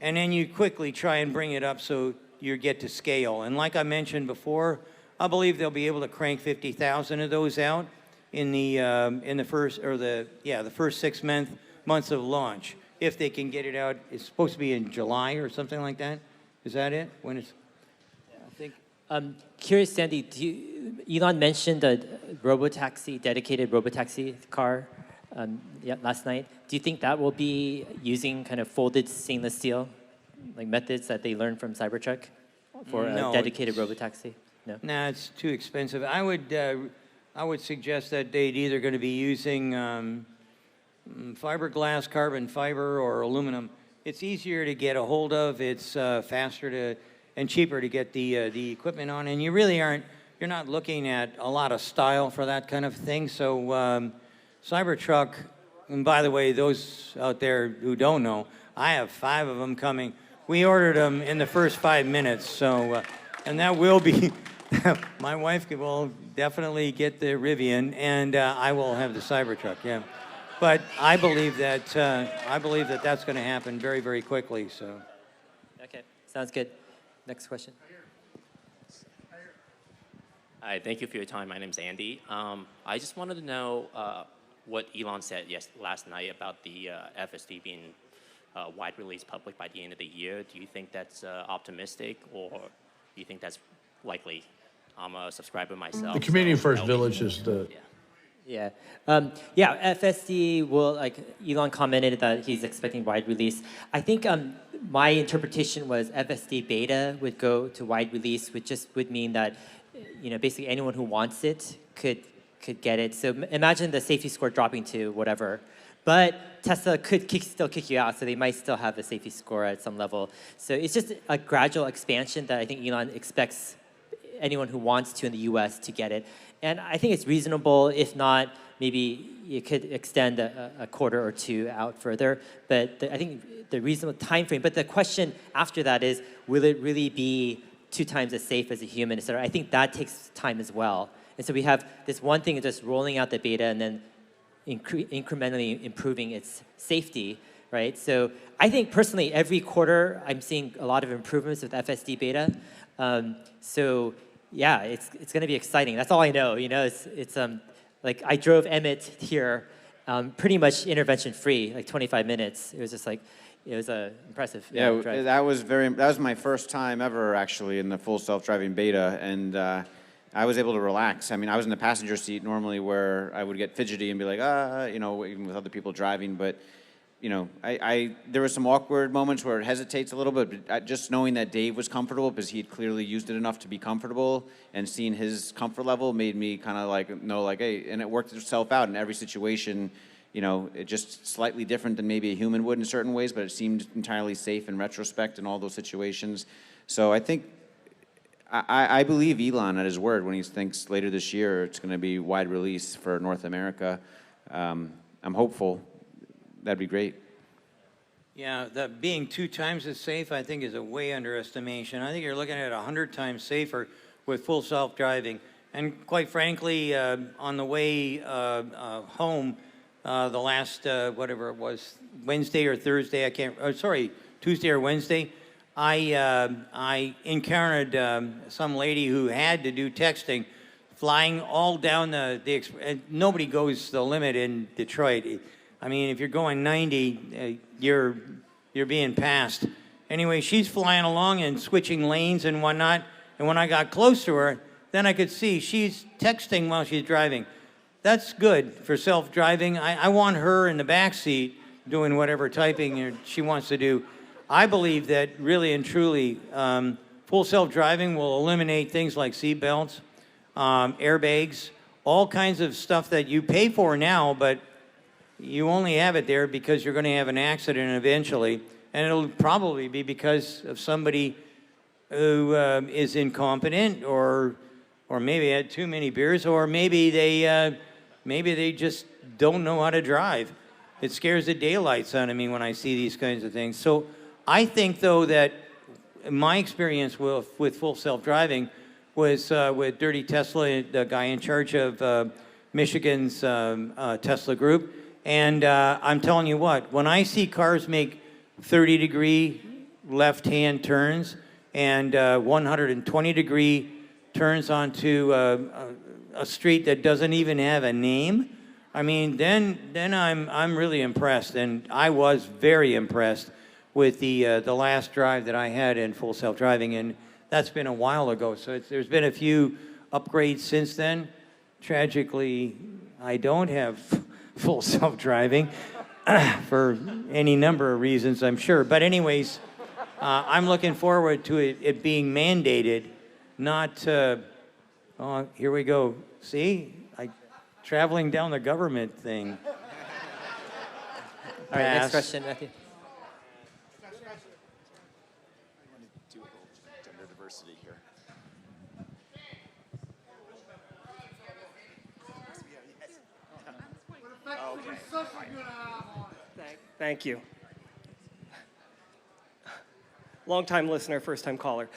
and then you quickly try and bring it up so you get to scale. And like I mentioned before, I believe they'll be able to crank 50,000 of those out in the first 6 months of launch. If they can get it out, it's supposed to be in July or something like that. Is that it? When it's, I think. Curious, Sandy, Elon mentioned a robotaxi, dedicated robotaxi car last night. Do you think that will be using kind of folded stainless steel, like methods that they learned from Cybertruck for a dedicated robotaxi? No? Nah, it's too expensive. I would suggest that they'd either going to be using fiberglass, carbon fiber, or aluminum. It's easier to get a hold of. It's faster and cheaper to get the equipment on, and you're not looking at a lot of style for that kind of thing. So Cybertruck, and by the way, those out there who don't know, I have 5 of them coming. We ordered them in the first 5 minutes, so and that will be. My wife will definitely get the Rivian, and I will have the Cybertruck. Yeah. But I believe that that's going to happen very, very quickly. So. Okay, sounds good. Next question. Hi, thank you for your time. My name's Andy. I just wanted to know what Elon said last night about the FSD being wide release public by the end of the year. Do you think that's optimistic, or do you think that's likely? I'm a subscriber myself. The community first village is the. Yeah. FSD will, like Elon commented that he's expecting wide release. I think my interpretation was FSD beta would go to wide release, which just would mean that, basically anyone who wants it could get it. So imagine the safety score dropping to whatever. But Tesla could still kick you out, so they might still have a safety score at some level. So it's just a gradual expansion that I think Elon expects anyone who wants to in the US to get it. And I think it's reasonable. If not, maybe you could extend a quarter or two out further. But I think the reasonable time frame. But the question after that is, will it really be 2 times as safe as a human, et cetera? I think that takes time as well. And so we have this one thing of just rolling out the beta and then incrementally improving its safety, right? So I think personally, every quarter I'm seeing a lot of improvements with FSD beta. So yeah, it's going to be exciting. That's all I know. It's like I drove Emmet here, pretty much intervention free, like 25 minutes. It was just like, it was impressive. Yeah, drive. that was my first time ever actually in the full self-driving beta, and I was able to relax. I mean, I was in the passenger seat normally where I would get fidgety and be like, even with other people driving, but you know, there were some awkward moments where it hesitates a little bit, but just knowing that Dave was comfortable because he had clearly used it enough to be comfortable, and seeing his comfort level made me kind of like know, like, hey, and it worked itself out in every situation. You know, it just slightly different than maybe a human would in certain ways, but it seemed entirely safe in retrospect in all those situations. So I think, I believe Elon at his word when he thinks later this year it's going to be wide release for North America. I'm hopeful. That'd be great. Yeah, that being 2 times as safe, I think, is a way underestimation. I think you're looking at 100 times safer with full self-driving. And quite frankly, on the way home, the last, whatever it was, Wednesday or Thursday, I can't, sorry, Tuesday or Wednesday, I encountered some lady who had to do texting, flying all down and nobody goes the limit in Detroit. I mean, if you're going 90, you're being passed. Anyway, she's flying along and switching lanes and whatnot, and when I got close to her, then I could see she's texting while she's driving. That's good for self-driving. I want her in the back seat doing whatever typing she wants to do. I believe that really and truly, full self-driving will eliminate things like seat belts, airbags, all kinds of stuff that you pay for now, but you only have it there because you're going to have an accident eventually, and it'll probably be because of somebody who is incompetent, or maybe had too many beers, or maybe they just don't know how to drive. It scares the daylights out of me when I see these kinds of things. So I think, though, that my experience with full self-driving was with Dirty Tesla, the guy in charge of Michigan's Tesla group. And I'm telling you what, when I see cars make 30-degree left-hand turns and 120-degree turns onto a street that doesn't even have a name, I mean, then I'm really impressed, and I was very impressed with the last drive that I had in full self-driving, and that's been a while ago. So there's been a few upgrades since then. Tragically, I don't have full self-driving for any number of reasons, I'm sure. But anyways, I'm looking forward to it being mandated, not, oh, here we go. See, traveling down the government thing. All right, next question, Matthew. Gender diversity here. Thank you. Long-time listener, first-time caller.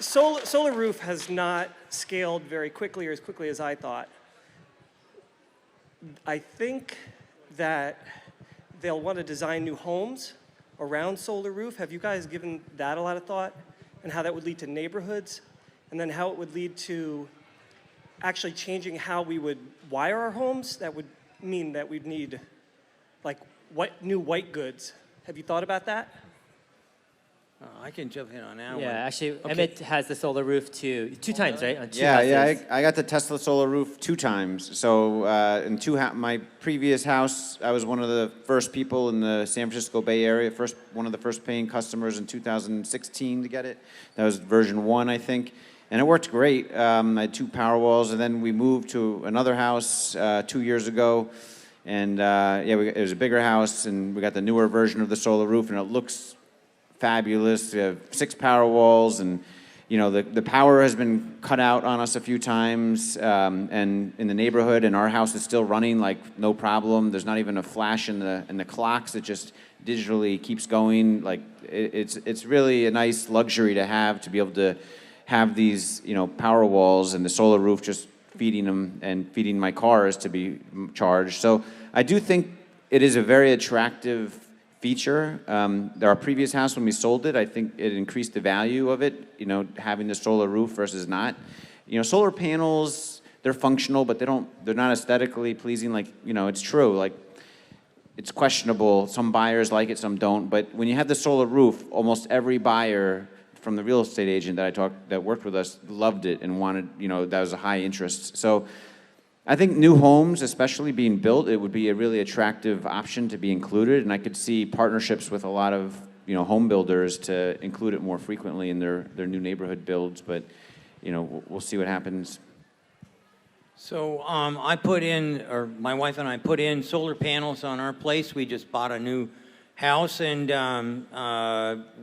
Solar Roof has not scaled very quickly or as quickly as I thought. I think that they'll want to design new homes around Solar Roof. Have you guys given that a lot of thought? And how that would lead to neighborhoods? And then how it would lead to actually changing how we would wire our homes? That would mean that we'd need like new white goods. Have you thought about that? I can jump in on that one. Yeah, actually, Okay. Emmet has the Solar Roof two times, right? On two Yeah, houses. I got the Tesla Solar Roof 2 times. So in my previous house, I was one of the first people in the San Francisco Bay Area, one of the first paying customers in 2016 to get it. That was version 1, I think. And it worked great. I had 2 Powerwalls, and then we moved to another house 2 years ago. And it was a bigger house, and we got the newer version of the Solar Roof, and it looks fabulous. We have 6 Powerwalls, and you know the power has been cut out on us a few times, and in the neighborhood, and our house is still running like no problem. There's not even a flash in the clocks. It just digitally keeps going. Like it's really a nice luxury to be able to have these Powerwalls and the Solar Roof just feeding them and feeding my cars to be charged. So I do think it is a very attractive feature. Our previous house, when we sold it, I think it increased the value of it, having the Solar Roof versus not. Solar panels, they're functional, but they're not aesthetically pleasing. Like, it's true. Like, it's questionable. Some buyers like it, some don't. But when you have the Solar Roof, almost every buyer from the real estate agent that worked with us loved it and wanted, that was a high interest. So I think new homes, especially being built, it would be a really attractive option to be included, and I could see partnerships with a lot of home builders to include it more frequently in their new neighborhood builds. But we'll see what happens. So I put in, or my wife and I put in solar panels on our place. We just bought a new house, and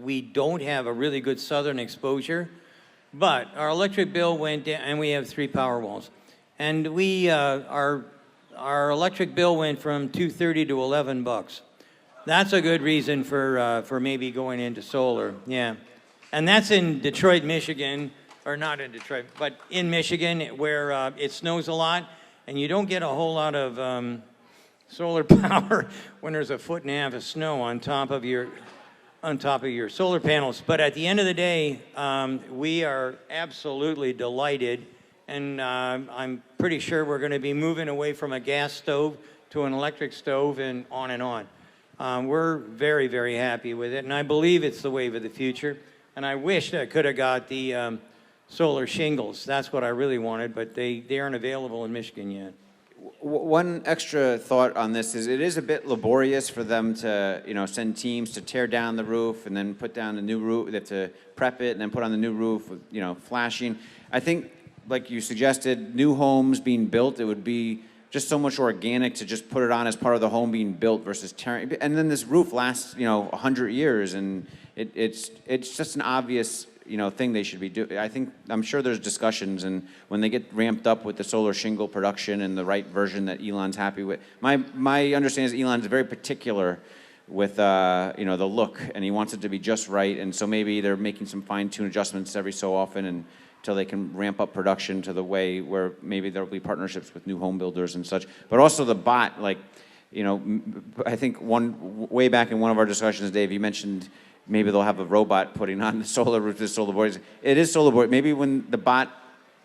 we don't have a really good southern exposure, but our electric bill went down, and we have 3 power walls. And we, our electric bill went from $230 to $11. That's a good reason for maybe going into solar, yeah. And that's in Detroit, Michigan, or not in Detroit, but in Michigan where it snows a lot, and you don't get a whole lot of solar power when there's 1.5 feet of snow on top of your solar panels. But at the end of the day, we are absolutely delighted. And I'm pretty sure we're going to be moving away from a gas stove to an electric stove and on and on. We're very, very happy with it, and I believe it's the wave of the future. And I wish I could have got the solar shingles. That's what I really wanted, but they aren't available in Michigan yet. One extra thought on this is it is a bit laborious for them to send teams to tear down the roof and then put down the new roof. They have to prep it and then put on the new roof with flashing. I think, like you suggested, new homes being built, it would be just so much organic to just put it on as part of the home being built versus tearing. And then this roof lasts 100 years, and it's just an obvious thing they should be doing. I'm sure there's discussions, and when they get ramped up with the solar shingle production and the right version that Elon's happy with. My understanding is Elon's very particular with the look, and he wants it to be just right, and so maybe they're making some fine-tune adjustments every so often and until they can ramp up production to the way where maybe there'll be partnerships with new home builders and such. But also the bot, I think way back in one of our discussions, Dave, you mentioned maybe they'll have a robot putting on the solar roof, the solar boards. It is solar board. Maybe when the bot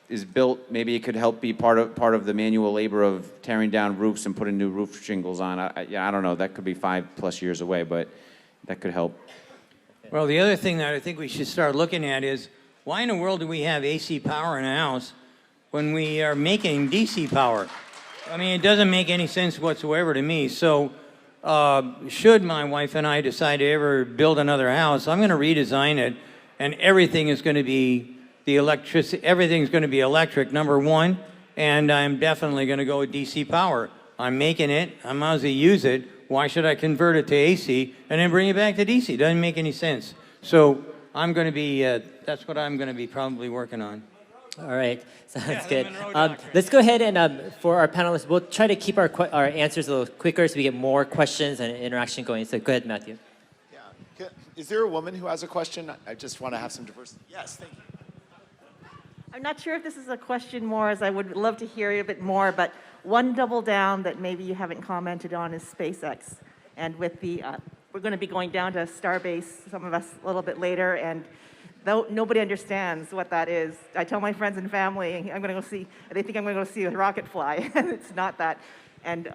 is built, maybe it could help be part of the manual labor of tearing down roofs and putting new roof shingles on. I don't know. That could be 5+ years away, but that could help. Well, the other thing that I think we should start looking at is, why in the world do we have AC power in a house when we are making DC power? I mean, it doesn't make any sense whatsoever to me. So should my wife and I decide to ever build another house, I'm going to redesign it, and everything is going to be everything's going to be electric, number one, and I'm definitely going to go with DC power. I'm making it. I might as well use it. Why should I convert it to AC and then bring it back to DC? It doesn't make any sense. So I'm going to be, that's what I'm going to be probably working on. All right, sounds good. Let's go ahead and for our panelists, we'll try to keep our answers a little quicker so we get more questions and interaction going. So go ahead, Matthew. Yeah. Is there a woman who has a question? I just want to have some diversity. Yes, thank you. I'm not sure if this is a question more, as I would love to hear a bit more, but one double down that maybe you haven't commented on is SpaceX. And with the, we're going to be going down to Starbase, some of us a little bit later, and though nobody understands what that is. I tell my friends and family, I'm going to go see, they think I'm going to go see a rocket fly, and it's not that. And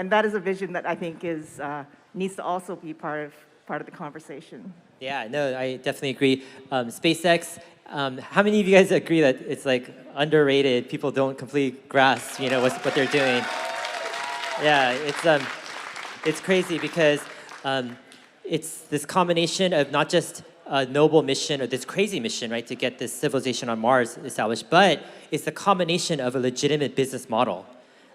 that is a vision that I think is, needs to also be part of the conversation. Yeah, no, I definitely agree. SpaceX, how many of you guys agree that it's like underrated? People don't completely grasp, what they're doing. Yeah, it's crazy because it's this combination of not just a noble mission or this crazy mission, right, to get this civilization on Mars established, but it's the combination of a legitimate business model.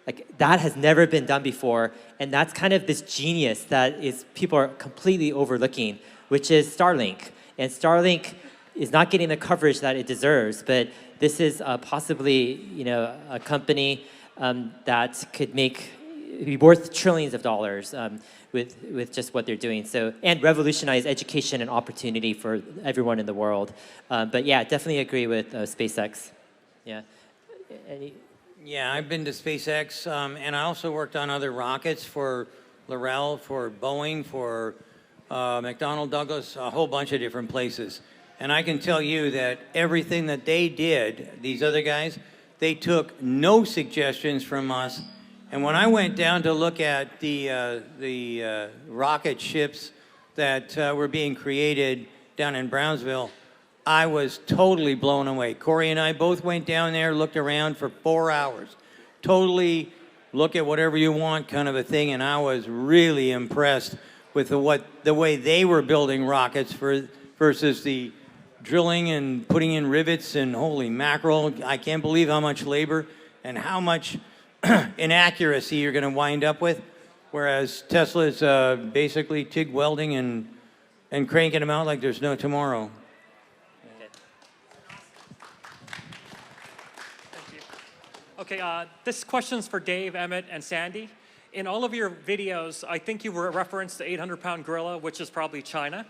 Like, that has never been done before, and that's kind of this genius that people are completely overlooking, which is Starlink. And Starlink is not getting the coverage that it deserves, but this is possibly, a company that could be worth trillions of dollars with just what they're doing. So, and revolutionize education and opportunity for everyone in the world. But yeah, definitely agree with SpaceX. Yeah. Yeah, I've been to SpaceX, and I also worked on other rockets for L'Oreal, for Boeing, for McDonnell Douglas, a whole bunch of different places. And I can tell you that everything that they did, these other guys, they took no suggestions from us. And when I went down to look at the rocket ships that were being created down in Brownsville, I was totally blown away. Corey and I both went down there, looked around for 4 hours. totally look at whatever you want kind of a thing, and I was really impressed with the way they were building rockets versus the drilling and putting in rivets, and holy mackerel, I can't believe how much labor and how much inaccuracy you're going to wind up with, whereas Tesla's basically TIG welding and cranking them out like there's no tomorrow. Okay, this question's for Dave, Emmet, and Sandy. In all of your videos, I think you referenced the 800-pound gorilla, which is probably China.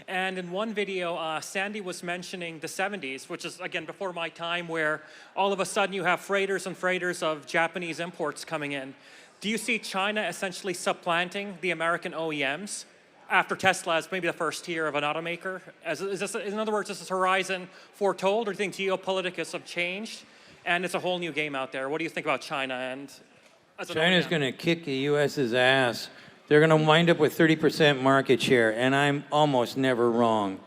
And in one video, Sandy was mentioning the 70s, which is, again, before my time, where all of a sudden you have freighters and freighters of Japanese imports coming in. Do you see China essentially supplanting the American OEMs after Tesla as maybe the first tier of an automaker? In other words, is this horizon foretold, or do you think geopolitics have changed and it's a whole new game out there? What do you think about China? And China's going to kick the U.S.'s ass. They're going to wind up with 30% market share, and I'm almost never wrong.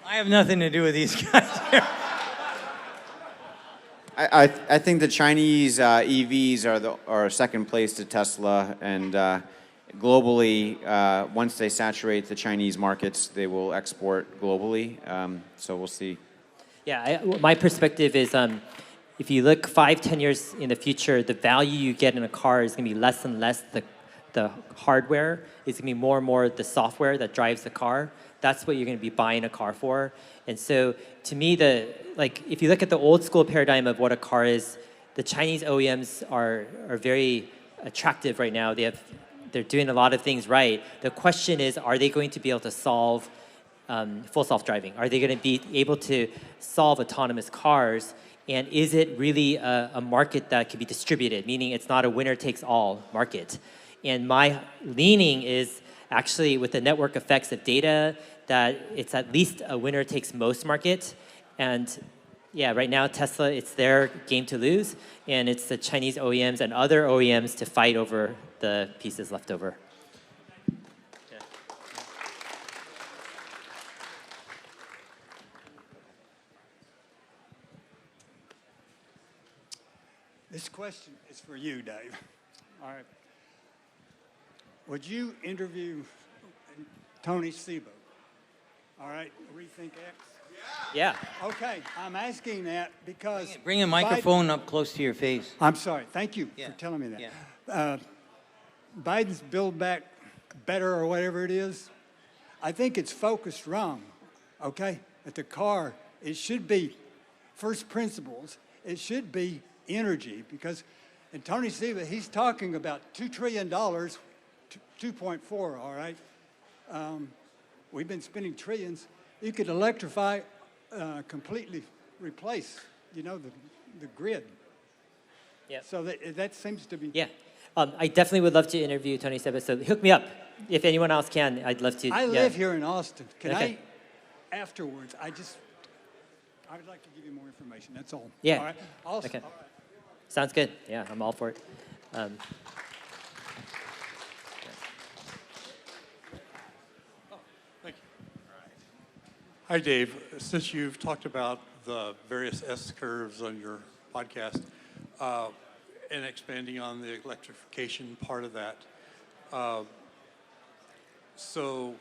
I have nothing to do with these guys here. I think the Chinese EVs are second place to Tesla, and globally, once they saturate the Chinese markets, they will export globally. So we'll see. Yeah, my perspective is if you look 5-10 years in the future, the value you get in a car is going to be less and less the hardware. It's going to be more and more the software that drives the car. That's what you're going to be buying a car for. And so to me, if you look at the old school paradigm of what a car is, the Chinese OEMs are very attractive right now. They're doing a lot of things right. The question is, are they going to be able to solve full self-driving? Are they going to be able to solve autonomous cars? And is it really a market that can be distributed, meaning it's not a winner-takes-all market? And my leaning is actually with the network effects of data that it's at least a winner-takes-most market. And yeah, right now Tesla, it's their game to lose, and it's the Chinese OEMs and other OEMs to fight over the pieces left over. This question is for you, Dave. All right. Would you interview Tony Sebo? All right, Rethink X? Yeah. Okay, I'm asking that because... Bring a microphone up close to your face. I'm sorry. Thank you for telling me that. Yeah. Biden's Build Back Better or whatever it is, I think it's focused wrong, okay? At the car, it should be first principles. It should be energy because, and Tony Seba, he's talking about $2 trillion, 2.4, all right? We've been spending trillions. You could electrify, completely replace, you know, the grid. Yeah. So that seems to be... Yeah. I definitely would love to interview Tony Seba, so hook me up. If anyone else can, I'd love to. I live here in Austin. Can Okay. afterwards, I would like to give you more information, that's all. Yeah. All right? Also, Okay. all right. Sounds good. Yeah, I'm all for it. Thank you. Hi, Dave. Since you've talked about the various S-curves on your podcast and expanding on the electrification part of that, so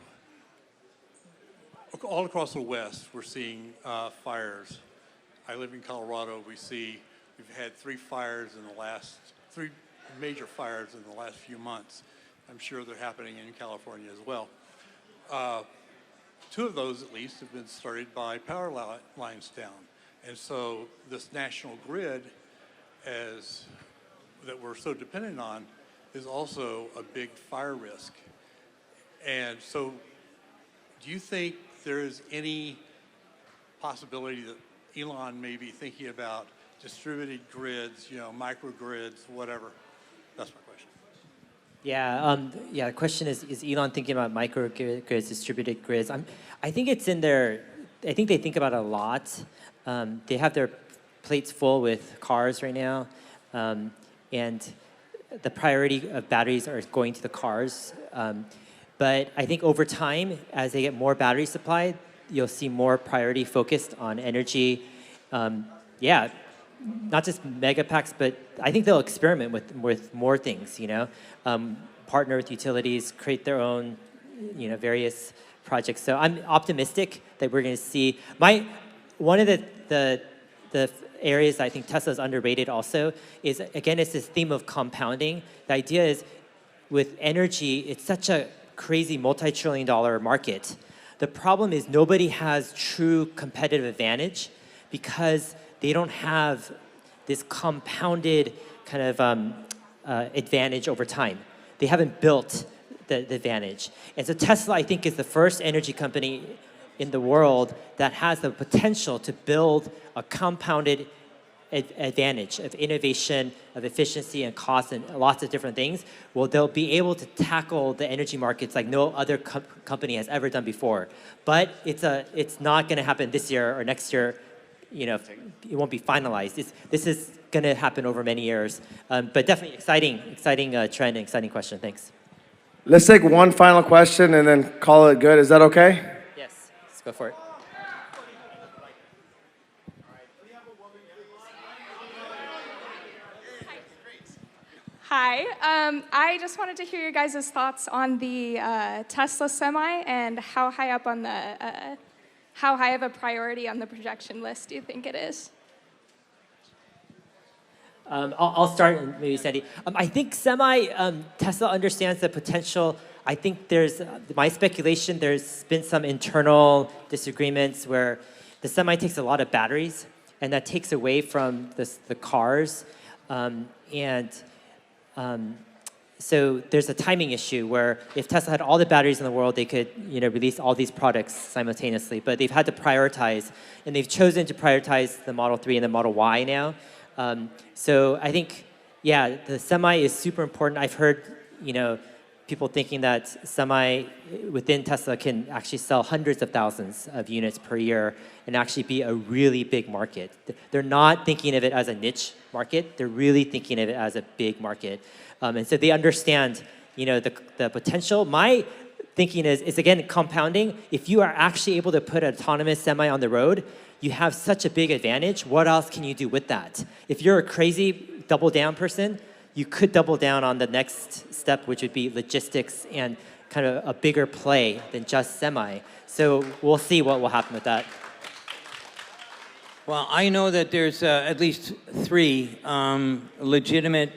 all across the West, we're seeing fires. I live in Colorado. We've had three major fires in the last few months. I'm sure they're happening in California as well. Two of those, at least, have been started by power lines down. And so this national grid that we're so dependent on is also a big fire risk. And so do you think there is any possibility that Elon may be thinking about distributed grids, microgrids, whatever? That's my question. Yeah, the question is Elon thinking about microgrids, distributed grids? I think it's in their, I think they think about it a lot. They have their plates full with cars right now, and the priority of batteries are going to the cars. But I think over time, as they get more battery supply, you'll see more priority focused on energy. Yeah, not just mega packs, but I think they'll experiment with more things, you know? Partner with utilities, create their own, you know, various projects. So I'm optimistic that we're gonna see, one of the areas I think Tesla's underrated also is, again, it's this theme of compounding. The idea is with energy, it's such a crazy multi-trillion-dollar market. The problem is nobody has true competitive advantage because they don't have this compounded kind of advantage over time. They haven't built the advantage. And so Tesla, I think, is the first energy company in the world that has the potential to build a compounded advantage of innovation, of efficiency and cost and lots of different things. Well, they'll be able to tackle the energy markets like no other company has ever done before. But it's not gonna happen this year or next year. You know, it won't be finalized. This is gonna happen over many years. But definitely exciting trend and exciting question, thanks. Let's take one final question and then call it good. Is that okay? Yes, let's go for it. Hi, I just wanted to hear your guys' thoughts on the Tesla Semi and how high up on the, how high of a priority on the projection list do you think it is? I'll start, and maybe Sandy. I think Tesla understands the potential. I think there's, my speculation, there's been some internal disagreements where the Semi takes a lot of batteries, and that takes away from the cars. So there's a timing issue where if Tesla had all the batteries in the world, they could, you know, release all these products simultaneously. But they've had to prioritize, and they've chosen to prioritize the Model 3 and the Model Y now. So I think, yeah, the Semi is super important. I've heard, you know, people thinking that Semi within Tesla can actually sell hundreds of thousands of units per year and actually be a really big market. They're not thinking of it as a niche market. They're really thinking of it as a big market. And so they understand, you know, the potential. My thinking is again, compounding. If you are actually able to put an autonomous Semi on the road, you have such a big advantage. What else can you do with that? If you're a crazy double down person, you could double down on the next step, which would be logistics and kind of a bigger play than just Semi. So we'll see what will happen with that. Well, I know that there's at least 3 legitimate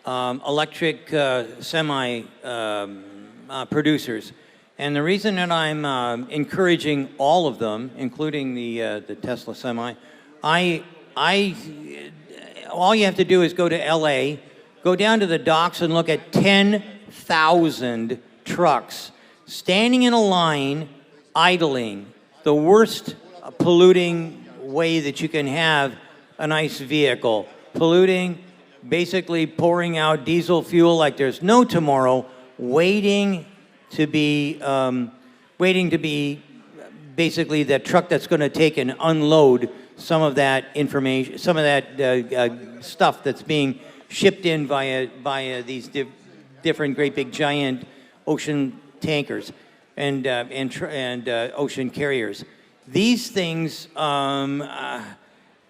electric Semi producers. And the reason that I'm encouraging all of them, including the Tesla Semi, all you have to do is go to LA, go down to the docks and look at 10,000 trucks standing in a line, idling, the worst polluting way that you can have a nice vehicle. Polluting, basically pouring out diesel fuel like there's no tomorrow, waiting to be basically that truck that's going to take and unload some of that information, some of that stuff that's being shipped in via these different great big giant ocean tankers and ocean carriers. These things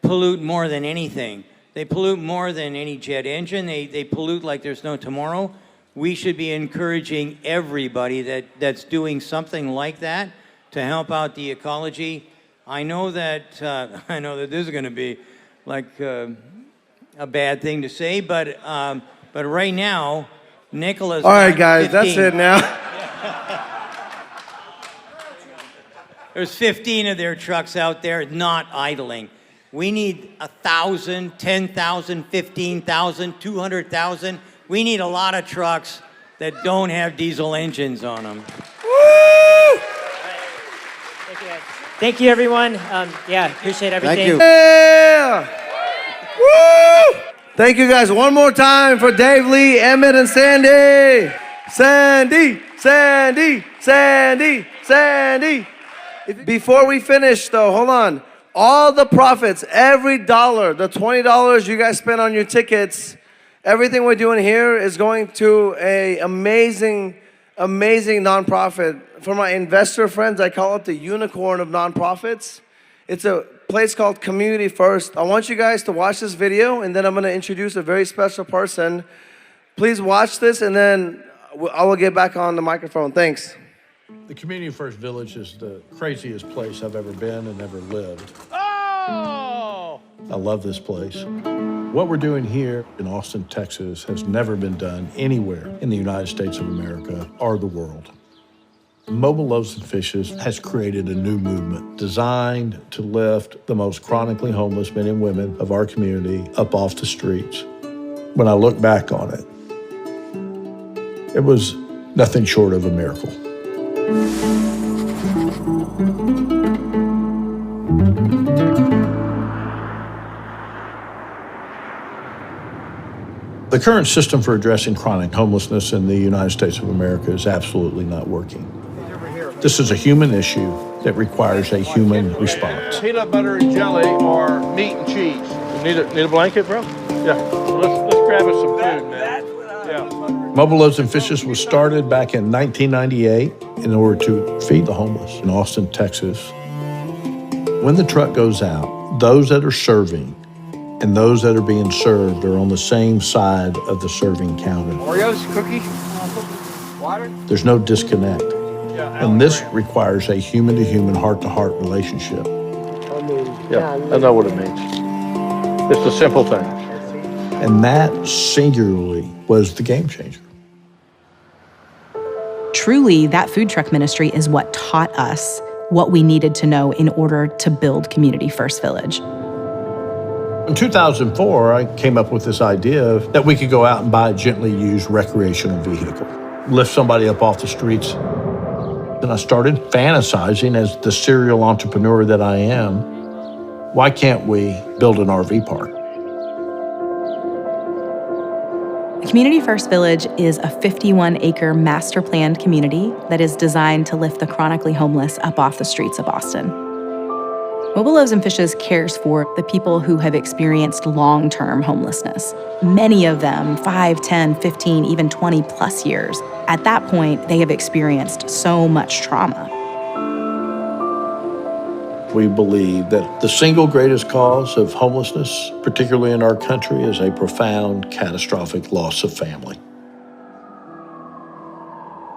pollute more than anything. They pollute more than any jet engine. They pollute like there's no tomorrow. We should be encouraging everybody that's doing something like that to help out the ecology. I know that this is going to be like a bad thing to say, but right now, Nicola's. All right, guys, 15. That's it now. There's 15 of their trucks out there not idling. We need 1,000, 10,000, 15,000, 200,000. We need a lot of trucks that don't have diesel engines on them. Woo! Thank you, guys. Thank you, everyone. Yeah, appreciate everything. Thank you. Yeah! Woo! Thank you, guys. One more time for Dave, Lee, Emmet, and Sandy. Sandy, Sandy, Sandy, Sandy. Before we finish, though, hold on. All the profits, every dollar, the $20 you guys spent on your tickets, everything we're doing here is going to an amazing amazing nonprofit. For my investor friends, I call it the unicorn of nonprofits. It's a place called Community First. I want you guys to watch this video, and then I'm gonna introduce a very special person. Please watch this, and then I will get back on the microphone. Thanks. The Community First Village is the craziest place I've ever been and ever lived. Oh! I love this place. What we're doing here in Austin, Texas has never been done anywhere in the United States of America or the world. Mobile Loaves and Fishes has created a new movement designed to lift the most chronically homeless men and women of our community up off the streets. When I look back on it, it was nothing short of a miracle. The current system for addressing chronic homelessness in the United States of America is absolutely not working. This is a human issue that requires a human response. Peanut butter and jelly or meat and cheese. You need a blanket, bro? Yeah. Let's grab us some food, man. Yeah. Mobile Loaves and Fishes was started back in 1998 in order to feed the homeless in Austin, Texas. When the truck goes out, those that are serving and those that are being served are on the same side of the serving counter. Oreos, cookie, water. There's no disconnect. And this requires a human-to-human, heart-to-heart relationship. Yeah, I know what it means. It's the simple things. And that singularly was the game changer. Truly, that food truck ministry is what taught us what we needed to know in order to build Community First Village. In 2004, I came up with this idea that we could go out and buy a gently used recreational vehicle, lift somebody up off the streets. And I started fantasizing as the serial entrepreneur that I am, why can't we build an RV park? Community First Village is a 51-acre master-planned community that is designed to lift the chronically homeless up off the streets of Austin. Mobile Loaves and Fishes cares for the people who have experienced long-term homelessness. Many of them 5, 10, 15, even 20 plus years. At that point, they have experienced so much trauma. We believe that the single greatest cause of homelessness, particularly in our country, is a profound, catastrophic loss of family.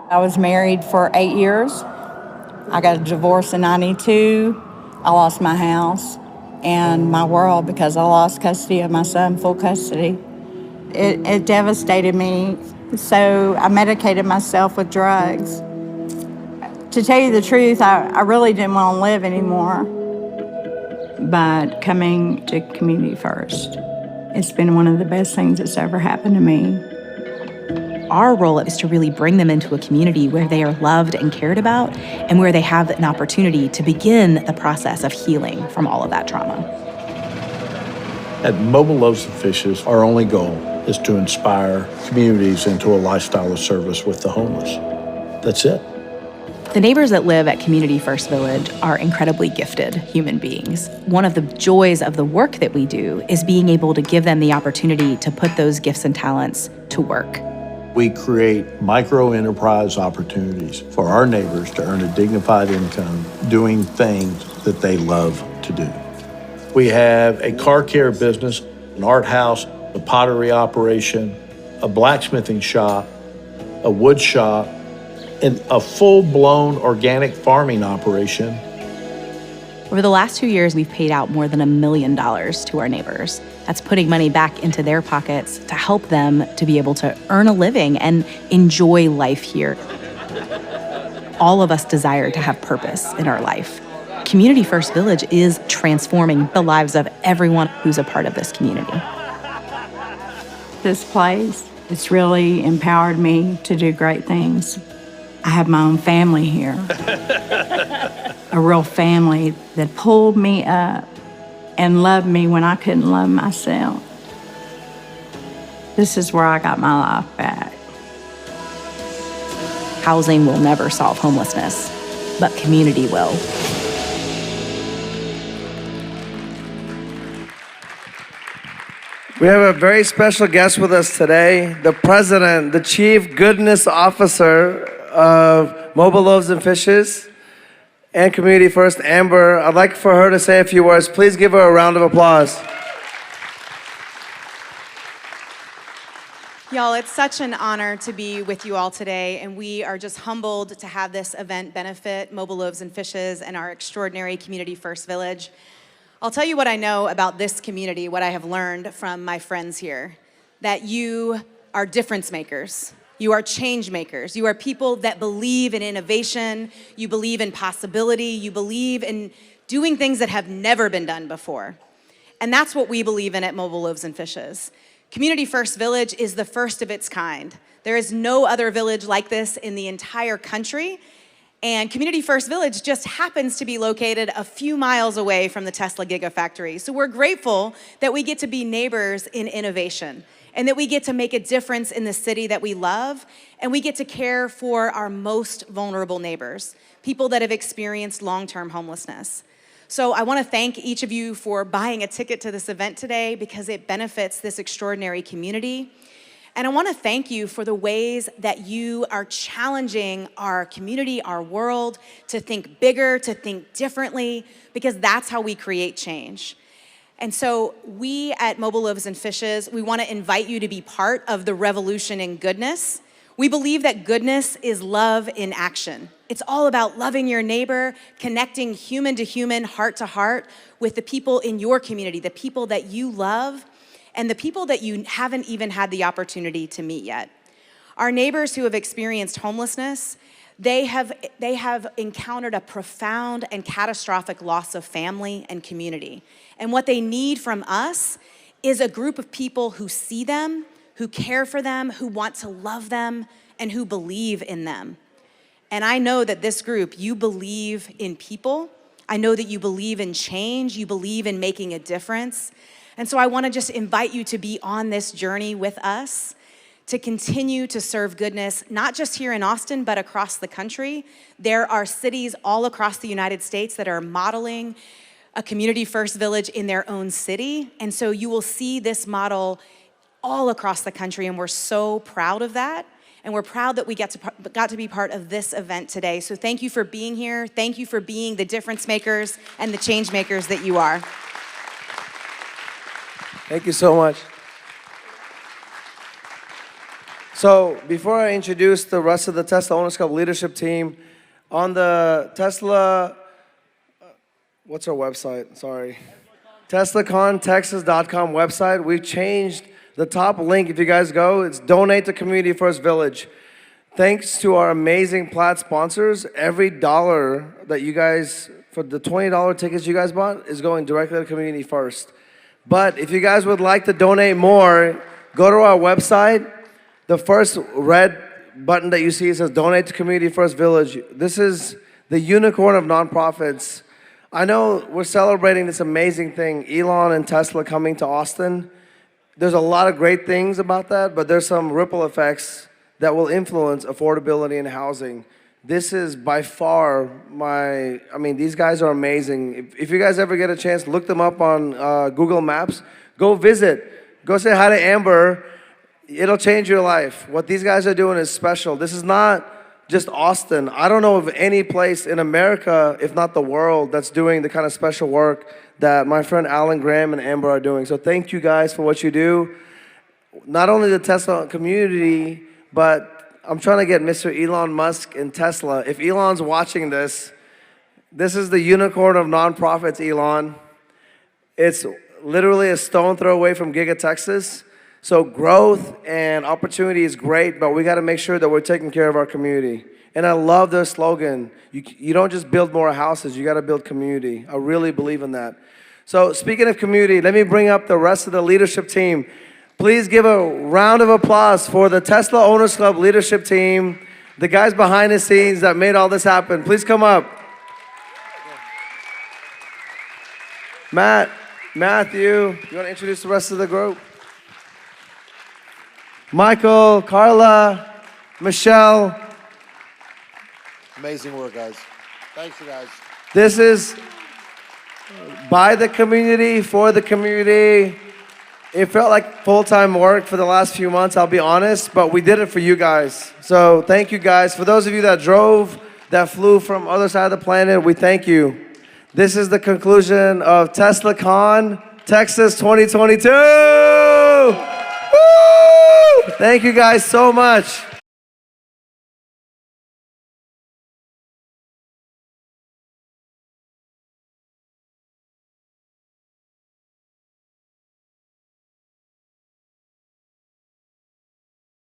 I was married for 8 years. I got a divorce in '92. I lost my house and my world because I lost custody of my son, full custody. It devastated me, so I medicated myself with drugs. To tell you the truth, I really didn't want to live anymore. But coming to Community First, it's been one of the best things that's ever happened to me. Our role is to really bring them into a community where they are loved and cared about and where they have an opportunity to begin the process of healing from all of that trauma. At Mobile Loaves and Fishes, our only goal is to inspire communities into a lifestyle of service with the homeless. That's it. The neighbors that live at Community First Village are incredibly gifted human beings. One of the joys of the work that we do is being able to give them the opportunity to put those gifts and talents to work. We create micro-enterprise opportunities for our neighbors to earn a dignified income doing things that they love to do. We have a car care business, an art house, a pottery operation, a blacksmithing shop, a wood shop, and a full-blown organic farming operation. Over the last 2 years, we've paid out more than $1 million to our neighbors. That's putting money back into their pockets to help them to be able to earn a living and enjoy life here. All of us desire to have purpose in our life. Community First Village is transforming the lives of everyone who's a part of this community. This place, it's really empowered me to do great things. I have my own family here. A real family that pulled me up and loved me when I couldn't love myself. This is where I got my life back. Housing will never solve homelessness, but community will. We have a very special guest with us today, the president, the chief goodness officer of Mobile Loaves and Fishes and Community First, Amber. I'd like for her to say a few words. Please give her a round of applause. Y'all, it's such an honor to be with you all today, and we are just humbled to have this event benefit Mobile Loaves and Fishes and our extraordinary Community First Village. I'll tell you what I know about this community, what I have learned from my friends here, that you are difference makers. You are change makers. You are people that believe in innovation, you believe in possibility, you believe in doing things that have never been done before. And that's what we believe in at Mobile Loaves and Fishes. Community First Village is the first of its kind. There is no other village like this in the entire country. And Community First Village just happens to be located a few miles away from the Tesla Giga factory. So we're grateful that we get to be neighbors in innovation and that we get to make a difference in the city that we love, and we get to care for our most vulnerable neighbors, people that have experienced long-term homelessness. So I want to thank each of you for buying a ticket to this event today because it benefits this extraordinary community. And I want to thank you for the ways that you are challenging our community, our world, to think bigger, to think differently, because that's how we create change. And so we at Mobile Loaves and Fishes, we want to invite you to be part of the revolution in goodness. We believe that goodness is love in action. It's all about loving your neighbor, connecting human to human, heart to heart with the people in your community, the people that you love, and the people that you haven't even had the opportunity to meet yet. Our neighbors who have experienced homelessness, they have encountered a profound and catastrophic loss of family and community. And what they need from us is a group of people who see them, who care for them, who want to love them, and who believe in them. And I know that this group, you believe in people. I know that you believe in change. You believe in making a difference. And so I want to just invite you to be on this journey with us, to continue to serve goodness, not just here in Austin, but across the country. There are cities all across the United States that are modeling a Community First Village in their own city. And so you will see this model all across the country, and we're so proud of that. And we're proud that we got to be part of this event today. So thank you for being here. Thank you for being the difference makers and the change makers that you are. Thank you so much. So before I introduce the rest of the Tesla Owners Club leadership team, on the Tesla, what's our website? Sorry. TeslaConTexas.com website, we've changed the top link. If you guys go, it's donate to Community First Village. Thanks to our amazing Plaid sponsors, every dollar that you guys, for the $20 tickets you guys bought, is going directly to Community First. But if you guys would like to donate more, go to our website. The first red button that you see says Donate to Community First Village. This is the unicorn of nonprofits. I know we're celebrating this amazing thing, Elon and Tesla coming to Austin. There's a lot of great things about that, but there's some ripple effects that will influence affordability in housing. This is by far these guys are amazing. If you guys ever get a chance, look them up on Google Maps. Go visit. Go say hi to Amber. It'll change your life. What these guys are doing is special. This is not just Austin. I don't know of any place in America, if not the world, that's doing the kind of special work that my friend Alan Graham and Amber are doing. So thank you guys for what you do. Not only the Tesla community, but I'm trying to get Mr. Elon Musk and Tesla. If Elon's watching this, this is the unicorn of nonprofits, Elon. It's literally a stone throw away from Giga, Texas. So growth and opportunity is great, but we got to make sure that we're taking care of our community. And I love their slogan. You don't just build more houses, you got to build community. I really believe in that. So speaking of community, let me bring up the rest of the leadership team. Please give a round of applause for the Tesla Owners Club leadership team, the guys behind the scenes that made all this happen. Please come up. Matthew, you want to introduce the rest of the group? Michael, Carla, Michelle. Amazing work, guys. Thanks, you guys. This is by the community, for the community. It felt like full-time work for the last few months, I'll be honest, but we did it for you guys. So thank you guys. For those of you that drove, that flew from other side of the planet, we thank you. This is the conclusion of TeslaCon Texas 2022. Woo! Thank you guys so much.